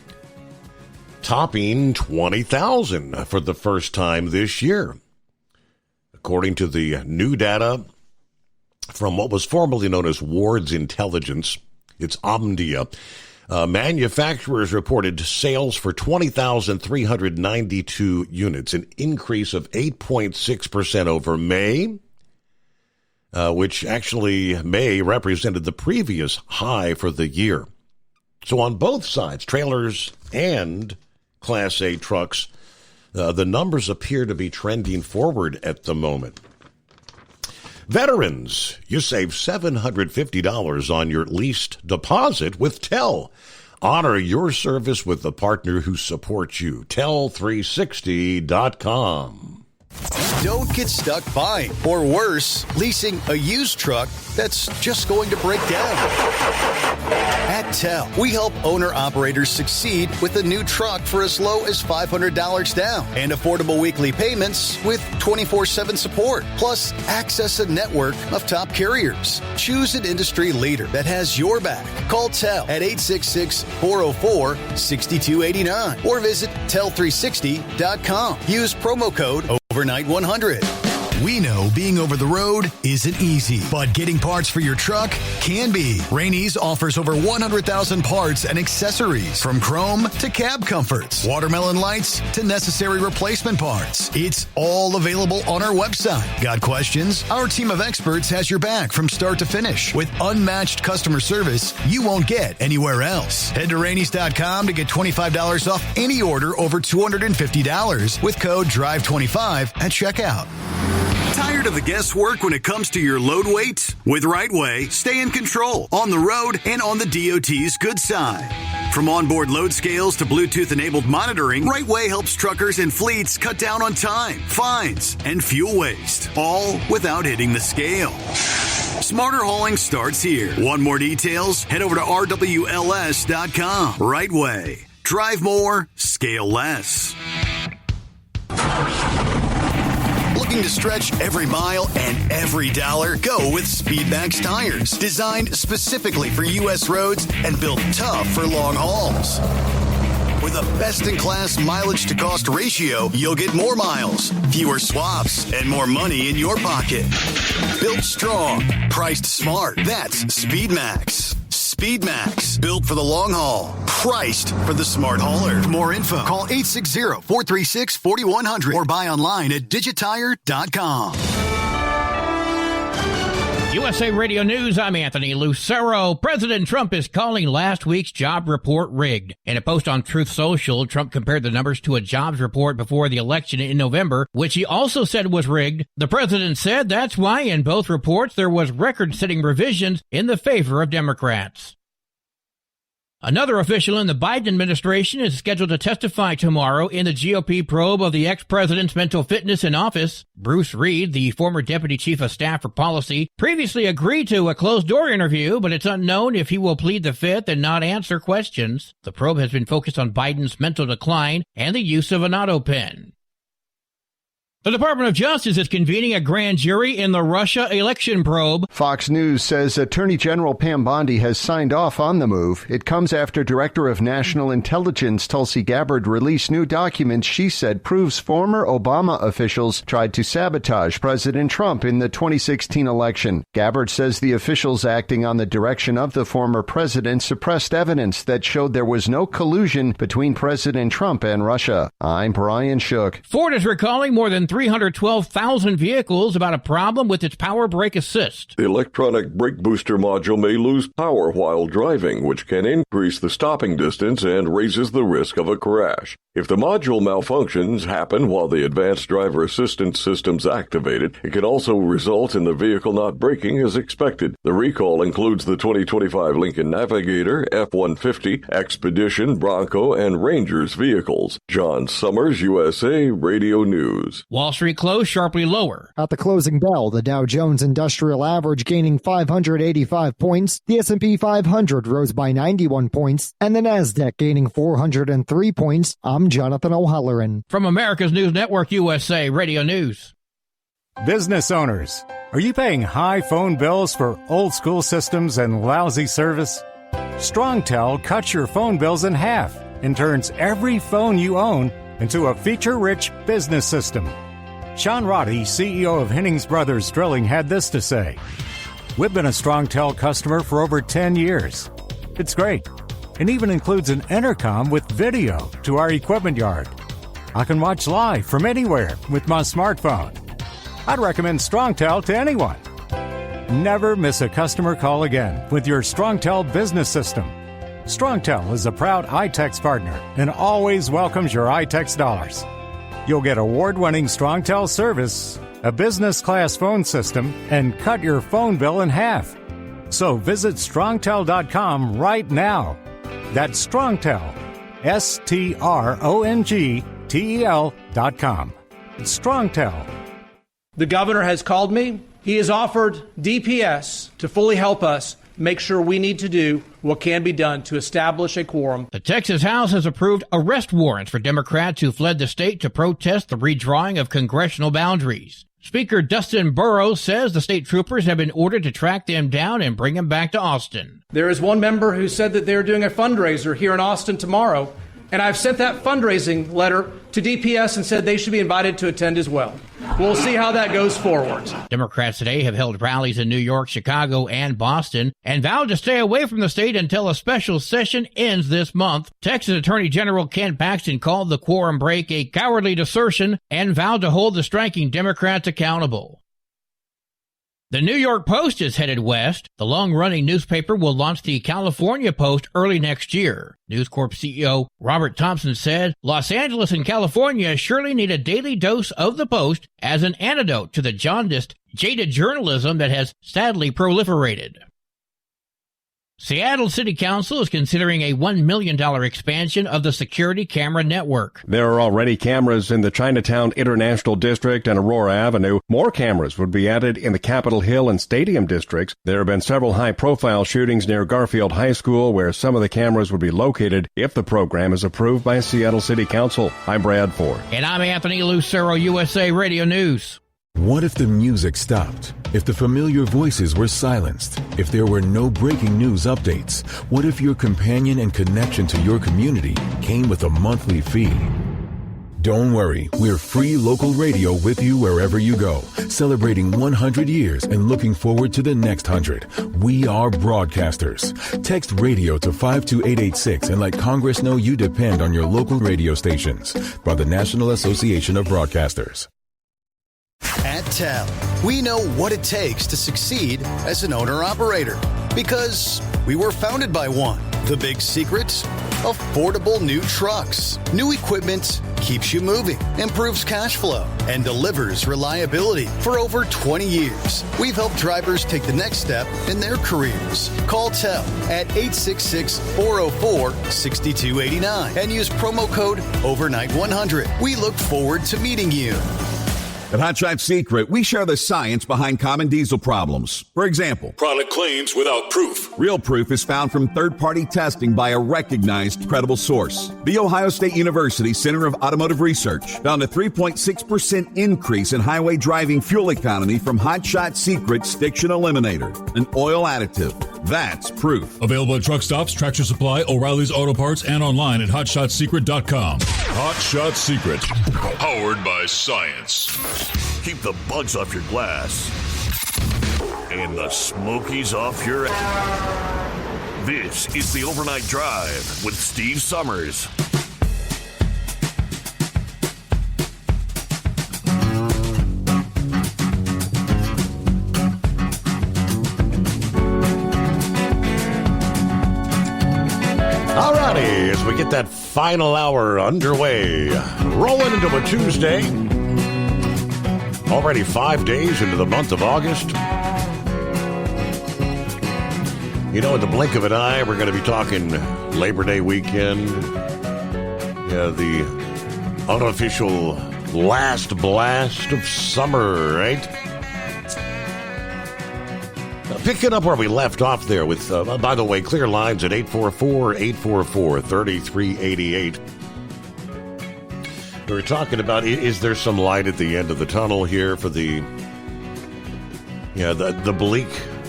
topping 20,000 for the first time this year. According to the new data from what was formerly known as Ward's Intelligence, it's Omdia, manufacturers reported sales for 20,392 units, an increase of 8.6% over May, which actually May represented the previous high for the year. So on both sides, trailers and Class A trucks, the numbers appear to be trending forward at the moment. Veterans, you save $750 on your leased deposit with TEL. Honor your service with the partner who supports you. Tel360.com. Don't get stuck buying, or worse, leasing a used truck that's just going to break down. At TEL, we help owner-operators succeed with a new truck for as low as $500 down and affordable weekly payments with 24/7 support. Plus, access a network of top carriers. Choose an industry leader that has your back. Call TEL at 866-404-6289 or visit Tel360.com. Use promo code Overnight 100. We know being over the road isn't easy, but getting parts for your truck can be. Rainey's offers over 100,000 parts and accessories, from chrome to cab comforts, watermelon lights to necessary replacement parts. It's all available on our website. Got questions? Our team of experts has your back from start to finish with unmatched customer service you won't get anywhere else. Head to Rainey's.com to get $25 off any order over $250 with code DRIVE25 at checkout. Tired of the guesswork when it comes to your load weight? With RightWay, stay in control on the road and on the DOT's good side. From onboard load scales to Bluetooth-enabled monitoring, RightWay helps truckers and fleets cut down on time, fines, and fuel waste, all without hitting the scale. Smarter hauling starts here. Want more details? Head over to rwls.com. Right Way. Drive more, scale less. Looking to stretch every mile and every dollar? Go with Speedmax tires. Designed specifically for U.S. roads and built tough for long hauls. With a best-in-class mileage-to-cost ratio, you'll get more miles, fewer swaps, and more money in your pocket. Built strong, priced smart. That's Speedmax. Speedmax, built for the long haul, priced for the smart hauler. For more info, call 860-436-4100 or buy online at digitire.com. USA Radio News, I'm Anthony Lucero. President Trump is calling last week's job report rigged. In a post on Truth Social, Trump compared the numbers to a jobs report before the election in November, which he also said was rigged. The president said that's why in both reports there was record-setting revisions in the favor of Democrats. Another official in the Biden administration is scheduled to testify tomorrow in the GOP probe of the ex-president's mental fitness in office. Bruce Reed, the former deputy chief of staff for policy, previously agreed to a closed-door interview, but it's unknown if he will plead the fifth and not answer questions. The probe has been focused on Biden's mental decline and the use of an auto pen. The Department of Justice is convening a grand jury in the Russia election probe. Fox News says Attorney General Pam Bondi has signed off on the move. It comes after Director of National Intelligence Tulsi Gabbard released new documents she said proves former Obama officials tried to sabotage President Trump in the 2016 election. Gabbard says the officials acting on the direction of the former president suppressed evidence that showed there was no collusion between President Trump and Russia. I'm Brian Shook. Ford is recalling more than 312,000 vehicles about a problem with its power brake assist. The electronic brake booster module may lose power while driving, which can increase the stopping distance and raises the risk of a crash. If the module malfunctions happen while the advanced driver assistance system's activated, it can also result in the vehicle not braking as expected. The recall includes the 2025 Lincoln Navigator, F-150, Expedition, Bronco, and Rangers vehicles. John Summers, USA Radio News. Wall Street closed sharply lower. At the closing bell, the Dow Jones Industrial Average gaining 585 points, the S&P 500 rose by 91 points, and the Nasdaq gaining 403 points. I'm Jonathan O'Halloran. From America's News Network, USA Radio News. Business owners, are you paying high phone bills for old school systems and lousy service? StrongTel cuts your phone bills in half and turns every phone you own into a feature-rich business system. Sean Roddy, CEO of Hennings Brothers Drilling, had this to say: "We've been a StrongTel customer for over 10 years. It's great. It even includes an intercom with video to our equipment yard. I can watch live from anywhere with my smartphone. I'd recommend StrongTel to anyone. Never miss a customer call again with your StrongTel business system. StrongTel is a proud iTex partner and always welcomes your iTex dollars. You'll get award-winning StrongTel service, a business-class phone system, and cut your phone bill in half. So visit StrongTel.com right now. That's StrongTel, StrongTel.com. StrongTel. The governor has called me. He has offered DPS to fully help us make sure we need to do what can be done to establish a quorum. The Texas House has approved arrest warrants for Democrats who fled the state to protest the redrawing of congressional boundaries. Speaker Dustin Burrows says the state troopers have been ordered to track them down and bring them back to Austin. There is one member who said that they're doing a fundraiser here in Austin tomorrow, and I've sent that fundraising letter to DPS and said they should be invited to attend as well. We'll see how that goes forward. Democrats today have held rallies in New York, Chicago, and Boston and vowed to stay away from the state until a special session ends this month. Texas Attorney General Ken Paxton called the quorum break a cowardly desertion and vowed to hold the striking Democrats accountable. The New York Post is headed west. The long-running newspaper will launch the California Post early next year. News Corp CEO Robert Thompson said, Los Angeles and California surely need a daily dose of the Post as an antidote to the jaundiced, jaded journalism that has sadly proliferated. Seattle City Council is considering a $1 million expansion of the security camera network. There are already cameras in the Chinatown International District and Aurora Avenue. More cameras would be added in the Capitol Hill and Stadium districts. There have been several high-profile shootings near Garfield High School where some of the cameras would be located if the program is approved by Seattle City Council. I'm Brad Ford. And I'm Anthony Lucero, USA Radio News. What if the music stopped? If the familiar voices were silenced? If there were no breaking news updates? What if your companion and connection to your community came with a monthly fee? Don't worry, we're free local radio with you wherever you go, celebrating 100 years and looking forward to the next 100. We are broadcasters. Text radio to 52886 and let Congress know you depend on your local radio stations. By the National Association of Broadcasters. At TEL, we know what it takes to succeed as an owner-operator because we were founded by one. The big secret? Affordable new trucks. New equipment keeps you moving, improves cash flow, and delivers reliability. For over 20 years, we've helped drivers take the next step in their careers. Call TEL at 866-404-6289 and use promo code OVERNIGHT100. We look forward to meeting you. At Hot Shot Secret, we share the science behind common diesel problems. For example, product claims without proof. Real proof is found from third-party testing by a recognized, credible source. The Ohio State University Center of Automotive Research found a 3.6% increase in highway driving fuel economy from Hot Shot Secret Stiction Eliminator, an oil additive. That's proof. Available at truck stops, Tractor Supply, O'Reilly's Auto Parts, and online at HotShotSecret.com. Hot Shot Secret, powered by science. Keep the bugs off your glass and the smokies off your ass. This is the Overnight Drive with Steve Summers. Alrighty, as we get that final hour underway, rolling into a Tuesday. Already 5 days into the month of August. You know, in the blink of an eye, we're going to be talking Labor Day weekend. Yeah, the unofficial last blast of summer, right? Picking up where we left off there with, by the way, clear lines at 844-844-3388. We were talking about, is there some light at the end of the tunnel here for the bleak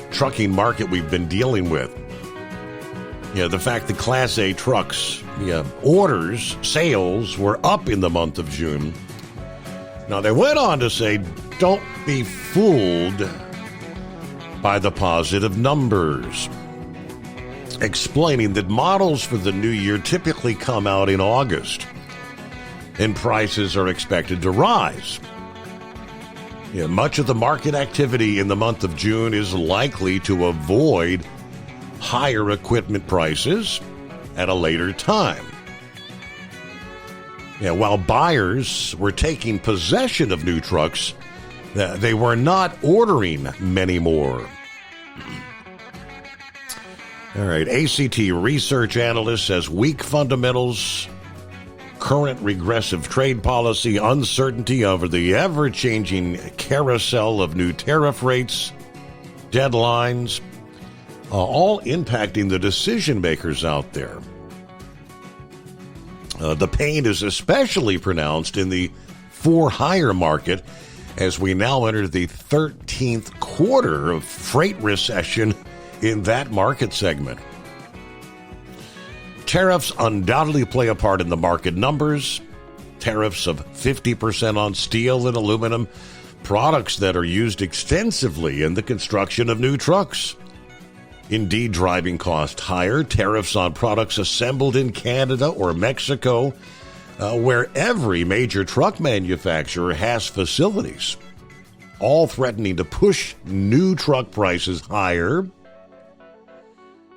trucking market we've been dealing with? The fact that Class A trucks, orders, sales were up in the month of June. Now, they went on to say, don't be fooled by the positive numbers, explaining that models for the new year typically come out in August, and prices are expected to rise. Much of the market activity in the month of June is likely to avoid higher equipment prices at a later time. While buyers were taking possession of new trucks, they were not ordering many more. All right, ACT research analyst says weak fundamentals, current regressive trade policy, uncertainty over the ever-changing carousel of new tariff rates, deadlines, all impacting the decision makers out there. The pain is especially pronounced in the for-hire market as we now enter the 13th quarter of freight recession in that market segment. Tariffs undoubtedly play a part in the market numbers. Tariffs of 50% on steel and aluminum, products that are used extensively in the construction of new trucks. Indeed, driving costs higher. Tariffs on products assembled in Canada or Mexico, where every major truck manufacturer has facilities, all threatening to push new truck prices higher.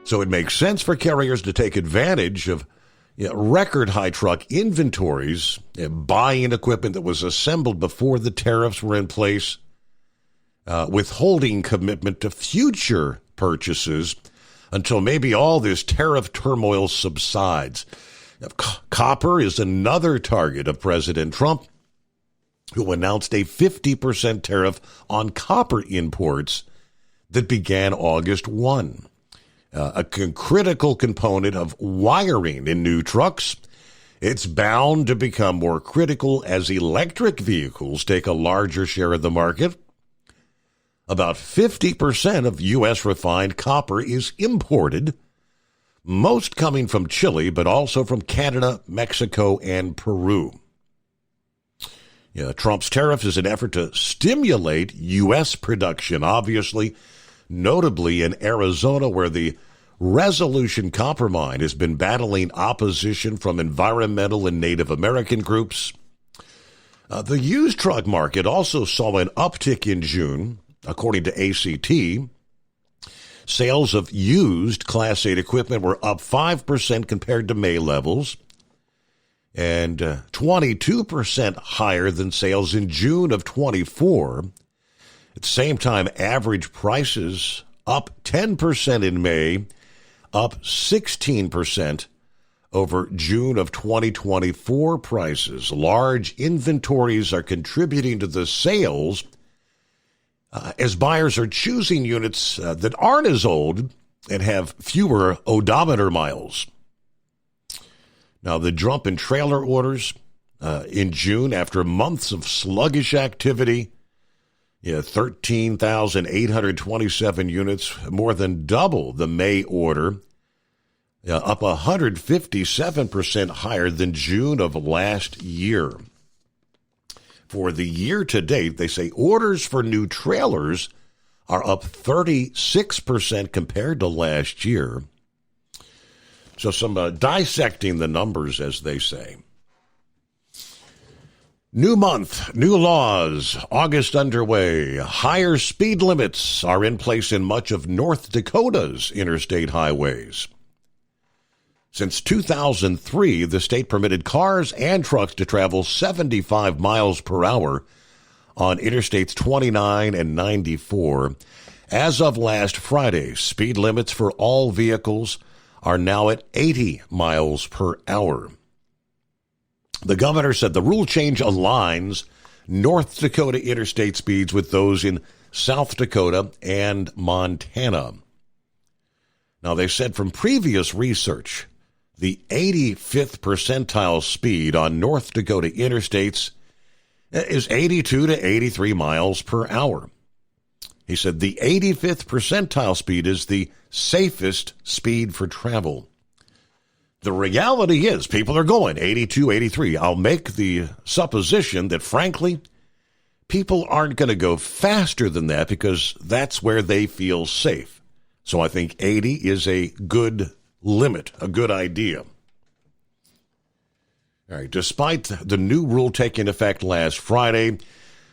So it makes sense for carriers to take advantage of record high truck inventories, buying equipment that was assembled before the tariffs were in place, withholding commitment to future purchases until maybe all this tariff turmoil subsides. Copper is another target of President Trump, who announced a 50% tariff on copper imports that began August 1. A critical component of wiring in new trucks. It's bound to become more critical as electric vehicles take a larger share of the market. About 50% of U.S. refined copper is imported, most coming from Chile, but also from Canada, Mexico, and Peru. Trump's tariff is an effort to stimulate U.S. production, obviously, notably in Arizona, where the Resolution Copper Mine has been battling opposition from environmental and Native American groups. The used truck market also saw an uptick in June, according to ACT. Sales of used Class 8 equipment were up 5% compared to May levels, and 22% higher than sales in June of 24. At the same time, average prices up 10% in May, up 16% over June of 2024 prices. Large inventories are contributing to the sales as buyers are choosing units that aren't as old and have fewer odometer miles. Now, the jump in trailer orders in June after months of sluggish activity, 13,827 units, more than double the May order, up 157% higher than June of last year. For the year to date, they say orders for new trailers are up 36% compared to last year. So some dissecting the numbers, as they say. New month, new laws, August underway. Higher speed limits are in place in much of North Dakota's interstate highways. Since 2003, the state permitted cars and trucks to travel 75 miles per hour on Interstates 29 and 94. As of last Friday, speed limits for all vehicles are now at 80 miles per hour. The governor said the rule change aligns North Dakota interstate speeds with those in South Dakota and Montana. Now, they said from previous research, the 85th percentile speed on North Dakota interstates is 82 to 83 miles per hour. He said the 85th percentile speed is the safest speed for travel. The reality is people are going 82, 83. I'll make the supposition that, frankly, people aren't going to go faster than that because that's where they feel safe. So I think 80 is a good limit, a good idea. All right, despite the new rule taking effect last Friday,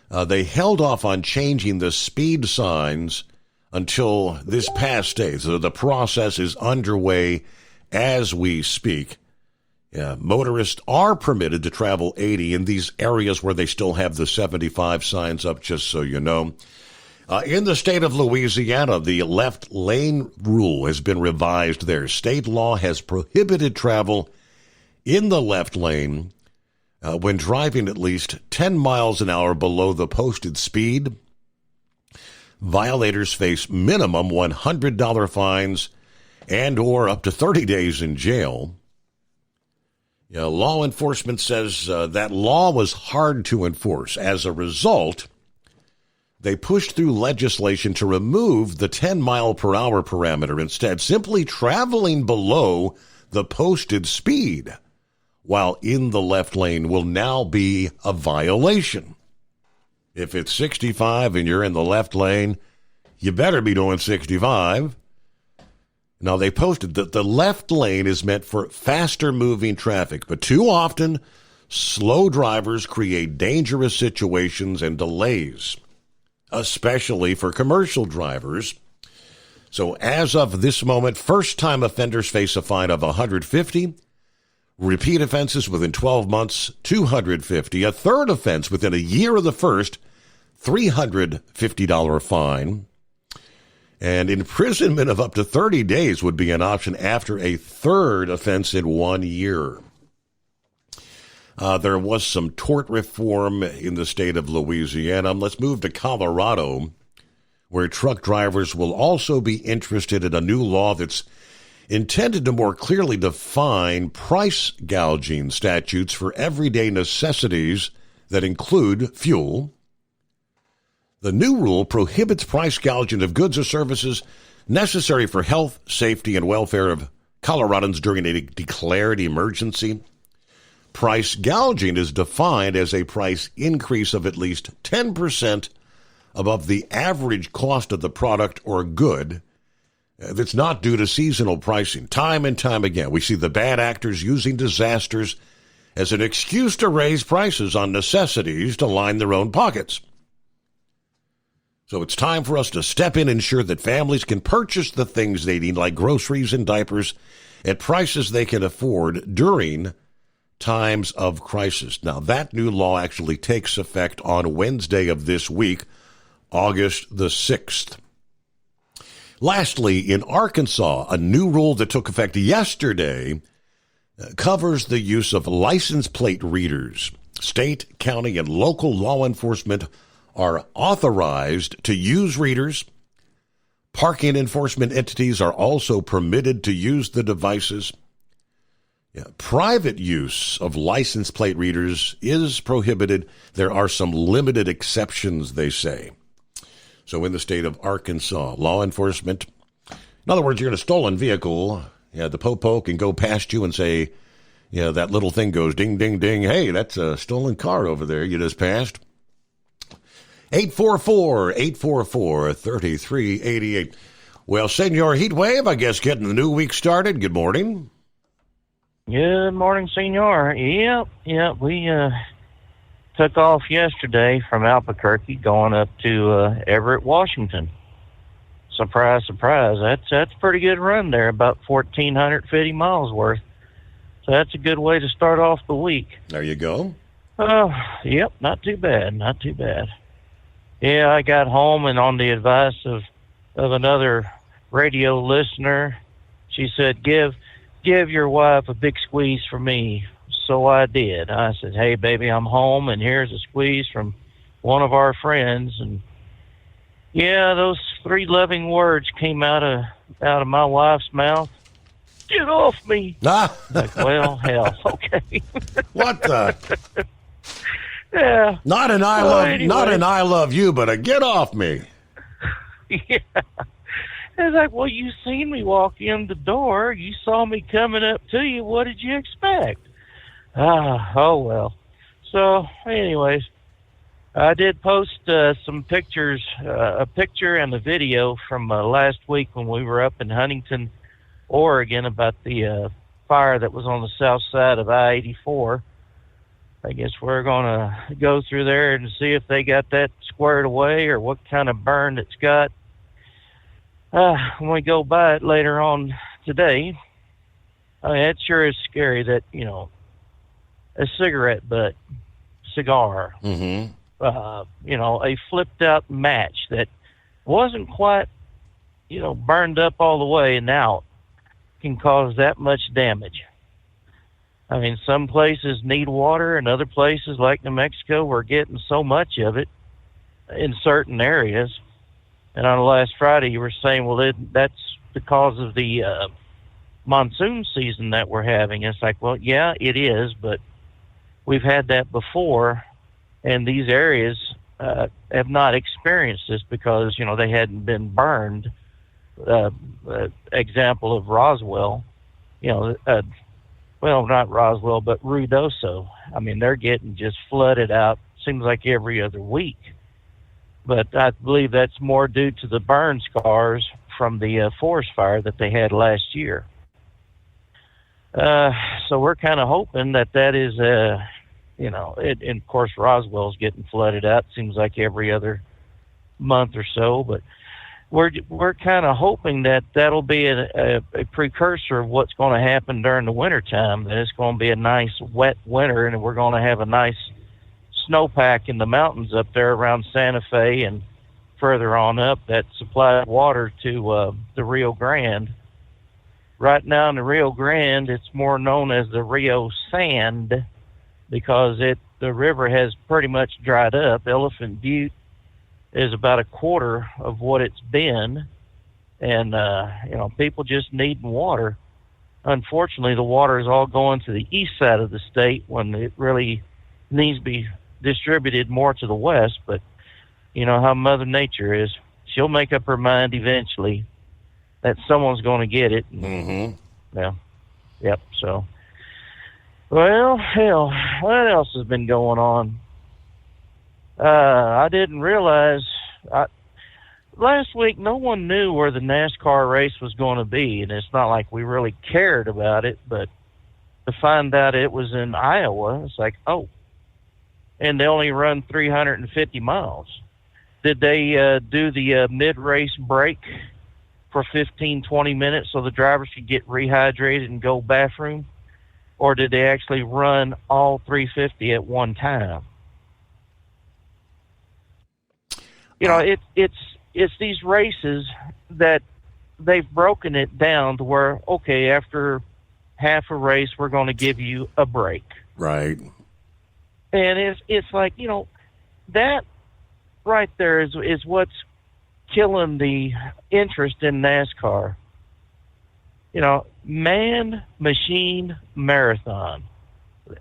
they held off on changing the speed signs until this past day. So the process is underway as we speak. Motorists are permitted to travel 80 in these areas where they still have the 75 signs up, just so you know. In the state of Louisiana, the left lane rule has been revised there. State law has prohibited travel in the left lane when driving at least 10 miles an hour below the posted speed. Violators face minimum $100 fines and or up to 30 days in jail. Law enforcement says that law was hard to enforce. As a result, they pushed through legislation to remove the 10-mile-per-hour parameter, instead simply traveling below the posted speed while in the left lane will now be a violation. If it's 65 and you're in the left lane, you better be doing 65. Now, they posted that the left lane is meant for faster-moving traffic, but too often, slow drivers create dangerous situations and delays, especially for commercial drivers. So as of this moment, first-time offenders face a fine of $150, repeat offenses within 12 months, $250, a third offense within a year of the first, $350 fine. And imprisonment of up to 30 days would be an option after a third offense in 1 year. There was some tort reform in the state of Louisiana. Let's move to Colorado, where truck drivers will also be interested in a new law that's intended to more clearly define price gouging statutes for everyday necessities that include fuel. The new rule prohibits price gouging of goods or services necessary for health, safety, and welfare of Coloradans during a declared emergency. Price gouging is defined as a price increase of at least 10% above the average cost of the product or good that's not due to seasonal pricing. Time and time again, we see the bad actors using disasters as an excuse to raise prices on necessities to line their own pockets. So it's time for us to step in and ensure that families can purchase the things they need, like groceries and diapers, at prices they can afford during times of crisis. Now, that new law actually takes effect on Wednesday of this week, August the 6th. Lastly, in Arkansas, a new rule that took effect yesterday covers the use of license plate readers. State, county, and local law enforcement are authorized to use readers. Parking enforcement entities are also permitted to use the devices. Private use of license plate readers is prohibited. There are some limited exceptions, they say. So in the state of Arkansas, law enforcement, in other words, you're in a stolen vehicle, the po-po can go past you and say, that little thing goes ding, ding, ding. Hey, that's a stolen car over there you just passed. 844-844-3388. Well, Senor Heatwave, I guess getting the new week started. Good morning. Good morning, Senor. Yep. We took off yesterday from Albuquerque going up to Everett, Washington. Surprise, surprise. That's a pretty good run there, about 1,450 miles worth. So that's a good way to start off the week. There you go. Yep, not too bad. Yeah, I got home, and on the advice of another radio listener, she said, give your wife a big squeeze for me. So I did. I said, hey, baby, I'm home, and here's a squeeze from one of our friends. And, yeah, those three loving words came out of my wife's mouth. Get off me. Like, well, hell, okay. What the? Yeah. Not an I love you, but a get off me. Yeah. It's like, well, you seen me walk in the door. You saw me coming up to you. What did you expect? Oh, well. So, anyways, I did post some pictures, a picture and a video from last week when we were up in Huntington, Oregon, about the fire that was on the south side of I-84. I guess we're going to go through there and see if they got that squared away or what kind of burn it's got. When we go by it later on today, it sure is scary that, a cigarette butt, cigar, a flipped out match that wasn't quite, burned up all the way and out can cause that much damage. I mean, some places need water, and other places like New Mexico, we're getting so much of it in certain areas. And on last Friday, you were saying, well, that's because of the monsoon season that we're having. It's like, well, yeah, it is, but we've had that before, and these areas have not experienced this because, they hadn't been burned. Example of Roswell, well, not Roswell, but Ruidoso. I mean, they're getting just flooded out, seems like every other week. But I believe that's more due to the burn scars from the forest fire that they had last year. So we're kind of hoping that is, and of course Roswell's getting flooded out, seems like every other month or so, but we're kind of hoping that that'll be a precursor of what's going to happen during the wintertime, that it's going to be a nice wet winter, and we're going to have a nice snowpack in the mountains up there around Santa Fe and further on up that supplied water to the Rio Grande. Right now in the Rio Grande, it's more known as the Rio Sand because the river has pretty much dried up. Elephant Butte is about a quarter of what it's been, and people just need water. Unfortunately, the water is all going to the east side of the state when it really needs to be distributed more to the west. But you know how Mother Nature is. She'll make up her mind eventually that someone's going to get it. Mm-hmm. Yeah. Yep. So, well, hell, what else has been going on? I didn't realize last week no one knew where the NASCAR race was going to be, and it's not like we really cared about it, but to find out it was in Iowa, it's like, oh, and they only run 350 miles. Did they do the mid-race break for 15, 20 minutes so the drivers could get rehydrated and go bathroom? Or did they actually run all 350 at one time? You know, it's these races that they've broken it down to where, okay, after half a race, we're going to give you a break. Right. And it's like, you know, that right there is what's killing the interest in NASCAR. You know, man, machine, marathon.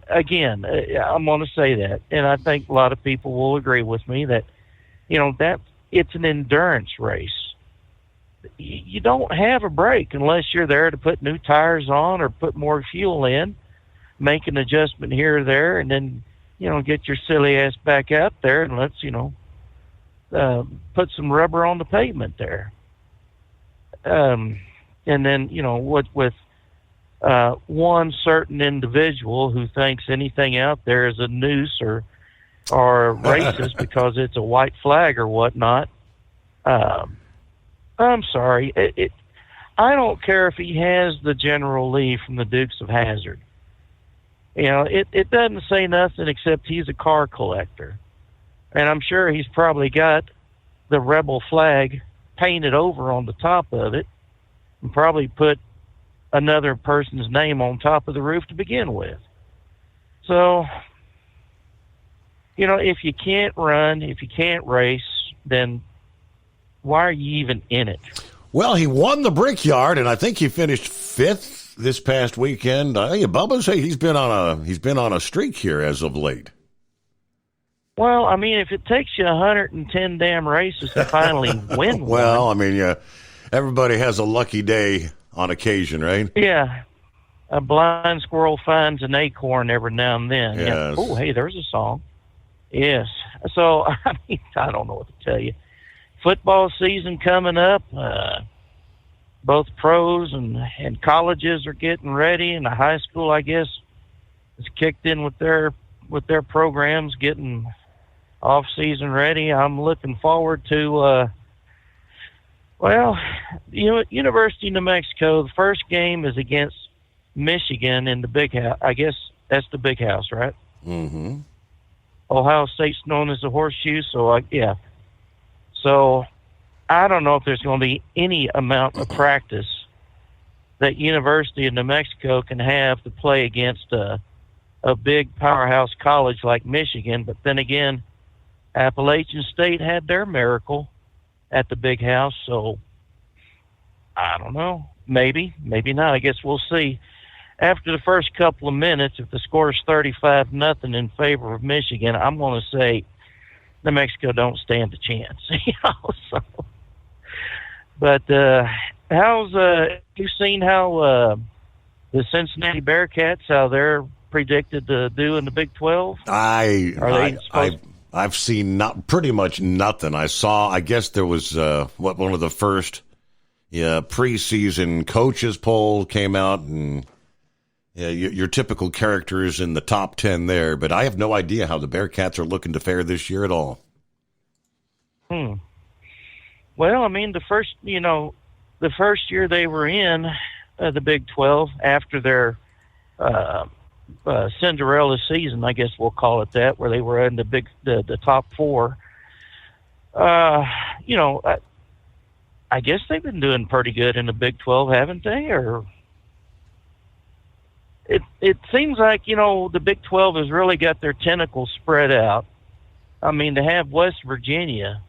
Again, I'm going to say that, and I think a lot of people will agree with me that, you know, that it's an endurance race. You don't have a break unless you're there to put new tires on or put more fuel in, make an adjustment here or there, and then, you know, get your silly ass back out there and let's, you know, put some rubber on the pavement there. And then, you know, with one certain individual who thinks anything out there is a noose or racist because it's a white flag or whatnot. I'm sorry. I don't care if he has the General Lee from the Dukes of Hazzard. You know, it doesn't say nothing except he's a car collector. And I'm sure he's probably got the rebel flag painted over on the top of it and probably put another person's name on top of the roof to begin with. So, you know, if you can't run, if you can't race, then why are you even in it? Well, he won the Brickyard, and I think he finished fifth this past weekend. I think Bubba say he's been on a streak here as of late. Well, I mean, if it takes you 110 damn races to finally win one. Well, I mean, yeah, everybody has a lucky day on occasion, right? Yeah. A blind squirrel finds an acorn every now and then. Yes. Yeah. Oh, hey, there's a song. Yes. So, I mean, I don't know what to tell you. Football season coming up. Both pros and colleges are getting ready, and the high school, I guess, is kicked in with their programs, getting off-season ready. I'm looking forward to, University of New Mexico. The first game is against Michigan in the Big House. I guess that's the Big House, right? Mm-hmm. Ohio State's known as the Horseshoe, so yeah. So I don't know if there's going to be any amount of practice that University of New Mexico can have to play against a big powerhouse college like Michigan. But then again, Appalachian State had their miracle at the Big House, so I don't know. Maybe not. I guess we'll see. After the first couple of minutes, if the score is 35-0 in favor of Michigan, I'm going to say New Mexico don't stand a chance. So, but how's you seen how the Cincinnati Bearcats, how they're predicted to do in the Big 12? I've seen pretty much nothing. I guess there was one of the first preseason coaches poll came out, and your typical characters in the top 10 there, but I have no idea how the Bearcats are looking to fare this year at all. Well, I mean, the first year they were in the Big 12 after their Cinderella season, I guess we'll call it that, where they were in the top four. I guess they've been doing pretty good in the Big 12, haven't they? Or it seems like, the Big 12 has really got their tentacles spread out. I mean, to have West Virginia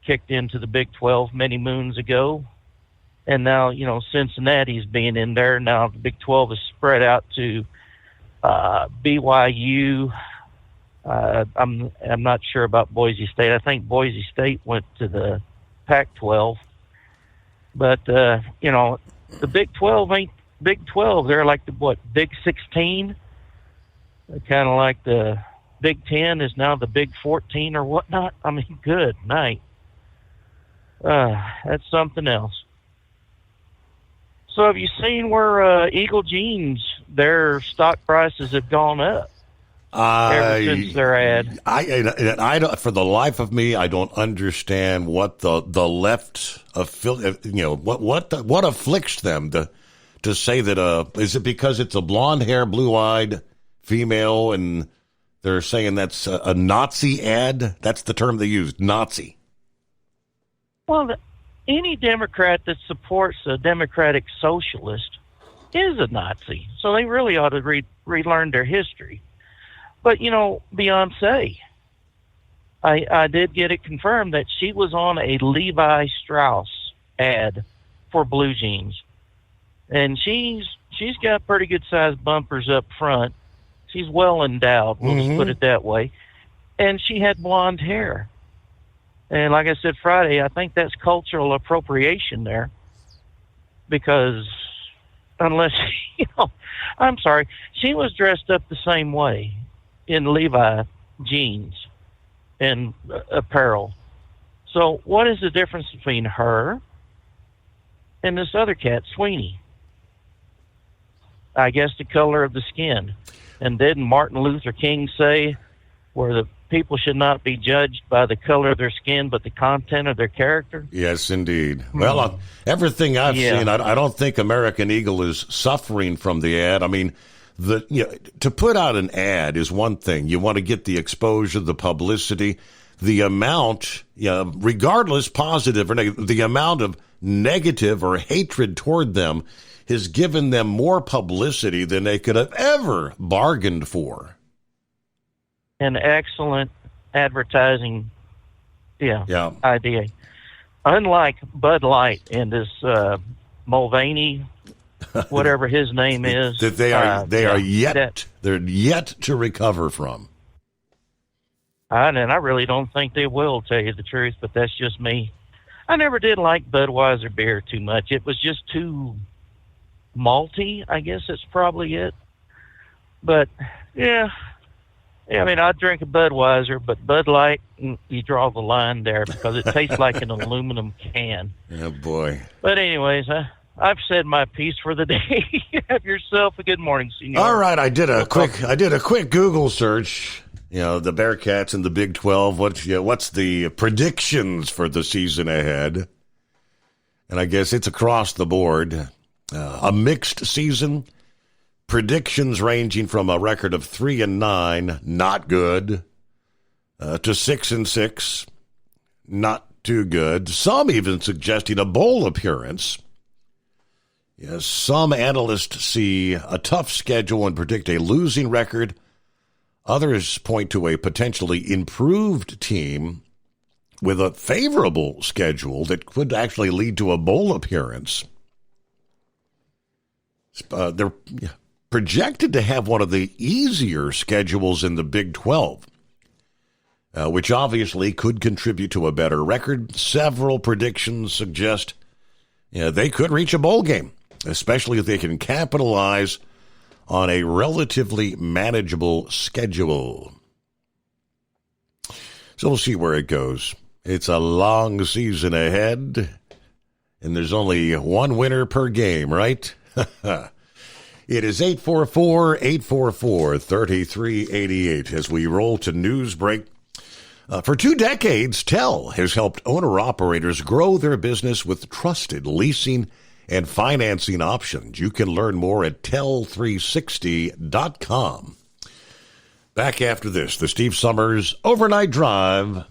kicked into the Big 12 many moons ago, and now, Cincinnati's being in there. Now the Big 12 is spread out to BYU. I'm not sure about Boise State. I think Boise State went to the Pac-12. But, the Big 12 ain't Big 12. They're like the, Big 16? Kind of like the Big 10 is now the Big 14 or whatnot. I mean, good night. That's something else. So have you seen where Eagle Jeans, their stock prices have gone up ever since their ad? I don't, for the life of me, I don't understand what the left what afflicts them to say that is it because it's a blonde hair, blue-eyed female and they're saying that's a Nazi ad? That's the term they used, Nazi. Well, any Democrat that supports a democratic socialist is a Nazi. So they really ought to relearn their history. But, Beyonce, I did get it confirmed that she was on a Levi Strauss ad for blue jeans. And she's got pretty good-sized bumpers up front. She's well endowed, we'll just put it that way. And she had blonde hair. And like I said Friday, I think that's cultural appropriation there. Because unless, I'm sorry, she was dressed up the same way in Levi jeans and apparel. So what is the difference between her and this other cat, Sweeney? I guess the color of the skin. And didn't Martin Luther King say where the people should not be judged by the color of their skin, but the content of their character? Yes, indeed. Well, everything I've seen, I don't think American Eagle is suffering from the ad. I mean, to put out an ad is one thing. You want to get the exposure, the publicity, the amount, regardless positive or negative, the amount of negative or hatred toward them has given them more publicity than they could have ever bargained for. An excellent advertising idea. Unlike Bud Light and this Mulvaney, whatever his name is, that they're yet to recover from. And I really don't think they will, tell you the truth, but that's just me. I never did like Budweiser beer too much. It was just too malty, I guess that's probably it. But I mean, I'd drink a Budweiser, but Bud Light, you draw the line there because it tastes like an aluminum can. Oh boy! But anyways, I've said my piece for the day. Have yourself a good morning, Senor. All right, I did a quick Google search. The Bearcats in the Big 12. What's the predictions for the season ahead? And I guess it's across the board. A mixed season. Predictions ranging from a record of 3-9, not good, to 6-6, not too good. Some even suggesting a bowl appearance. Yes, some analysts see a tough schedule and predict a losing record. Others point to a potentially improved team with a favorable schedule that could actually lead to a bowl appearance. They're projected to have one of the easier schedules in the Big 12, which obviously could contribute to a better record. Several predictions suggest they could reach a bowl game, especially if they can capitalize on a relatively manageable schedule. So we'll see where it goes. It's a long season ahead, and there's only one winner per game, right? It is 844-844-3388 as we roll to news break. For 2 decades, TEL has helped owner-operators grow their business with trusted leasing and financing options. You can learn more at tel360.com. Back after this, the Steve Summers Overnight Drive.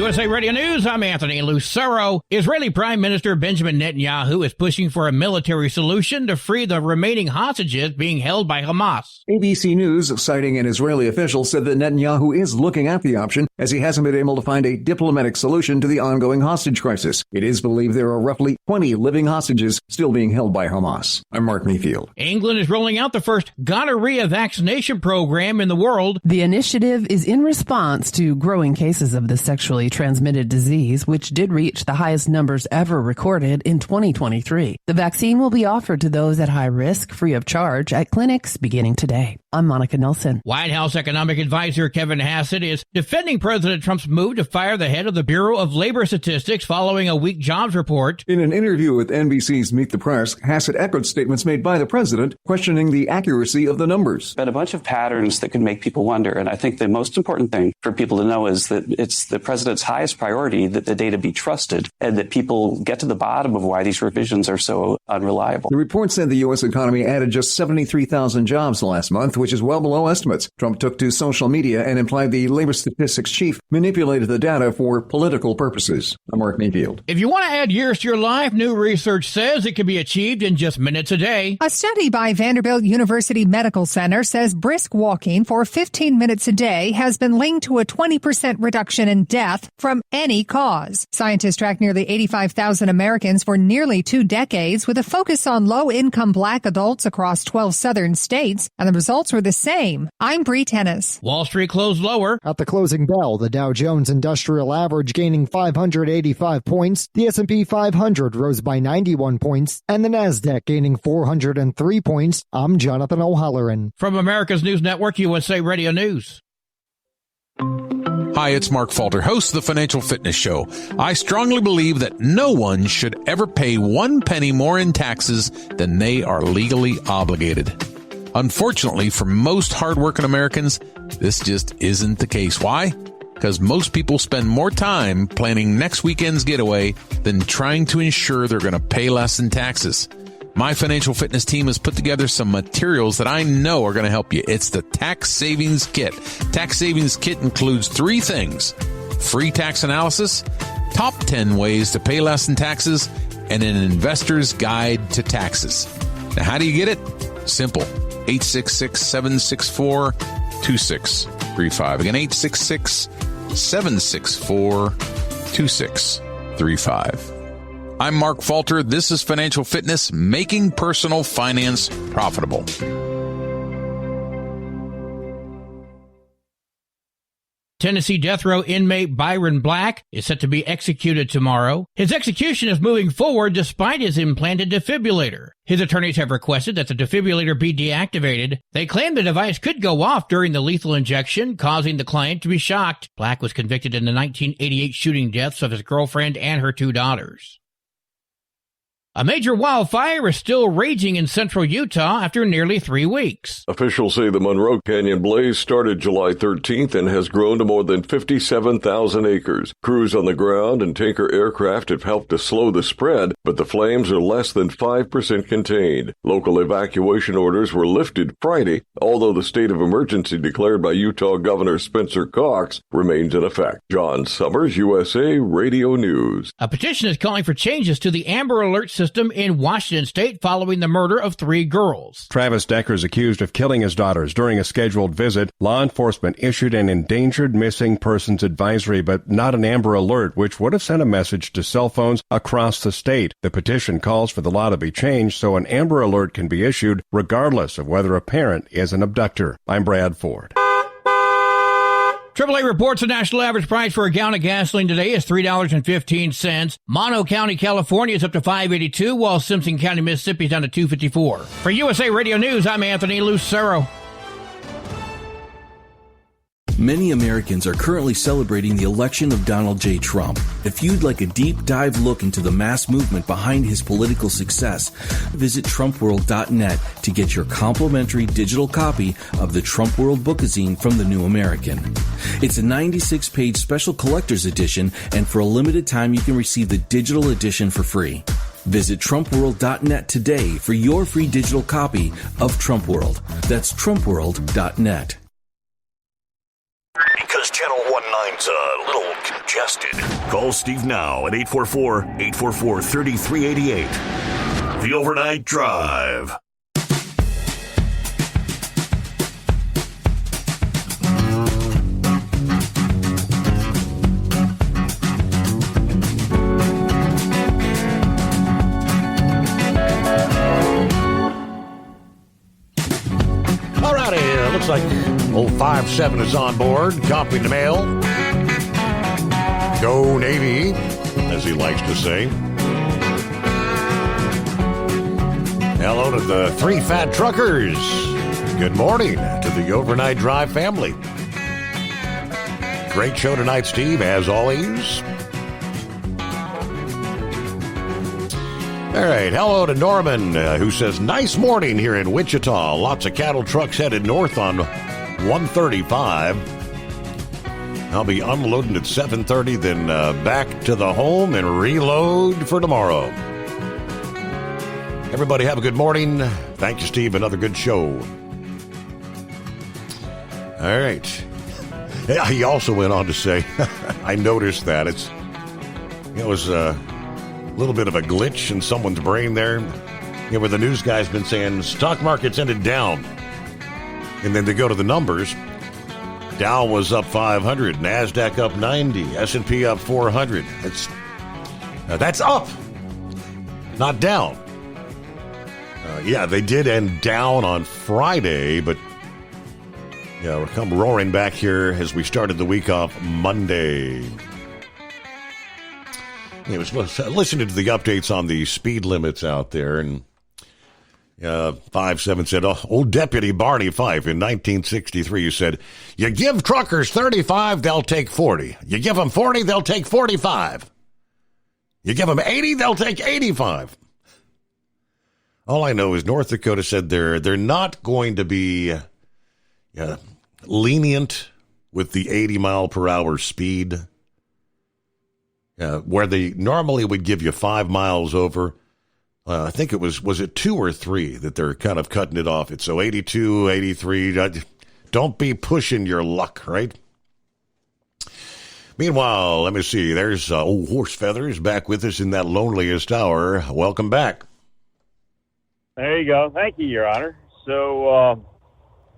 USA Radio News, I'm Anthony Lucero. Israeli Prime Minister Benjamin Netanyahu is pushing for a military solution to free the remaining hostages being held by Hamas. ABC News, citing an Israeli official, said that Netanyahu is looking at the option as he hasn't been able to find a diplomatic solution to the ongoing hostage crisis. It is believed there are roughly 20 living hostages still being held by Hamas. I'm Mark Mayfield. England is rolling out the first gonorrhea vaccination program in the world. The initiative is in response to growing cases of the sexually transmitted disease, which did reach the highest numbers ever recorded in 2023. The vaccine will be offered to those at high risk, free of charge, at clinics beginning today. I'm Monica Nelson. White House economic advisor Kevin Hassett is defending President Trump's move to fire the head of the Bureau of Labor Statistics following a weak jobs report. In an interview with NBC's Meet the Press, Hassett echoed statements made by the president questioning the accuracy of the numbers. Been a bunch of patterns that could make people wonder, and I think the most important thing for people to know is that it's the president's highest priority that the data be trusted and that people get to the bottom of why these revisions are so unreliable. The report said the U.S. economy added just 73,000 jobs last month, which is well below estimates. Trump took to social media and implied the labor statistics chief manipulated the data for political purposes. I'm Mark Mayfield. If you want to add years to your life, new research says it can be achieved in just minutes a day. A study by Vanderbilt University Medical Center says brisk walking for 15 minutes a day has been linked to a 20% reduction in death from any cause. Scientists tracked nearly 85,000 Americans for nearly 2 decades with a focus on low-income black adults across 12 southern states, and the results were the same. I'm Bree Tennis. Wall Street closed lower. At the closing bell, the Dow Jones Industrial Average gaining 585 points, the S&P 500 rose by 91 points, and the Nasdaq gaining 403 points. I'm Jonathan O'Halloran. From America's News Network, USA Radio News. Hi, it's Mark Falter, host of the Financial Fitness Show. I strongly believe that no one should ever pay 1 penny more in taxes than they are legally obligated. Unfortunately, for most hardworking Americans, this just isn't the case. Why? Because most people spend more time planning next weekend's getaway than trying to ensure they're going to pay less in taxes. My financial fitness team has put together some materials that I know are going to help you. It's the Tax Savings Kit. Tax Savings Kit includes 3 things: free tax analysis, top 10 ways to pay less in taxes, and an investor's guide to taxes. Now, how do you get it? Simple. 866-764-2635. Again, 866-764-2635. I'm Mark Falter. This is Financial Fitness, making personal finance profitable. Tennessee death row inmate Byron Black is set to be executed tomorrow. His execution is moving forward despite his implanted defibrillator. His attorneys have requested that the defibrillator be deactivated. They claim the device could go off during the lethal injection, causing the client to be shocked. Black was convicted in the 1988 shooting deaths of his girlfriend and her 2 daughters. A major wildfire is still raging in central Utah after nearly 3 weeks. Officials say the Monroe Canyon blaze started July 13th and has grown to more than 57,000 acres. Crews on the ground and tanker aircraft have helped to slow the spread, but the flames are less than 5% contained. Local evacuation orders were lifted Friday, although the state of emergency declared by Utah Governor Spencer Cox remains in effect. John Summers, USA Radio News. A petition is calling for changes to the Amber Alert system in Washington state following the murder of 3 girls. Travis Decker is accused of killing his daughters during a scheduled visit. Law enforcement issued an endangered missing persons advisory, but not an Amber Alert, which would have sent a message to cell phones across the state. The petition calls for the law to be changed so an Amber Alert can be issued regardless of whether a parent is an abductor. I'm Brad Ford. AAA reports the national average price for a gallon of gasoline today is $3.15. Mono County, California is up to $5.82, while Simpson County, Mississippi is down to $2.54. For USA Radio News, I'm Anthony Lucero. Many Americans are currently celebrating the election of Donald J. Trump. If you'd like a deep dive look into the mass movement behind his political success, visit TrumpWorld.net to get your complimentary digital copy of the Trump World Bookazine from The New American. It's a 96-page special collector's edition, and for a limited time you can receive the digital edition for free. Visit TrumpWorld.net today for your free digital copy of Trump World. That's TrumpWorld.net. Because Channel 19's a little suggested. Call Steve now at 844-844-3388. The Overnight Drive. Alrighty, looks like old 5-7 is on board, copying the mail. Go Navy, as he likes to say. Hello to the 3 fat truckers. Good morning to the Overnight Drive family. Great show tonight, Steve, as always. All right, hello to Norman, who says, nice morning here in Wichita. Lots of cattle trucks headed north on 135. I'll be unloading at 7:30, then back to the home and reload for tomorrow. Everybody have a good morning. Thank you, Steve. Another good show. All right. Yeah, he also went on to say, I noticed that it was a little bit of a glitch in someone's brain there, where the news guy's been saying stock market's ended down. And then they go to the numbers. Dow was up 500, NASDAQ up 90, S&P up 400. That's up, not down. Yeah, they did end down on Friday, but we'll come roaring back here as we started the week off Monday. I was listening to the updates on the speed limits out there, and 5-7 said, old Deputy Barney Fife in 1963 said, you give truckers 35, they'll take 40. You give them 40, they'll take 45. You give them 80, they'll take 85. All I know is North Dakota said they're not going to be lenient with the 80-mile-per-hour speed. Where they normally would give you 5 miles over. I think it was it 2 or 3 that they're kind of cutting it off. It's so 82, 83. Don't be pushing your luck, right? Meanwhile, let me see. There's old Horse Feathers back with us in that loneliest hour. Welcome back. There you go. Thank you, Your Honor. So,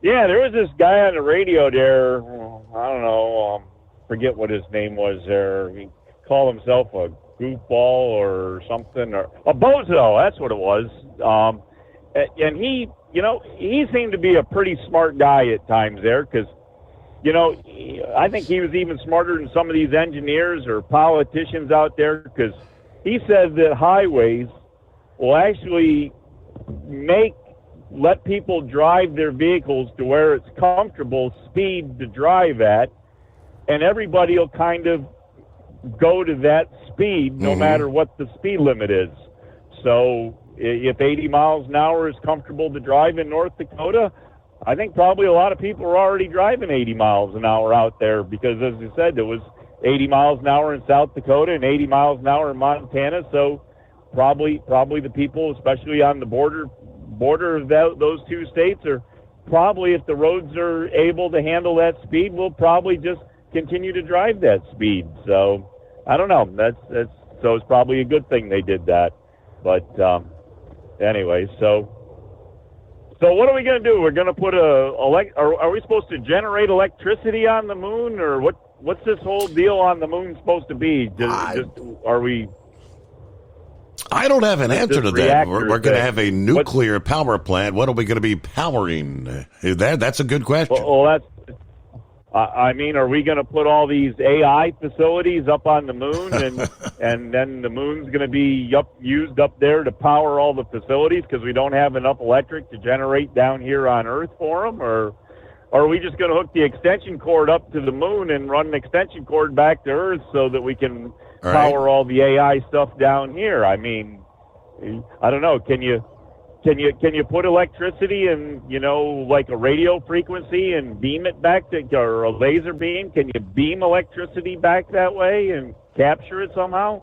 there was this guy on the radio there. I don't know. Forget what his name was there. He called himself a goofball or something, or a bozo. That's what it was. And he seemed to be a pretty smart guy at times there, because, I think he was even smarter than some of these engineers or politicians out there, because he says that highways will actually let people drive their vehicles to where it's comfortable speed to drive at, and everybody will kind of go to that speed no matter what the speed limit is. So if 80 miles an hour is comfortable to drive in North Dakota, I think probably a lot of people are already driving 80 miles an hour out there, because, as you said, there was 80 miles an hour in South Dakota and 80 miles an hour in Montana. So probably the people, especially on the border of those two states, are probably, if the roads are able to handle that speed, will probably just continue to drive that speed. So I don't know. So it's probably a good thing they did that. But anyway, so what are we going to do? We're going to put are we supposed to generate electricity on the moon, or what's this whole deal on the moon supposed to be? I don't have an answer to that. We're going to have a nuclear power plant. What are we going to be powering? That's a good question. Well, that's. Are we going to put all these AI facilities up on the moon, and then the moon's going to be used up there to power all the facilities because we don't have enough electric to generate down here on Earth for them? Or are we just going to hook the extension cord up to the moon and run an extension cord back to Earth so that we can power all the AI stuff down here? I mean, I don't know. Can you put electricity in, like a radio frequency and beam it back or a laser beam? Can you beam electricity back that way and capture it somehow?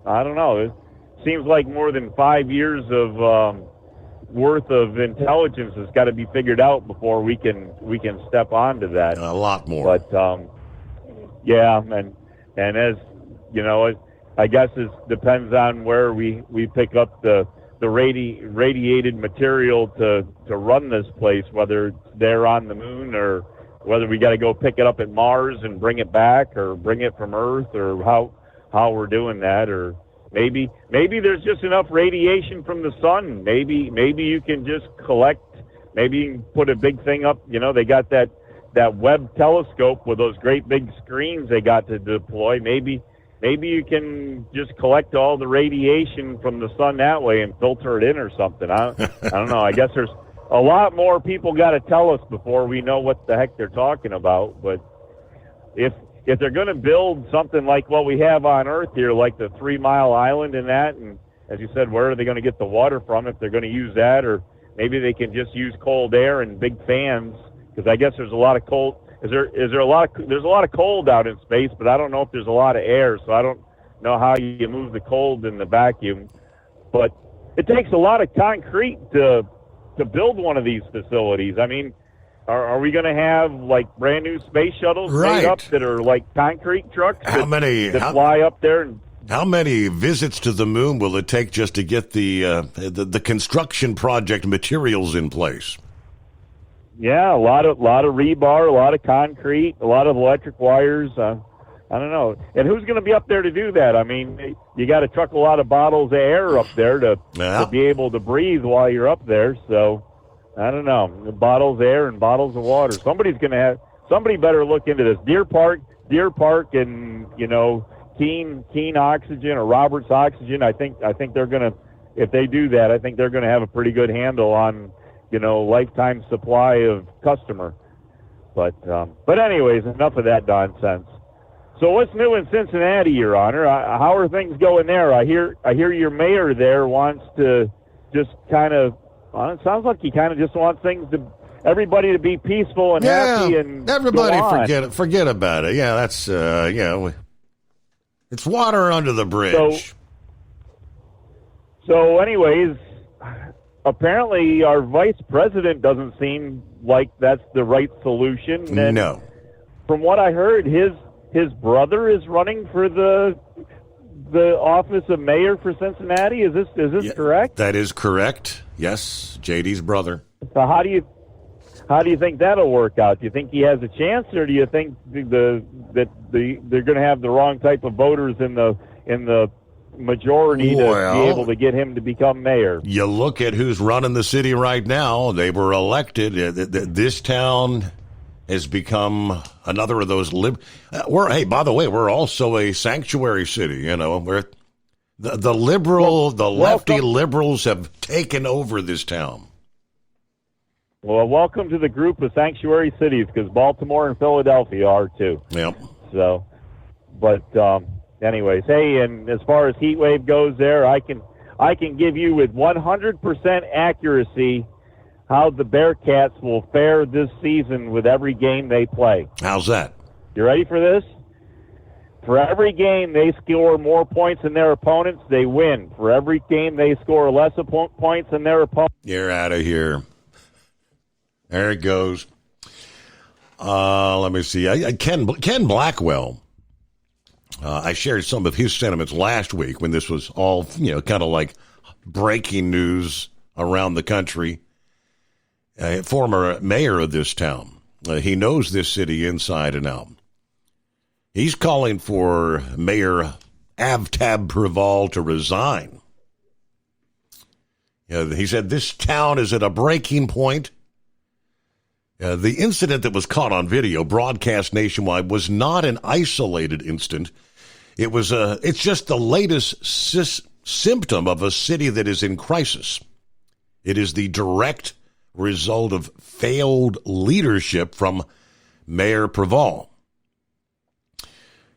I don't know. It seems like more than 5 years of worth of intelligence has got to be figured out before we can step onto that. A lot more. But and And as you know, I guess it depends on where we pick up the radiated material to run this place, whether it's there on the moon or whether we got to go pick it up at Mars and bring it back, or bring it from Earth, or how we're doing that. Or maybe there's just enough radiation from the sun. Maybe you can just collect. Maybe you can put a big thing up. You know, they got that Webb telescope with those great big screens they got to deploy. Maybe you can just collect all the radiation from the sun that way and filter it in or something. I don't know. I guess there's a lot more people got to tell us before we know what the heck they're talking about. But if they're going to build something like what we have on Earth here, like the 3 Mile Island and that, and as you said, where are they going to get the water from if they're going to use that? Or maybe they can just use cold air and big fans, because I guess there's a lot of cold. There's a lot of cold out in space, but I don't know if there's a lot of air, so I don't know how you move the cold in the vacuum. But it takes a lot of concrete to build one of these facilities. I mean, are we going to have like brand new space shuttles made up that are like concrete trucks that fly up there? And how many visits to the moon will it take just to get the construction project materials in place? Yeah, a lot of rebar, a lot of concrete, a lot of electric wires. I don't know. And who's going to be up there to do that? I mean, you got to truck a lot of bottles of air up there to be able to breathe while you're up there. So I don't know. Bottles of air and bottles of water. Somebody better look into this. Deer Park, and Keene Oxygen or Roberts Oxygen. I think they're going to, if they do that, I think they're going to have a pretty good handle on lifetime supply of customer. But anyways, enough of that nonsense. So what's new in Cincinnati, Your Honor? How are things going there? I hear your mayor there wants to just kind of, it sounds like he kind of just wants everybody to be peaceful and happy, and everybody forget about it. Yeah, that's it's water under the bridge. So anyways, apparently our vice president doesn't seem like that's the right solution. And no. From what I heard, his brother is running for the office of mayor for Cincinnati. Is this correct? That is correct. Yes, JD's brother. So how do you think that'll work out? Do you think he has a chance, or do you think they're going to have the wrong type of voters in the majority to be able to get him to become mayor? You look at who's running the city right now. They were elected. This town has become another of those by the way, we're also a sanctuary city. We're the lefty liberals have taken over this town. Well, welcome to the group of sanctuary cities, because Baltimore and Philadelphia are too. Yep. So, but anyways, hey, and as far as heat wave goes there, I can give you with 100% accuracy how the Bearcats will fare this season with every game they play. How's that? You ready for this? For every game they score more points than their opponents, they win. For every game they score less points than their opponents. You're out of here. There it goes. Let me see. Ken Blackwell. I shared some of his sentiments last week when this was all, kind of like breaking news around the country. Former mayor of this town. He knows this city inside and out. He's calling for Mayor Avtab Praval to resign. He said this town is at a breaking point. The incident that was caught on video, broadcast nationwide, was not an isolated incident. It's just the latest symptom of a city that is in crisis. It is the direct result of failed leadership from Mayor Praval.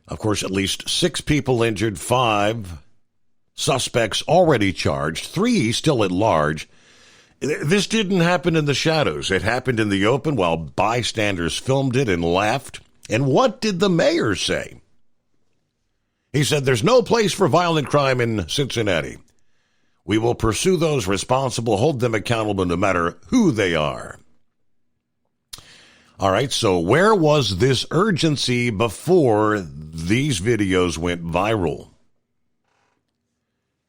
Of course, at least 6 people injured, 5 suspects already charged, 3 still at large. This didn't happen in the shadows. It happened in the open while bystanders filmed it and laughed. And what did the mayor say? He said, "There's no place for violent crime in Cincinnati. We will pursue those responsible, hold them accountable no matter who they are." All right, so where was this urgency before these videos went viral?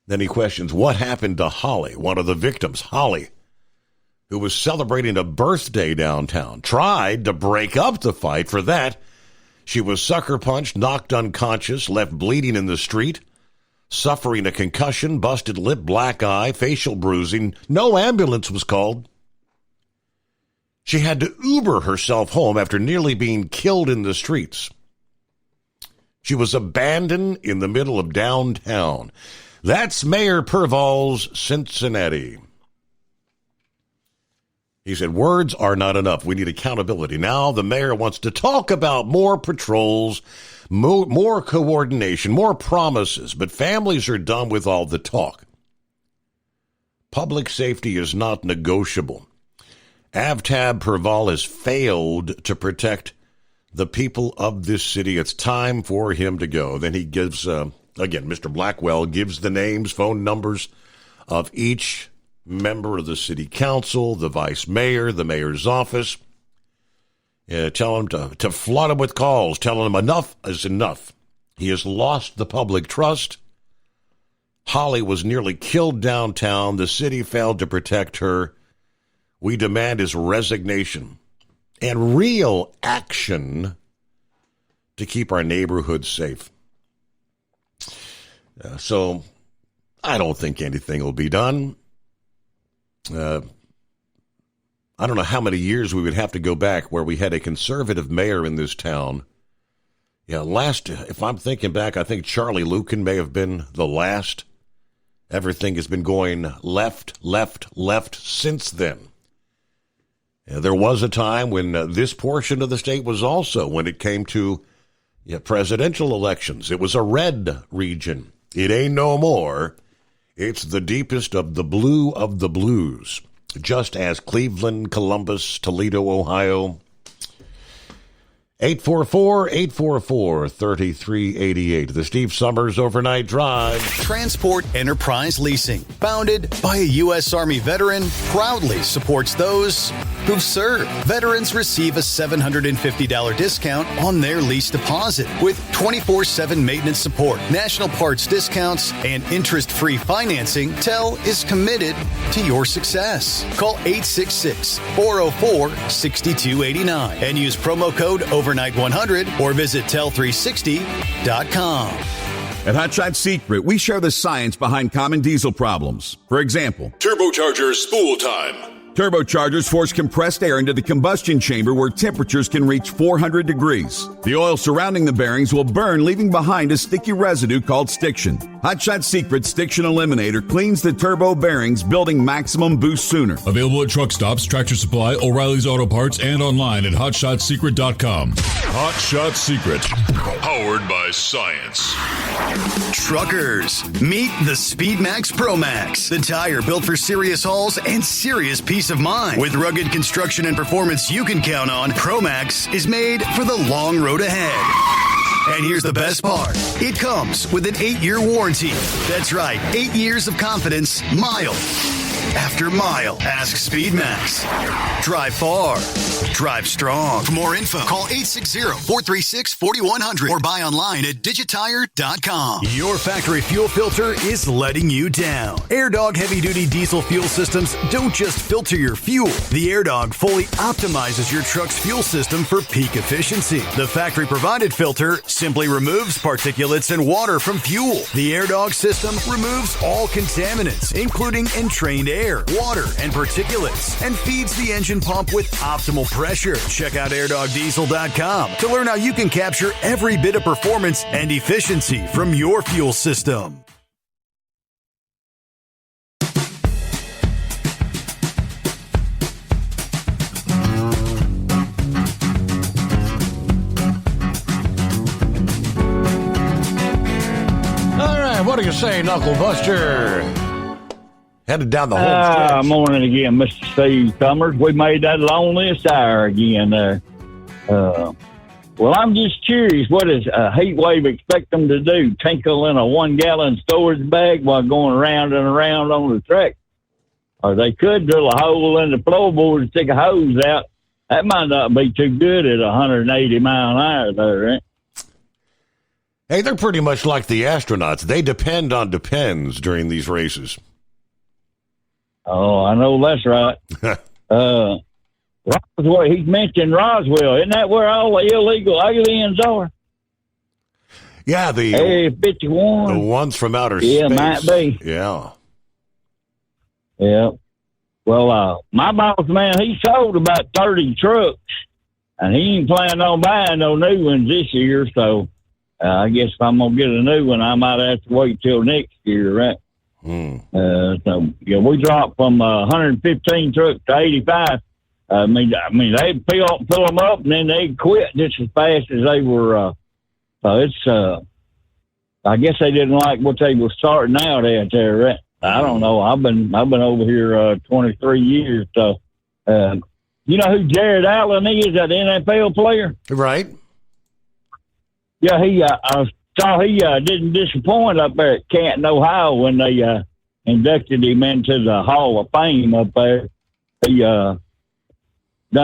Then he questions, what happened to Holly, one of the victims, Holly, who was celebrating a birthday downtown, tried to break up the fight. For that, she was sucker punched, knocked unconscious, left bleeding in the street, suffering a concussion, busted lip, black eye, facial bruising. No ambulance was called. She had to Uber herself home after nearly being killed in the streets. She was abandoned in the middle of downtown. That's Mayor Purval's Cincinnati. He said, words are not enough. We need accountability. Now the mayor wants to talk about more patrols, more coordination, more promises, but families are done with all the talk. Public safety is not negotiable. Avtab Purval has failed to protect the people of this city. It's time for him to go. Then he gives, again, Mr. Blackwell gives the names, phone numbers of each member of the city council, the vice mayor, the mayor's office. Tell him to flood him with calls, telling him enough is enough. He has lost the public trust. Holly was nearly killed downtown. The city failed to protect her. We demand his resignation and real action to keep our neighborhoods safe. So I don't think anything will be done. I don't know how many years we would have to go back where we had a conservative mayor in this town. Yeah, if I'm thinking back, I think Charlie Lucan may have been the last. Everything has been going left since then. There was a time when this portion of the state was also, when it came to presidential elections, it was a red region. It ain't no more. It's the deepest of the blue of the blues, just as Cleveland, Columbus, Toledo, Ohio. 844-844-3388. The Steve Summers Overnight Drive. Transport Enterprise Leasing, founded by a U.S. Army veteran, proudly supports those who've served. Veterans receive a $750 discount on their lease deposit with 24/7 maintenance support, national parts discounts, and interest-free financing. TEL is committed to your success. Call 866-404-6289 and use promo code Overnight100 or visit tel360.com. At Hot Shot Secret, we share the science behind common diesel problems. For example, turbocharger spool time. Turbochargers force compressed air into the combustion chamber where temperatures can reach 400 degrees. The oil surrounding the bearings will burn, leaving behind a sticky residue called stiction. Hot Shot Secret's Stiction Eliminator cleans the turbo bearings, building maximum boost sooner. Available at truck stops, Tractor Supply, O'Reilly's Auto Parts, and online at hotshotsecret.com. Hot Shot Secret, powered by science. Truckers, meet the Speedmax Pro Max, the tire built for serious hauls and serious peace of mind. With rugged construction and performance you can count on, Pro Max is made for the long road ahead. And here's the best part. It comes with an 8-year warranty. That's right, 8 years of confidence, mile after mile. Ask Speedmax. Drive far. Drive strong. For more info, call 860-436-4100 or buy online at digitire.com. Your factory fuel filter is letting you down. AirDog heavy-duty diesel fuel systems don't just filter your fuel. The AirDog fully optimizes your truck's fuel system for peak efficiency. The factory-provided filter simply removes particulates and water from fuel. The AirDog system removes all contaminants, including entrained air, water, and particulates, and feeds the engine pump with optimal pressure. Check out airdogdiesel.com to learn how you can capture every bit of performance and efficiency from your fuel system. All right, what do you say, Knuckle Buster? Headed down the home stretch. Morning again, Mr. Steve Summers. We made that loneliest hour again there. Well, I'm just curious, what does a heat wave expect them to do? Tinkle in a 1-gallon storage bag while going around and around on the track? Or they could drill a hole in the floorboard and stick a hose out That might not be too good at 180 mile an hour there, right? Hey, they're pretty much like the astronauts. They depend on depends during these races. Oh, I know that's right. Roswell, he mentioned Roswell. Isn't that where all the illegal aliens are? Yeah, the Area 51. The ones from outer space. Yeah, might be. Yeah. Yeah. Well, my boss man, he sold about 30 trucks, and he ain't planning on buying no new ones this year. So I guess if I'm gonna get a new one, I might have to wait till next year, right? So yeah, we dropped from 115 trucks to 85. I mean, they fill them up and then they quit just as fast as they were. So it's I guess they didn't like what they were starting out at there, right? I don't know. I've been over here 23 years. So you know who Jared Allen is, that NFL player? Right. Yeah, I saw he didn't disappoint up there at Canton, Ohio, when they inducted him into the Hall of Fame up there. He done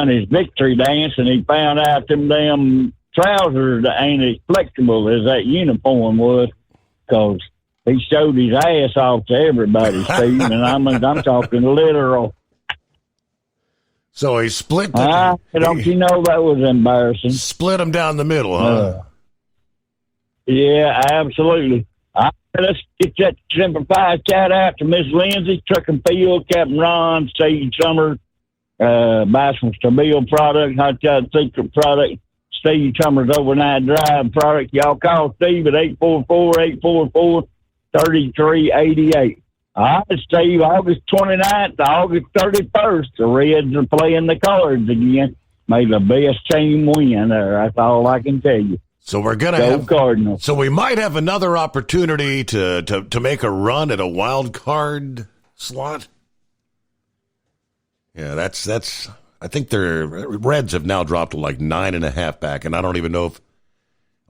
his victory dance, and he found out them damn trousers ain't as flexible as that uniform was, because he showed his ass off to everybody, Steve, and I'm talking literal. So he split don't you know that was embarrassing? Split them down the middle, huh? Yeah, absolutely. Let's get that simplified shout out to Miss Lindsay, Truck and Field, Captain Ron, Steve Summers, buy some Stabile product, Hot Shot Secret product, Steve Summers Overnight Drive product. Y'all call Steve at 844-844-3388. All right, Steve, August 29th to August 31st, the Reds are playing the Cards again. May the best team win there. That's all I can tell you. So we're gonna have Cardinals. So we might have another opportunity to make a run at a wild card slot. Yeah, that's. I think their Reds have now dropped to like 9.5 back, and I don't even know if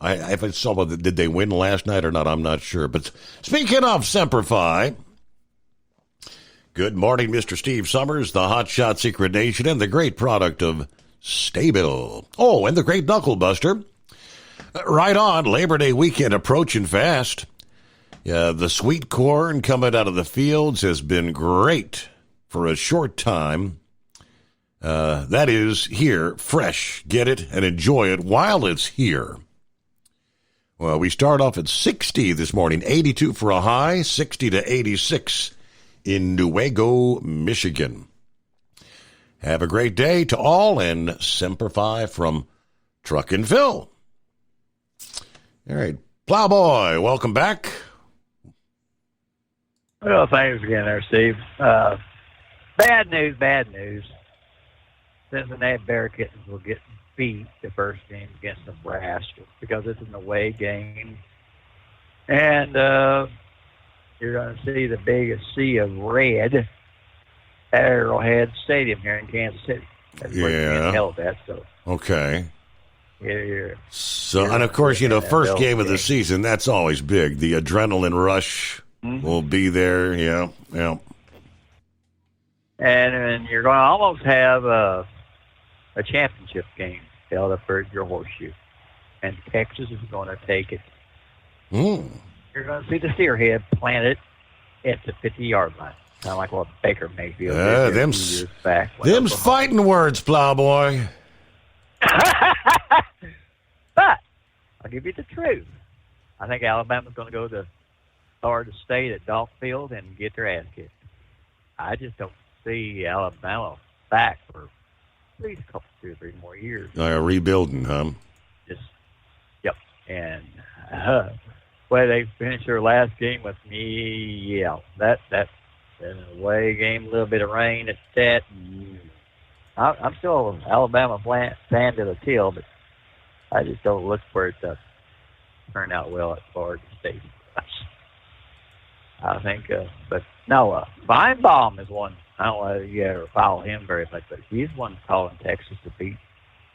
I saw did they win last night or not. I'm not sure. But speaking of Semper Fi, good morning, Mr. Steve Summers, the Hot Shot Secret Nation, and the great product of Stabile. Oh, and the great Knuckle Buster. Right on, Labor Day weekend approaching fast. The sweet corn coming out of the fields has been great for a short time. That is here, fresh. Get it and enjoy it while it's here. Well, we start off at 60 this morning, 82 for a high, 60 to 86 in Newaygo, Michigan. Have a great day to all, and Semper Fi from Truck and Phil. All right, Plowboy, welcome back. Well, thanks again there, Steve. Bad news. Cincinnati Bearcats will get beat the first game against Nebraska because it's an away game. And you're going to see the biggest sea of red at Arrowhead Stadium here in Kansas City. That's where it's being held at, so. Okay. Yeah. So, and of course, first game of the season, that's always big. The adrenaline rush will be there. Yeah. And you're going to almost have a championship game held up at your Horseshoe. And Texas is going to take it. You're going to see the Steerhead planted at the 50-yard line. Kind of like what Baker Mayfield did a few years back. Them's fighting words, Plowboy. But I'll give you the truth. I think Alabama's going to go to Florida State at Dolph Field and get their ass kicked. I just don't see Alabama back for at least a couple, 2 or 3 more years. Rebuilding, huh? Yep. And way they finished their last game with me, that's an away game, a little bit of rain at that. I'm still an Alabama fan to the till, but I just don't look for it to turn out well at Florida State. I think, but no, Feinbaum is one. I don't know if you ever follow him very much, but he's one calling Texas to beat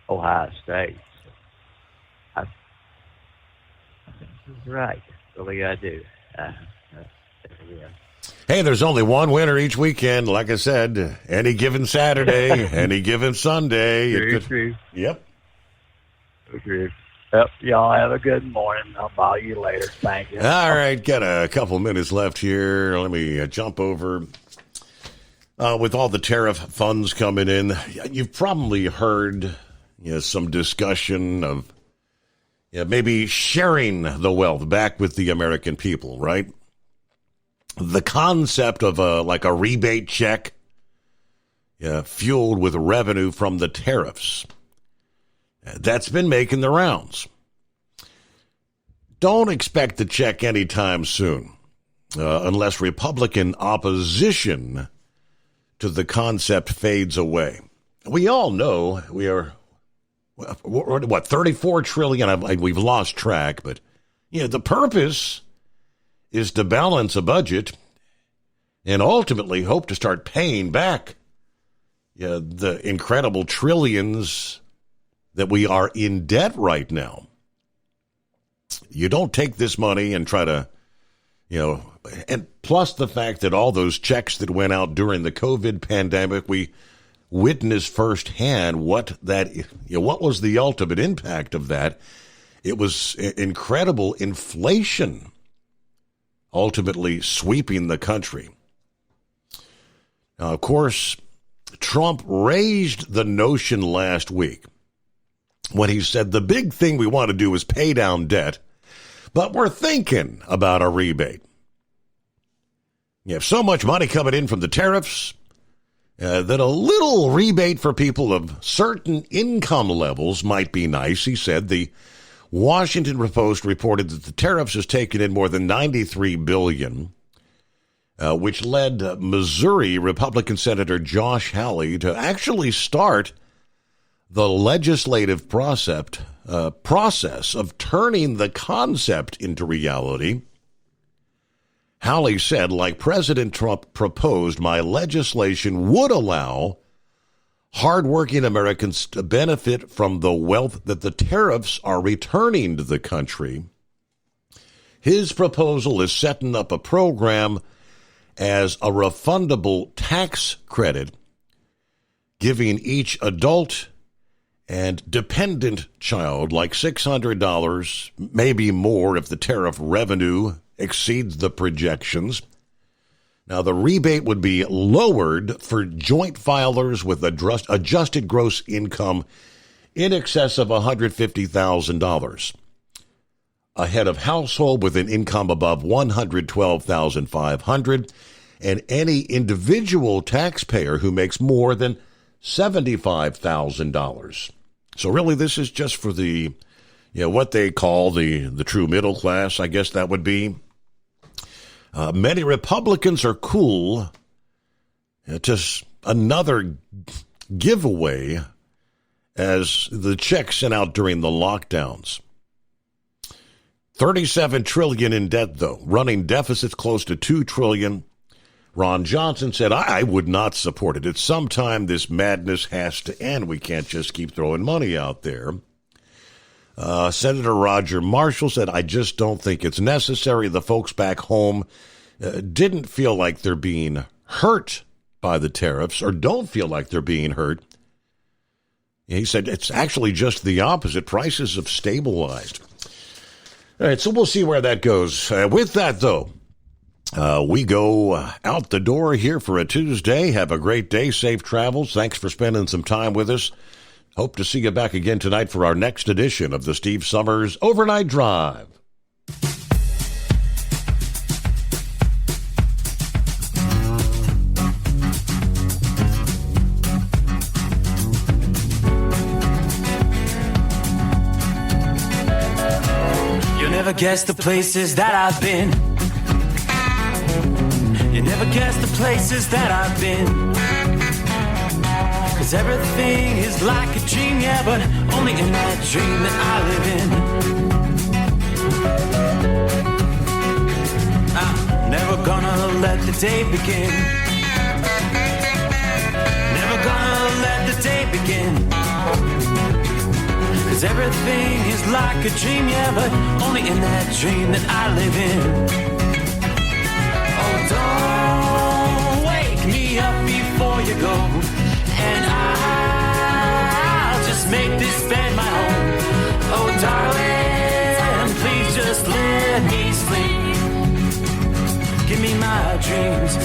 Ohio State. So I think he's right. Really, I do. Hey, there's only one winner each weekend. Like I said, any given Saturday, any given Sunday. True. Yep. True. Yep. Y'all have a good morning. I'll bother you later. Thank you. All right. Got a couple minutes left here. Let me jump over. With all the tariff funds coming in, you've probably heard some discussion of maybe sharing the wealth back with the American people, right? The concept of a rebate check fueled with revenue from the tariffs. That's been making the rounds. Don't expect the check anytime soon, unless Republican opposition to the concept fades away. We all know we're 34 trillion. We've lost track, but the purpose is to balance a budget and ultimately hope to start paying back the incredible trillions that we are in debt right now. You don't take this money and try to, and plus the fact that all those checks that went out during the COVID pandemic, we witnessed firsthand what was the ultimate impact of that. It was incredible inflation ultimately sweeping the country. Now, of course, Trump raised the notion last week when he said the big thing we want to do is pay down debt, but we're thinking about a rebate. You have so much money coming in from the tariffs that a little rebate for people of certain income levels might be nice, he said. The Washington Post reported that the tariffs has taken in more than $93 billion, which led Missouri Republican Senator Josh Hawley to actually start the legislative process of turning the concept into reality. Hawley said, like President Trump proposed, my legislation would allow hardworking Americans to benefit from the wealth that the tariffs are returning to the country. His proposal is setting up a program as a refundable tax credit, giving each adult and dependent child like $600, maybe more if the tariff revenue exceeds the projections. Now, the rebate would be lowered for joint filers with adjusted gross income in excess of $150,000. A head of household with an income above $112,500, and any individual taxpayer who makes more than $75,000. So really, this is just for the, what they call the true middle class, I guess that would be. Many Republicans are cool. Just another giveaway as the checks sent out during the lockdowns. $37 trillion in debt, though, running deficits close to $2 trillion. Ron Johnson said, I would not support it. At some time, this madness has to end. We can't just keep throwing money out there. Senator Roger Marshall said, I just don't think it's necessary. The folks back home didn't feel like they're being hurt by the tariffs, or don't feel like they're being hurt. He said it's actually just the opposite. Prices have stabilized. All right, so we'll see where that goes. With that, though, we go out the door here for a Tuesday. Have a great day. Safe travels. Thanks for spending some time with us. Hope to see you back again tonight for our next edition of the Steve Summers Overnight Drive. You'll never guess the places that I've been. You never guess the places that I've been. 'Cause everything is like a dream, yeah, but only in that dream that I live in. I'm never gonna let the day begin. Never gonna let the day begin. 'Cause everything is like a dream, yeah, but only in that dream that I live in. Oh, don't you go. And I'll just make this bed my home. Oh, darling, please just let me sleep. Give me my dreams.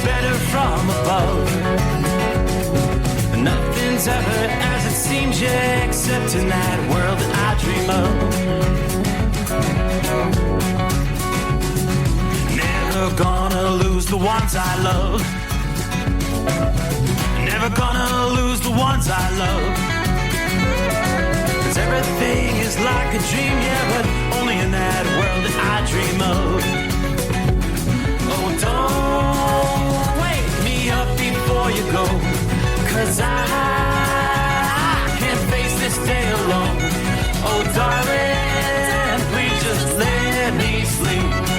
Better from above. Nothing's ever as it seems, yeah, except in that world that I dream of. Never gonna lose the ones I love. Never gonna lose the ones I love. 'Cause everything is like a dream, yeah, but only in that world that I dream of. Oh, don't wake me up before you go, 'cause I can't face this day alone. Oh, darling, please just let me sleep.